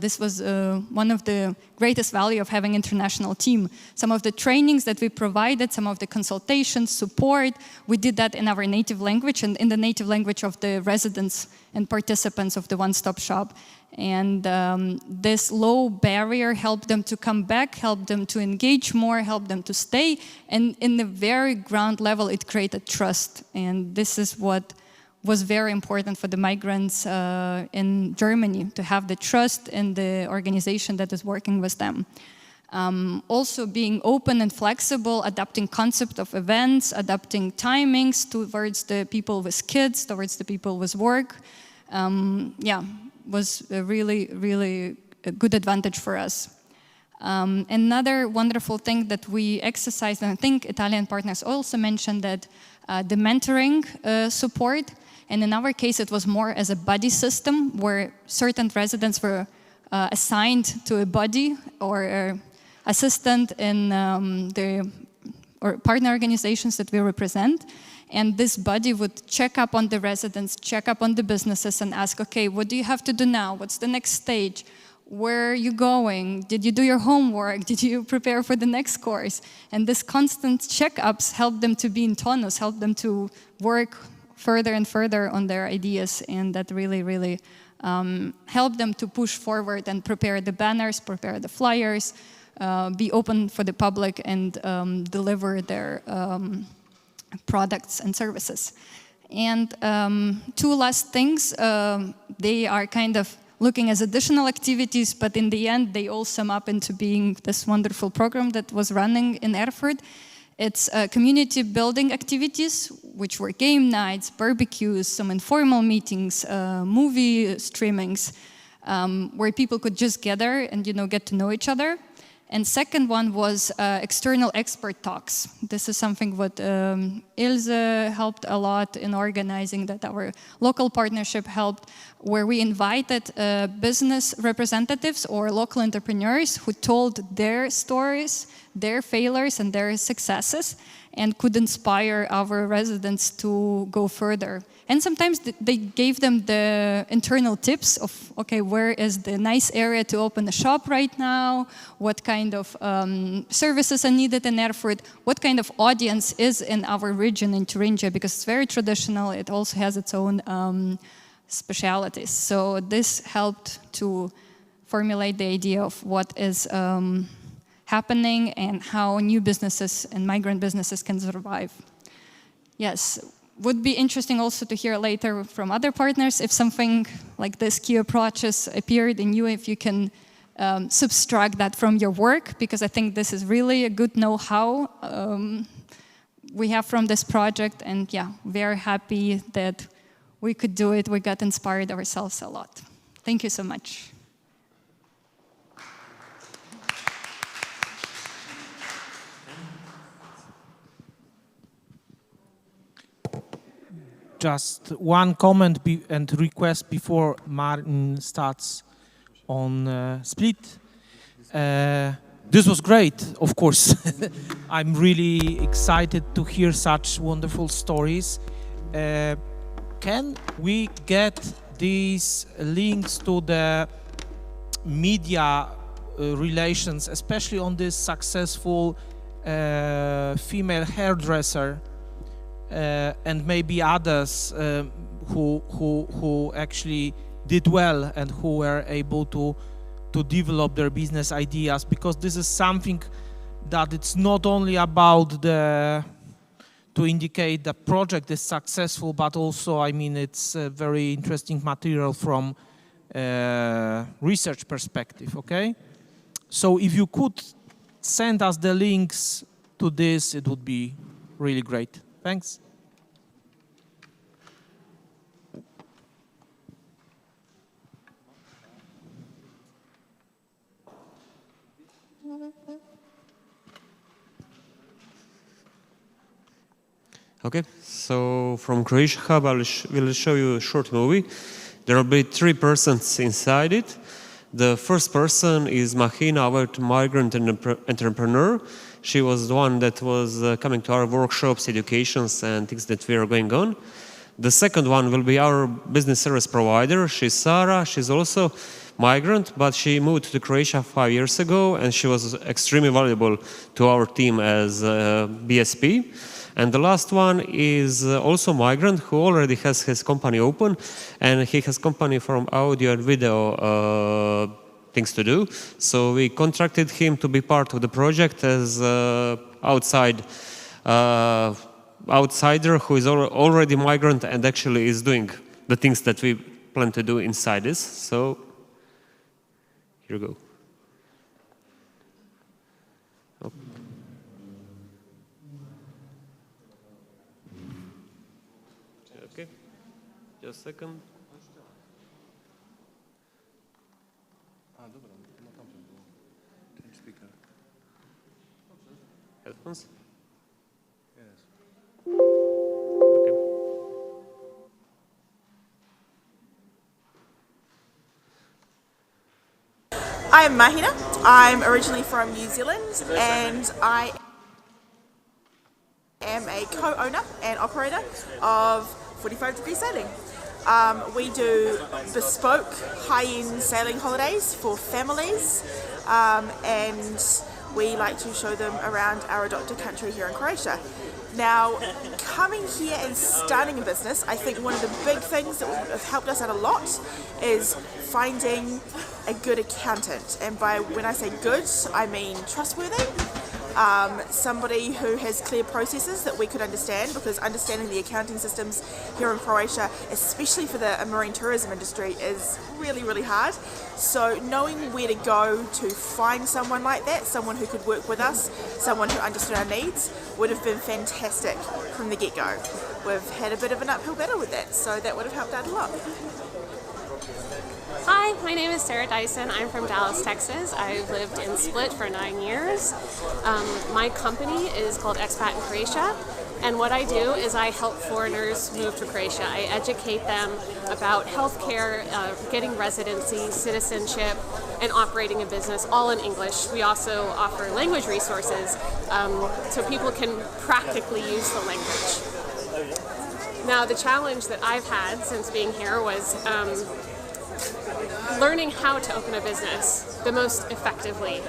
This was one of the greatest value of having international team. Some of the trainings that we provided, some of the consultations, support, we did that in our native language and in the native language of the residents and participants of the one-stop shop. And this low barrier helped them to come back, helped them to engage more, helped them to stay. And in the very ground level, it created trust. And this is what was very important for the migrants in Germany, to have the trust in the organization that is working with them. Also being open and flexible, adapting concept of events, adapting timings towards the people with kids, towards the people with work. Was a really a good advantage for us. Another wonderful thing that we exercised, and I think Italian partners also mentioned that the mentoring support. And in our case, it was more as a buddy system where certain residents were assigned to a buddy or assistant in or partner organizations that we represent. And this buddy would check up on the residents, check up on the businesses and ask, okay, what do you have to do now? What's the next stage? Where are you going? Did you do your homework? Did you prepare for the next course? And this constant checkups helped them to be in tonus, helped them to work further and further on their ideas, and that really helped them to push forward and prepare the banners, prepare the flyers, be open for the public, and deliver their products and services. And two last things, they are kind of looking as additional activities, but in the end they all sum up into being this wonderful program that was running in Erfurt. It's community building activities, which were game nights, barbecues, some informal meetings, movie streamings, where people could just gather and get to know each other. And second one was external expert talks. This is something what Ilse helped a lot in organizing, that our local partnership helped, where we invited business representatives or local entrepreneurs who told their stories, their failures and their successes, and could inspire our residents to go further. And sometimes they gave them the internal tips of, okay, where is the nice area to open a shop right now? What kind of services are needed in Erfurt? What kind of audience is in our region in Thuringia? Because it's very traditional. It also has its own specialities. So this helped to formulate the idea of what is happening and how new businesses and migrant businesses can survive. Yes, would be interesting also to hear later from other partners if something like this key approaches appeared in you, if you can subtract that from your work, because I think this is really a good know-how we have from this project, and yeah, very happy that we could do it. We got inspired ourselves a lot. Thank you so much. Just one comment and request before Martin starts on Split. This was great, of course. I'm really excited to hear such wonderful stories. Can we get these links to the media relations, especially on this successful female hairdresser? And maybe others who actually did well and who were able to develop their business ideas, because this is something that it's not only about to indicate the project is successful, but also, I mean, it's a very interesting material from research perspective, okay? So if you could send us the links to this, it would be really great. Thanks. Okay, so from Croatia Hub, I will show you a short movie. There will be 3 persons inside it. The first person is Mahina, our migrant entrepreneur. She was the one that was coming to our workshops, educations, and things that we are going on. The second one will be our business service provider. She's Sarah. She's also migrant, but she moved to Croatia 5 years ago, and she was extremely valuable to our team as BSP. And the last one is also migrant who already has his company open, and he has company from audio and video things to do. So we contracted him to be part of the project as outsider who is already migrant and actually is doing the things that we plan to do inside this. So here you go. Okay, just a second. Headphones? Yes. Okay. I'm Mahina. I'm originally from New Zealand, and I am a co-owner and operator of 45 Degree Sailing. We do bespoke high-end sailing holidays for families, and we like to show them around our adopted country here in Croatia. Now, coming here and starting a business, I think one of the big things that have helped us out a lot is finding a good accountant. And when I say good, I mean trustworthy. Somebody who has clear processes that we could understand, because understanding the accounting systems here in Croatia, especially for the marine tourism industry, is really, really hard. So knowing where to go to find someone like that, someone who could work with us, someone who understood our needs, would have been fantastic from the get-go. We've had a bit of an uphill battle with that, so that would have helped out a lot. Hi, my name is Sarah Dyson. I'm from Dallas, Texas. I've lived in Split for 9 years. My company is called Expat in Croatia, and what I do is I help foreigners move to Croatia. I educate them about healthcare, getting residency, citizenship, and operating a business, all in English. We also offer language resources so people can practically use the language. Now, the challenge that I've had since being here was learning how to open a business the most effectively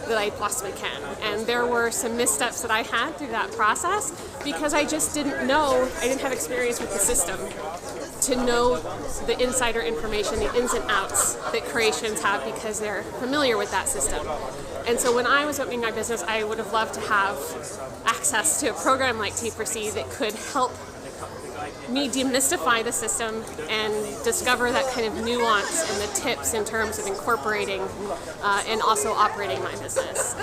that I possibly can. And there were some missteps that I had through that process because I just didn't know, I didn't have experience with the system to know the insider information, the ins and outs that Croatians have because they're familiar with that system. And so when I was opening my business, I would have loved to have access to a program like T4C that could help me demystify the system and discover that kind of nuance and the tips in terms of incorporating and also operating my business.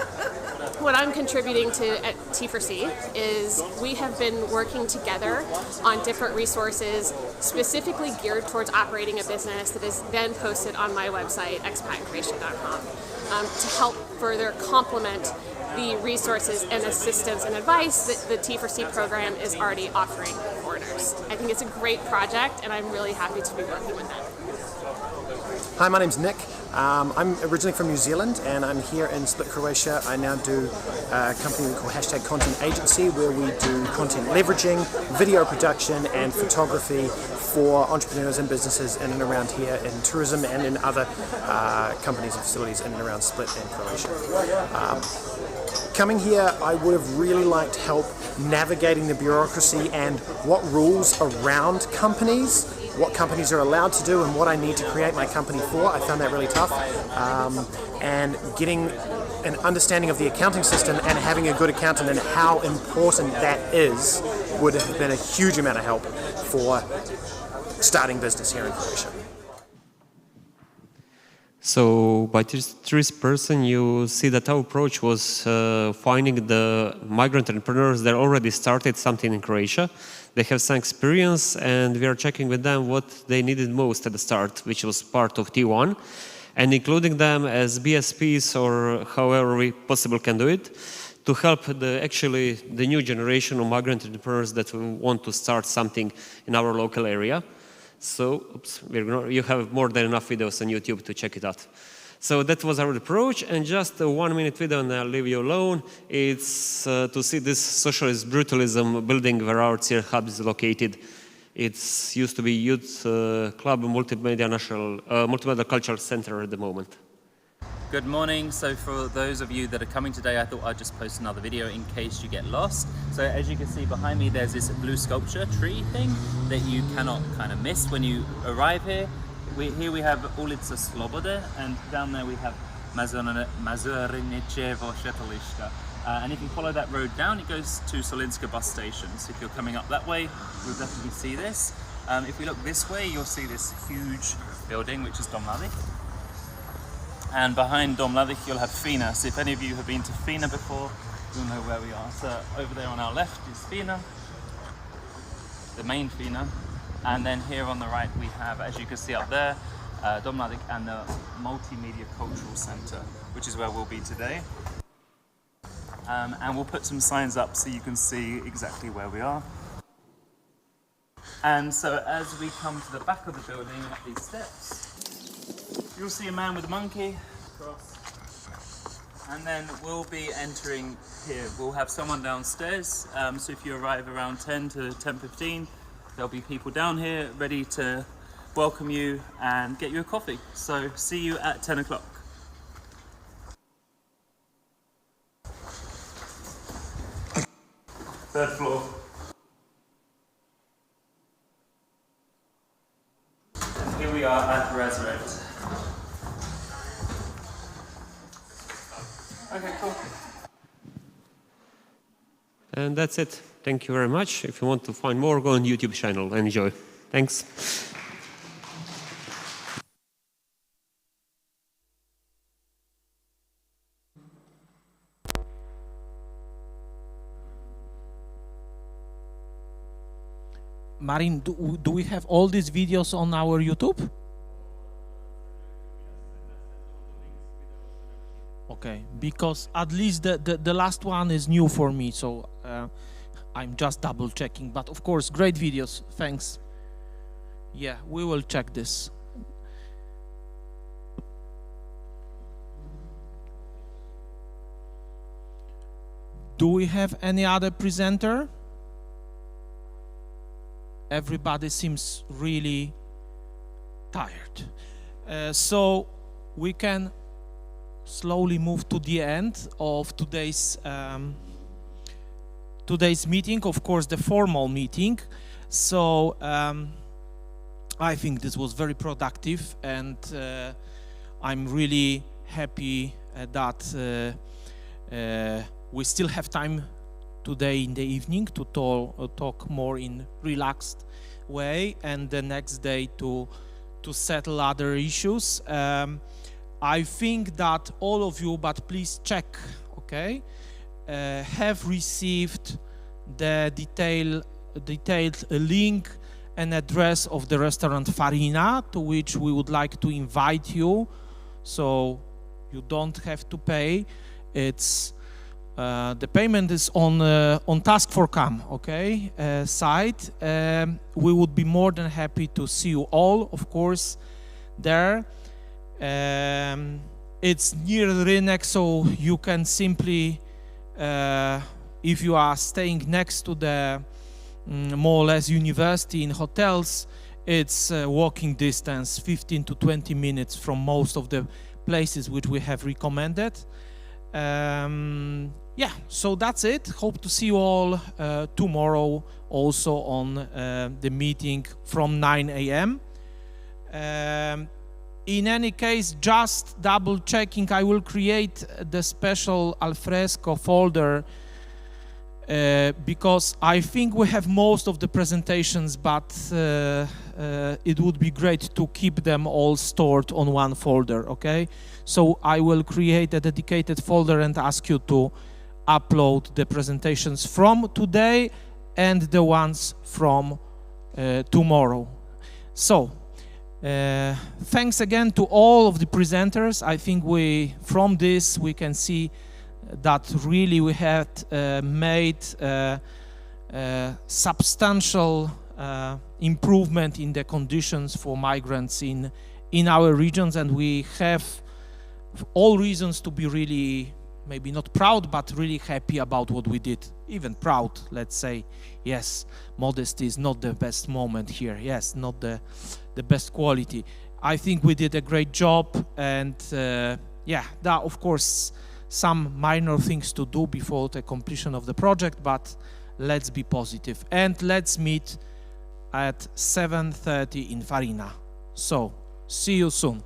What I'm contributing to at T4C is we have been working together on different resources specifically geared towards operating a business that is then posted on my website, expatinCroatia.com, to help further complement the resources and assistance and advice that the T4C program is already offering foreigners. I think it's a great project, and I'm really happy to be working with them. Hi, my name's Nick. I'm originally from New Zealand, and I'm here in Split, Croatia. I now do a company we call #Content Agency, where we do content leveraging, video production, and photography for entrepreneurs and businesses in and around here in tourism and in other companies and facilities in and around Split and Croatia. Coming here, I would have really liked help navigating the bureaucracy and what rules around companies, what companies are allowed to do and what I need to create my company for. I found that really tough. And getting an understanding of the accounting system and having a good accountant and how important that is would have been a huge amount of help for starting business here in Croatia. So by this person, you see that our approach was finding the migrant entrepreneurs that already started something in Croatia. They have some experience, and we are checking with them what they needed most at the start, which was part of T1, and including them as BSPs or however we possibly can do it, to help the new generation of migrant entrepreneurs that want to start something in our local area. So, you have more than enough videos on YouTube to check it out. So that was our approach, and just a 1-minute video, and I'll leave you alone. It's to see this socialist brutalism building where our CR hub is located It's used to be Youth Club Multimedia Cultural Center at the moment. Good morning. So for those of you that are coming today, I thought I'd just post another video in case you get lost. So as you can see behind me, there's this blue sculpture tree thing that you cannot kind of miss when you arrive here. Here we have Ulica Slobode, and down there we have Mazurinicevo Svetoliška. And if you follow that road down, it goes to Solinska bus station. So if you're coming up that way, you'll definitely see this. If we look this way, you'll see this huge building, which is Dom Mladých. And behind Dom Mladých, you'll have FINA. So if any of you have been to FINA before, you'll know where we are. So over there on our left is FINA, the main FINA. And then here on the right, we have, as you can see up there, Dom Mladých and the Multimedia Cultural Center, which is where we'll be today. And we'll put some signs up so you can see exactly where we are. And so as we come to the back of the building, up these steps, you'll see a man with a monkey across. And then we'll be entering here. We'll have someone downstairs. So if you arrive around 10 to 10:15, there'll be people down here ready to welcome you and get you a coffee. So see you at 10 o'clock. Third floor. And here we are at Resurrect. Okay, cool. And that's it. Thank you very much. If you want to find more, go on YouTube channel. Enjoy. Thanks. Marin, do we have all these videos on our YouTube? Okay, because at least the last one is new for me, so I'm just double checking. But of course, great videos, thanks. Yeah, we will check this. Do we have any other presenter? Everybody seems really tired. So we can slowly move to the end of today's meeting, of course, the formal meeting. So I think this was very productive, and I'm really happy that we still have time today in the evening to talk more in relaxed way, and the next day to settle other issues. I think that all of you, but please check, okay, have received the detailed link and address of the restaurant Farina, to which we would like to invite you, so you don't have to pay. It's the payment is on Taskforcome, okay, site. We would be more than happy to see you all, of course, there. It's near Rynek, so you can simply, if you are staying next to the more or less university in hotels, it's walking distance, 15 to 20 minutes from most of the places which we have recommended. Yeah, so that's it. Hope to see you all tomorrow also on the meeting from 9 a.m. In any case, just double checking, I will create the special alfresco folder because I think we have most of the presentations, but it would be great to keep them all stored on one folder, okay? So I will create a dedicated folder and ask you to upload the presentations from today and the ones from tomorrow. So thanks again to all of the presenters. I think from this we can see that really we had made substantial improvement in the conditions for migrants in our regions, and we have all reasons to be really maybe not proud, but really happy about what we did. Even proud, let's say. Yes, modesty is not the best moment here. Yes, not the best quality. I think we did a great job, and yeah, there are of course some minor things to do before the completion of the project, but let's be positive. And let's meet at 7:30 in Farina. So, see you soon.